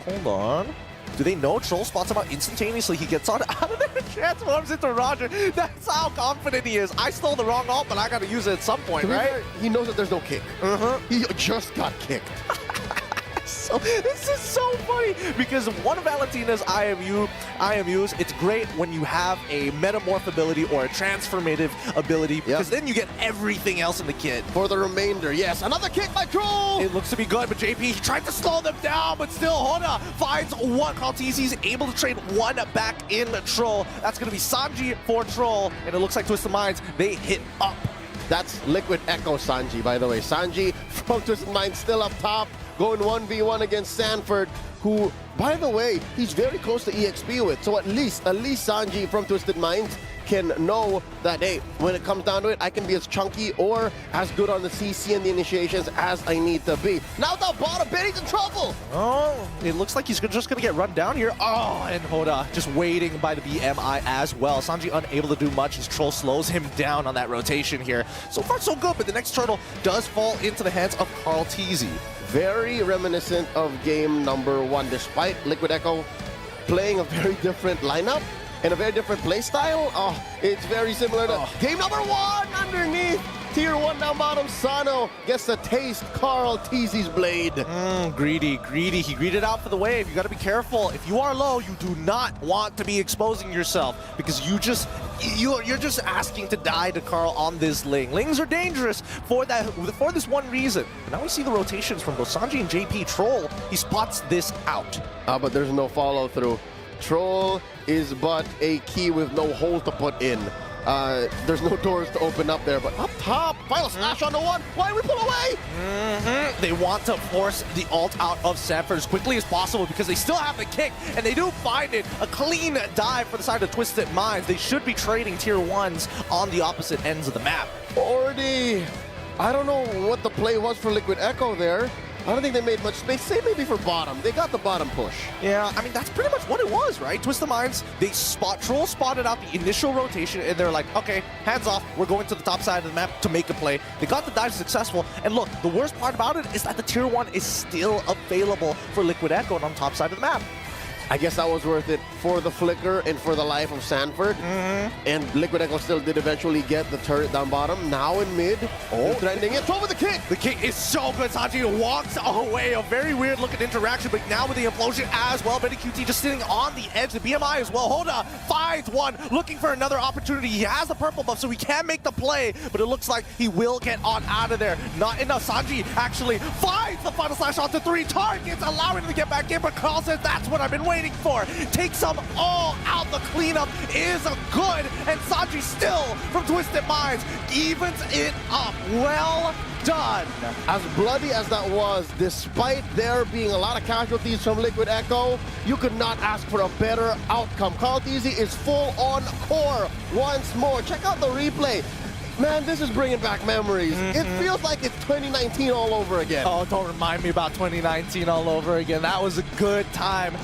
Hold on. Do they know Troll spots him out instantaneously? He gets on out of there, transforms into Roger. That's how confident he is. I stole the wrong ult, but I got to use it at some point, right? Fair, he knows that there's no kick. He just got kicked. So this is so funny because one of Valentina's IMUs, it's great when you have a metamorph ability or a transformative ability because then you get everything else in the kit. For the remainder, yes, another kick by Troll! It looks to be good, but JP, he tried to slow them down, but still Hoda finds one. Kaltizi's able to trade one back in Troll. That's going to be Sanji for Troll, and it looks like Twisted Minds, they hit up. That's Liquid Echo Sanji, by the way. Sanji from Twisted Minds still up top, going 1v1 against Sanford, who, by the way, he's very close to EXP with. So at least Sanji from Twisted Minds can know that, hey, when it comes down to it, I can be as chunky or as good on the CC and the initiations as I need to be. Now the bottom, Benny's in trouble! Oh, it looks like he's just going to get run down here. Oh, and Hoda just waiting by the BMI as well. Sanji unable to do much. His Troll slows him down on that rotation here. So far, so good, but the next turtle does fall into the hands of Kaltizi. Very reminiscent of game number 1, despite Liquid Echo playing a very different lineup and a very different play style. Oh, it's very similar to game number 1 underneath. Tier 1 down bottom, Sano gets to taste Kaltizi's blade. Greedy. He greeted out for the wave. You got to be careful. If you are low, you do not want to be exposing yourself because you're just asking to die to Carl on this Ling. Lings are dangerous for this one reason. Now we see the rotations from both Sanji and JP. Troll, he spots this out. But there's no follow through. Troll is but a key with no hole to put in. There's no doors to open up there, but up top, final slash on the one. Why did we pull away? They want to force the ult out of Sanford as quickly as possible because they still have the kick, and they do find it. A clean dive for the side of Twisted Minds. They should be trading tier 1s on the opposite ends of the map. Already, I don't know what the play was for Liquid Echo there. I don't think they made much space. Say maybe for bottom. They got the bottom push. Yeah, I mean, that's pretty much what it was, right? Twisted Minds, Troll spotted out the initial rotation, and they're like, okay, hands off. We're going to the top side of the map to make a play. They got the dive successful. And look, the worst part about it is that the tier 1 is still available for Liquid Echo on the top side of the map. I guess that was worth it for the flicker and for the life of Sanford. And Liquid Echo still did eventually get the turret down bottom. Now in mid. Trending it. Throw with the kick. The kick is so good. Sanji walks away. A very weird looking interaction, but now with the implosion as well. Benny QT just sitting on the edge. The BMI as well. Hoda finds one, looking for another opportunity. He has the purple buff, so he can make the play, but it looks like he will get on out of there. Not enough. Sanji actually finds the final slash onto 3 targets, allowing him to get back in, but Carl says that's what I've been waiting for. Takes them all out. The cleanup is good, and Sanji still from Twisted Minds evens it up. Well done. As bloody as that was, despite there being a lot of casualties from Liquid Echo, you could not ask for a better outcome. Kaltizi is full on core once more. Check out the replay. Man, this is bringing back memories. It feels like it's 2019 all over again. Oh, don't remind me about 2019 all over again. That was a good time.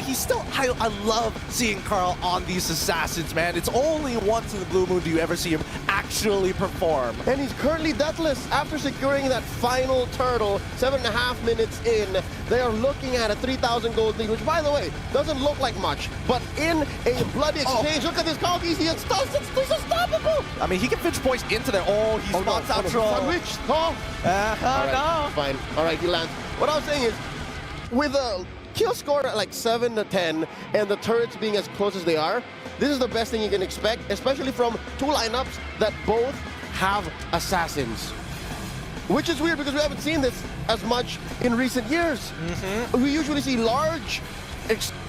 He's still, I love seeing Carl on these assassins, man. It's only once in the blue moon do you ever see him actually perform. And he's currently deathless after securing that final turtle. 7.5 minutes in, they are looking at a 3,000 gold lead, which, by the way, doesn't look like much. But in a bloody exchange, look at this Kaltizi. He's unstoppable. I mean, he can pinch points into there. Oh, he spots out Troll. Sandwich. No. No. Fine. All right, he lands. What I was saying is, with a kill score at like 7 to 10 and the turrets being as close as they are, this is the best thing you can expect, especially from 2 lineups that both have assassins. Which is weird because we haven't seen this as much in recent years. We usually see large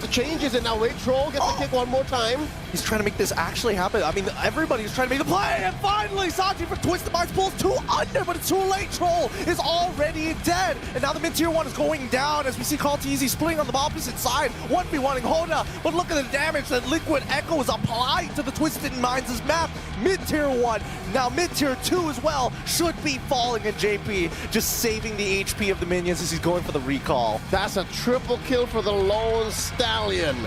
changes, and now wait, Troll gets to kick one more time. He's trying to make this actually happen. I mean, everybody's trying to make the play, and finally, Sanji for Twisted Minds pulls 2 under, but it's too late. Troll is already dead, and now the mid-tier 1 is going down as we see Kaltizi splitting on the opposite side, 1v1ing Hoda, but look at the damage that Liquid Echo is applying to the Twisted Minds' map. Mid-tier 1, now mid-tier 2 as well, should be falling in JP, just saving the HP of the minions as he's going for the recall. That's a triple kill for the Lone Stallion.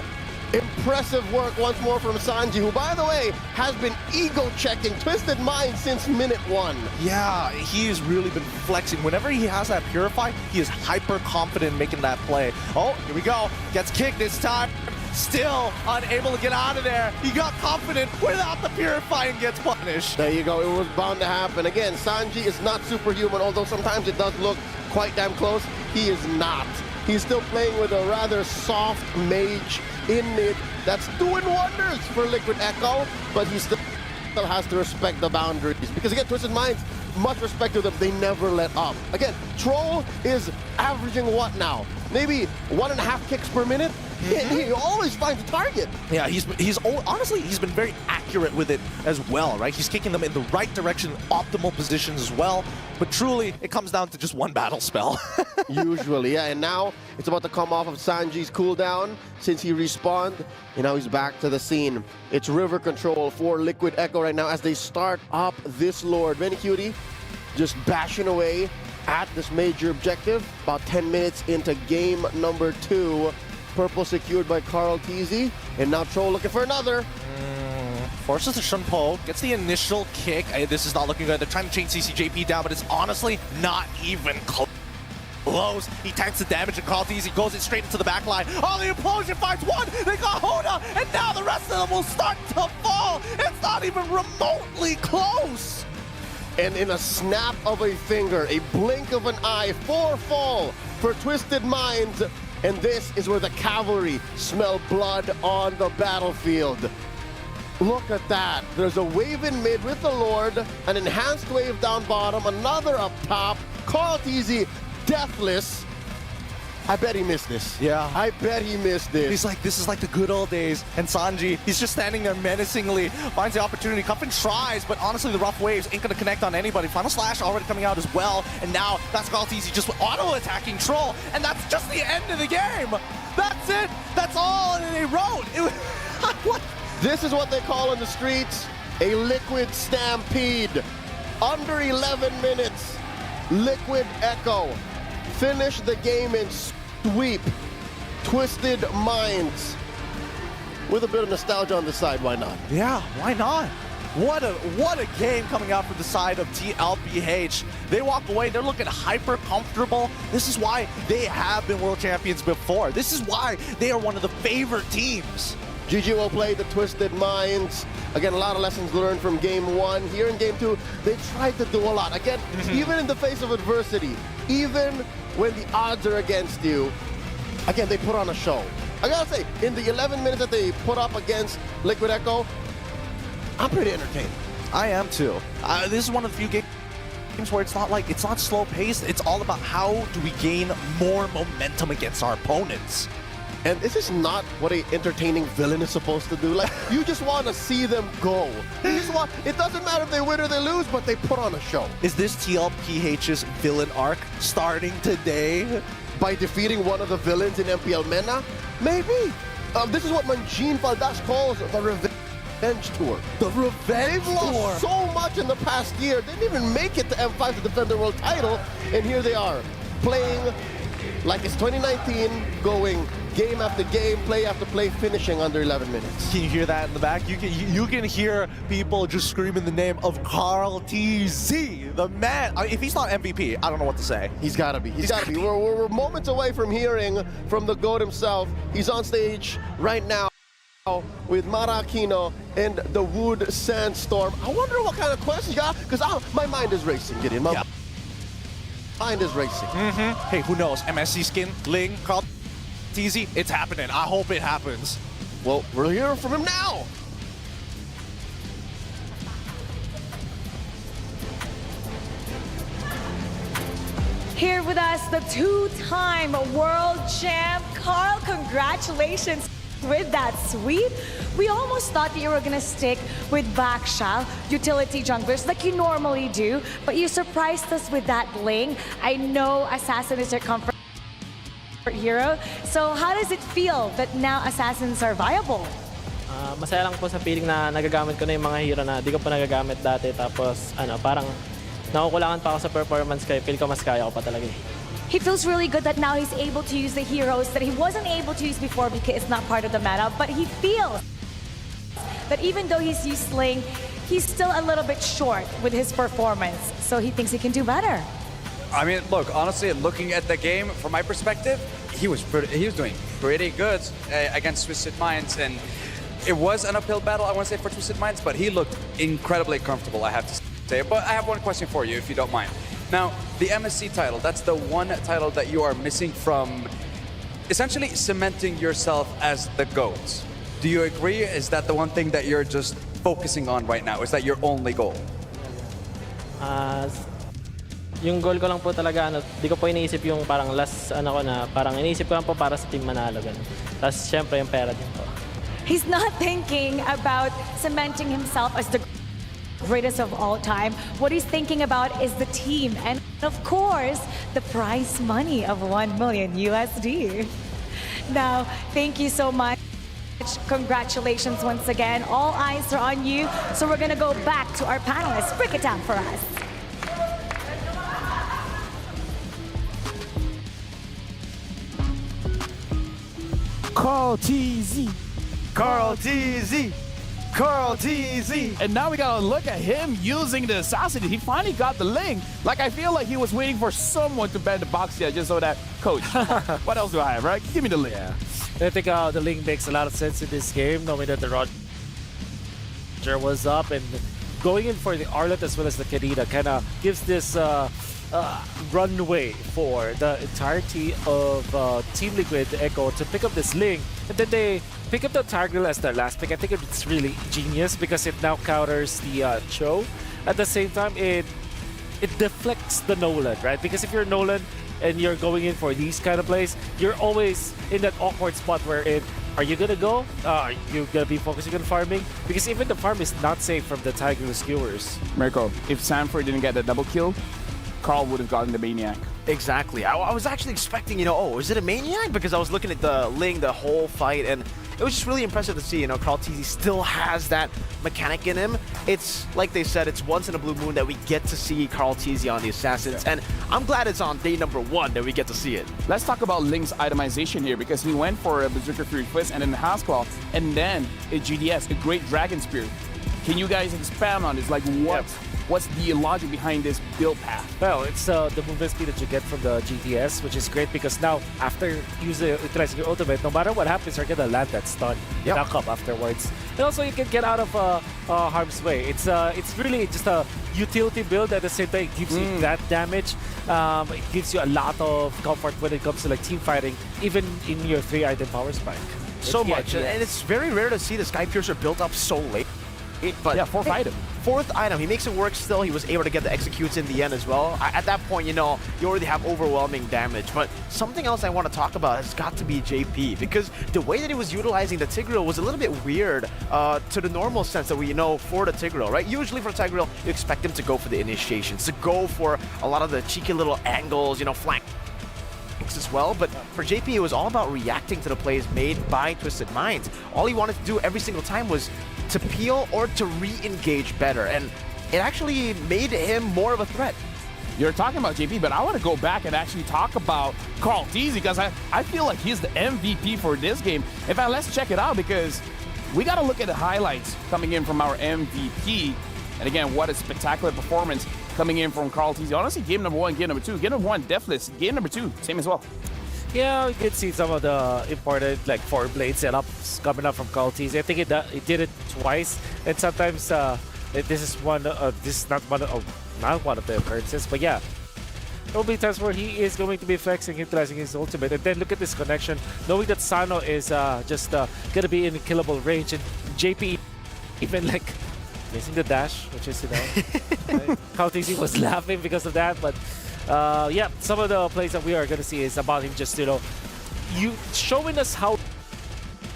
Impressive work once more from Xianyou, who, by the way, has been ego-checking Twisted Mind since minute 1. Yeah, he has really been flexing. Whenever he has that Purify, he is hyper confident in making that play. Oh, here we go. Gets kicked this time. Still unable to get out of there. He got confident without the Purify and gets punished. There you go. It was bound to happen. Again, Xianyou is not superhuman, although sometimes it does look quite damn close. He is not. He's still playing with a rather soft mage in mid that's doing wonders for Liquid Echo, but he still has to respect the boundaries. Because again, Twisted Minds, much respect to them, they never let up. Again, Troll is averaging what now? Maybe 1.5 kicks per minute? He always finds a target. Yeah, honestly, he's been very accurate with it as well, right? He's kicking them in the right direction, optimal positions as well. But truly, it comes down to just one battle spell. Usually, yeah. And now it's about to come off of Sanji's cooldown since he respawned. And now he's back to the scene. It's river control for Liquid Echo right now as they start up this Lord. Cutie just bashing away at this major objective. About 10 minutes into game number 2. Purple secured by CarlTZ, and now Troll looking for another. Forces the Shunpo, gets the initial kick. This is not looking good. They're trying to chain CCJP down, but it's honestly not even close. He tanks the damage and CarlTZ goes it straight into the back line. Oh, the implosion finds one! They got Hoda, and now the rest of them will start to fall! It's not even remotely close! And in a snap of a finger, a blink of an eye, 4 fall for Twisted Minds. And this is where the cavalry smell blood on the battlefield. Look at that. There's a wave in mid with the Lord, an enhanced wave down bottom, another up top. CarlTZ, deathless. I bet he missed this. Yeah. I bet he missed this. He's like, this is like the good old days. And Sanji, he's just standing there menacingly, finds the opportunity. Cuffin tries, but honestly, the rough waves ain't gonna connect on anybody. Final Slash already coming out as well. And now that's CarlTZ just auto-attacking Troll. And that's just the end of the game. That's it. That's all they wrote. What? This is what they call in the streets a liquid stampede. Under 11 minutes, Liquid Echo finish the game in sweep. Twisted Minds. With a bit of nostalgia on the side, why not? Yeah, why not? What a game coming out from the side of TLPH. They walk away, they're looking hyper comfortable. This is why they have been world champions before. This is why they are one of the favorite teams. GG will play the Twisted Minds. Again, a lot of lessons learned from game 1. Here in game 2, they tried to do a lot. Again, even in the face of adversity, even when the odds are against you, again, they put on a show. I gotta say, in the 11 minutes that they put up against Liquid Echo, I'm pretty entertained. I am too. This is one of the few games where it's not slow paced. It's all about how do we gain more momentum against our opponents. And this is not what an entertaining villain is supposed to do. Like, you just want to see them go. It doesn't matter if they win or they lose, but they put on a show. Is this TLPH's villain arc starting today? By defeating one of the villains in MPL MENA? Maybe. This is what Manjin Faldas calls the revenge tour. The revenge They've tour. lost so much in the past year. They didn't even make it to M5 to defend their world title. And here they are, playing like it's 2019, going game after game, play after play, finishing under 11 minutes. Can you hear that in the back? You can hear people just screaming the name of CarlTZ, the man. If he's not MVP, I don't know what to say. He's got to be. He's got to be. We're moments away from hearing from the GOAT himself. He's on stage right now with Mara Aquino and the Wood Sandstorm. I wonder what kind of questions you got, because my mind is racing, Gideon. My mind is racing. Hey, who knows? MSC skin, Ling, CarlTZ, it's happening. I hope it happens. Well, we're hearing from him now. Here with us, the 2-time world champ, Carl. Congratulations with that sweep. We almost thought that you were gonna stick with Baksha, utility junglers, like you normally do, but you surprised us with that Ling. I know Assassin is your comfort hero. So how does it feel that now Assassins are viable? Masaya lang po sa feeling na nagagamit ko na yung mga hero na di ko pa nagagamit dati. Tapos parang nakukulangan pa ako sa performance kaya feel ko mas kaya ko pa talaga. He feels really good that now he's able to use the heroes that he wasn't able to use before because it's not part of the meta, but he feels that even though he's used Sling, he's still a little bit short with his performance, so he thinks he can do better. I mean, look, honestly, looking at the game from my perspective, he was doing pretty good against Twisted Minds, and it was an uphill battle, I want to say, for Twisted Minds, but he looked incredibly comfortable, I have to say. But I have one question for you, if you don't mind. Now, the MSC title, that's the one title that you are missing from essentially cementing yourself as the GOAT. Do you agree? Is that the one thing that you're just focusing on right now? Is that your only goal? Yung goal ko lang po talaga, di ko po iniisip yung parang last, ko na, parang iniisip ko lang po para sa team manalo. Tapos, syempre, yung pera din po. He's not thinking about cementing himself as the greatest of all time. What he's thinking about is the team and, of course, the prize money of $1 million USD. Now, thank you so much. Congratulations once again. All eyes are on you. So we're going to go back to our panelists. Break it down for us. Carl TZ. Carl TZ. Carl TZ. And now we gotta look at him using the assassin. He finally got the link. Like, I feel like he was waiting for someone to ban the box here just so that, coach, what else do I have, right? Give me the link. Yeah. I think the link makes a lot of sense in this game, knowing that the Roger was up and going in for the Arlet as well as the Kadena kind of gives this runway for the entirety of Team Liquid Echo to pick up this link, and then they pick up the Tigreal as their last pick. I think it's really genius because it now counters the Cho. At the same time, it deflects the Nolan, right? Because if you're Nolan and you're going in for these kind of plays, you're always in that awkward spot where are you gonna go? Are you gonna be focusing on farming? Because even the farm is not safe from the Tigreal skewers. Mirko, if Sanford didn't get the double kill, Carl would have gotten the Maniac. Exactly. I was actually expecting, oh, is it a Maniac? Because I was looking at the Ling, the whole fight, and it was just really impressive to see, Carl TZ still has that mechanic in him. It's, like they said, it's once in a blue moon that we get to see Carl TZ on the Assassins, and I'm glad it's on day number 1 that we get to see it. Let's talk about Ling's itemization here, because he went for a Berserker Fury Twist and then the Houseclaw, and then a GDS, a Great Dragon Spear. Can you guys expand on this? Like, what's the logic behind this build path? Well, it's the movement speed that you get from the GTS, which is great because now, after utilizing your ultimate, no matter what happens, you're gonna land that stun, knock up afterwards. And also, you can get out of harm's way. It's really just a utility build. At the same time, it gives you that damage. It gives you a lot of comfort when it comes to like team fighting, even in your 3-item power spike. So much, and it's very rare to see the Sky Piercer built up so late. But yeah, fourth item. He makes it work still. He was able to get the executes in the end as well. At that point, you already have overwhelming damage. But something else I want to talk about has got to be JP, because the way that he was utilizing the Tigreal was a little bit weird to the normal sense that we know for the Tigreal, right? Usually for Tigreal, you expect him to go for the initiations, to go for a lot of the cheeky little angles, flank as well, but for JP, it was all about reacting to the plays made by Twisted Minds. All he wanted to do every single time was to peel or to re-engage better, and it actually made him more of a threat. You're talking about JP, but I want to go back and actually talk about Carl TZ, because I feel like he's the MVP for this game. In fact, let's check it out, because we got to look at the highlights coming in from our MVP. And again, what a spectacular performance coming in from Carl TZ. Honestly, game number 1, game number 2. Game number 1, Deathless. Game number 2, same as well. Yeah, we could see some of the important like 4-blade setups coming up from Carl TZ. I think it did it twice, and sometimes this is not one of the occurrences. But yeah, there will be times where he is going to be flexing, utilizing his ultimate, and then look at this connection, knowing that Sano is just gonna be in killable range, and JP even like missing the dash, which is Carl TZ was laughing because of that, but. Yeah, some of the plays that we are going to see is about him just, you showing us how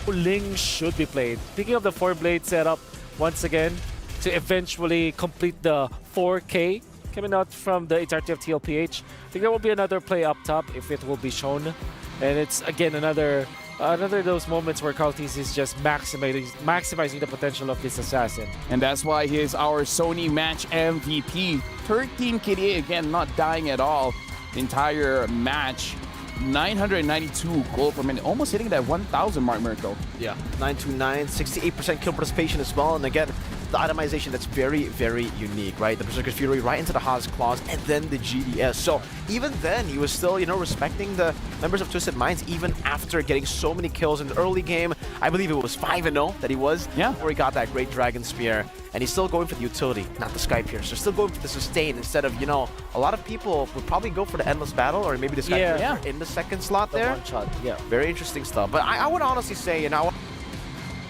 Ling should be played. Thinking of the 4-blade setup once again to eventually complete the 4K coming out from the entirety of TLPH. I think there will be another play up top if it will be shown. And it's, again, another of those moments where Carl TZ is just maximizing the potential of this assassin. And that's why he is our Sony match MVP. 13 KDA, again, not dying at all. the entire match. 992 gold per minute, almost hitting that 1,000 mark, Mirko. Yeah, 929, 68% kill participation as well. And again, the itemization that's very, very unique, right? The Berserker's Fury right into the Haas Claws and then the GDS. So even then, he was still, you know, respecting the members of Twisted Minds even after getting so many kills in the early game. I believe it was 5-0 that he was before he got that great Dragon Spear. And he's still going for the utility, not the Sky Piercer. Still going for the sustain instead of, you know, a lot of people would probably go for the Endless Battle or maybe the Sky Piercer in the second slot there. One shot, yeah. Very interesting stuff. But I would honestly say, you know,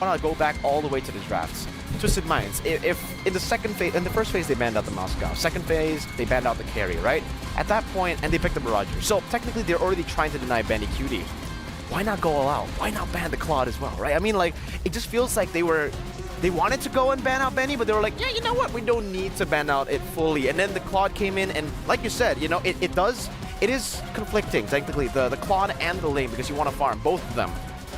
I want to go back all the way to the drafts. Twisted Minds, if in the second phase, in the first phase they banned out the Moscow, second phase they banned out the carry, right? At that point, and they picked up Roger. So technically they're already trying to deny Benny QD. Why not go all out? Why not ban the Claude as well, right? I mean, like, it just feels like they wanted to go and ban out Benny, but they were like, yeah, you know what? We don't need to ban out it fully. And then the Claude came in, and like you said, you know, it is conflicting, technically, the Claude and the lane, because you want to farm both of them.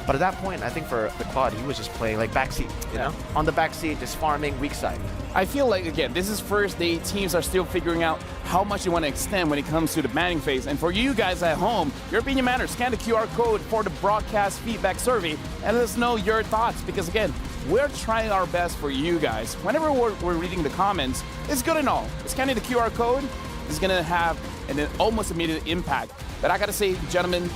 But at that point, I think for the Claude, he was just playing like backseat, you know? On the backseat, just farming weak side. I feel like, again, this is first day. Teams are still figuring out how much they want to extend when it comes to the banning phase. And for you guys at home, your opinion matters. Scan the QR code for the broadcast feedback survey and let us know your thoughts. Because again, we're trying our best for you guys. Whenever we're reading the comments, it's good and all. Scanning the QR code is going to have an almost immediate impact. But I got to say, gentlemen,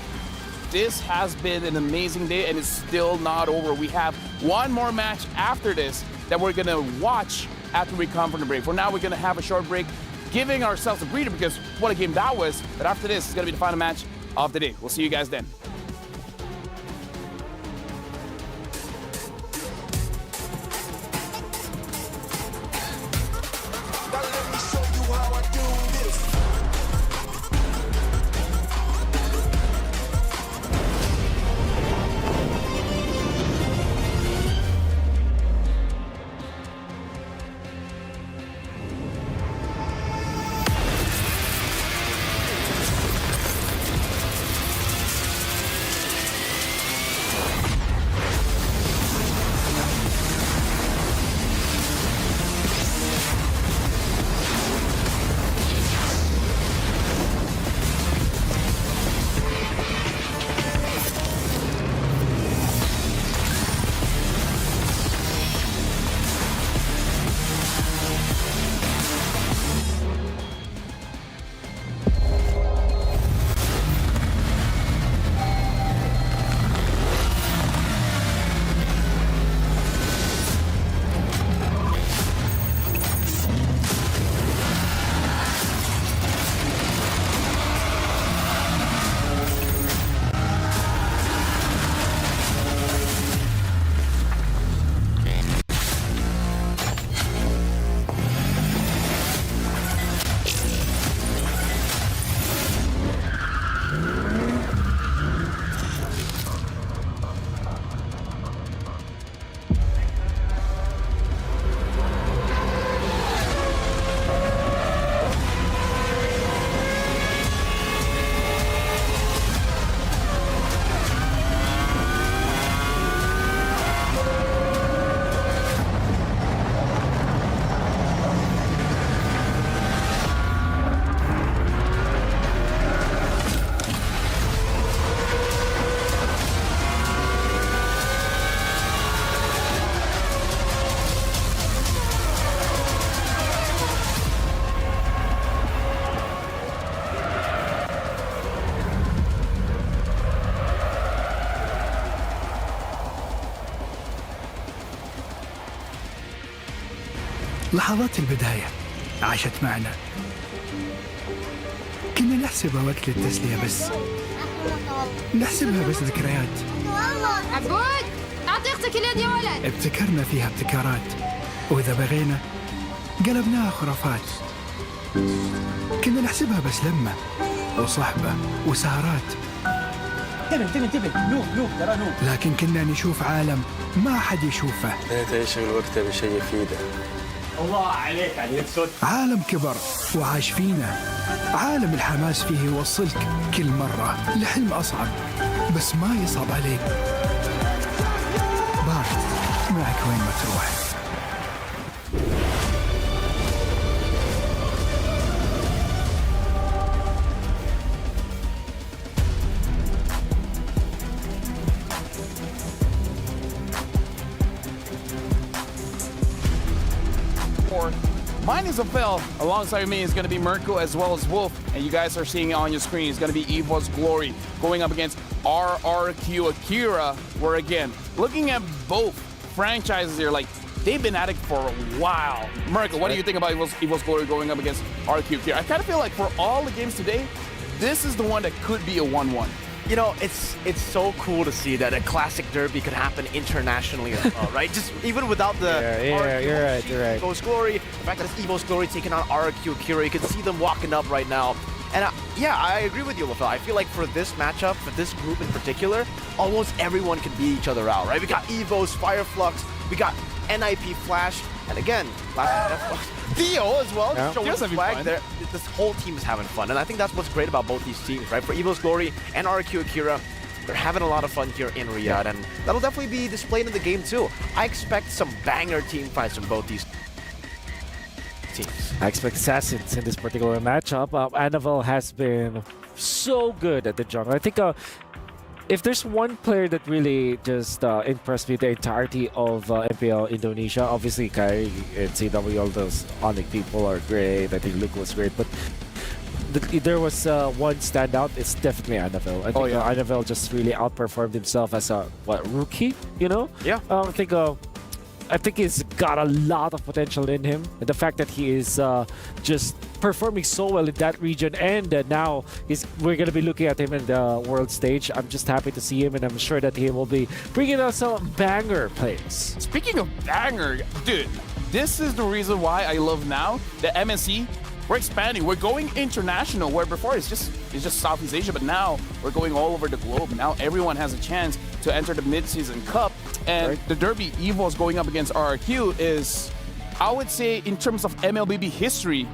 this has been an amazing day and it's still not over. We have one more match after this that we're gonna watch after we come from the break. For now, we're gonna have a short break, giving ourselves a breather because what a game that was. But after this, it's gonna be the final match of the day. We'll see you guys then. لحظات البداية عاشت معنا. كنا نحسبها وقت للتسلية بس. نحسبها بس ذكريات. عبود أعطي أختك اليد يا ولد. ابتكرنا فيها ابتكارات وإذا بغينا قلبناها خرافات. كنا نحسبها بس لمة وصحبة وسهرات. انتبه نوب ترى نوب. لكن كنا نشوف عالم ما حد يشوفه. لا يشغل وقته بشيء يفيده. الله عليك عليك صوت. عالم كبر وعاش فينا. عالم الحماس فيه يوصلك كل مرة لحلم أصعب بس ما يصعب عليك. بارد معك وين ما تروح. Mine is a Phil. Alongside me is going to be Mirko as well as Wolf. And you guys are seeing it on your screen. It's going to be EVOS Glory going up against RRQ Akira. Where again, looking at both franchises here, like they've been at it for a while. Mirko, what do you think about EVOS Glory going up against RRQ Akira? I kind of feel like for all the games today, this is the one that could be a 1-1. You know, it's so cool to see that a classic derby could happen internationally as well, right? Just even without the you're right. EVOS Glory, the fact that it's EVOS Glory taking on RRQ Akira, you can see them walking up right now. And yeah, I agree with you, LaFell. I feel like for this matchup, for this group in particular, almost everyone can beat each other out, right? We got EVOS, Fireflux, we got NIP Flash, and again, Theo as well. Yeah. Showing his flag there. This whole team is having fun, and I think that's what's great about both these teams, right? For EVOS Glory and RRQ Akira, they're having a lot of fun here in Riyadh, and that'll definitely be displayed in the game too. I expect some banger team fights from both these teams. I expect assassins in this particular matchup. Annabelle has been so good at the jungle. I think if there's one player that really just impressed me the entirety of MPL Indonesia, obviously Kai and CW, all those ONIC people are great. I think Luke was great, but there was one standout. It's definitely Annabelle. I think Annabelle just really outperformed himself as a rookie. You know? Yeah. I think he's got a lot of potential in him. And the fact that he is just performing so well in that region, and now we're going to be looking at him in the world stage. I'm just happy to see him, and I'm sure that he will be bringing us some banger plays. Speaking of banger, dude, this is the reason why I love now the MSC. We're expanding. We're going international, where before it's just Southeast Asia, but now we're going all over the globe. Now everyone has a chance to enter the mid-season cup. And the Derby EVOS going up against RRQ is, I would say, in terms of MLBB history,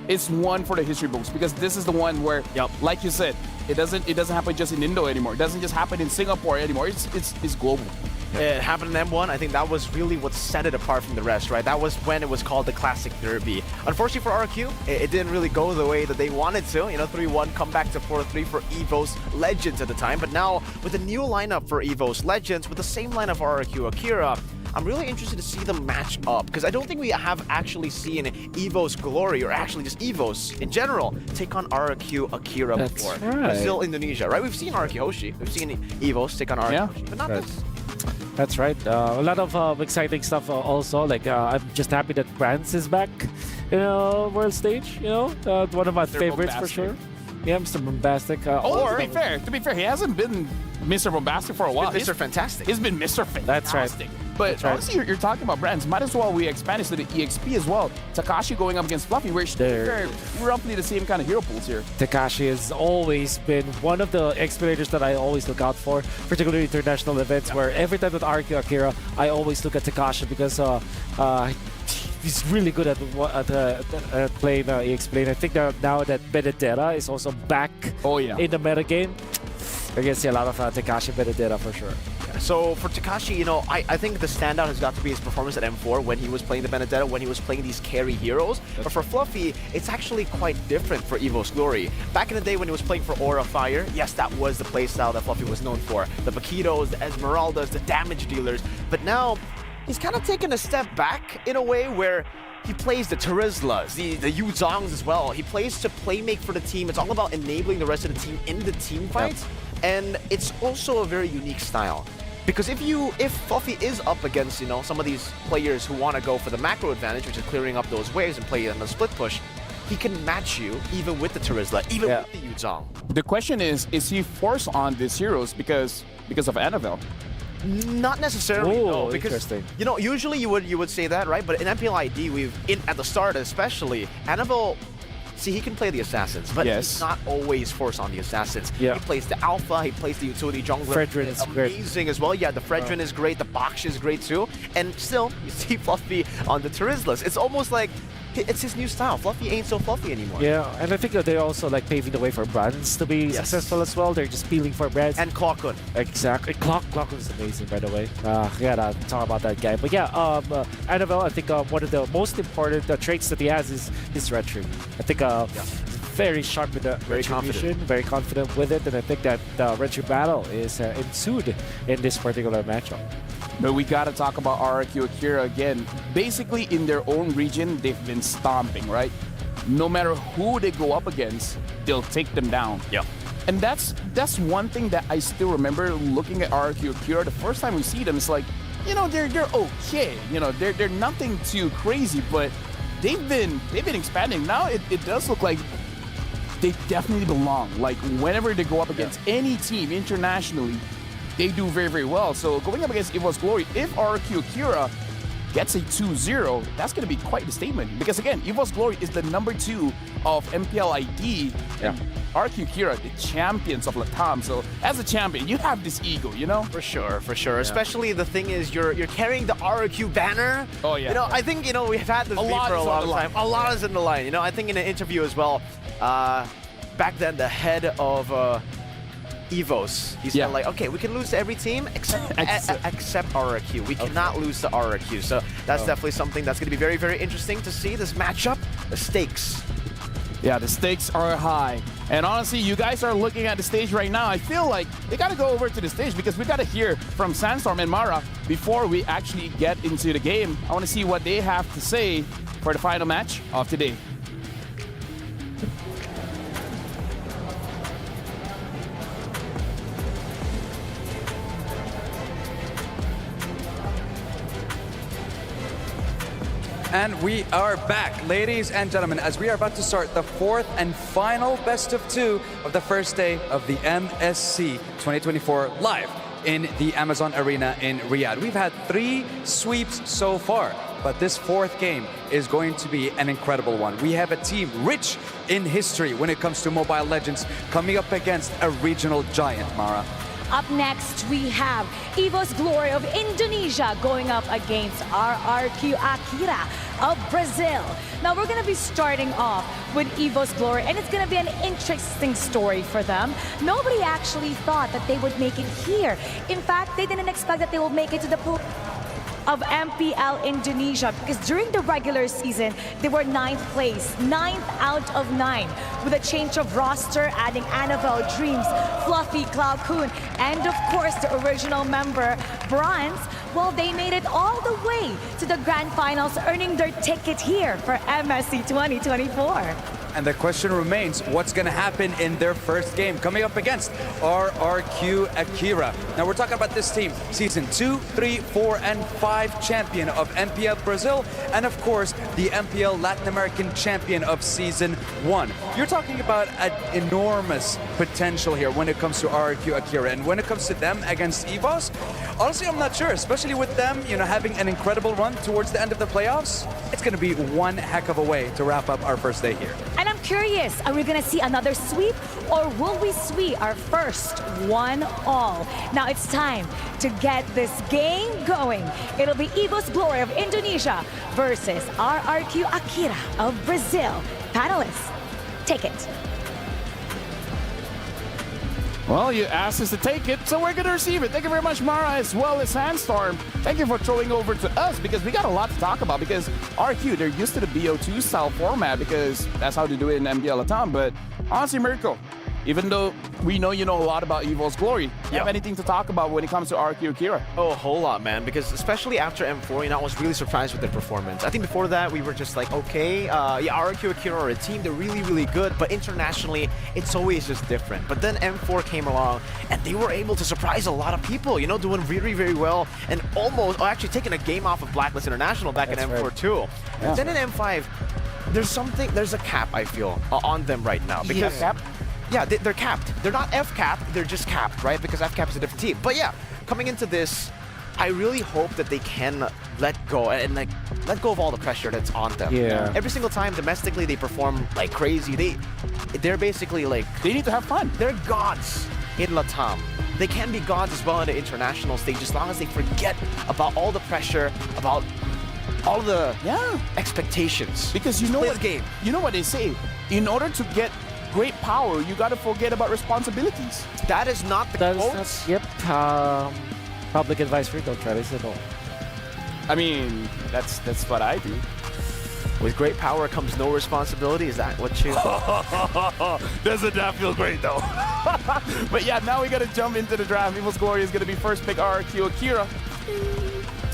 it's one for the history books, because this is the one where, like you said, it doesn't happen just in Indo anymore. It doesn't just happen in Singapore anymore. It's global. It happened in M1. I think that was really what set it apart from the rest, right? That was when it was called the Classic Derby. Unfortunately for RQ, it didn't really go the way that they wanted to. You know, 3-1, come back to 4-3 for EVOS Legends at the time. But now, with a new lineup for EVOS Legends, with the same lineup for RQ Akira, I'm really interested to see them match up, because I don't think we have actually seen EVOS Glory, or actually just EVOS in general, take on RQ Akira before. Right. Brazil, Indonesia, right? We've seen RQ Hoshi. We've seen EVOS take on RQ Hoshi, but not this. That's right. A lot of exciting stuff also. Like I'm just happy that Brands is back in world stage. You know, one of my favorites for sure. Yeah, Mr. Bombastic. To be fair, he hasn't been Mr. Bombastic for a while. Mr. Fantastic. He's been Mr. Fantastic. That's right. But honestly, you're talking about Brands. Might as well we expand this to the EXP as well. Takashi going up against Fluffy. We're roughly the same kind of hero pools here. Takashi has always been one of the expirators that I always look out for, particularly international events, where every time with RQ Akira, I always look at Takashi because he's really good at playing EXP. And I think that now that Benedetta is also back in the meta game, we're going to see a lot of Takashi Benedetta for sure. So for Takashi, you know, I think the standout has got to be his performance at M4 when he was playing the Benedetta, when he was playing these carry heroes. But for Fluffy, it's actually quite different for EVOS Glory. Back in the day when he was playing for Aura Fire, yes, that was the playstyle that Fluffy was known for. The Paquitos, the Esmeraldas, the damage dealers. But now, he's kind of taken a step back in a way where he plays the Terizlas, the Yu Zongs as well. He plays to playmake for the team. It's all about enabling the rest of the team in the team fights. And it's also a very unique style. Because if Fluffy is up against, you know, some of these players who want to go for the macro advantage, which is clearing up those waves and play in the split push, he can match you even with the Terizla, even with the Yu Zong. The question is he forced on these heroes because of Annabelle? Not necessarily, no. Because, you know, usually you would say that, right? But in MPL ID, at the start especially, Annabelle, see, he can play the Assassins, but he's not always forced on the Assassins. He plays the Alpha, he plays the Utility Jungler. Fredrin is amazing as well. Yeah, the Fredrin is great, the Baksh is great too. And still, you see Fluffy on the Terizlas. It's almost like it's his new style. Fluffy ain't so fluffy anymore. Yeah, and I think they're also like paving the way for brands to be successful as well. They're just peeling for brands. And Clockun. Exactly. Clockun is amazing, by the way. Gotta talk about that guy. But yeah, Annabelle, I think one of the most important traits that he has is his Restream. I think very sharp with the retribution, very confident with it, and I think that the Restream battle is ensued in this particular matchup. But we gotta talk about RRQ Akira again. Basically, in their own region, they've been stomping, right? No matter who they go up against, they'll take them down. Yeah. And that's one thing that I still remember looking at RRQ Akira. The first time we see them, it's like, you know, they're okay. You know, they're nothing too crazy, but they've been expanding. Now it does look like they definitely belong. Like whenever they go up against any team internationally, they do very, very well. So going up against EVOS Glory, if RRQ Akira gets a 2-0, that's going to be quite the statement. Because again, EVOS Glory is the #2 of MPL ID. Yeah. RRQ Akira, the champions of Latam. So as a champion, you have this ego, you know? For sure, for sure. Especially the thing is, you're carrying the RRQ banner. Oh yeah. You know, I think we've had this beef for a long time. A lot is in the line. You know, I think in an interview as well, back then the head of EVOS, he said like, okay, we can lose to every team except RRQ. We cannot lose to RRQ. So that's definitely something that's going to be very, very interesting to see this matchup. The stakes. Yeah, the stakes are high. And honestly, you guys are looking at the stage right now. I feel like they got to go over to the stage because we got to hear from Sandstorm and Mara before we actually get into the game. I want to see what they have to say for the final match of today. And we are back, ladies and gentlemen, as we are about to start the 4th and final best of 2 of the first day of the MSC 2024 live in the Amazon Arena in Riyadh. We've had 3 sweeps so far, but this 4th game is going to be an incredible one. We have a team rich in history when it comes to Mobile Legends coming up against a regional giant, Mara. Up next, we have EVOS Glory of Indonesia going up against RRQ Akira of Brazil. Now, we're going to be starting off with EVOS Glory, and it's going to be an interesting story for them. Nobody actually thought that they would make it here. In fact, they didn't expect that they will make it to the pool of MPL Indonesia, because during the regular season, they were 9th place, 9th out of 9, with a change of roster, adding Annabelle, Dreams, Fluffy, Cloud Kun, and of course, the original member, Bronze. Well, they made it all the way to the grand finals, earning their ticket here for MSC 2024. And the question remains, what's going to happen in their first game coming up against RRQ Akira? Now, we're talking about this team, Season 2, 3, 4, and 5 champion of MPL Brazil, and of course, the MPL Latin American champion of Season 1. You're talking about an enormous potential here when it comes to RRQ Akira, and when it comes to them against EVOS, honestly, I'm not sure, especially with them, having an incredible run towards the end of the playoffs. It's going to be one heck of a way to wrap up our first day here. And I'm curious, are we going to see another sweep, or will we sweep our first 1-all? Now it's time to get this game going. It'll be EVOS Glory of Indonesia versus RRQ Akira of Brazil. Panelists, take it. Well, you asked us to take it, so we're going to receive it. Thank you very much, Mara, as well as Sandstorm. Thank you for throwing over to us, because we got a lot to talk about, because RQ, they're used to the BO2 style format, because that's how they do it in MPL Latam. But honestly, Mirko, even though we know you know a lot about EVOS Glory, do you have anything to talk about when it comes to RQ Akira? Oh, a whole lot, man, because especially after M4, I was really surprised with their performance. I think before that, we were just like, okay, RQ Akira are a team, they're really, really good, but internationally, it's always just different. But then M4 came along, and they were able to surprise a lot of people, doing really, very well, and actually taking a game off of Blacklist International back in M4 too. Yeah. And then in M5, there's a cap, I feel, on them right now. Because yeah, they're capped. They're not F-capped, they're just capped, right? Because F-cap is a different team. But yeah, coming into this, I really hope that they can let go and let go of all the pressure that's on them. Yeah. Every single time domestically they perform like crazy. They're basically like, they need to have fun. They're gods in Latam. They can be gods as well in the international stage, as long as they forget about all the pressure, about all the expectations. Because you know what game. You know what they say. In order to get great power, you got to forget about responsibilities. That is not the quote. Public advice for you, don't try this at all. I mean, that's what I do. With great power comes no responsibility. Is that what you... Doesn't that feel great, though? But yeah, now we got to jump into the draft. EVOS Glory is going to be first pick RRQ Akira.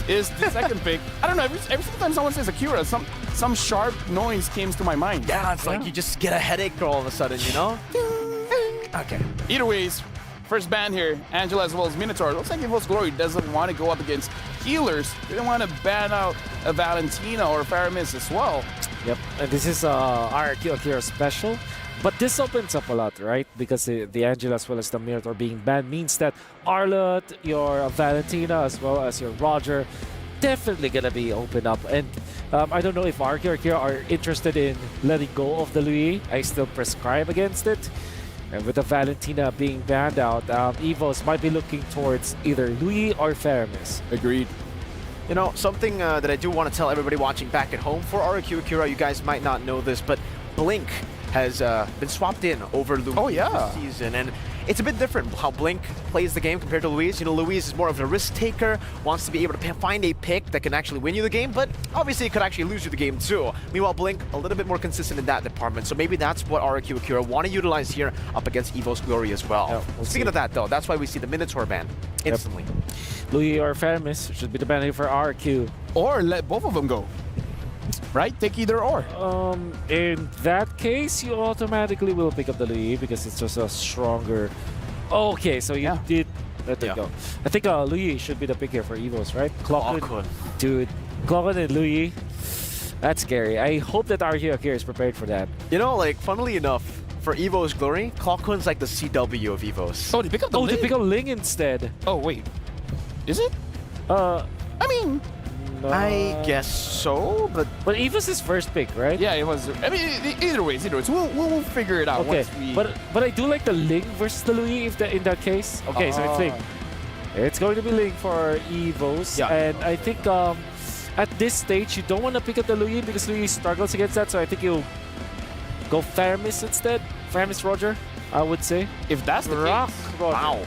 is the second pick. I don't know, every single time someone says Akira, some sharp noise comes to my mind. Yeah, it's like you just get a headache all of a sudden, you know? Okay. Either ways, first ban here, Angela as well as Minotaur. Looks like EVOS Glory doesn't want to go up against healers. They don't want to ban out a Valentina or Faramis as well. Yep, and this is RRQ Akira special. But this opens up a lot, right? Because the Angela as well as the Minotaur being banned means that Arlott, your Valentina, as well as your Roger, definitely gonna be opened up. And I don't know if RRQ or Akira are interested in letting go of the Louis. I still prescribe against it. And with the Valentina being banned out, EVOS might be looking towards either Louis or Faramis. Agreed. You know, something that I do want to tell everybody watching back at home, for RRQ Akira, you guys might not know this, but Blink has been swapped in over Louis this season. And it's a bit different how Blink plays the game compared to Louise. You know, Louise is more of a risk taker, wants to be able to find a pick that can actually win you the game, but obviously it could actually lose you the game too. Meanwhile, Blink, a little bit more consistent in that department. So maybe that's what RRQ Akira want to utilize here up against EVOS Glory as well. Yeah, Speaking of that though, that's why we see the Minotaur ban instantly. Yep. Louis or Faramis should be the ban here for RRQ. Or let both of them go. Right? Take either or. In that case, you automatically will pick up the Louis because it's just a stronger... Okay, so you did let it go. I think Louis should be the pick here for EVOS, right? Clockwood. Dude, Clockwood and Louis, that's scary. I hope that RRQ Akira is prepared for that. You know, like, funnily enough, for EVOS Glory, Clockwood's like the CW of EVOS. Oh, they pick up the Ling. They pick up Ling instead. Oh, wait. Is it? I mean... I guess so, but EVOS is first pick, right? Yeah, it was. I mean, either ways. We'll figure it out. Okay, once we... but I do like the Ling versus the Louis in that case. Okay, so it's Ling. It's going to be Ling for EVOS, and I think at this stage you don't want to pick up the Louis because Louis struggles against that. So I think you'll go Faramis instead. Faramis Roger, I would say. If that's the case. Wow.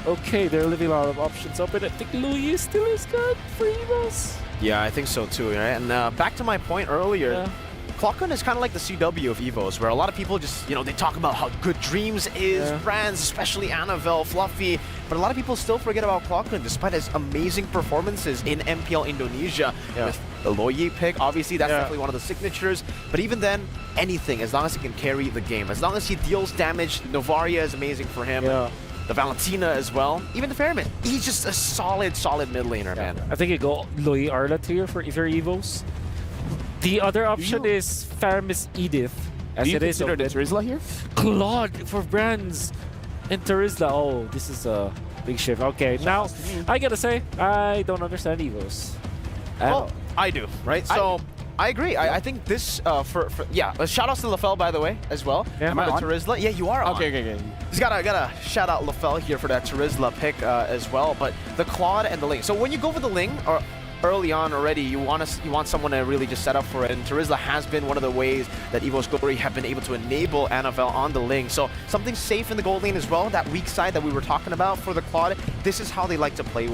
Okay, they're leaving a lot of options open. I think Louis still is good for EVOS. Yeah, I think so too, right? And back to my point earlier, Clockwood is kind of like the CW of EVOS, where a lot of people just, you know, they talk about how good Dreams is, brands, especially Annabelle, Fluffy, but a lot of people still forget about Clockwood despite his amazing performances in MPL Indonesia. With the Loyi pick, obviously that's definitely one of the signatures, but even then, anything, as long as he can carry the game, as long as he deals damage, Novaria is amazing for him. The Valentina as well. Even the Fairman. He's just a solid mid laner, man. I think you go Louis Arlott here for if you're EVOS. The other option is Faramis Edith. Do you consider the Terizla here? Claude for brands. And Terizla. Oh, this is a big shift. Okay, now I gotta say, I don't understand EVOS. Well, I do, right? So I agree. I think this shout outs to LaFell, by the way, as well. Am I on? Terizla. Yeah, you are on. Okay. He's gotta shout out LaFell here for that Terizla pick as well. But the Claude and the Ling. So when you go for the Ling, or early on already, you want someone to really just set up for it. And Terizla has been one of the ways that EVOS Glory have been able to enable Annabelle on the Ling. So something safe in the gold lane as well. That weak side that we were talking about for the Claude. This is how they like to play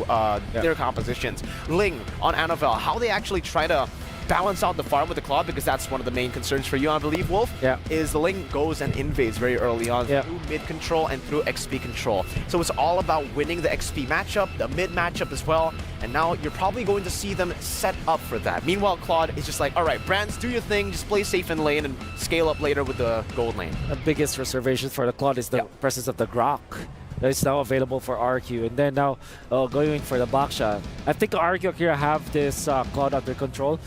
their compositions. Ling on Annabelle. How they actually try to balance out the farm with the Claude, because that's one of the main concerns for you, I believe, Wolf, is the Ling goes and invades very early on through mid control and through XP control. So it's all about winning the XP matchup, the mid matchup as well, and now you're probably going to see them set up for that. Meanwhile, Claude is just like, all right, brands, do your thing, just play safe in lane and scale up later with the gold lane. The biggest reservation for the Claude is the presence of the Grok. That is now available for RQ, and then now going for the Baksha. I think RQ Akira have this Claude under control.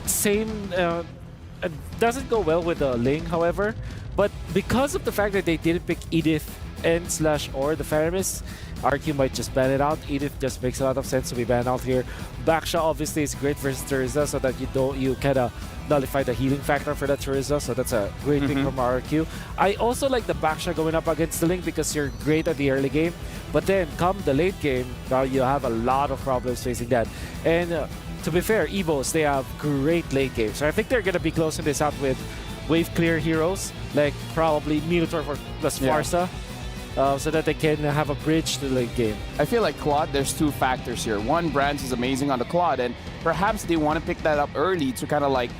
Same, it doesn't go well with the Ling, however, but because of the fact that they didn't pick Edith and/or the Faramis, RQ might just ban it out. Edith just makes a lot of sense to be banned out here. Baksha obviously is great versus Terizla, so that you kind of nullify the healing factor for that Terizla, so that's a great pick from RQ. I also like the Baksha going up against the Ling because you're great at the early game, but then come the late game, now you have a lot of problems facing that. And to be fair, EVOS, they have great late games. So I think they're going to be closing this out with wave clear heroes, like probably Minotaur plus Farsa, so that they can have a bridge to the late game. I feel like Claude, there's two factors here. One, Brands is amazing on the Claude, and perhaps they want to pick that up early to kind of like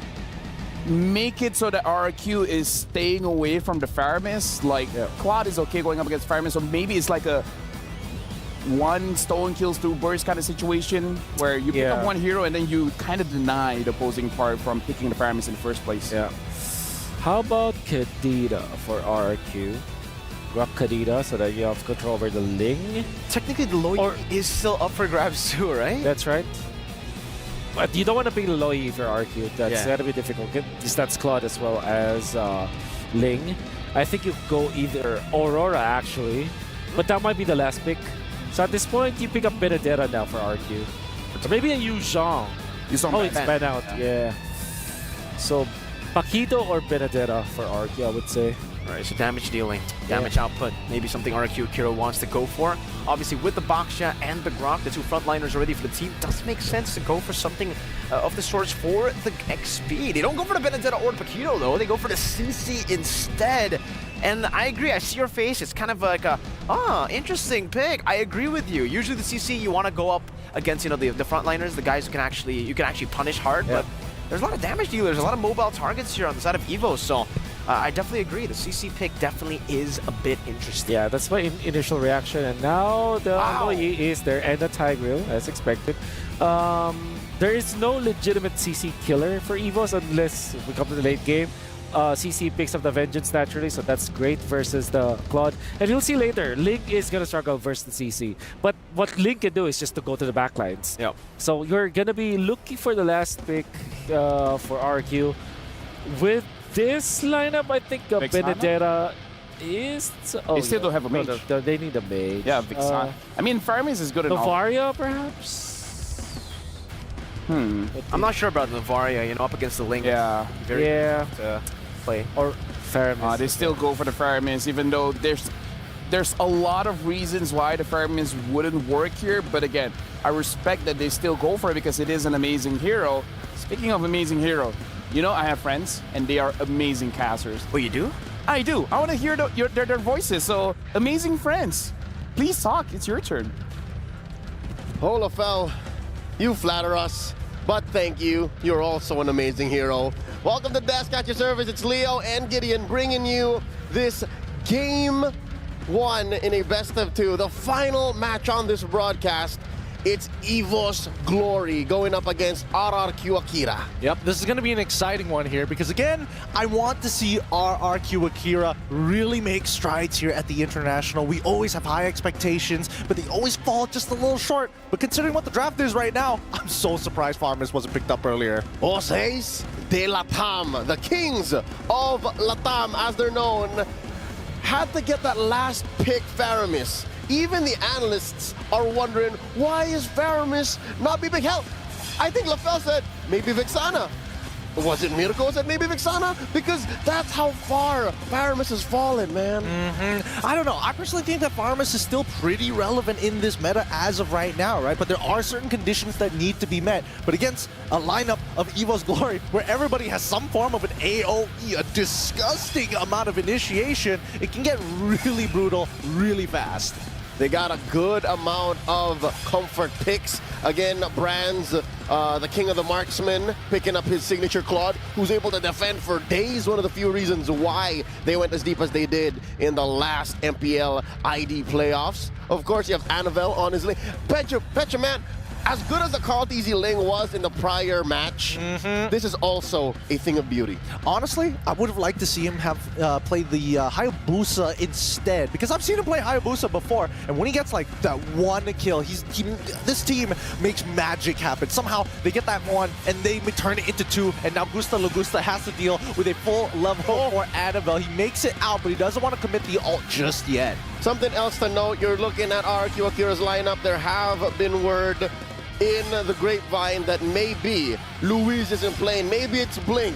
make it so that RQ is staying away from the Faramis. Like, Claude is okay going up against Faramis, so maybe it's like a one stone kills two birds kind of situation where you pick up one hero and then you kind of deny the opposing part from picking the Paramis in the first place. Yeah. How about Kadita for RRQ? Grab Kadita so that you have control over the Ling. Technically, the Loi is still up for grabs too, right? That's right. But you don't want to pick the Loi for RQ. That's gotta be difficult. That's Claude as well as Ling. I think you go either Aurora actually, but that might be the last pick. So at this point, you pick up Benedetta now for RQ. Or maybe a Yu Zhong. Oh, it's ban out. Yeah. So Paquito or Benedetta for RQ, I would say. Alright, so damage dealing, damage output, maybe something RQ Akira wants to go for. Obviously, with the Baksha and the Grok, the two frontliners already for the team, does make sense to go for something of the sorts for the XP. They don't go for the Benedetta or the Paquito, though. They go for the CC instead. And I agree, I see your face. It's kind of like a, interesting pick. I agree with you. Usually the CC, you want to go up against, the frontliners, the guys who can you can actually punish hard, but there's a lot of damage dealers, a lot of mobile targets here on the side of EVOS, so I definitely agree. The CC pick definitely is a bit interesting. Yeah, that's my initial reaction. And now the Loi is there and the Tigreal, as expected. There is no legitimate CC killer for EVOS unless we come to the late game. CC picks up the Vengeance naturally, so that's great versus the Claude. And you'll see later, Link is going to struggle versus the CC. But what Link can do is just to go to the backlines. Yep. So you're going to be looking for the last pick for RQ. With this lineup, I think Benedetta is... they still don't have a mage. No, they need a mage. Yeah, Vixana. I mean, Paramis is good enough. Bavaria, perhaps? I'm not sure about Bavaria, up against the Link. Yeah. Very to play. Or Faramis. They still go for the Faramis, even though there's a lot of reasons why the Faramis wouldn't work here. But again, I respect that they still go for it because it is an amazing hero. Speaking of amazing hero, I have friends and they are amazing casters. Oh, you do? I do. I want to hear their voices. So, amazing friends. Please talk. It's your turn. Holafel, you flatter us, but thank you. You're also an amazing hero. Welcome to Desk at your service. It's Leo and Gideon bringing you this Game 1 in a best of 2. The final match on this broadcast. It's EVOS Glory going up against RRQ Akira. Yep, this is going to be an exciting one here because, again, I want to see RRQ Akira really make strides here at the International. We always have high expectations, but they always fall just a little short. But considering what the draft is right now, I'm so surprised Farmers wasn't picked up earlier. Os Reis de Latam, the kings of Latam, as they're known, had to get that last pick, Faramis. Even the analysts are wondering, why is Faramis not be big help? I think LaFell said, maybe Vixana. Was it Mirko said maybe Vixana? Because that's how far Faramis has fallen, man. I don't know. I personally think that Faramis is still pretty relevant in this meta as of right now, right? But there are certain conditions that need to be met. But against a lineup of EVOS Glory, where everybody has some form of an AoE, a disgusting amount of initiation, it can get really brutal really fast. They got a good amount of comfort picks. Again, Brands, the king of the marksmen, picking up his signature Claude, who's able to defend for days. One of the few reasons why they went as deep as they did in the last MPL ID playoffs. Of course, you have Annabelle on his lane. Petra, man, as good as the Carl Easy Ling was in the prior match, this is also a thing of beauty. Honestly, I would have liked to see him have played the Hayabusa instead, because I've seen him play Hayabusa before, and when he gets like that one kill, this team makes magic happen. Somehow they get that one, and they turn it into two, and now Gusta Lagusta has to deal with a full level 4 Annabelle. He makes it out, but he doesn't want to commit the ult just yet. Something else to note, you're looking at RRQ Akira's lineup. There have been word in the grapevine that maybe Luis isn't playing. Maybe it's Blink,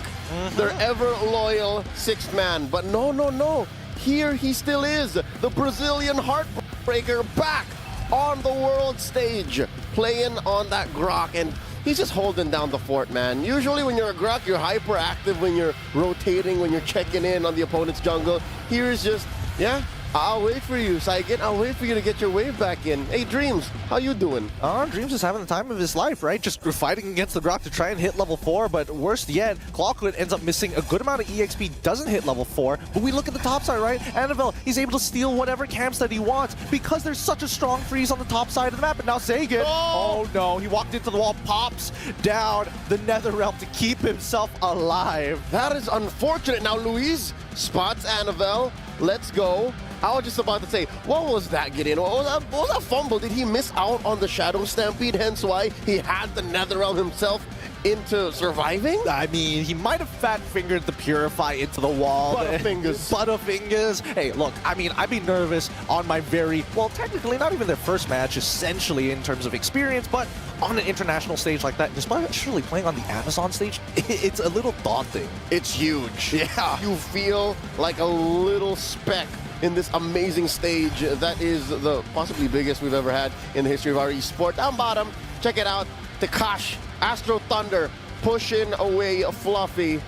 their ever-loyal 6th man. But no. Here he still is, the Brazilian heartbreaker, back on the world stage, playing on that Grok. And he's just holding down the fort, man. Usually when you're a Grok, you're hyperactive when you're rotating, when you're checking in on the opponent's jungle. Here's just, I'll wait for you, Saigen. I'll wait for you to get your wave back in. Hey, Dreams, how you doing? Dreams is having the time of his life, right? Just fighting against the Grok to try and hit level 4, but worst yet, Clockwood ends up missing a good amount of EXP, doesn't hit level 4, but we look at the top side, right? Annabelle, he's able to steal whatever camps that he wants because there's such a strong freeze on the top side of the map, and now Sagan, oh no, he walked into the wall, pops down the Nether Realm to keep himself alive. That is unfortunate. Now, Luis spots Annabelle. Let's go. I was just about to say, what was that, Gideon? What was that fumble? Did he miss out on the Shadow Stampede, hence why he had the Netherrealm himself into surviving? I mean, he might have fat-fingered the Purify into the wall. Butterfingers. Butterfingers. Hey, look, I mean, I'd be nervous on my well, technically not even their first match, essentially, in terms of experience, but on an international stage like that, especially playing on the Amazon stage, it's a little daunting. It's huge. Yeah. You feel like a little speck in this amazing stage that is the possibly biggest we've ever had in the history of our esport. Down bottom, check it out. Takash, Astro Thunder, pushing away Fluffy.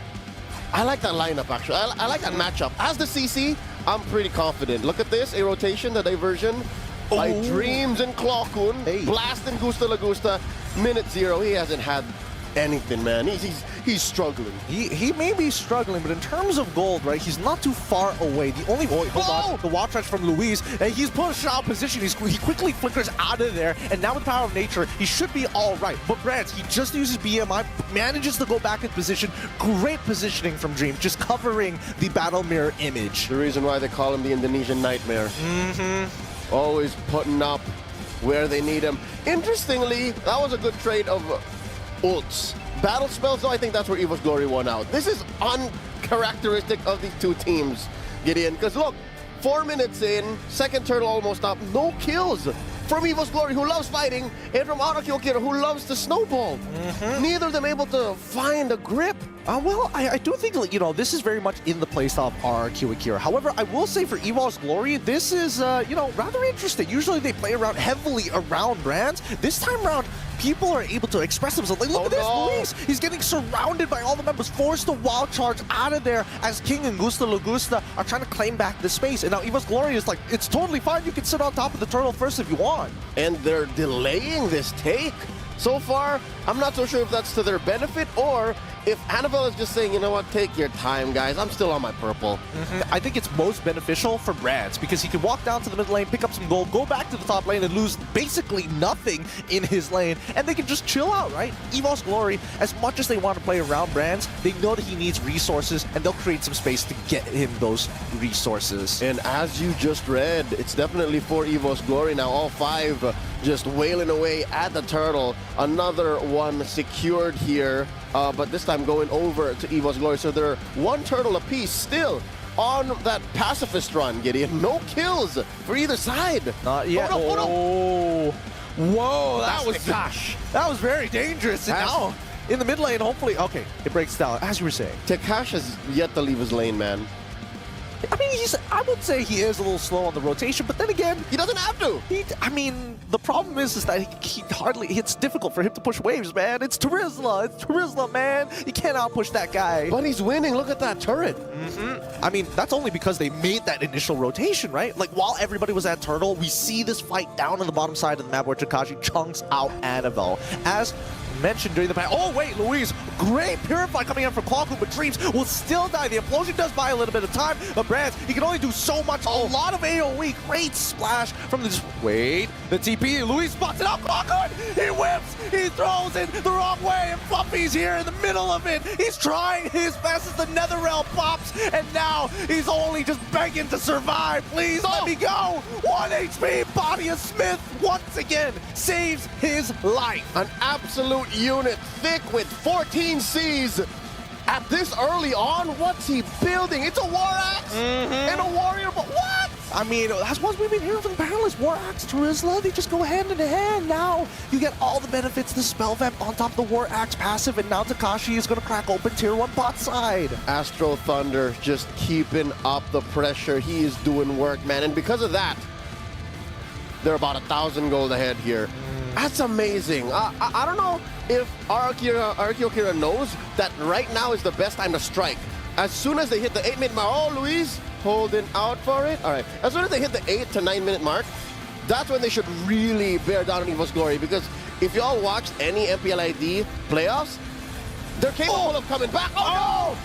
I like that lineup, actually. I like that matchup. As the CC, I'm pretty confident. Look at this, a rotation, the diversion by Dreams and Clockun. Hey. Blasting Gusta Lagusta. Minute 0, he hasn't had anything, man. He's struggling. He may be struggling, but in terms of gold, right, he's not too far away. The only hold on, the wall trash from Luis, and he's pushed out position. He quickly flickers out of there, and now with Power of Nature, he should be all right. But Brands, he just uses BMI, manages to go back in position. Great positioning from Dream, just covering the battle mirror image. The reason why they call him the Indonesian Nightmare. Always putting up where they need him. Interestingly, that was a good trade of ults. Battle spells, though, I think that's where EVOS Glory won out. This is uncharacteristic of these two teams, Gideon. Because look, 4 minutes in, second turtle almost up, no kills from EVOS Glory, who loves fighting, and from Akira, who loves to snowball. Neither of them able to find a grip. Well, I do think, you know, this is very much in the playstyle of RRQ Akira. However, I will say for EVOS Glory, this is, you know, rather interesting. Usually they play around heavily around Brands. This time around, people are able to express themselves. Like, look at this, Luis. He's getting surrounded by all the members, forced to wild charge out of there as King and Gusta Lagusta are trying to claim back the space. And now EVOS Glory is like, it's totally fine. You can sit on top of the turtle first if you want. And they're delaying this take. So far, I'm not so sure if that's to their benefit or if Annabelle is just saying, you know what, take your time, guys. I'm still on my purple. I think it's most beneficial for Brands because he can walk down to the mid lane, pick up some gold, go back to the top lane and lose basically nothing in his lane, and they can just chill out, right? EVOS Glory, as much as they want to play around Brands, they know that he needs resources, and they'll create some space to get him those resources. And as you just read, it's definitely for EVOS Glory now. All 5 just wailing away at the turtle. Another one secured here, but this time going over to EVOS Glory. So they're 1 turtle apiece still on that pacifist run, Gideon. No kills for either side. Not yet. Oh, whoa, that was very dangerous. And now in the mid lane, hopefully, okay, it breaks down, as you were saying. Takash has yet to leave his lane, man. I mean, I would say he is a little slow on the rotation, but then again, he doesn't have to. I mean, the problem is that he hardly, it's difficult for him to push waves, man. It's Terizla, man. You can't outpush that guy. But he's winning. Look at that turret. I mean, that's only because they made that initial rotation, right? Like, while everybody was at turtle, we see this fight down on the bottom side of the map where Takashi chunks out Annabelle. As mentioned during the fight. Oh, wait, Luis, great Purify coming in from Clockwood, but Dreams will still die. The Implosion does buy a little bit of time, but Brands, he can only do so much. A lot of AoE. Great splash from the... Wait, the TP. Luis spots it out. Clockwood, he whips. He throws it the wrong way, and Fluffy's here in the middle of it. He's trying his best as the Netherrealm pops, and now he's only just begging to survive. Please let me go. 1 HP. Body of Smith once again saves his life. An absolute unit, thick with 14 Cs. At this early on, what's he building? It's a War Axe and a Warrior, but what? I mean, that's what we've been hearing from the panelists. War Axe, Terizla, they just go hand in hand. Now you get all the benefits, the spell vamp on top of the War Axe passive, and now Takashi is going to crack open tier 1 bot side. Astro Thunder just keeping up the pressure. He is doing work, man, and because of that, they're about 1,000 gold ahead here. That's amazing. I don't know if Akira knows that right now is the best time to strike. As soon as they hit the 8-minute mark, oh, Luis, holding out for it. All right, as soon as they hit the 8 to 9 minute mark, that's when they should really bear down on EVOS Glory, because if y'all watched any MPLID playoffs, they're capable of coming back. Oh,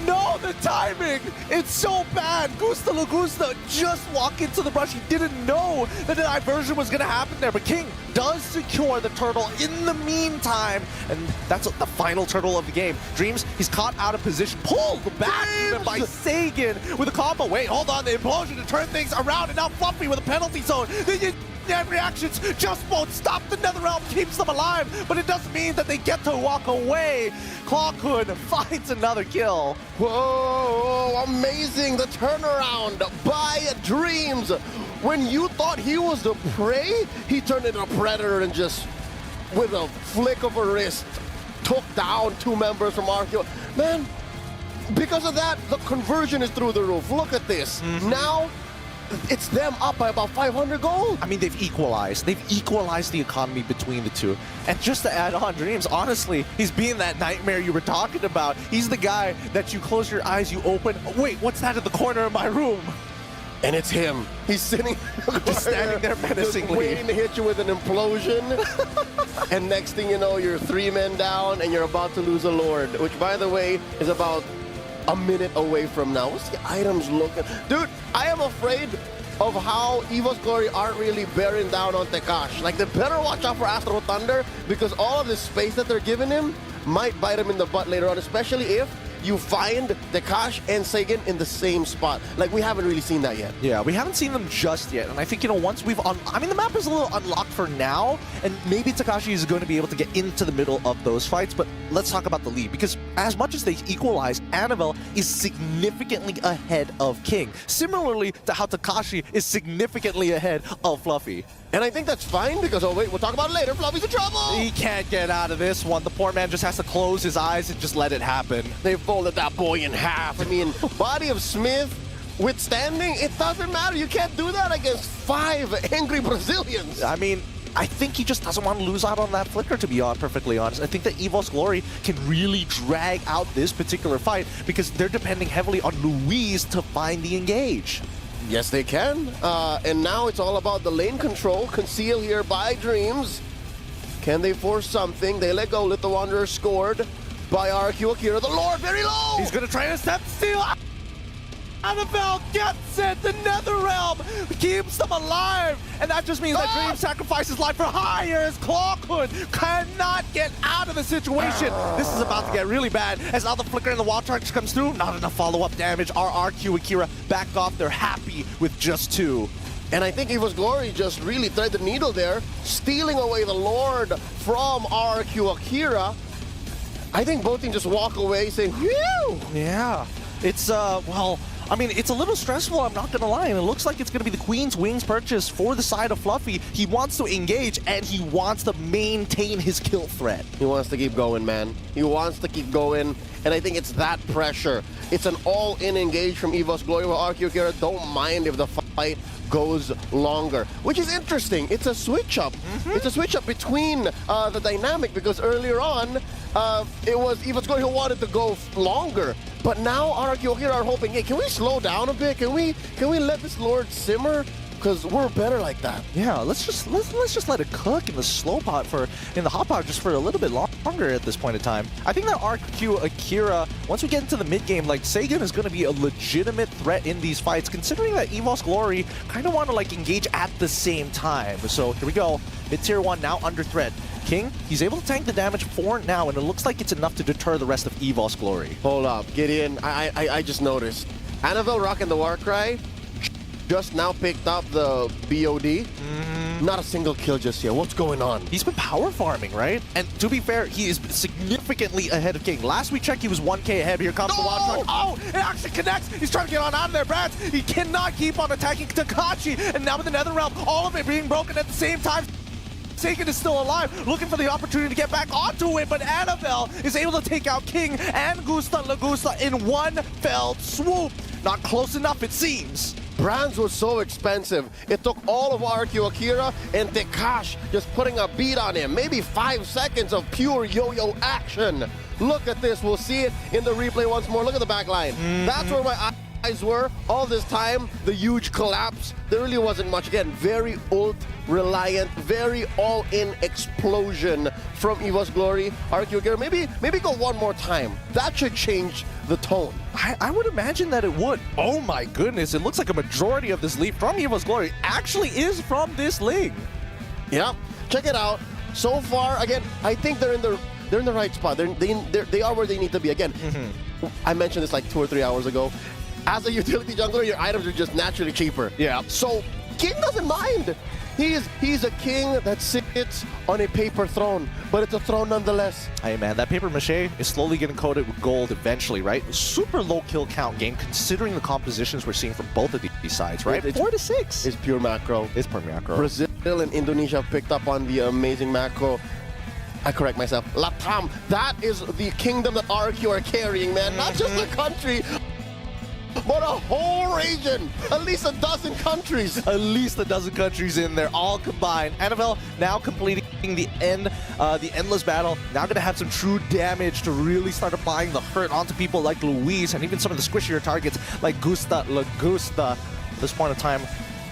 No, the timing! It's so bad! Gusta Lagusta just walked into the brush. He didn't know that the diversion was going to happen there, but King does secure the turtle in the meantime, and that's the final turtle of the game. Dreams, he's caught out of position, pulled back even by Sagan with a combo. Wait, hold on, the implosion to turn things around, and now Fluffy with a penalty zone. The reactions just won't stop. The Netherrealm keeps them alive, but it doesn't mean that they get to walk away. Clockhood finds another kill. Whoa, amazing, the turnaround by Dreams. When you thought he was the prey, he turned into a predator and just, with a flick of a wrist, took down 2 members from RQ. Man, because of that, the conversion is through the roof. Look at this. Now, it's them up by about 500 gold. I mean, they've equalized. They've equalized the economy between the two. And just to add on, Dreams, honestly, he's being that nightmare you were talking about. He's the guy that you close your eyes, you open. Wait, what's that in the corner of my room? And it's him. He's sitting just standing there menacingly, just waiting to hit you with an implosion. And next thing you know, you're 3 men down and you're about to lose a Lord, which, by the way, is about a minute away from now. What's the items looking? Dude, I am afraid of how EVOS Glory aren't really bearing down on Tekash. Like, they better watch out for Astro Thunder, because all of this space that they're giving him might bite him in the butt later on, especially if you find Tekash and Sagan in the same spot. Like, we haven't really seen that yet. Yeah, we haven't seen them just yet. And I think, you know, once we've I mean, the map is a little unlocked for now, and maybe Tekashi is going to be able to get into the middle of those fights, but let's talk about the lead, because as much as they equalize, Annabelle is significantly ahead of King. Similarly to how Tekashi is significantly ahead of Fluffy. And I think that's fine, because, oh wait, we'll talk about it later. Fluffy's in trouble! He can't get out of this one. The poor man just has to close his eyes and just let it happen. They folded that boy in half. I mean, body of Smith withstanding, it doesn't matter. You can't do that against 5 angry Brazilians. I mean, I think he just doesn't want to lose out on that flicker, to be perfectly honest. I think that EVOS Glory can really drag out this particular fight, because they're depending heavily on Luis to find the engage. Yes, they can. And now it's all about the lane control. Conceal here by Dreams. Can they force something? They let go. Little Wanderer scored by RQ Akira. The Lord very low. He's going to try to step steal. Annabelle gets it. The Netherrealm keeps them alive. And that just means that Dream sacrifices life for hires. Clockhood cannot get out of the situation. This is about to get really bad as now the flicker and the wall charge comes through. Not enough follow-up damage. RQ Akira back off. They're happy with just 2. And I think EVOS Glory just really threaded the needle there, stealing away the Lord from RQ Akira. I think both teams just walk away saying, whew! Yeah. It's, well, I mean, it's a little stressful, I'm not gonna lie, and it looks like it's gonna be the Queen's Wings purchase for the side of Fluffy. He wants to engage, and he wants to maintain his kill threat. He wants to keep going, man. He wants to keep going, and I think it's that pressure. It's an all-in engage from EVOS Glory, where RQ Akira don't mind if the fight goes longer, which is interesting. It's a switch-up. It's a switch-up between the dynamic, because earlier on, it was EVOS Glory who wanted to go longer. But now RQ Akira are hoping, hey, can we slow down a bit? Can we let this Lord simmer? Because we're better like that. Yeah, let's just let it cook in the slow pot in the hot pot just for a little bit longer at this point in time. I think that RQ Akira, once we get into the mid game, like, Sagan is going to be a legitimate threat in these fights, considering that EVOS Glory kind of want to like engage at the same time. So here we go, mid tier 1 now under threat. King, he's able to tank the damage for now, and it looks like it's enough to deter the rest of EVOS Glory. Hold up, Gideon, I just noticed. Annabelle rocking the Warcry just now picked up the BOD. Not a single kill just yet. What's going on? He's been power farming, right? And to be fair, he is significantly ahead of King. Last we checked, he was 1K ahead. Here comes the wild charge. Oh, it actually connects. He's trying to get on out of there, Brad. He cannot keep on attacking Tekashi. And now with the Netherrealm, all of it being broken at the same time. Sagan is still alive, looking for the opportunity to get back onto it, but Annabelle is able to take out King and Gusta Lagusta in one fell swoop. Not close enough, it seems. Brands was so expensive. It took all of RQ Akira and Tekash just putting a beat on him. Maybe 5 seconds of pure yo-yo action. Look at this. We'll see it in the replay once more. Look at the back line. That's where my guys were all this time, the huge collapse, there really wasn't much. Again, very ult reliant, very all-in explosion from EVOS Glory. Akira, maybe go one more time. That should change the tone. I would imagine that it would. Oh my goodness, it looks like a majority of this lead from EVOS Glory actually is from this league. Yep, check it out. So far, again, I think they're in the right spot. They are where they need to be. Again, I mentioned this like 2 or 3 hours ago. As a utility jungler, your items are just naturally cheaper. Yeah. So King doesn't mind. He's a king that sits on a paper throne, but it's a throne nonetheless. Hey man, that paper mache is slowly getting coated with gold eventually, right? Super low kill count game considering the compositions we're seeing from both of these sides, right? 4 to 6. It's pure macro. It's pure macro. Brazil and Indonesia picked up on the amazing macro. I correct myself. Latam, that is the kingdom that RQ are carrying, man. Not just the country, but a whole region. At least a dozen countries. At least a dozen countries in there, all combined. NFL now completing the endless battle. Now going to have some true damage to really start applying the hurt onto people like Luis and even some of the squishier targets like Lagusta. At this point in time,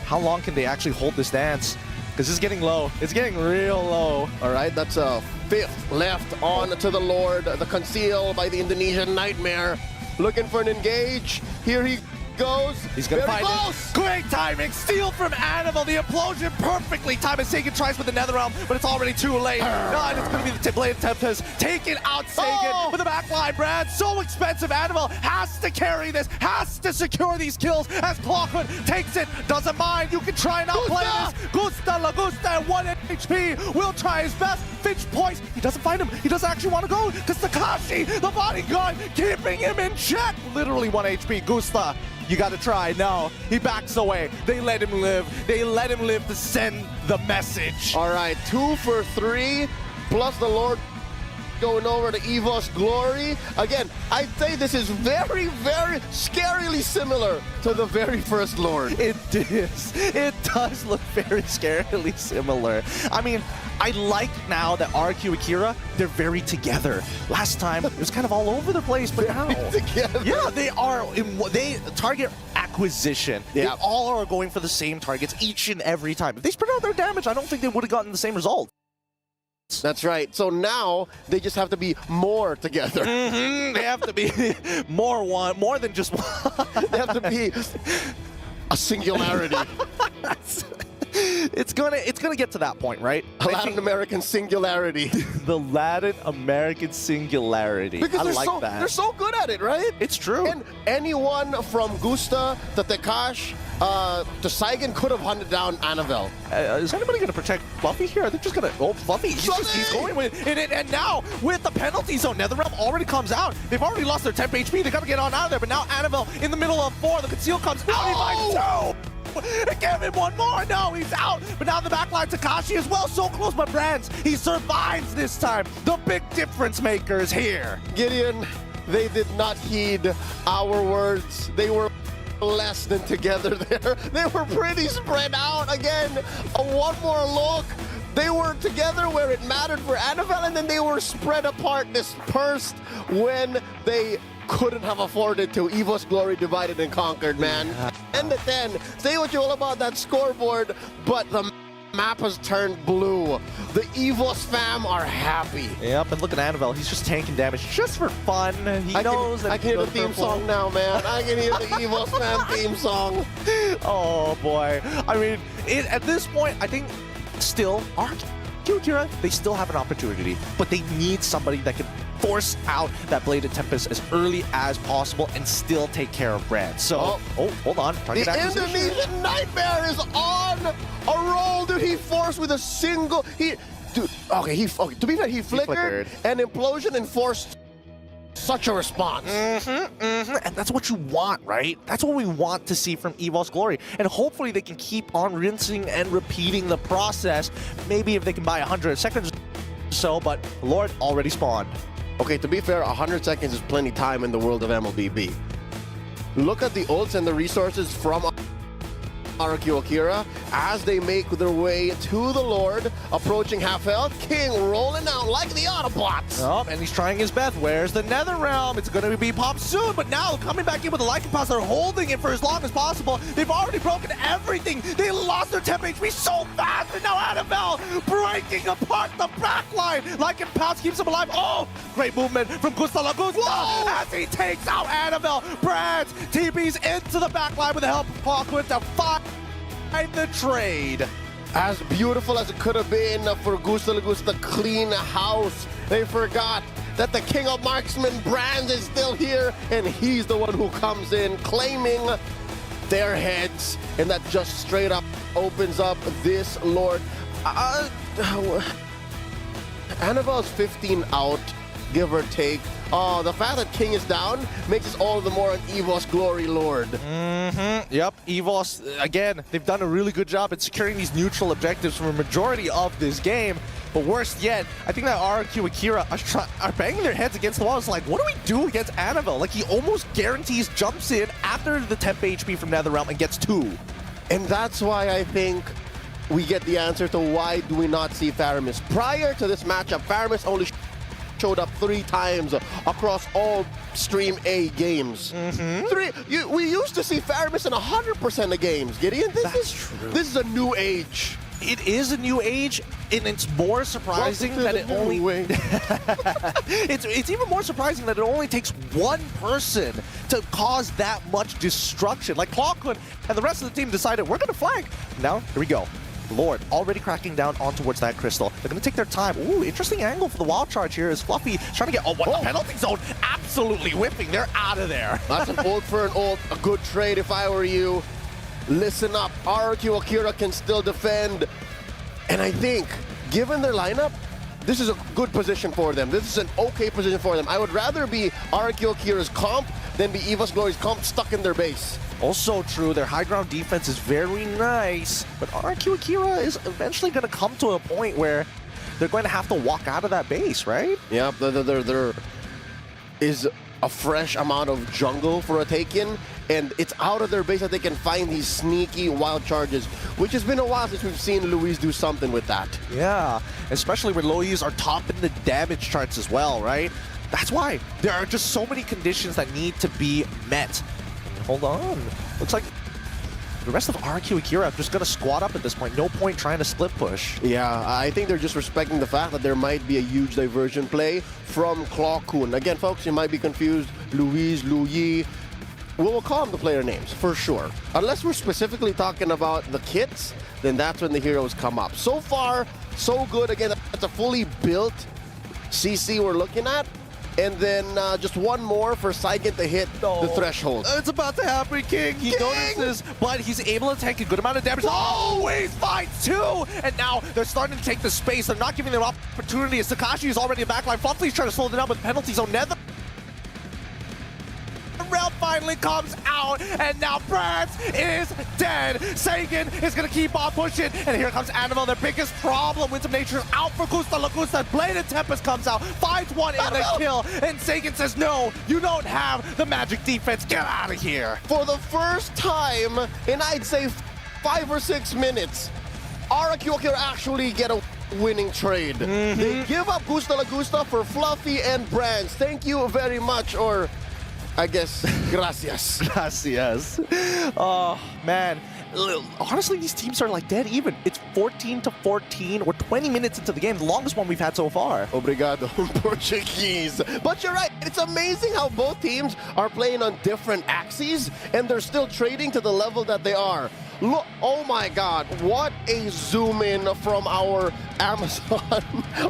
how long can they actually hold this dance? Because it's getting low. It's getting real low. All right, that's a 5th left on to the Lord. The conceal by the Indonesian Nightmare. Looking for an engage. Here he goes. He's gonna Very find close. it. Great timing. Steal from Animal. The implosion perfectly timed. Sagan tries with the Netherrealm, but it's already too late. And it's gonna be the Blade Tempest taking out Sagan with the backline. Brad, so expensive. Animal has to carry this, has to secure these kills as Clockwood takes it. Doesn't mind. You can try and outplay this. Gusta Lagusta at 1 HP will try his best. Finch points. He doesn't find him. He doesn't actually want to go because Takashi, the bodyguard, keeping him in check. Literally 1 HP. Gusta, you got to try. No, he backs away. They let him live. They let him live to send the message. All right, 2 for 3, plus the Lord going over to EVOS Glory. Again, I'd say this is very, very scarily similar to the very first Lord. It is. It does look very scarily similar. I mean, I like now that RQ Akira, they're very together. Last time, it was kind of all over the place, but now... together. Yeah, they are. They target acquisition. Yeah. They all are going for the same targets each and every time. If they spread out their damage, I don't think they would have gotten the same result. That's right. So now they just have to be more together. They have to be more than just one. They have to be a singularity. It's gonna get to that point, right? A Latin American singularity. The Latin American singularity. Because I like that. They're so good at it, right? It's true. And anyone from Gusta to Tekash to Saigon could have hunted down Anavel. Is anybody going to protect Fluffy here? They're just going to... Oh, Fluffy, he's going with it. And now, with the penalty zone, NetherRealm already comes out. They've already lost their 10 HP. They got to get on out of there. But now Anavel in the middle of 4. The conceal comes out. He finds 2. Give him one more. No, he's out. But now the backline, Takashi as well. So close, but Brands, he survives this time. The big difference maker is here. Gideon, they did not heed our words. They were less than together there. They were pretty spread out. Again, one more look. They were together where it mattered for Anavel, and then they were spread apart, dispersed when they couldn't have afforded to. EVOS Glory divided and conquered, man. 10-10. Say what you will about that scoreboard, but the map has turned blue. The EVOS fam are happy. Yep, and look at Anavel. He's just tanking damage just for fun. He knows that I can hear the theme song now, man. I can hear the EVOS fam theme song. Oh, boy. I mean, at this point, I think still, Akira, they still have an opportunity, but they need somebody that can force out that Bladed Tempest as early as possible and still take care of Brand. So, hold on. Target the acquisition. Indonesian Nightmare is on a roll, dude. He forced with a single... to be fair, he flickered an implosion and forced such a response. And that's what you want, right? That's what we want to see from EVOS Glory. And hopefully they can keep on rinsing and repeating the process. Maybe if they can buy 100 seconds or so, but Lord already spawned. Okay, to be fair, 100 seconds is plenty time in the world of MLBB. Look at the ults and the resources from RQ Akira as they make their way to the Lord, approaching half health. King rolling out like the Autobots. Oh, and he's trying his best. Where's the Nether Realm? It's going to be popped soon, but now coming back in with the Lycan Pass, they're holding it for as long as possible. They've already broken everything. They lost their temp HP so fast, and now Annabelle breaking apart the backline. Lycan Pass keeps him alive. Oh, great movement from Gusta Lagusta as he takes out Annabelle. Brad TB's into the backline with the help of Falcons to find the trade. As beautiful as it could have been for Gusta Lagusta clean house, they forgot that the king of marksmen, Brand, is still here, and he's the one who comes in claiming their heads, and that just straight up opens up this Lord. Annabelle's 15 out, give or take. Oh, the fact that King is down makes us all the more an EVOS glory lord. Yep, EVOS, again, they've done a really good job at securing these neutral objectives for a majority of this game. But worse yet, I think that RQ Akira are banging their heads against the wall. It's like, what do we do against Annabelle? Like, he almost guarantees jumps in after the temp HP from NetherRealm and gets 2. And that's why I think we get the answer to why do we not see Faramis. Prior to this matchup, Faramis only showed up 3 times across all Stream A games. We used to see Faramis in 100% of games, Gideon. This is a new age. It is a new age, and it's more surprising that it only... it's even more surprising that it only takes one person to cause that much destruction. Like Clockwood and the rest of the team decided, we're going to flank. Now, here we go. Lord already cracking down on towards that crystal. They're going to take their time. Ooh, interesting angle for the wild charge here as Fluffy trying to get... the penalty zone absolutely whipping. They're out of there. That's an ult for an ult. A good trade if I were you. Listen up. RQ Akira can still defend. And I think, given their lineup, this is a good position for them. This is an okay position for them. I would rather be RQ Akira's comp than be EVOS Glory's comp stuck in their base. Also true, their high ground defense is very nice, but RQ Akira is eventually going to come to a point where they're going to have to walk out of that base, right? Yep, there is a fresh amount of jungle for a take-in, and it's out of their base that they can find these sneaky wild charges, which has been a while since we've seen Luis do something with that. Yeah, especially when Luis are top in the damage charts as well, right? That's why there are just so many conditions that need to be met. Hold on. Looks like the rest of RQ Akira are just going to squat up at this point. No point trying to split push. Yeah, I think they're just respecting the fact that there might be a huge diversion play from Claw-Kun. Again, folks, you might be confused. Louise, Louis. We'll call them the player names, for sure. Unless we're specifically talking about the kits, then that's when the heroes come up. So far, so good. Again, that's a fully built CC we're looking at. And then just one more for Saigen to hit the threshold. It's about to happen, King. He notices, but he's able to take a good amount of damage. Always finds 2! And now they're starting to take the space. They're not giving them opportunity. As Takashi is already in the backline. Fluffy's trying to slow them down with penalties on Nether. Rail finally comes out, and now Brans is dead. Saigen is going to keep on pushing, and here comes Annabelle, their biggest problem. Winds of Nature is out for Gusta Lagusta. Bladed Tempest comes out, finds one in the kill, and Saigen says, no, you don't have the magic defense. Get out of here. For the first time in, I'd say, 5 or 6 minutes, RQ Akira actually get a winning trade. They give up Gusta Lagusta for Fluffy and Brans. Thank you very much, or... I guess, gracias. Gracias. Oh, man. Honestly, these teams are like dead even. It's 14-14. We're 20 minutes into the game, the longest one we've had so far. Obrigado, Portuguese. But you're right. It's amazing how both teams are playing on different axes, and they're still trading to the level that they are. Look, oh my God, what a zoom in from our Amazon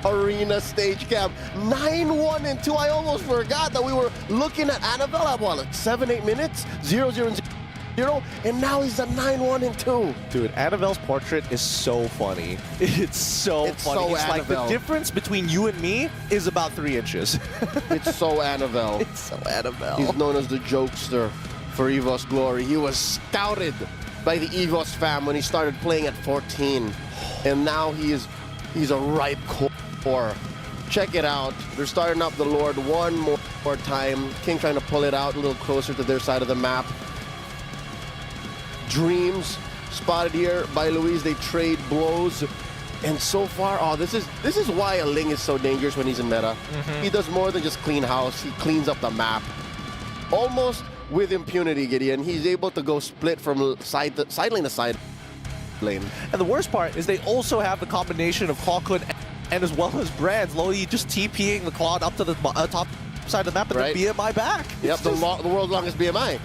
Arena stage cam. 9-1-2. I almost forgot that we were looking at Annabelle at what, like 7-8 minutes? 0-0-0. And now he's at 9-1-2. Dude, Annabelle's portrait is so funny. It's so funny. So it's like the difference between you and me is about 3 inches. It's so Annabelle. It's so Annabelle. He's known as the jokester for EVOS Glory. He was scouted by the EVOS fam when he started playing at 14. And now he's a ripe core. Check it out. They're starting up the Lord one more time. King trying to pull it out a little closer to their side of the map. Dreams spotted here by Luis. They trade blows. And so far, this is why a Ling is so dangerous when he's in meta. He does more than just clean house. He cleans up the map. Almost with impunity, Gideon. He's able to go split from side lane to side lane. And the worst part is they also have the combination of Hawkwood and as well as Brands. Lowly just TPing the Claude up to the top side of the map and then BMI back. Yep, the world's longest BMI.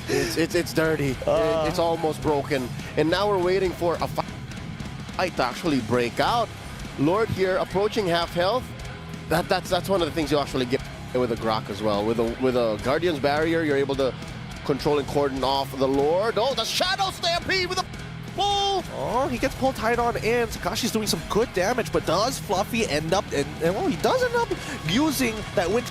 It's dirty. It's almost broken. And now we're waiting for a fight to actually break out. Lord here approaching half health. That's one of the things you actually get with a Grok as well. With a Guardian's Barrier, you're able to control and cordon off the Lord. Oh, the Shadow Stampede with a pull! Oh, he gets pulled tight on in. Sakashi's doing some good damage, but does Fluffy end up, and well, he does end up using that Winter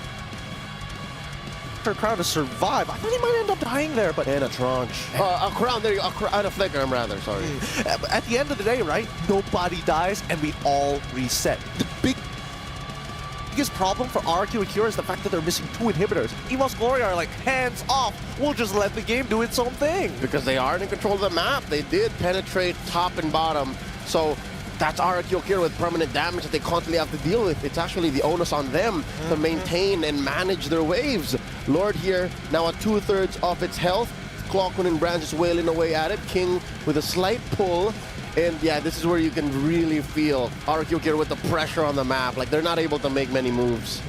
Crown to survive. I thought he might end up dying there, but... And a Tranche. A Crown, there you go. And a Flicker, I'm rather, sorry. At the end of the day, right, nobody dies, and we all reset. The biggest problem for RQ Akira is the fact that they're missing 2 inhibitors. EVOS Glory are like, hands off, we'll just let the game do its own thing. Because they aren't in control of the map. They did penetrate top and bottom, so that's RQ Akira with permanent damage that they constantly have to deal with. It's actually the onus on them to maintain and manage their waves. Lord here, now at 2/3 of its health. Clockman and Brand just wailing away at it. King with a slight pull. And yeah, this is where you can really feel RQ Akira with the pressure on the map. Like, they're not able to make many moves.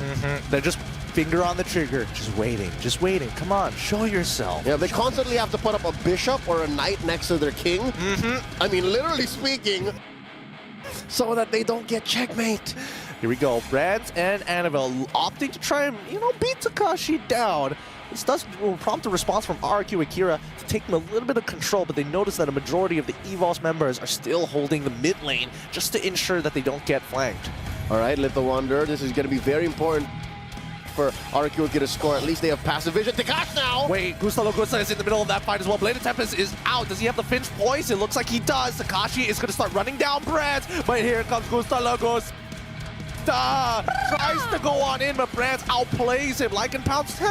They're just finger on the trigger, just waiting. Come on, show yourself. Yeah, they constantly have to put up a bishop or a knight next to their king. I mean, literally speaking, so that they don't get checkmate. Here we go. Brands and Annabelle opting to try and, beat Takashi down. This will prompt a response from RQ Akira to take them a little bit of control, but they notice that a majority of the EVOS members are still holding the mid lane just to ensure that they don't get flanked. All right, Little Wonder, this is going to be very important for RQ Akira to score. At least they have passive vision. Takashi now! Wait, Gustavo Gusta is in the middle of that fight as well. Bladed Tempest is out. Does he have the Finch Poise? It looks like he does. Takashi is going to start running down Brands, but here comes Gustavo Gusta. Tries to go on in, but Brands outplays him. Lycan pounds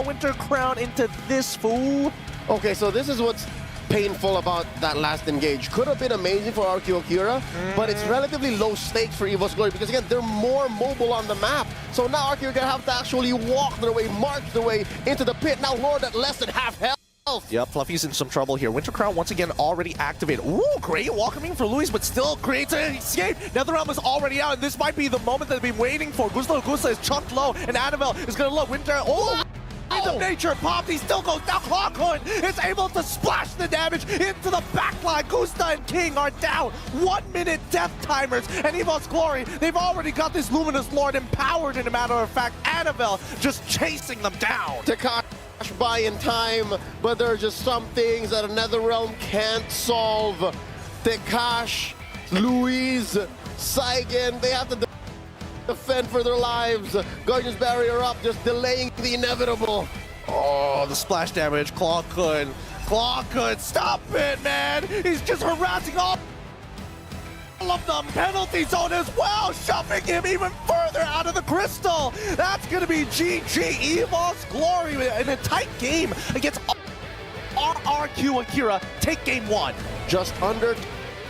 Winter Crown into this fool. Okay, so this is what's painful about that last engage. Could have been amazing for RQ Akira, but it's relatively low stakes for EVOS Glory because, again, they're more mobile on the map. So now RQ Akira have to actually walk their way, march their way into the pit. Now Lord at less than half health. Yep, Fluffy's in some trouble here. Winter Crown once again already activated. Ooh, great welcoming for Luis, but still creates an escape. Netherrealm is already out, and this might be the moment that they've been waiting for. Gustavo Gusta is chunked low, and Annabelle is going to look. Winter, Winds of Nature popped. He still goes down. Clockhood is able to splash the damage into the backline. Gusta and King are down. 1 minute death timers, and EVOS Glory, they've already got this Luminous Lord empowered, in a matter of fact. Annabelle just chasing them down. Takashi by in time, but there are just some things that another realm can't solve. Takashi, Luis, Saigen, they have to defend for their lives. Guardian's Barrier up, just delaying the inevitable. Oh, the splash damage. Clockhood, stop it, man! He's just harassing all of the penalty zone as well, shoving him even further out of the crystal. That's going to be GG. EVOS Glory in a tight game against RQ Akira. Take game 1. Just under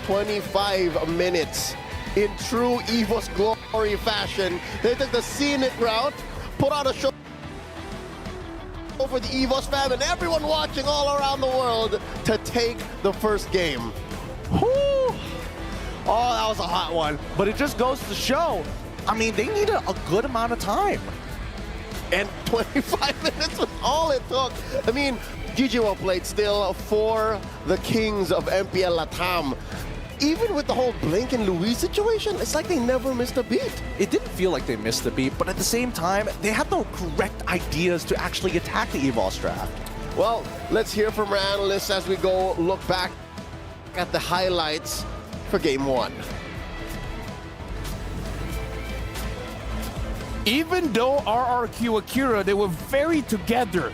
25 minutes in true EVOS Glory fashion. They took the scenic route, put on a show for the EVOS fam and everyone watching all around the world to take the first game. Whew. Oh, that was a hot one. But it just goes to show, I mean, they need a good amount of time. And 25 minutes was all it took. I mean, GG well played still for the kings of MPL Latam. Even with the whole Blink and Luis situation, it's like they never missed a beat. It didn't feel like they missed a beat, but at the same time, they had the correct ideas to actually attack the EVOS draft. Well, let's hear from our analysts as we go look back at the highlights for game 1. Even though RRQ Akira, they were very together,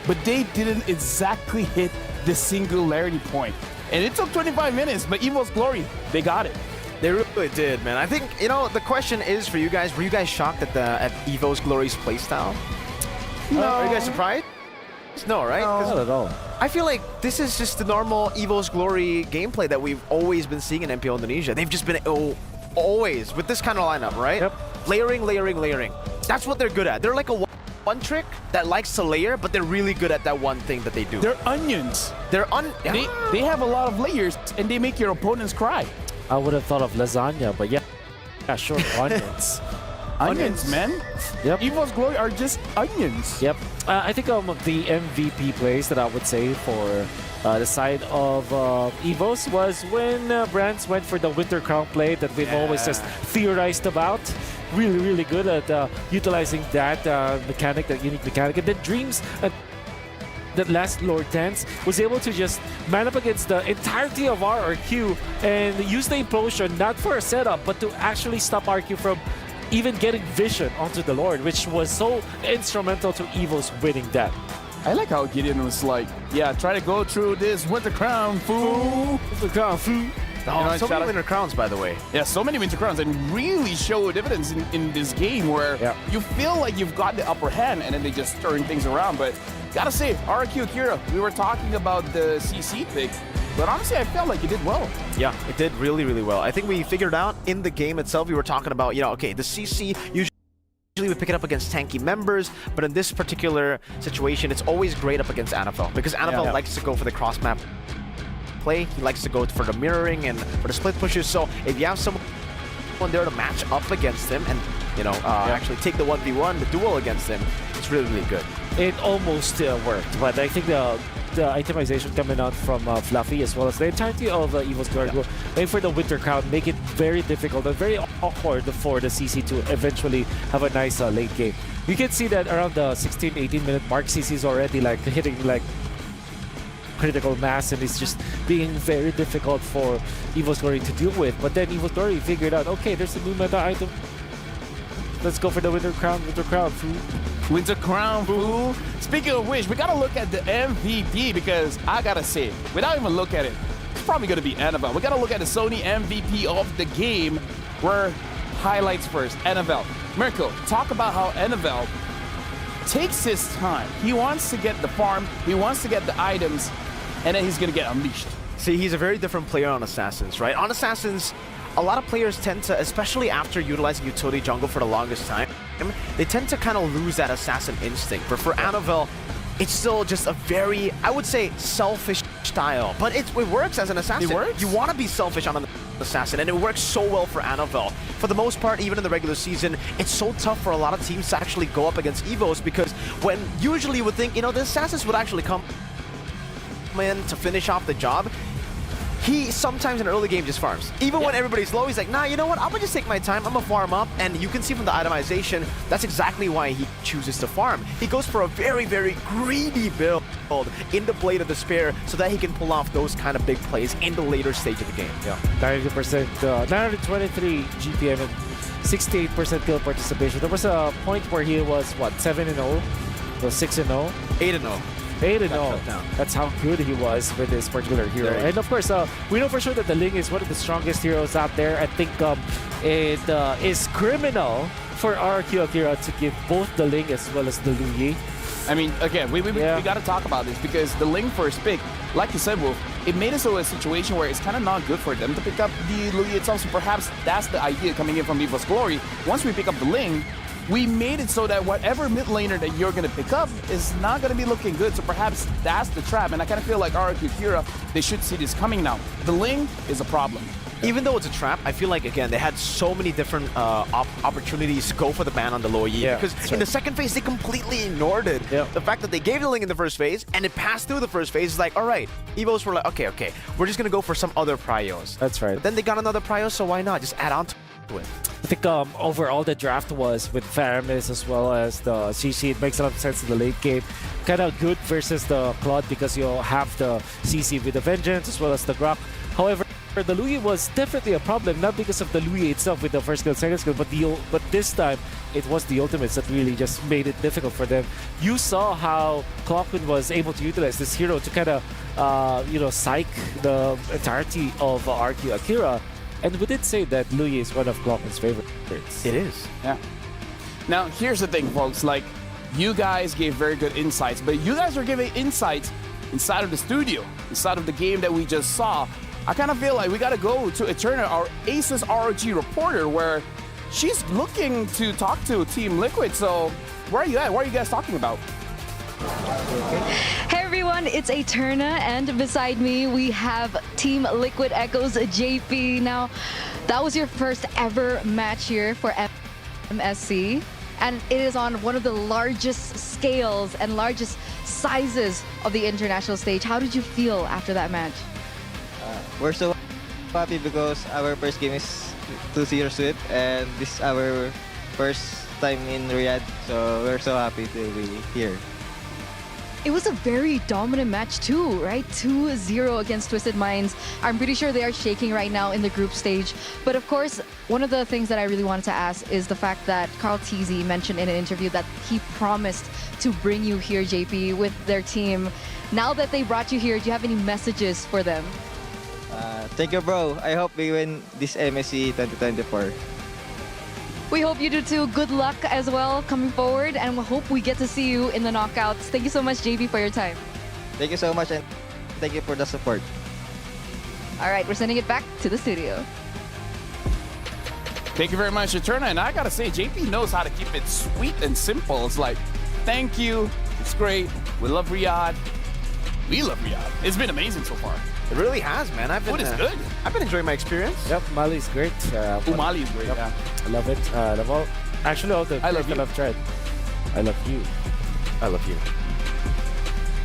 but they didn't exactly hit the singularity point. And it took 25 minutes, but EVOS Glory, they got it. They really did, man. I think, the question is for you guys, were you guys shocked at EVOS Glory's playstyle? No. Are you guys surprised? No, right? Not at all. I feel like this is just the normal EVOS Glory gameplay that we've always been seeing in MPL Indonesia. They've just been always with this kind of lineup, right? Yep. Layering, layering, layering. That's what they're good at. They're like a one trick that likes to layer, but they're really good at that one thing that they do. They're onions. They have a lot of layers, and they make your opponents cry. I would have thought of lasagna, but yeah, sure, onions. Onions, man. Yep. EVOS Glory are just onions. Yep. I think the MVP plays that I would say for the side of EVOS was when Brands went for the Winter Crown play that we've always just theorized about. Really, really good at utilizing that mechanic, that unique mechanic. And then Dreams, that last Lord Tense, was able to just man up against the entirety of RRQ and use the implosion not for a setup, but to actually stop RQ from even getting vision onto the Lord, which was so instrumental to EVOS winning that. I like how Gideon was like, yeah, try to go through this Winter Crown, fool. Winter Crown, fool. Oh, so many Winter Crowns, by the way. Yeah, so many Winter Crowns, and really show dividends in this game where you feel like you've got the upper hand, and then they just turn things around. But gotta say, RQ Akira, we were talking about the CC pick, but honestly, I felt like it did well. Yeah, it did really, really well. I think we figured out in the game itself, we were talking about, you know, okay, the CC usually we pick it up against tanky members, but in this particular situation, it's always great up against NFL because NFL likes to go for the cross map play. He likes to go for the mirroring and for the split pushes. So if you have someone there to match up against him and, you know, actually take the 1v1, the duel against him, it's really, really good. It almost worked, but I think the itemization coming out from Fluffy as well as the entirety of EVOS Glory going for the Winter Crown make it very difficult and very awkward for the CC to eventually have a nice late game. You can see that around the 16-18 minute mark, CC is already like hitting like critical mass, and it's just being very difficult for EVOS Glory to deal with. But then EVOS Glory figured out, okay, there's a new meta item. Let's go for the Winter Crown, fool. Winter Crown, fool. Speaking of which, we gotta look at the MVP because I gotta say, without even looking at it, it's probably gonna be Annabelle. We gotta look at the Sony MVP of the game. We're highlights first. Annabelle. Mirko, talk about how Annabelle takes his time. He wants to get the farm, he wants to get the items, and then he's gonna get unleashed. See, he's a very different player on Assassins, right? On Assassins, a lot of players tend to, especially after utilizing utility jungle for the longest time, they tend to kind of lose that assassin instinct. But for Annabelle, it's still just a very, I would say, selfish style. But it works as an assassin. It works? You want to be selfish on an assassin, and it works so well for Annabelle. For the most part, even in the regular season, it's so tough for a lot of teams to actually go up against EVOS because when usually you would think, you know, the assassins would actually come in to finish off the job, he sometimes in early game just farms. Even when everybody's low, he's like, nah, you know what? I'm gonna just take my time. I'm gonna farm up. And you can see from the itemization, that's exactly why he chooses to farm. He goes for a very, very greedy build in the Blade of Despair so that he can pull off those kind of big plays in the later stage of the game. Yeah, 90%, 923 GPM and 68% kill participation. There was a point where he was, what, 7-0? So 6-0? 8-0. 8-0. That's how good he was with this particular hero. And of course, we know for sure that the Ling is one of the strongest heroes out there. I think it is criminal for RQ Akira to give both the Ling as well as the Lu Yi. I mean, again, we got to talk about this because the Ling first pick, like you said, Wolf, it made us to a situation where it's kind of not good for them to pick up the Lu Yi itself. So perhaps that's the idea coming in from EVOS Glory. Once we pick up the Ling, we made it so that whatever mid laner that you're going to pick up is not going to be looking good. So perhaps that's the trap. And I kind of feel like RQ Akira, they should see this coming now. The Ling is a problem. Even though it's a trap, I feel like, again, they had so many different opportunities to go for the ban on the Lo Yi. Because in the second phase, they completely ignored it. The fact that they gave the Ling in the first phase, and it passed through the first phase is like, all right, EVOS were like, okay, we're just going to go for some other prios. That's right. But then they got another prio, so why not? Just add on to it. I think overall the draft was with Faramis as well as the CC. It makes a lot of sense in the late game. Kind of good versus the Claude because you have the CC with the Vengeance as well as the Grok. However, the Lu Yi was definitely a problem, not because of the Lu Yi itself with the first skill, second skill, but this time it was the ultimates that really just made it difficult for them. You saw how Clockwind was able to utilize this hero to kind of, psych the entirety of RQ Akira. And we did say that Lu Yi is one of Clockman's favorites. It is. Yeah. Now, here's the thing, folks. Like, you guys gave very good insights, but you guys are giving insights inside of the studio, inside of the game that we just saw. I kind of feel like we got to go to Eterna, our Aces ROG reporter, where she's looking to talk to Team Liquid. So where are you at? What are you guys talking about? Hey everyone, it's Eterna, and beside me we have Team Liquid Echoes JP. Now, that was your first ever match here for MSC, and it is on one of the largest scales and largest sizes of the international stage. How did you feel after that match? We're so happy because our first game is 2-0 sweep, and this is our first time in Riyadh, so we're so happy to be here. It was a very dominant match too, right? 2-0 against Twisted Minds. I'm pretty sure they are shaking right now in the group stage. But of course, one of the things that I really wanted to ask is the fact that Carl Tzy mentioned in an interview that he promised to bring you here, JP, with their team. Now that they brought you here, do you have any messages for them? Thank you, bro. I hope we win this MSC 2024. We hope you do too. Good luck as well coming forward, and we hope we get to see you in the knockouts. Thank you so much, JP, for your time. Thank you so much, and thank you for the support. All right, we're sending it back to the studio. Thank you very much, Eterna. And I gotta say, JP knows how to keep it sweet and simple. It's like, thank you. It's great. We love Riyadh. We love Riyadh. It's been amazing so far. It really has, man. Food is good. I've been enjoying my experience. Yep, Mali is great. Mali is great, yeah. I love it. I love all. Actually, all the I love you. I've tried. I love you. I love you.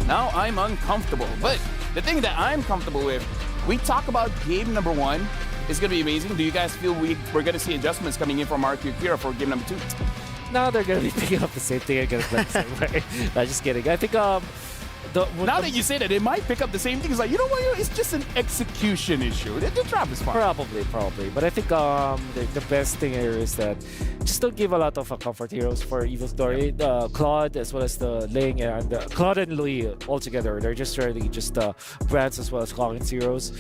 Now I'm uncomfortable. But the thing that I'm comfortable with, we talk about game number 1. It's going to be amazing. Do you guys feel we're going to see adjustments coming in from Akira for game number 2? No, they're going to be picking up the same thing. They're going to play the same way. No, just kidding. I think now that you say that, they might pick up the same thing. It's like, you know what? It's just an execution issue. The trap is fine. Probably. But I think the best thing here is that just don't give a lot of comfort heroes for Evil Story. Claude as well as the Ling and Claude and Louis all together. They're just really just brands as well as Falcons heroes.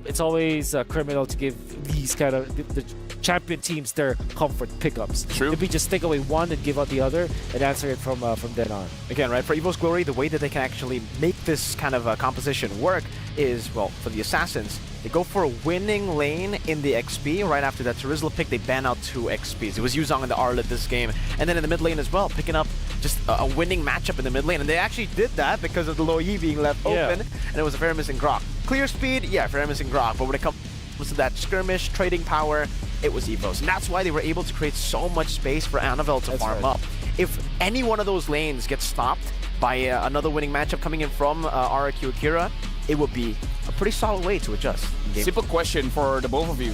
It's always criminal to give these kind of the champion teams their comfort pickups. True. Maybe just take away one and give out the other and answer it from then on. Again, right, for EVOS Glory, the way that they can actually make this kind of composition work is, well, for the Assassins, they go for a winning lane in the XP. Right after that Terizla pick, they ban out 2 XPs. It was Yuzong in the Arlet this game. And then in the mid lane as well, picking up just a winning matchup in the mid lane. And they actually did that because of the Lo Yi being left open. And it was a very missing Grok. Clear speed, yeah, very missing Grok. But when it comes to that skirmish, trading power, it was EVOS. And that's why they were able to create so much space for Annabelle to farm up. If any one of those lanes gets stopped by another winning matchup coming in from RRQ Akira, it would be a pretty solid way to adjust. Simple question for the both of you.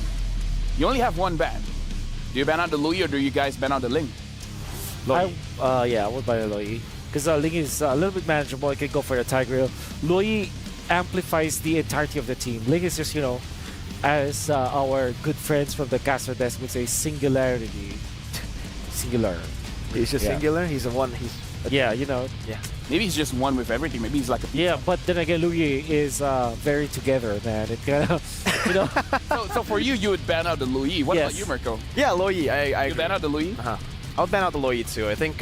You only have one ban. Do you ban out the Louis or do you guys ban out the Ling? Yeah, I would buy the Louis. Because Ling is a little bit manageable. I can go for a Tigreal. Louis amplifies the entirety of the team. Ling is just, you know, as our good friends from the Castro desk would say, singularity. Singular. He's just singular? He's a one. Yeah, you know. Yeah. Maybe he's just one with everything. Maybe he's like a pizza. Yeah, but then again, Louis is very together, man. It kind of, you know. so for you would ban out the Louis. What about you, Mirko? Yeah, Louis. I you ban out the Louis? I would ban out the Louis too. I think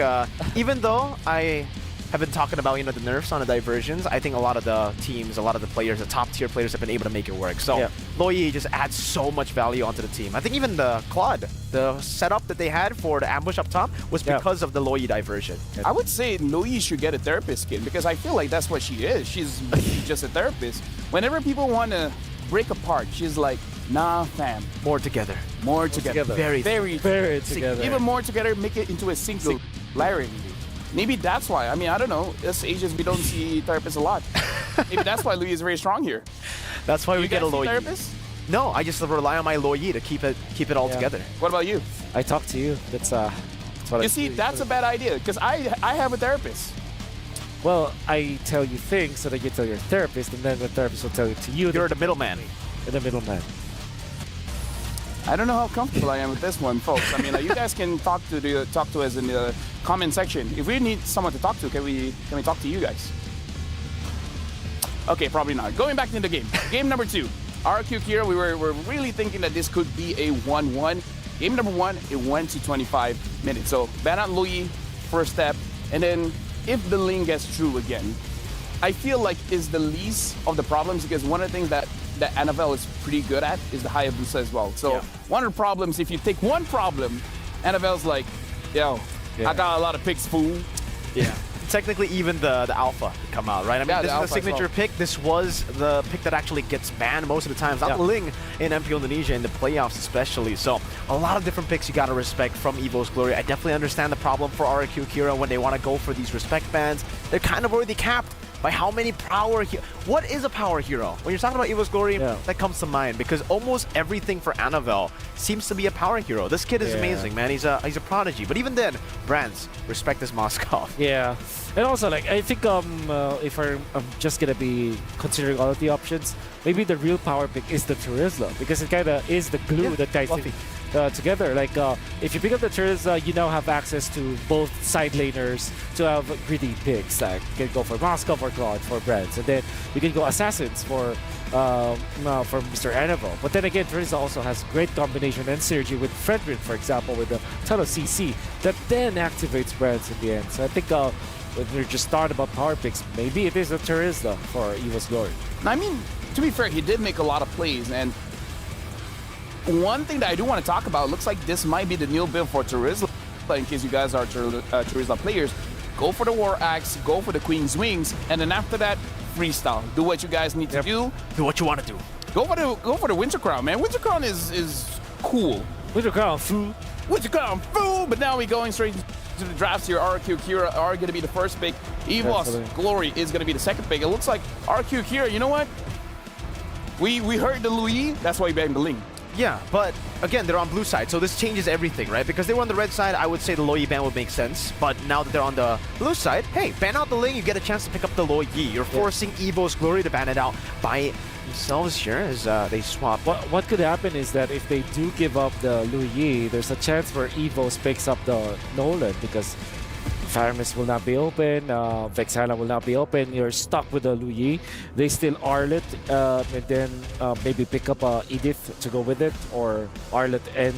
even though I have been talking about, you know, the nerfs on the diversions, I think a lot of the teams, a lot of the players, the top tier players have been able to make it work. So Louis just adds so much value onto the team. I think even the Claude, the setup that they had for the ambush up top was because of the Louis diversion. I would say Louis should get a therapist skin because I feel like that's what she is. She's just a therapist. Whenever people want to break apart, she's like, nah, fam. More together. More together. Very together. Even more together, make it into a singularity. Maybe that's why. I mean, I don't know. As Asians, we don't see therapists a lot. Maybe that's why Louis is very strong here. That's why we get a Louis. Therapist? No, I just rely on my Louis to keep it all together. What about you? I talk to you. That's what you see, that's a bad idea because I have a therapist. Well, I tell you things so that you tell your therapist, and then the therapist will tell it to you. You're the middleman. You're the middleman. I don't know how comfortable I am with this one, folks. I mean, like, you guys can talk to us in the comment section. If we need someone to talk to, can we talk to you guys? Okay, probably not. Going back into the game. Game number 2. RQ Akira, we were really thinking that this could be a 1-1. Game number 1, it went to 25 minutes. So ban out Louis, first step, And then if the Ling gets through again, I feel like is the least of the problems, because one of the things that NFL is pretty good at is the Hayabusa as well. So one of the problems, if you take one problem, NFL's like, yo, I got a lot of picks, fool. Yeah. Technically, even the alpha would come out, right? I mean, this is the signature pick. This was the pick that actually gets banned most of the times. Not the Ling in MPO Indonesia, in the playoffs especially. So a lot of different picks you got to respect from EVOS Glory. I definitely understand the problem for RQ Akira when they want to go for these respect bans. They're kind of already capped by how many power what is a power hero? When you're talking about EVOS Glory, that comes to mind, because almost everything for Anavel seems to be a power hero. This kid is amazing, man. He's a prodigy. But even then, brands respect this Moskov. Yeah. And also, like, I think if I'm just gonna be considering all of the options, maybe the real power pick is the Terizla, because it kind of is the glue that ties it together. Like, if you pick up the Terizla, you now have access to both side laners to have greedy picks. Like, you can go for Moskov or God for brands, and then you can go Assassins for Mr. Anavel. But then again, Terizla also has great combination and synergy with Fredrin, for example, with a ton of CC that then activates brands in the end. So I think when you're just starting about power picks, maybe it is a Terizla for EVOS Glory. I mean, to be fair, he did make a lot of plays, and one thing that I do want to talk about, looks like this might be the new build for Terizla. In case you guys are Terizla players, go for the War Axe, go for the Queen's Wings, and then after that, freestyle. Do what you guys need to do. Do what you want to do. Go for the Winter Crown, man. Winter Crown is cool. Winter Crown, fool. Winter Crown, fool. But now we're going straight to the drafts here. RQ Akira are going to be the first pick. EVOS Glory is going to be the second pick. It looks like RQ Akira, you know what? We heard the Louis, that's why we banned the Ling. Yeah, but again, they're on blue side, so this changes everything, right? Because they were on the red side, I would say the Loyi ban would make sense. But now that they're on the blue side, hey, ban out the Ling, you get a chance to pick up the Loyi. You're forcing EVOS Glory to ban it out by themselves here as they swap. What could happen is that if they do give up the Louis, there's a chance where EVOS picks up the Nolan, because Faramis will not be open, Vexana will not be open, you're stuck with the Louis. They still Arlet, and then maybe pick up Edith to go with it, or Arlet and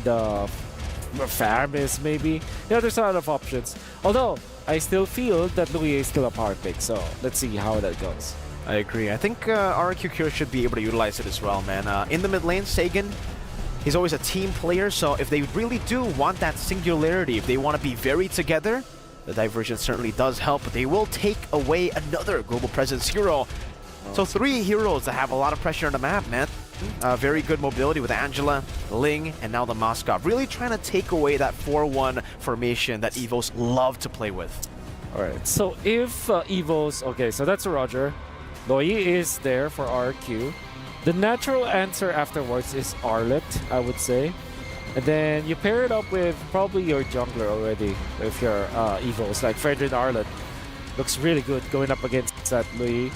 Faramis maybe. Yeah, there's a lot of options. Although, I still feel that Louis is still a power pick, so let's see how that goes. I agree. I think RQ Kira should be able to utilize it as well, man. In the mid lane, Sagan, he's always a team player, so if they really do want that singularity, if they want to be very together, the diversion certainly does help, but they will take away another global presence hero. So 3 heroes that have a lot of pressure on the map, man. Very good mobility with Angela, Ling, and now the Moskov. Really trying to take away that 4-1 formation that EVOS love to play with. Alright, so if EVOS... Okay, so that's a Roger. Loyi is there for RQ. The natural answer afterwards is Arlet, I would say. And then you pair it up with probably your jungler already, if you're EVOS, like Fredrin Arlet. Looks really good going up against that Louis.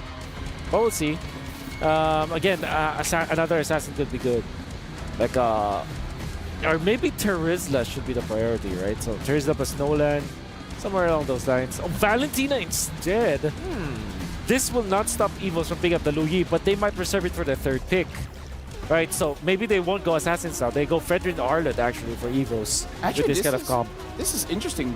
But we'll see. Again, another assassin could be good. Like, or maybe Terizla should be the priority, right? So Terizla plus Nolan, somewhere along those lines. Oh, Valentina instead. This will not stop EVOS from picking up the Louis, but they might reserve it for the 3rd pick. Right, so maybe they won't go Assassins now. They go Fredrin Arlet actually for EVOS with this kind of comp. This is interesting.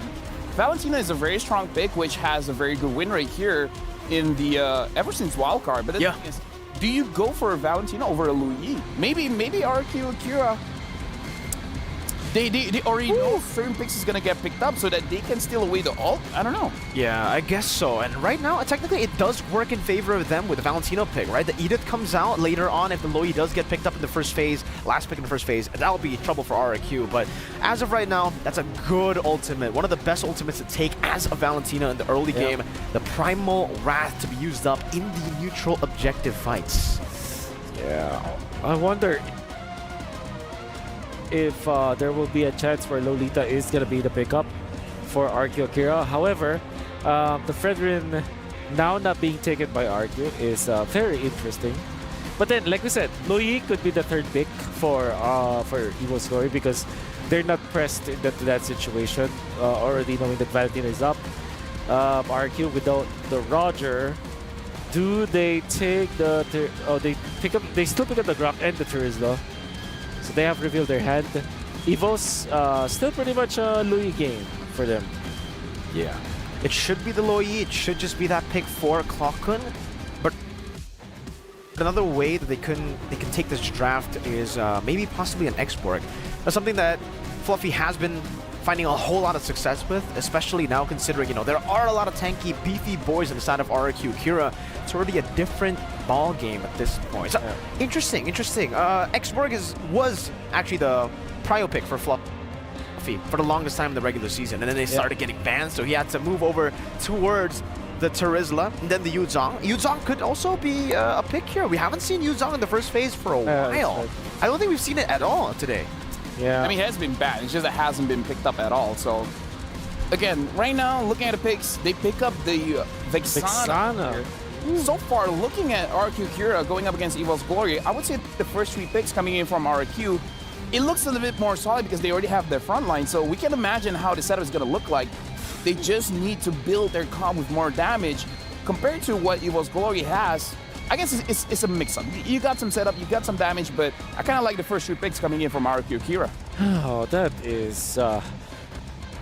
Valentina is a very strong pick, which has a very good win rate here in the ever since wildcard. But the thing is, do you go for Valentina over a Louis? Maybe RQ Akira. They already know certain picks is gonna get picked up so that they can steal away the ult. I don't know. Yeah, I guess so. And right now, technically, it does work in favor of them with the Valentino pick, right? The Edith comes out later on if the Loyi does get picked up in the first phase, last pick in the first phase, and that'll be trouble for RQ. But as of right now, that's a good ultimate. One of the best ultimates to take as a Valentina in the early game. The Primal Wrath to be used up in the neutral objective fights. Yeah, I wonder if there will be a chance where Lolita is going to be the pickup for RQ Akira. However, the Fredrin now not being taken by RQ is very interesting. But then, like we said, Loyi could be the 3rd pick for EVOS Glory because they're not pressed in that situation, already knowing that Valentina is up. RQ without the Roger, do they take the... they still pick up the Grok and the Terizla. So they have revealed their hand. EVOS still pretty much a Louis game for them. Yeah. It should be the Loi, it should just be that pick for Clockun. But another way that they can take this draft is maybe possibly an Xborg. That's something that Fluffy has been finding a whole lot of success with, especially now considering, you know, there are a lot of tanky, beefy boys inside of RRQ Akira. It's already a different ball game at this point. So, interesting. Xborg was actually the prio pick for Fluffy for the longest time in the regular season, and then they started getting banned, so he had to move over towards the Terizla, and then the Yuzong. Yuzong could also be a pick here. We haven't seen Yuzong in the first phase for a while. I don't think we've seen it at all today. Yeah. I mean, it has been bad. It's just it hasn't been picked up at all. So, again, right now, looking at the picks, they pick up the Vexana. So far, looking at RRQ Akira going up against EVOS Glory, I would say the first 3 picks coming in from RRQ, it looks a little bit more solid because they already have their front line. So we can imagine how the setup is going to look like. They just need to build their comp with more damage compared to what EVOS Glory has. I guess it's a mix-up. You got some setup, you got some damage, but I kind of like the first 3 picks coming in from RRQ Akira. Oh, that is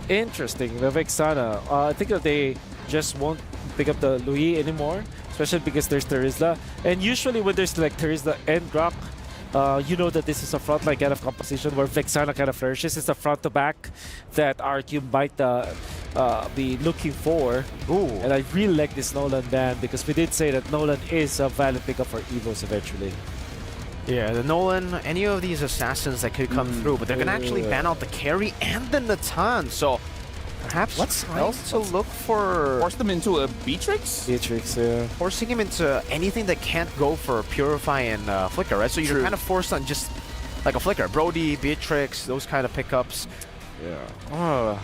interesting. The Vexana. I think that they just won't pick up the Louis anymore, especially because there's Terizla. And usually when there's like Terizla and Grok, you know that this is a frontline kind of composition where Vexana kind of flourishes. It's a front-to-back that RQ might be looking for. And I really like this Nolan ban because we did say that Nolan is a valid pickup for EVOS eventually. Yeah, the Nolan, any of these assassins that could come through, but they're going to actually ban out the carry and the Natan, so perhaps what's else to look for? Force them into a Beatrix? Beatrix, yeah. Forcing him into anything that can't go for Purify and Flicker, right? So you're kind of forced on just like a Flicker. Brody, Beatrix, those kind of pickups. Yeah.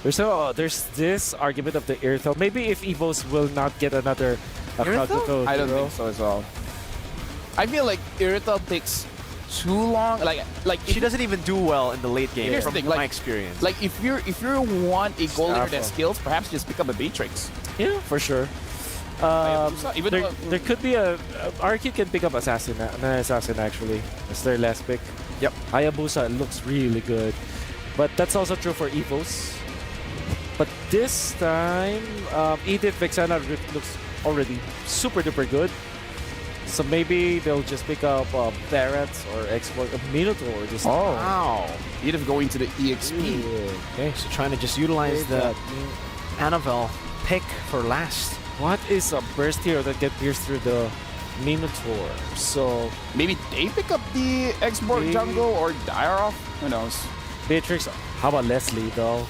There's this argument of the Irithel. Maybe if EVOS will not get another crowd to go. I don't think so as well. I feel like Irithel takes too long. Like she doesn't even do well in the late game. Here's from the thing, my experience. Like if you want a goal leader that skills, perhaps just pick up a Beatrix. Yeah, for sure. There could be a RQ can pick up an assassin actually. That's their last pick. Yep. Hayabusa looks really good, but that's also true for EVOS. But this time, Edith Vexana looks already super duper good. So maybe they'll just pick up Barretts or Xbox, Minotaur. Just wow. Edith going to the EXP. Okay, so trying to just utilize the Annabelle pick for last. What is a burst hero that can pierce through the Minotaur? So maybe they pick up the Xborg jungle or Dyaroff? Who knows? Beatrix. How about Leslie though?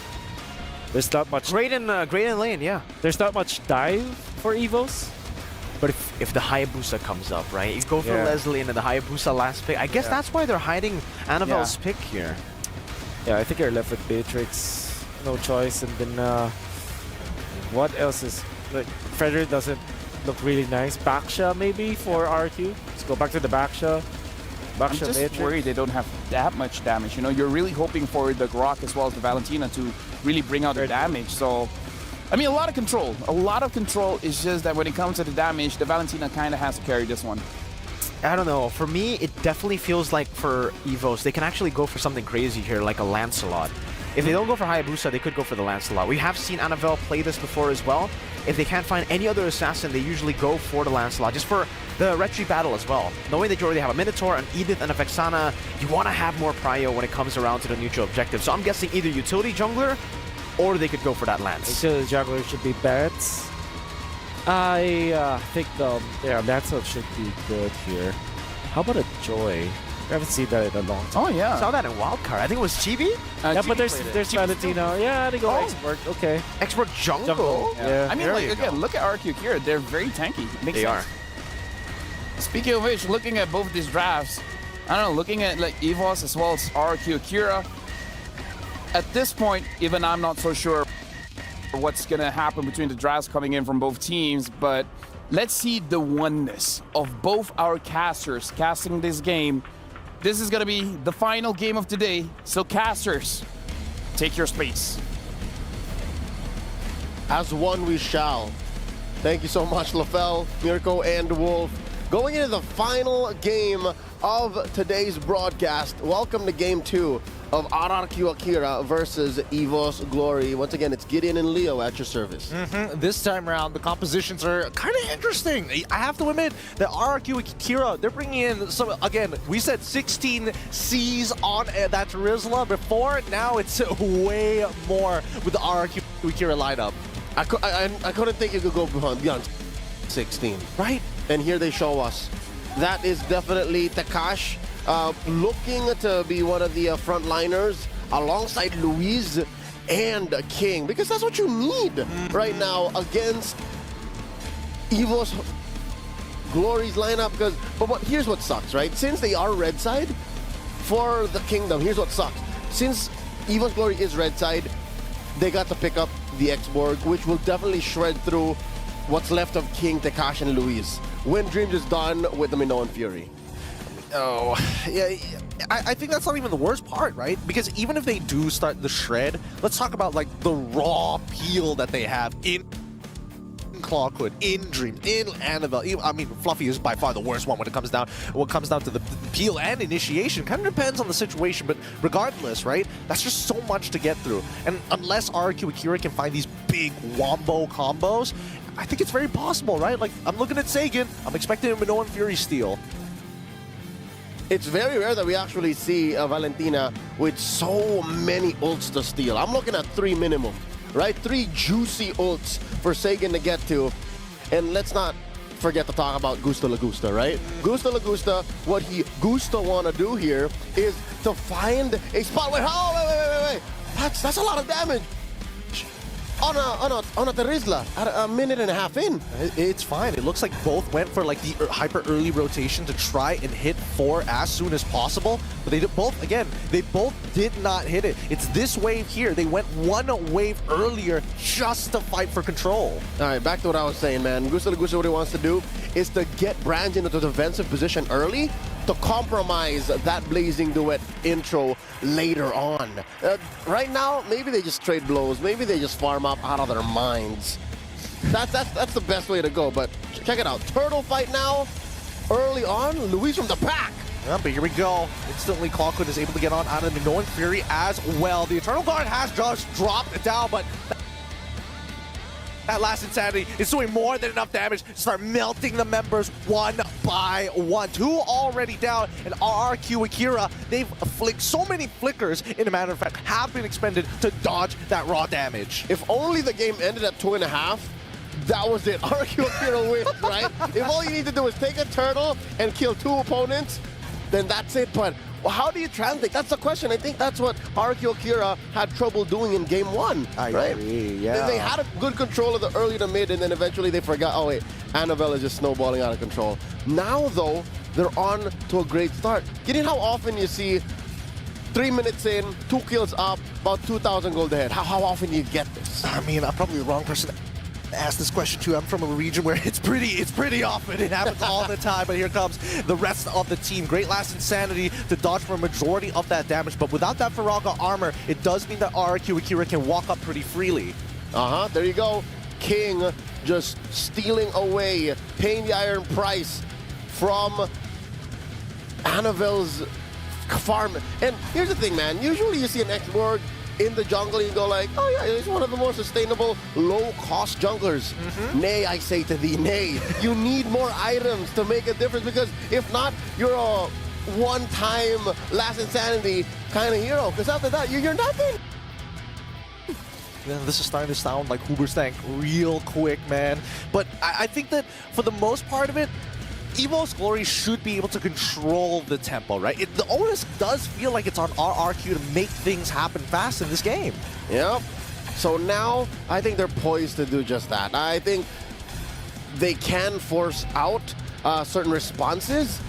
There's not much. Great in lane, yeah. There's not much dive for EVOS. But if the Hayabusa comes up, right? You go for Leslie and then the Hayabusa last pick. I guess that's why they're hiding Annabelle's pick here. Yeah, I think they're left with Beatrix. No choice. And then what else is... Like, Frederick doesn't look really nice. Baksha maybe for RQ. Let's go back to the Baksha. I'm just worried they don't have that much damage. You know, you're really hoping for the Grok as well as the Valentina to really bring out their damage. So, I mean, a lot of control. A lot of control. Is just that when it comes to the damage, the Valentina kind of has to carry this one. I don't know. For me, it definitely feels like for EVOS, they can actually go for something crazy here, like a Lancelot. If they don't go for Hayabusa, they could go for the Lancelot. We have seen Annabelle play this before as well. If they can't find any other assassin, they usually go for the Lancelot, just for the retry battle as well. Knowing that you already have a Minotaur, an Edith, and a Vexana, you want to have more prio when it comes around to the neutral objective. So I'm guessing either utility jungler, or they could go for that Lance. Utility jungler should be Barretts. I think Lancelot should be good here. How about a Joy? I haven't seen that in a long time. Oh yeah, I saw that in Wildcard. I think it was Chibi. Yeah, but there's Valentina. Yeah, they go Expert. Okay. Expert jungle. Yeah. I mean, like, again, look at RQ Akira. They're very tanky. Makes sense. Speaking of which, looking at both these drafts, I don't know, looking at like EVOS as well as RQ Akira. At this point, even I'm not so sure what's gonna happen between the drafts coming in from both teams, but let's see the oneness of both our casters casting this game. This is gonna be the final game of the day, so casters, take your space. As one we shall. Thank you so much, LaFell, Mirko, and Wolf. Going into the final game of today's broadcast, welcome to Game 2 of RRQ Akira versus EVOS Glory. Once again, it's Gideon and Leo at your service. This time around, the compositions are kind of interesting. I have to admit that RRQ Akira, they're bringing in some, again, we said 16 Cs on that Rizla before. Now it's way more with the RRQ Akira lineup. I couldn't think you could go beyond 16, right? And here they show us. That is definitely Takash looking to be one of the frontliners alongside Luis and King, because that's what you need right now against EVOS Glory's lineup. But here's what sucks, right? Since they are red side for the Kingdom, here's what sucks. Since EVOS Glory is red side, they got to pick up the X-Borg, which will definitely shred through what's left of King, Takash, and Luis when Dreams is done with the Minoan Fury. Oh, yeah, I think that's not even the worst part, right? Because even if they do start the shred, let's talk about like the raw peel that they have in Clawhood, in Dream, in Annabelle. I mean, Fluffy is by far the worst one when it comes down to the peel and initiation. Kind of depends on the situation, but regardless, right? That's just so much to get through. And unless RRQ Akira can find these big wombo combos, I think it's very possible, right? Like, I'm looking at Sagan, I'm expecting a Minoan Fury steal. It's very rare that we actually see Valentina with so many ults to steal. I'm looking at 3 minimum, right? 3 juicy ults for Sagan to get to. And let's not forget to talk about Gusto Lagusta, right? Gusto Lagusta, what he Gusto want to do here is to find a spot where, oh, wait. That's a lot of damage. On a Terizla at a minute and a half in. It's fine. It looks like both went for like the hyper early rotation to try and hit 4 as soon as possible. But they both did not hit it. It's this wave here. They went 1 wave earlier just to fight for control. All right, back to what I was saying, man. Gusto what he wants to do is to get Brand into the defensive position early to compromise that Blazing Duet intro later on. Right now, maybe they just trade blows. Maybe they just farm up out of their minds. That's the best way to go, but check it out. Turtle fight now, early on, Luis from the back. Yeah, but here we go. Instantly, Clawhood is able to get on out of the Minoan Fury as well. The Eternal Guard has just dropped down, but that last Insanity is doing more than enough damage to start melting the members 1 by 1. 2 already down, and RRQ Akira, they've flicked so many flickers, in a matter of fact, have been expended to dodge that raw damage. If only the game ended at 2.5, that was it. RRQ Akira wins, right? If all you need to do is take a turtle and kill 2 opponents, then that's it. But how do you translate? That's the question. I think that's what RRQ Akira had trouble doing in game 1. I agree, yeah. They had a good control of the early to mid, and then eventually they forgot, oh wait, Annabelle is just snowballing out of control. Now though, they're on to a great start. Getting how often you see 3 minutes in, 2 kills up, about 2,000 gold ahead. How often do you get this? I mean, I'm probably the wrong person to ask this question too. I'm from a region where it's pretty often. It happens all the time, but here comes the rest of the team. Great last Insanity to dodge for a majority of that damage, but without that Faraga armor, it does mean that RRQ Akira can walk up pretty freely. There you go. King just stealing away, paying the iron price from Annabelle's farm. And here's the thing, man. Usually you see an X-Borg in the jungle, you go like, oh yeah, he's one of the more sustainable, low-cost junglers. Nay, I say to thee, nay. You need more items to make a difference, because if not, you're a one-time last Insanity kind of hero. Because after that, you're nothing. Yeah, this is starting to sound like Hooverstank real quick, man. But I think that for the most part of it, EVOS Glory should be able to control the tempo, right? The onus does feel like it's on RRQ to make things happen fast in this game. Yep. So now, I think they're poised to do just that. I think they can force out certain responses,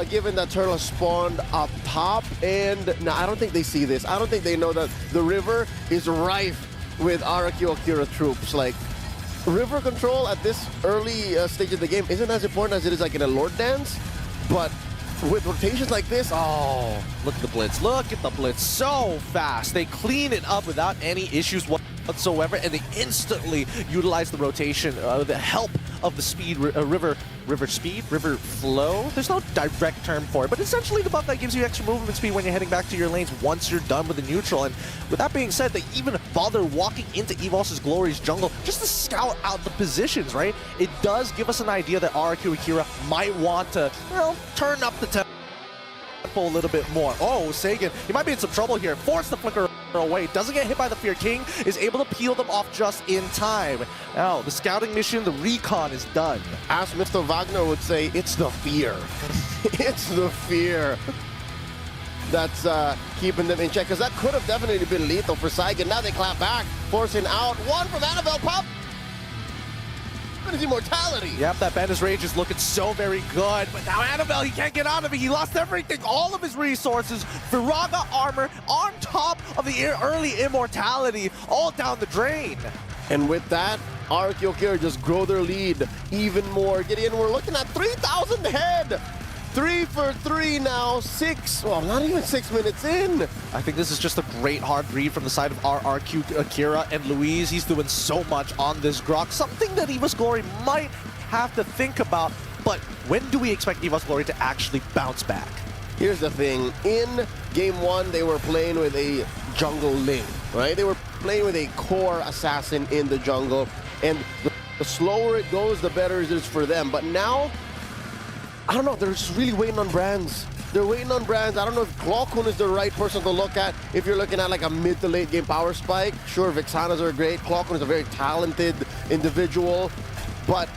given that Turtle spawned up top. And now, I don't think they see this. I don't think they know that the river is rife with RRQ Akira troops. Like, river control at this early stage of the game isn't as important as it is like in a Lord Dance, but with rotations like this, oh, look at the Blitz. Look at the Blitz. So fast. They clean it up without any issues whatsoever, and they instantly utilize the rotation, the help of the speed, river speed, river flow. There's no direct term for it, but essentially the buff that gives you extra movement speed when you're heading back to your lanes once you're done with the neutral. And with that being said, they even bother walking into EVOS' Glory's jungle just to scout out the positions, right? It does give us an idea that RRQ Akira might want to, well, turn up the tempo a little bit more. Oh, Sagan, he might be in some trouble here. Force the flicker away. Doesn't get hit by the Fear King. Is able to peel them off just in time. Now, the scouting mission, the recon is done. As Mr. Wagner would say, it's the fear. It's the fear that's keeping them in check, because that could have definitely been lethal for Saigon. Now they clap back, forcing out one from Annabelle. Pop! His immortality. Yep, that Bandit's Rage is looking so very good, but now Annabelle, he can't get out of it. He lost everything, all of his resources. Viraga armor on top of the early immortality, all down the drain. And with that, RRQ Akira just grow their lead even more. Gideon, we're looking at 3,000 head. 3 for 3 now, 6, well, not even 6 minutes in. I think this is just a great hard read from the side of RRQ Akira and Luis. He's doing so much on this Grok, something that EVOS Glory might have to think about. But when do we expect EVOS Glory to actually bounce back? Here's the thing. In Game 1, they were playing with a jungle Ling, right? They were playing with a core assassin in the jungle. And the slower it goes, the better it is for them. But now, I don't know, they're just really waiting on brands. They're waiting on brands. I don't know if Clockhoon is the right person to look at. If you're looking at like a mid to late game power spike, sure, Vixanas are great. Clockhoon is a very talented individual. But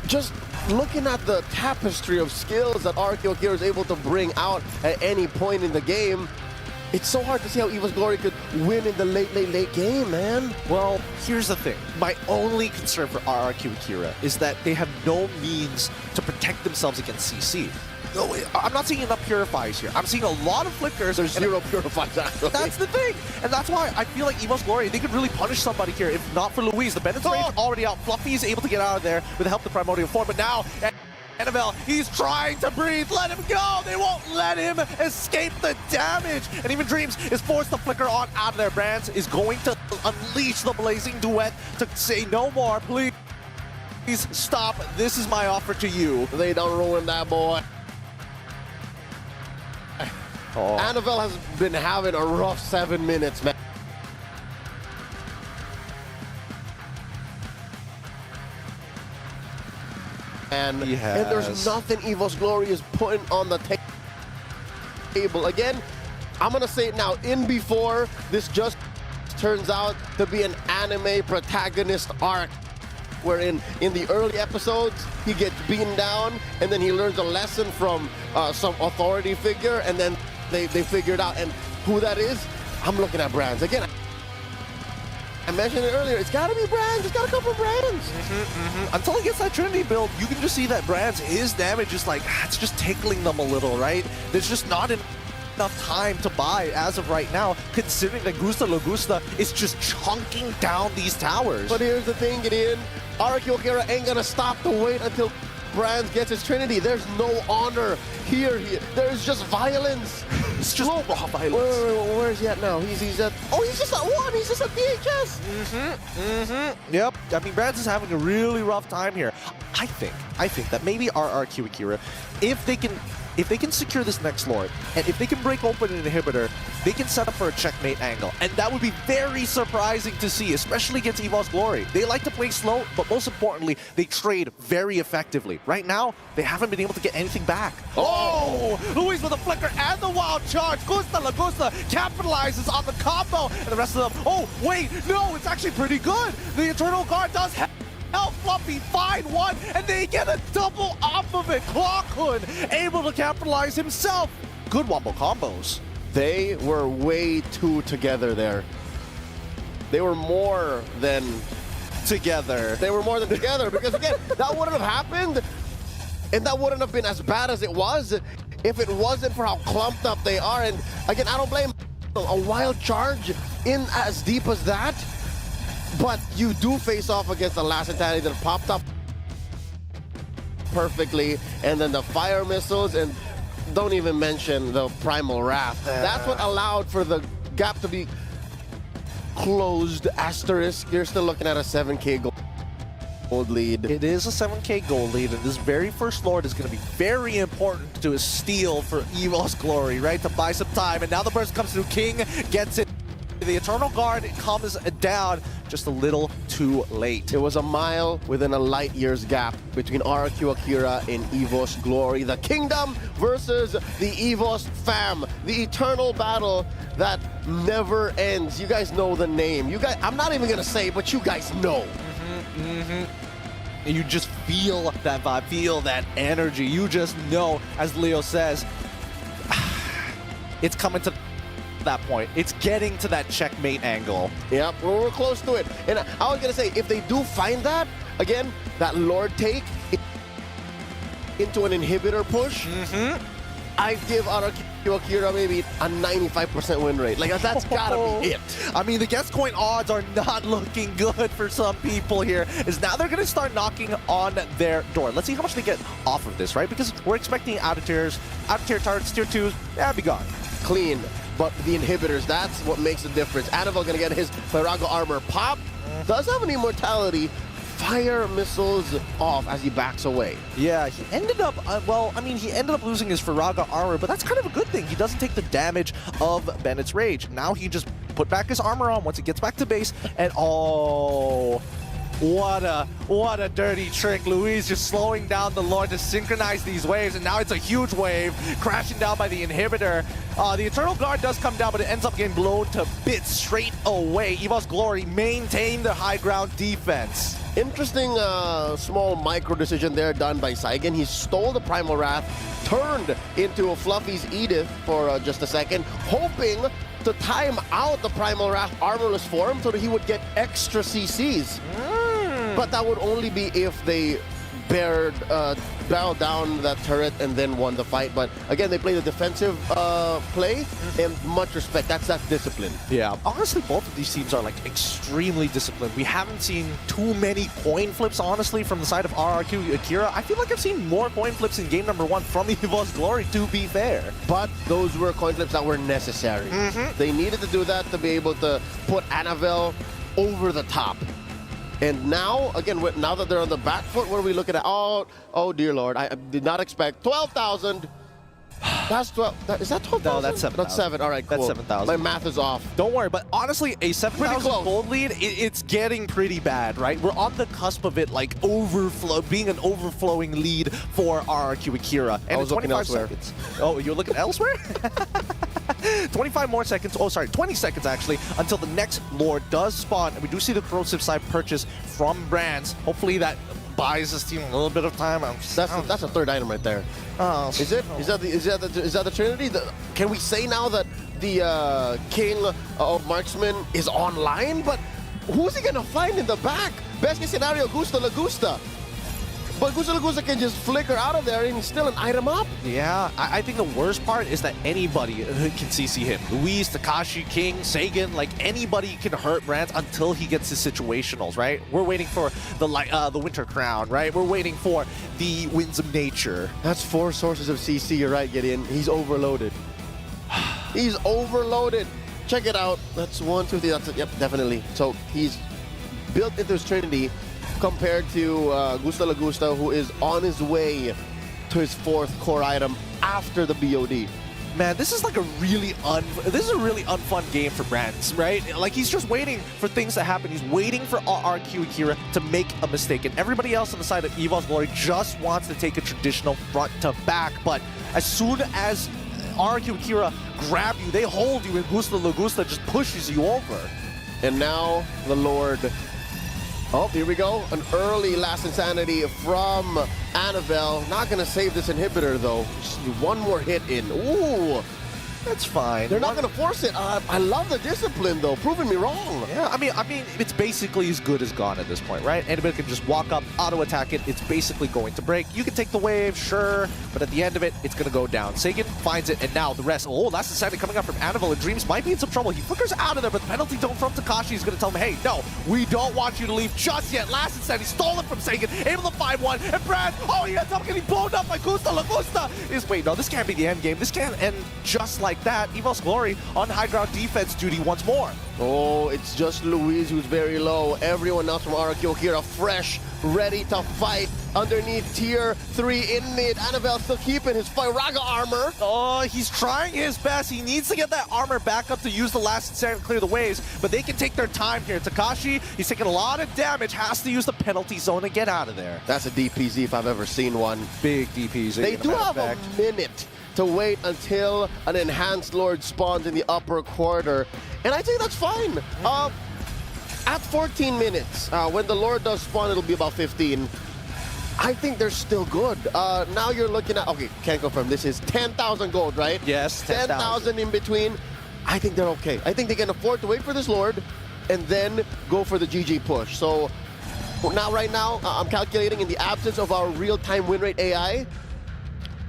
just looking at the tapestry of skills that RRQ Akira is able to bring out at any point in the game, it's so hard to see how EVOS Glory could win in the late game, man. Well, here's the thing. My only concern for RRQ Akira is that they have no means to protect themselves against CC. No, I'm not seeing enough purifiers here. I'm seeing a lot of flickers. There's zero purifiers, actually. That's the thing. And that's why I feel like EVOS Glory, they could really punish somebody here if not for Luis. The Bandit's Rage already out. Fluffy is able to get out of there with the help of the Primordial Form, but now Annabelle, he's trying to breathe. Let him go. They won't let him escape the damage. And even Dreams is forced to flicker on out of their brands, is going to unleash the Blazing Duet to say no more. Please stop. This is my offer to you. They don't ruin that boy. Oh. Annabelle has been having a rough 7 minutes, man. And there's nothing EVOS Glory is putting on the table. Again, I'm going to say it now. In before, this just turns out to be an anime protagonist arc, wherein in the early episodes, he gets beaten down, and then he learns a lesson from some authority figure, and then they figure it out. And who that is, I'm looking at brands. Again, I mentioned it earlier, it's got to be brands. It's got to come from brands. Until he gets that Trinity build, you can just see that brands, his damage is like, it's just tickling them a little, right? There's just not enough time to buy as of right now, considering that Gusta Logusta is just chunking down these towers. But here's the thing, Gideon. RRQ Akira ain't going to stop to wait until Brands gets his Trinity. There's no honor here. There's just violence. It's just raw violence. Where is he at now? He's at... Oh, he's just at 1. He's just at DHS. Yep. I mean, Brands is having a really rough time here. I think that maybe RRQ Akira, if they can secure this next Lord, and if they can break open an inhibitor, they can set up for a checkmate angle. And that would be very surprising to see, especially against EVOS Glory. They like to play slow, but most importantly, they trade very effectively. Right now, they haven't been able to get anything back. Oh! Luis with the flicker and the wild charge. Gusta Lagusta capitalizes on the combo. And the rest of them, oh, wait, no, it's actually pretty good. The Eternal Guard does help Fluffy find one, and they get a double off of it. Clockhood able to capitalize himself. Good wombo combos. They were way too together there. They were more than together. They were more than together, because again, that wouldn't have happened, and that wouldn't have been as bad as it was if it wasn't for how clumped up they are. And again, I don't blame a wild charge in as deep as that. But you do face off against the last Italian that popped up perfectly, and then the fire missiles, and don't even mention the Primal Wrath. That's what allowed for the gap to be closed. Asterisk, you're still looking at a 7K goal gold lead. It is a 7K gold lead, and this very first Lord is going to be very important to a steal for EVOS Glory, right? To buy some time, and now the burst comes through. King gets it. The Eternal Guard comes down just a little too late. It was a mile within a light years gap between RRQ Akira and EVOS Glory. The Kingdom versus the EVOS Fam. The eternal battle that never ends. You guys know the name. You guys, I'm not even going to say, but you guys know. You just feel that vibe, feel that energy. You just know, as Leo says, it's coming to that point. It's getting to that checkmate angle. Yep, we're close to it. And I was going to say, if they do find that, again, that Lord take into an inhibitor push, I'd give RRQ Akira maybe a 95% win rate. Like, that's gotta be it. I mean, the guess coin odds are not looking good for some people here, is now they're going to start knocking on their door. Let's see how much they get off of this, right? Because we're expecting out of tier targets, tier 2s, yeah, be gone. Clean. But the inhibitors, that's what makes the difference. Anivil gonna get his Firaga armor pop. Does have an immortality. Fire missiles off as he backs away. Yeah, he ended up, well, I mean, he ended up losing his Firaga armor, but that's kind of a good thing. He doesn't take the damage of Bennett's Rage. Now he just put back his armor on once he gets back to base, and oh, what a dirty trick. Luis just slowing down the Lord to synchronize these waves, and now it's a huge wave crashing down by the inhibitor. The Eternal Guard does come down, but it ends up getting blown to bits straight away. EVOS Glory maintain their high ground defense. Interesting small micro decision there done by Saigen. He stole the Primal Wrath, turned into a Fluffy's Edith for just a second, hoping to time out the Primal Wrath armorless form so that he would get extra CCs. But that would only be if they barreled down that turret and then won the fight. But again, they played a defensive play, and much respect. That's that discipline. Yeah, honestly, both of these teams are like extremely disciplined. We haven't seen too many coin flips, honestly, from the side of RRQ Akira. I feel like I've seen more coin flips in game number 1 from EVOS Glory, to be fair. But those were coin flips that were necessary. They needed to do that to be able to put Anivil over the top. And now, again, now that they're on the back foot, what are we looking at? Oh dear Lord, I did not expect 12,000. That's 12. Is that 12,000? No, that's 7,000. That's 7. All right, cool. That's 7,000. My math is off. Don't worry, but honestly, a 7,000 gold lead, it's getting pretty bad, right? We're on the cusp of it, like, being an overflowing lead for RRQ Akira. And I was looking 25 elsewhere. seconds. Oh, you're looking elsewhere? 25 more seconds. Oh, sorry, 20 seconds, actually, until the next Lord does spawn. And we do see the corrosive side purchase from Brands. Hopefully that buys this team a little bit of time. That's a third item right there. Is it? Is that the Trinity? Can we say now that the King of Marksman is online? But who's he gonna find in the back? Best case scenario, Gusta Lagusta. But Gusta Lagusta can just flicker out of there and he's still an item up. Yeah, I think the worst part is that anybody can CC him. Luis, Takashi, King, Sagan, like anybody can hurt Brands until he gets his situationals, right? We're waiting for the Winter Crown, right? We're waiting for the Winds of Nature. That's 4 sources of CC, you're right, Gideon. He's overloaded. He's overloaded. Check it out. That's 1, 2, 3, that's it. Yep, definitely. So he's built into his Trinity, compared to Gusta Lagusta, who is on his way to his 4th core item after the BOD. Man, this is like a really unfun game for Brands, right? Like, he's just waiting for things to happen. He's waiting for RRQ Akira to make a mistake, and everybody else on the side of EVOS Glory just wants to take a traditional front to back. But as soon as RRQ Akira grab you, they hold you, and Gusta Lagusta just pushes you over. And now the Lord. Oh, here we go. An early Last Insanity from Anivil. Not going to save this inhibitor, though. Just one more hit in. Ooh. That's fine. They're not going to force it. I love the discipline, though. Proving me wrong. Yeah, I mean, it's basically as good as gone at this point, right? Anybody can just walk up, auto-attack it. It's basically going to break. You can take the wave, sure, but at the end of it, it's going to go down. Sagan finds it, and now the rest. Oh, Last Insanity coming up from Anivil, and Dreams might be in some trouble. He flickers out of there, but the penalty tone from Takashi is going to tell him, hey, no, we don't want you to leave just yet. Last Insanity stole it from Sagan, able to find one, and Brad, oh, he ends up getting blown up by Gusta Lagusta. Wait, no, this can't be the end game. This can't end just like like that, EVOS Glory on high ground defense duty once more. Oh, it's just Luis who's very low. Everyone else from RRQ Akira fresh, ready to fight. Underneath tier 3 in mid. Annabelle still keeping his Firaga armor. Oh, he's trying his best. He needs to get that armor back up to use the last stand and clear the waves, but they can take their time here. Takashi, he's taking a lot of damage, has to use the penalty zone and get out of there. That's a DPZ if I've ever seen one. Big DPZ. They do have a minute to wait until an enhanced Lord spawns in the upper quarter, and I think that's fine. At 14 minutes, when the Lord does spawn, it'll be about 15. I think they're still good. Now you're looking at, okay, can't confirm, this is 10,000 gold, right? Yes, 10,000 in between. I think they're okay. I think they can afford to wait for this Lord and then go for the GG push. So now, right now, I'm calculating in the absence of our real-time win rate AI,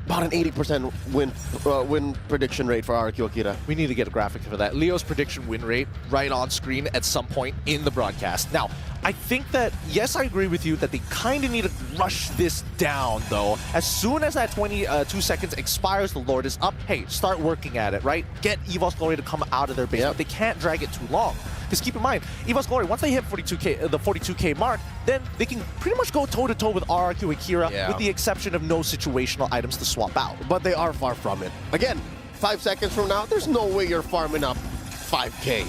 about an 80% win prediction rate for RRQ Akira. We need to get a graphic for that. Leo's prediction win rate right on screen at some point in the broadcast. Now, I think that, yes, I agree with you that they kind of need to rush this down, though. As soon as that 22 seconds expires, the Lord is up. Hey, start working at it, right? Get EVOS Glory to come out of their base, but they can't drag it too long. Because keep in mind, EVOS Glory, once they hit the 42K mark, then they can pretty much go toe-to-toe with RRQ Akira, with the exception of no situational items to swap out. But they are far from it. Again, 5 seconds from now, there's no way you're farming up 5K.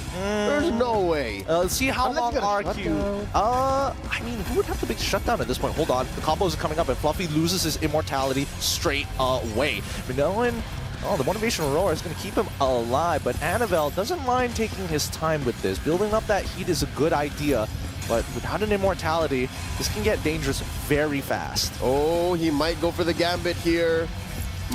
There's no way. Let's see how long RRQ... I mean, who would have the big shutdown at this point? Hold on. The combos are coming up, and Fluffy loses his immortality straight away. Minoan... Oh, the motivational roar is going to keep him alive, but Annabelle doesn't mind taking his time with this. Building up that heat is a good idea, but without an immortality, this can get dangerous very fast. Oh, he might go for the Gambit here.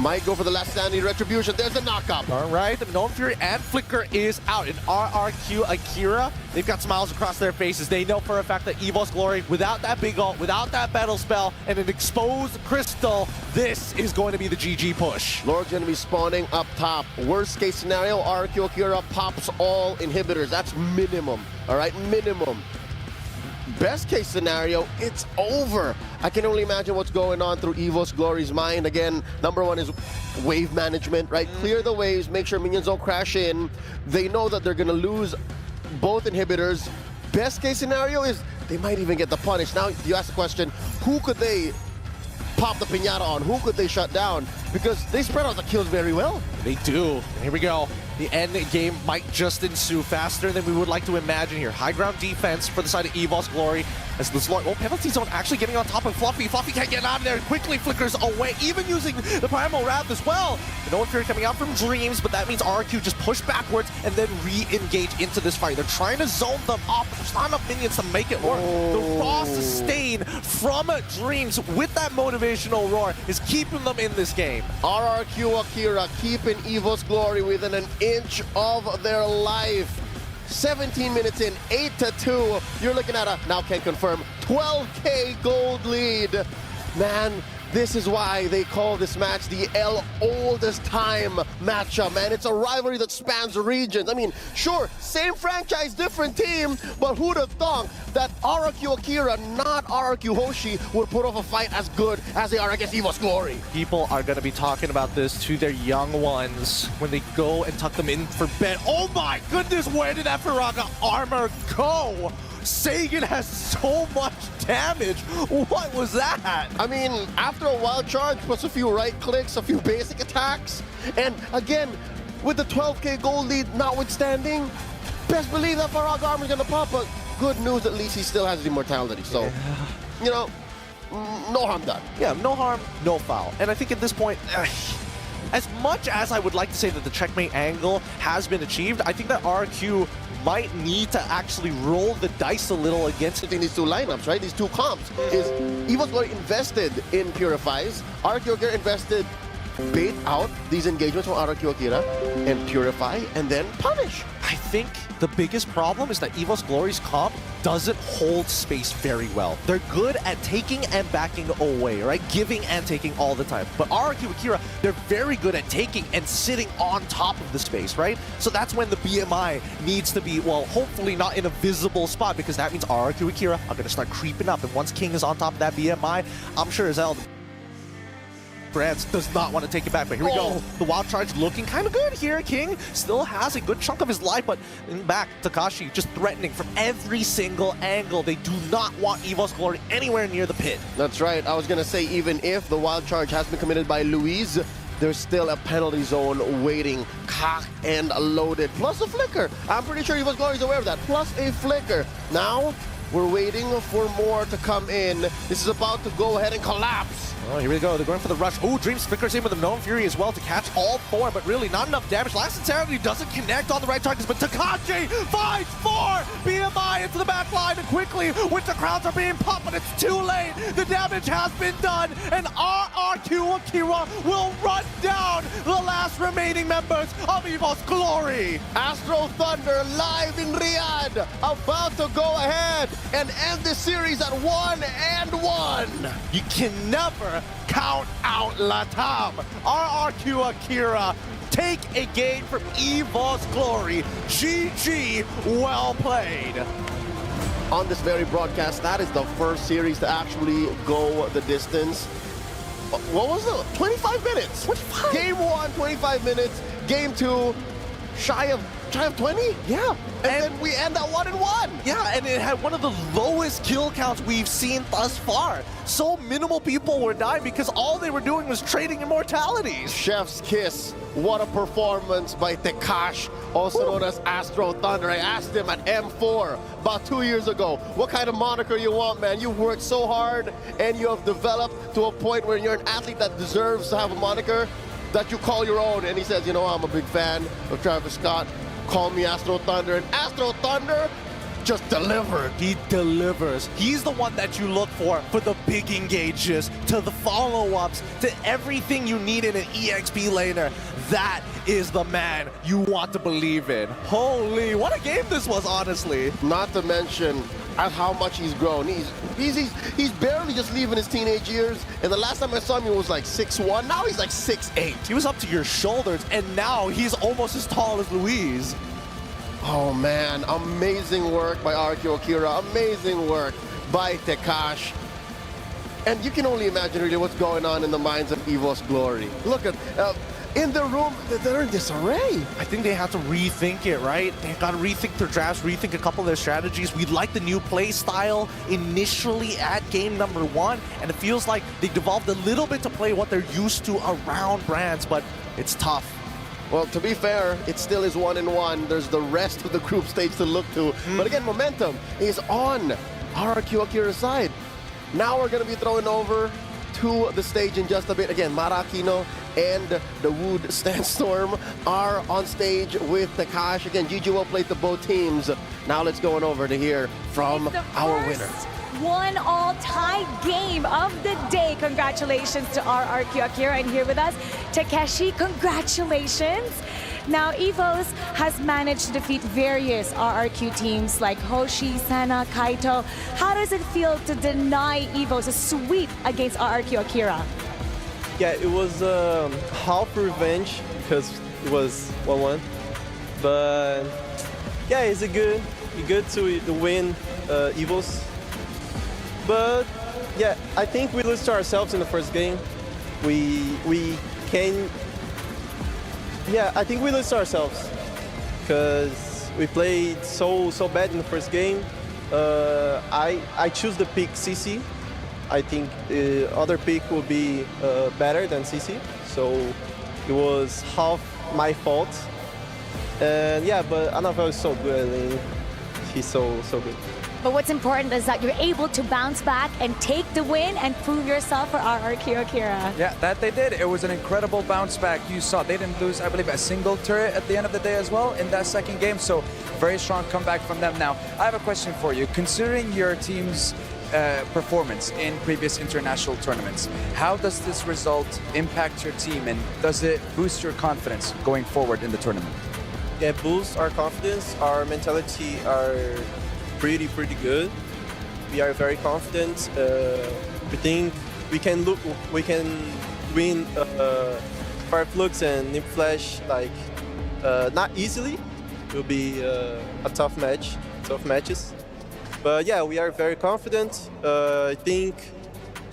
Might go for the last standing retribution. There's the knockup. All right, the Minoan Fury and Flicker is out. In RRQ Akira, they've got smiles across their faces. They know for a fact that EVOS Glory, without that big ult, without that battle spell, and an exposed crystal, this is going to be the GG push. Lord's going to be spawning up top. Worst case scenario, RRQ Akira pops all inhibitors. That's minimum, all right? Minimum. Best case scenario, it's over. I can only imagine what's going on through EVOS Glory's mind. Again, number one is wave management, right? Clear the waves, make sure minions don't crash in. They know that they're gonna lose both inhibitors. Best case scenario is they might even get the punish. Now, you ask the question, who could they pop the piñata on? Who could they shut down? Because they spread out the kills very well. They do. Here we go. The end game might just ensue faster than we would like to imagine here. High ground defense for the side of EVOS Glory. As this Lord, penalty zone actually getting on top of Fluffy. Fluffy can't get out of there. Quickly flickers away, even using the Primal Wrath as well. No Fury coming out from Dreams, but that means RRQ just push backwards and then re-engage into this fight. They're trying to zone them off, but there's not enough minions to make it work. The raw sustain from Dreams with that motivational roar is keeping them in this game. RRQ Akira keeping EVOS Glory within an inch of their life. 17 minutes in, 8-2. You're looking at a, now can confirm, 12K gold lead. Man, this is why they call this match the oldest time matchup, man. It's a rivalry that spans regions. I mean, sure, same franchise, different team, but who'd have thought that RRQ Akira, not RRQ Hoshi, would put off a fight as good as they are against EVOS Glory? People are going to be talking about this to their young ones when they go and tuck them in for bed. Oh my goodness, where did that Firaga armor go? Sagan has so much damage. What was that? I mean, after a wild charge, plus a few right clicks, a few basic attacks, and again, with the 12K gold lead notwithstanding, best believe that Firaga armor is going to pop, but good news, at least he still has his immortality. So, you know, no harm done. Yeah, no harm, no foul. And I think at this point, as much as I would like to say that the checkmate angle has been achieved, I think that RRQ might need to actually roll the dice a little against these two lineups, right? These two comps is EVOS Glory invested in Purifies, RRQ Akira invested bait out these engagements from RRQ Akira and Purify and then punish. I think the biggest problem is that EVOS Glory's comp doesn't hold space very well. They're good at taking and backing away, right? Giving and taking all the time. But RRQ Akira, they're very good at taking and sitting on top of the space, right? So that's when the BMI needs to be, well, hopefully not in a visible spot, because that means RRQ Akira are going to start creeping up. And once King is on top of that BMI, I'm sure as hell AP.Bren does not want to take it back, but here we go. The wild charge looking kind of good here. King still has a good chunk of his life, but in the back, Takashi just threatening from every single angle. They do not want EVOS Glory anywhere near the pit. That's right. I was going to say, even if the wild charge has been committed by Luis, there's still a penalty zone waiting, cocked and loaded, plus a flicker. I'm pretty sure EVOS Glory is aware of that, plus a flicker. Now, we're waiting for more to come in. This is about to go ahead and collapse. Oh, here we go. They're going for the rush. Oh, Dreams flickers in with the Known Fury as well to catch all four, but really not enough damage. Last Insanity doesn't connect on the right targets, but Takashi finds four BMI into the back line, and quickly, Winter Crowns are being popped, but it's too late. The damage has been done, and RRQ Akira will run down the last remaining members of EVOS Glory. Astro Thunder live in Riyadh, about to go ahead and end this series at 1-1. You can never count out Latam. RRQ Akira take a game from EVOS Glory. GG, well played. On this very broadcast, that is the first series to actually go the distance. What was it? 25 minutes. 25. Game 1, 25 minutes. Game 2, shy of 20? Yeah. And then we end at 1-1. Yeah, and it had one of the lowest kill counts we've seen thus far. So minimal people were dying because all they were doing was trading immortalities. Chef's kiss. What a performance by Tekash, also known as Astro Thunder. I asked him at M4 about 2 years ago, what kind of moniker you want, man? You've worked so hard and you have developed to a point where you're an athlete that deserves to have a moniker that you call your own. And he says, you know, I'm a big fan of Travis Scott. Call me Astro Thunder. And Astro Thunder just delivered. He delivers. He's the one that you look for the big engages, to the follow-ups, to everything you need in an EXP laner. That is the man you want to believe in. Holy, what a game this was, honestly. Not to mention at how much he's grown. He's barely just leaving his teenage years, and the last time I saw him, he was like 6'1". Now he's like 6'8". He was up to your shoulders, and now he's almost as tall as Luis. Oh man, amazing work by RRQ Akira, amazing work by Tekash. And you can only imagine really what's going on in the minds of EVOS Glory. Look at, in the room, they're in disarray. I think they have to rethink it, right? They've got to rethink their drafts, rethink a couple of their strategies. We like the new play style initially at game number 1, and it feels like they devolved a little bit to play what they're used to around brands, but it's tough. Well, to be fair, it still is 1-1. There's the rest of the group stage to look to. But again, momentum is on RRQ Akira's side. Now we're going to be throwing over to the stage in just a bit. Again, Marakino and the Wood Sandstorm are on stage with Tekash. Again, GG well played to both teams. Now let's go on over to hear from our winner. 1-1 tie game of the day. Congratulations to RRQ Akira, and here with us, Takeshi. Congratulations. Now, EVOS has managed to defeat various RRQ teams like Hoshi, Sana, Kaito. How does it feel to deny EVOS a sweep against RRQ Akira? Yeah, it was half revenge because it was 1-1. But yeah, it's good to win EVOS. But yeah, I think we lose to ourselves in the first game. I think we lose to ourselves because we played so bad in the first game. I choose the pick CC. I think the other pick will be better than CC. So it was half my fault. And yeah, but Anavel is so good. I mean, he's so good. But what's important is that you're able to bounce back and take the win and prove yourself for RRQ Akira. Yeah, that they did. It was an incredible bounce back. You saw they didn't lose, I believe, a single turret at the end of the day as well in that second game. So very strong comeback from them. Now, I have a question for you. Considering your team's performance in previous international tournaments, how does this result impact your team, and does it boost your confidence going forward in the tournament? Yeah, boosts our confidence. Our mentality are pretty good. We are very confident. We think we can win Fireflux and Nip Flash not easily. It will be a tough matches. But yeah, we are very confident. I think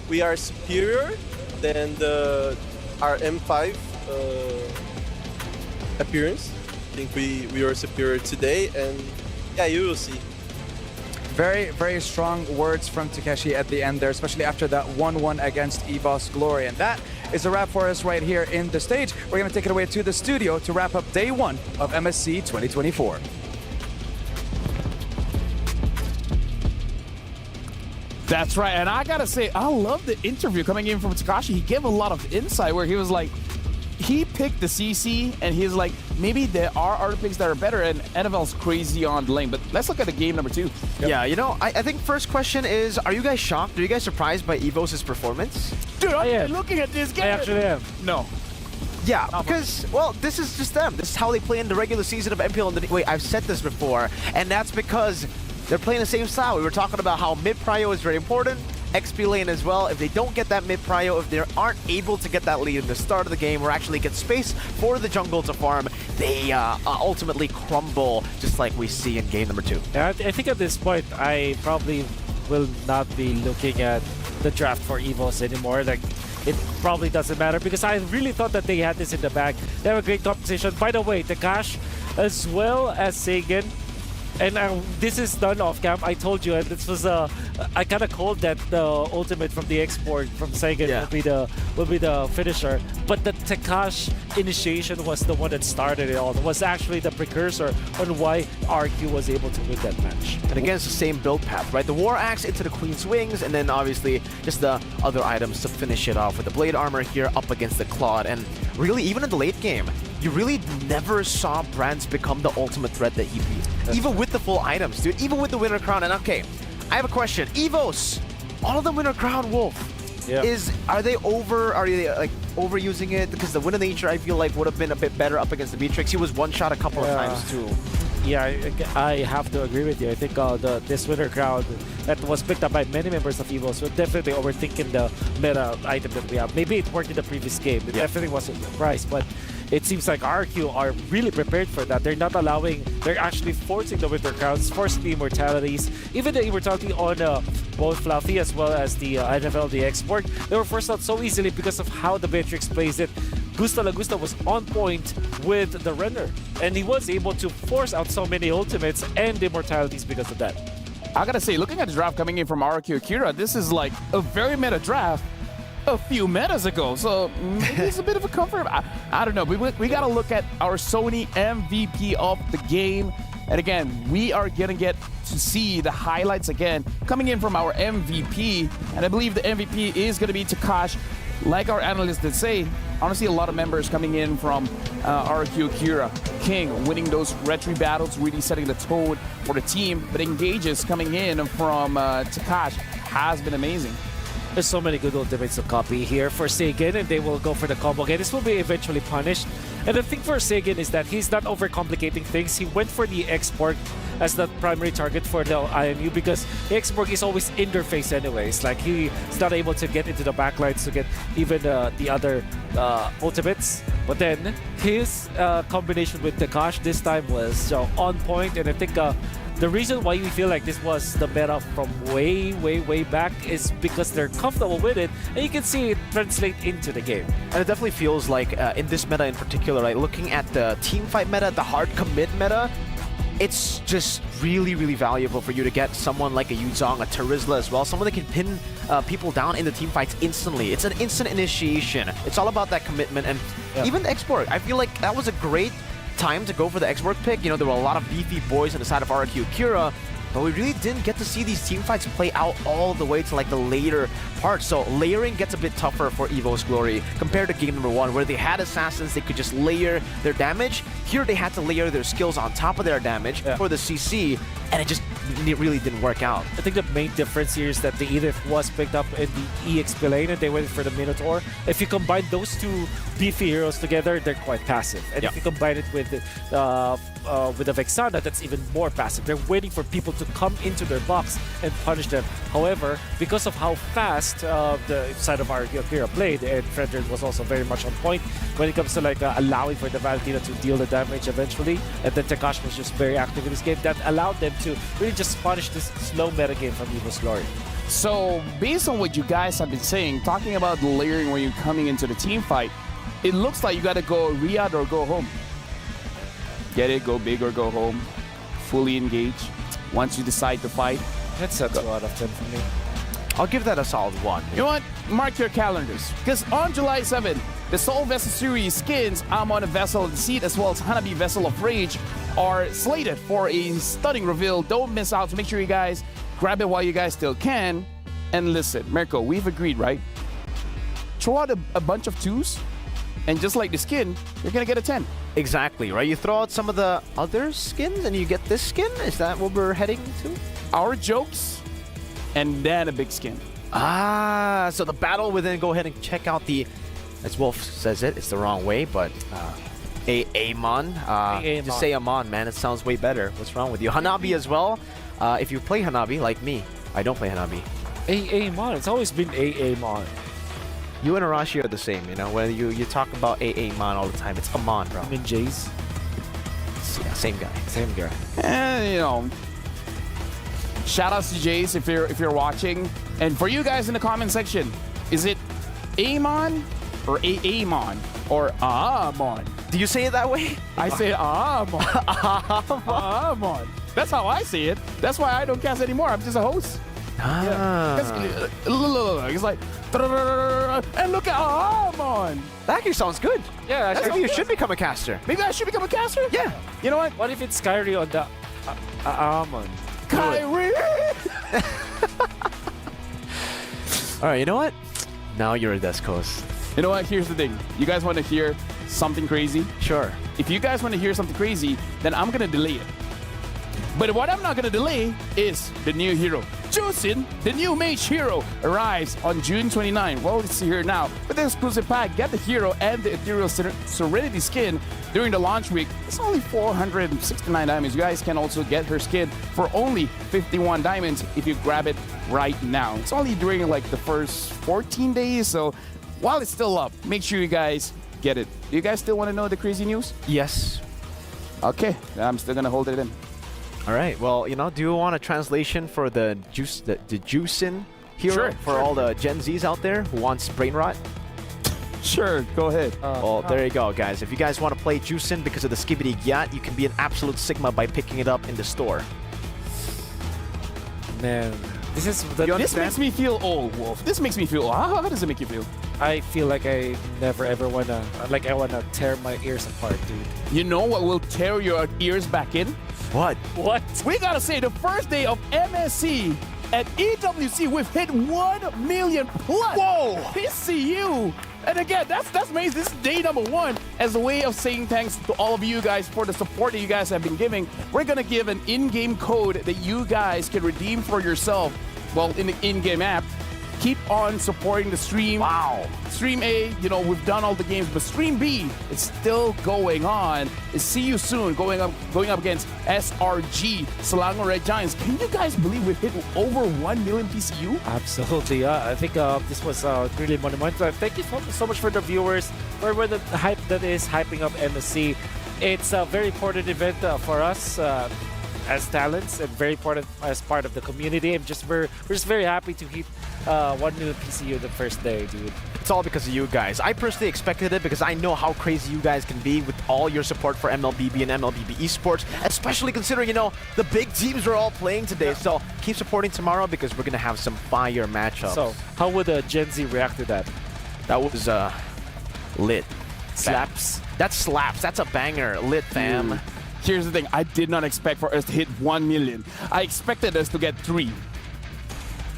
we are superior than the our M5 appearance. I think we are superior today, and yeah, you will see. Very, very strong words from Takeshi at the end there, especially after that 1-1 against EVOS Glory. And that is a wrap for us right here in the stage. We're going to take it away to the studio to wrap up day 1 of MSC 2024. That's right, and I gotta say, I love the interview coming in from Takashi. He gave a lot of insight where he was like, he picked the CC, and he's like, maybe there are other picks that are better, and NFL's crazy on the lane. But let's look at the game number 2. Yep. Yeah, you know, I think first question is, are you guys shocked? Are you guys surprised by EVOS' performance? Dude, I'm looking at this game. I actually am. No. Yeah, because, well, this is just them. This is how they play in the regular season of MPL. Wait, I've said this before, and that's because they're playing the same style. We were talking about how mid-prio is very important, XP lane as well. If they don't get that mid-prio, if they aren't able to get that lead in the start of the game or actually get space for the jungle to farm, they ultimately crumble, just like we see in game number 2. Yeah, I think at this point, I probably will not be looking at the draft for EVOS anymore. Like, it probably doesn't matter because I really thought that they had this in the bag. They have a great competition. By the way, Takash as well as Sagan. And this is done off cam. I told you, and this was I kind of called that the ultimate from the export from Sagan will be the finisher. But the Takash initiation was the one that started it all. It was actually the precursor on why RQ was able to win that match. And again, it's the same build path, right? The War Axe into the Queen's Wings, and then obviously just the other items to finish it off with the Blade Armor here up against the Claude. And really, even in the late game, you really never saw Brands become the ultimate threat that he beat. Even with the full items, dude. Even with the Winter Crown. And okay, I have a question. EVOS, all of the Winter Crown Wolf. Yeah. Are they like overusing it? Because the Wind of Nature, I feel like, would have been a bit better up against the Beatrix. He was one-shot a couple of times too. Yeah, I have to agree with you. I think this Winter Crown that was picked up by many members of EVOS were definitely overthinking the meta item that we have. Maybe it worked in the previous game. It definitely wasn't the price, but it seems like RQ are really prepared for that. They're not allowing, they're actually forcing the Winter Crowns, forcing the Immortalities. Even the Immortality on both Fluffy as well as the NFL, the export, they were forced out so easily because of how the Beatrix plays it. Gusta Lagusta was on point with the Renner, and he was able to force out so many ultimates and immortalities because of that. I gotta say, looking at the draft coming in from RQ Akira, this is like a very meta draft a few metas ago, so maybe it's a bit of a comfort. I don't know. We gotta look at our Sony MVP of the game. And again, we are gonna get to see the highlights again coming in from our MVP. And I believe the MVP is gonna be Takash. Like our analysts did say, honestly, a lot of members coming in from RQ Akira. King winning those retry battles, really setting the tone for the team. But Engages coming in from Takash has been amazing. There's so many good ultimates to copy here for Sagan, and they will go for the combo again. This will be eventually punished. And the thing for Sagan is that he's not overcomplicating things. He went for the export as the primary target for the Xianyou because the export is always in their face anyways. Like, he's not able to get into the backlines to get even the other ultimates. But then his combination with Takash this time was on point, and I think the reason why we feel like this was the meta from way back is because they're comfortable with it, and you can see it translate into the game. And it definitely feels like in this meta in particular, like looking at the team fight meta, the hard commit meta, it's just really valuable for you to get someone like a Yuzong, a Terizla as well, someone that can pin people down in the team fights instantly. It's an instant initiation. It's all about that commitment, and even the export. I feel like that was a great time to go for the export pick. You know, there were a lot of beefy boys on the side of RQ Akira, but we really didn't get to see these team fights play out all the way to like the later part. So layering gets a bit tougher for EVOS Glory compared to game number 1, where they had assassins, they could just layer their damage. Here they had to layer their skills on top of their damage for the CC, and it really didn't work out. I think the main difference here is that the Edith was picked up in the EXP lane, and they went for the Minotaur. If you combine those two beefy heroes together, they're quite passive. And if you combine it with the Vexana, that's even more passive. They're waiting for people to come into their box and punish them. However, because of how fast the side of RQ Akira played, and Frederick was also very much on point when it comes to like allowing for the Valentina to deal the damage eventually, and then Takash was just very active in this game. That allowed them to really just punish this slow meta game from EVOS Glory. So based on what you guys have been saying, talking about the layering when you're coming into the team fight, it looks like you got to go Riyadh or go home. Get it, go big or go home. Fully engage. Once you decide to fight. That's a 2 out of 10 for me. I'll give that a solid 1. You know what? Mark your calendars. Because on July 7th, the Soul Vessel Series skins, Amon Vessel of Deceit, as well as Hanabi Vessel of Rage, are slated for a stunning reveal. Don't miss out. So make sure you guys grab it while you guys still can. And listen, Mirko, we've agreed, right? Throw out a bunch of 2s, and just like the skin, you're going to get a 10. Exactly, right? You throw out some of the other skins, and you get this skin? Is that what we're heading to? Our jokes, and then a big skin. Ah, so the battle will then go ahead and check out the, as Wolf says it's the wrong way, but Amon. Just say Amon, man. It sounds way better. What's wrong with you? Hanabi as well. If you play Hanabi, like me, I don't play Hanabi. Amon. It's always been Amon. You and Arashi are the same, you know. When you talk about Amon all the time, it's Amon, bro. I'm in Jays. Yeah, same guy. Same guy. And you know, shout outs to Jace if you're watching. And for you guys in the comment section, is it Amon or Amon or Amon? Do you say it that way? I say Amon. Amon. That's how I say it. That's why I don't cast anymore. I'm just a host. Yeah. It's like, and look at Amon. That actually sounds good. Yeah, maybe you should become a caster. Maybe I should become a caster? Yeah. You know what? What if it's Kyrie on the Amon? Kyrie! All right, you know what? Now you're a Descos. You know what? Here's the thing. You guys want to hear something crazy? Sure. If you guys want to hear something crazy, then I'm going to delay it. But what I'm not going to delay is the new hero. Jusin, the new mage hero, arrives on June 29. Well, it's here now. With the exclusive pack, get the hero and the Ethereal Serenity skin during the launch week. It's only 469 diamonds. You guys can also get her skin for only 51 diamonds if you grab it right now. It's only during like the first 14 days, so while it's still up, make sure you guys get it. Do you guys still want to know the crazy news? Yes. Okay, I'm still going to hold it in. All right. Well, you know, do you want a translation for the Juicin hero for all the Gen Zs out there who wants brain rot? Sure, go ahead. Well, there you go, guys. If you guys want to play Juicin because of the Skibidi Gyat, you can be an absolute Sigma by picking it up in the store. Man, this makes me feel old, Wolf. This makes me feel old. How does it make you feel? I feel like I never ever wanna, I wanna tear my ears apart, dude. You know what will tear your ears back in? What? What? We gotta say the first day of MSC at EWC, we've hit 1 million plus. Whoa! PCU. And again, that's amazing. This is day number 1. As a way of saying thanks to all of you guys for the support that you guys have been giving, we're gonna give an in-game code that you guys can redeem for yourself. Well, in the in-game app. Keep on supporting the stream. Wow. Stream A, you know, we've done all the games, but Stream B is still going on. See you soon, going up against SRG, Selangor Red Giants. Can you guys believe we've hit over 1 million PCU? Absolutely, I think this was really monumental. Thank you so much for the viewers, for the hype that is hyping up MSC. It's a very important event for us. As talents and very important as part of the community. We're just very happy to hit 1 million PCU the first day, dude. It's all because of you guys. I personally expected it because I know how crazy you guys can be with all your support for MLBB and MLBB Esports, especially considering, you know, the big teams are all playing today. So keep supporting tomorrow because we're going to have some fire matchups. So how would Gen Z react to that? That was lit. Slaps. That slaps. That's a banger. Lit, fam. Here's the thing, I did not expect for us to hit 1 million. I expected us to get 3.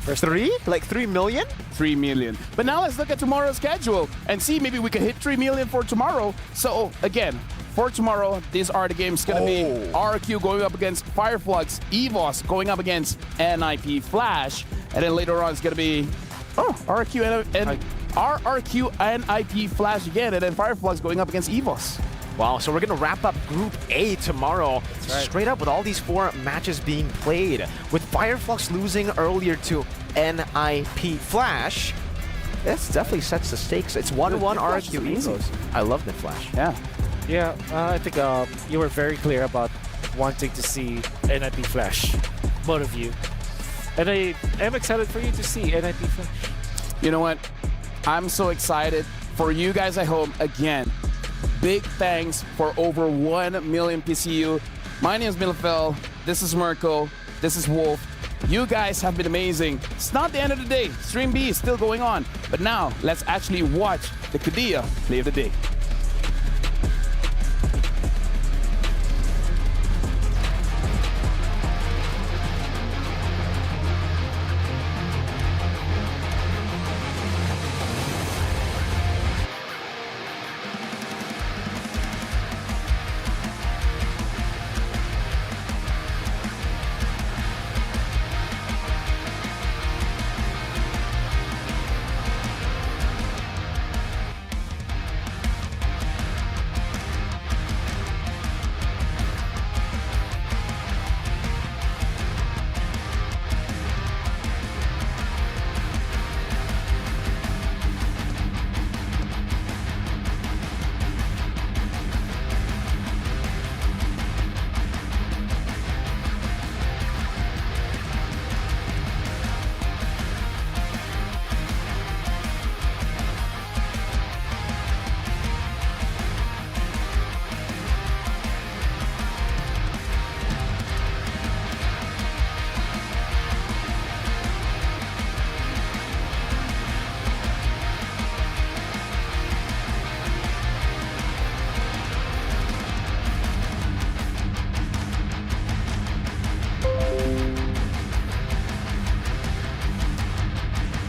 For 3? Like 3 million? 3 million. But now let's look at tomorrow's schedule and see maybe we can hit 3 million for tomorrow. So again, for tomorrow, these are the games gonna be RRQ going up against Fireflux, EVOS going up against NIP Flash, and then later on it's gonna be RRQ and NIP Flash again, and then Fireflux going up against EVOS. Wow, so we're going to wrap up Group A tomorrow. Straight up with all these 4 matches being played. With Fireflux losing earlier to NIP Flash, this definitely sets the stakes. It's 1-1 RRQ easy. I love Mid Flash. Yeah. Yeah, I think you were very clear about wanting to see NIP Flash. Both of you. And I am excited for you to see NIP Flash. You know what? I'm so excited for you guys at home, again, big thanks for over 1 million PCU. My name is Milfel. This is Mirko. This is Wolf. You guys have been amazing. It's not the end of the day. Stream B is still going on. But now, let's actually watch the Kadia play of the day.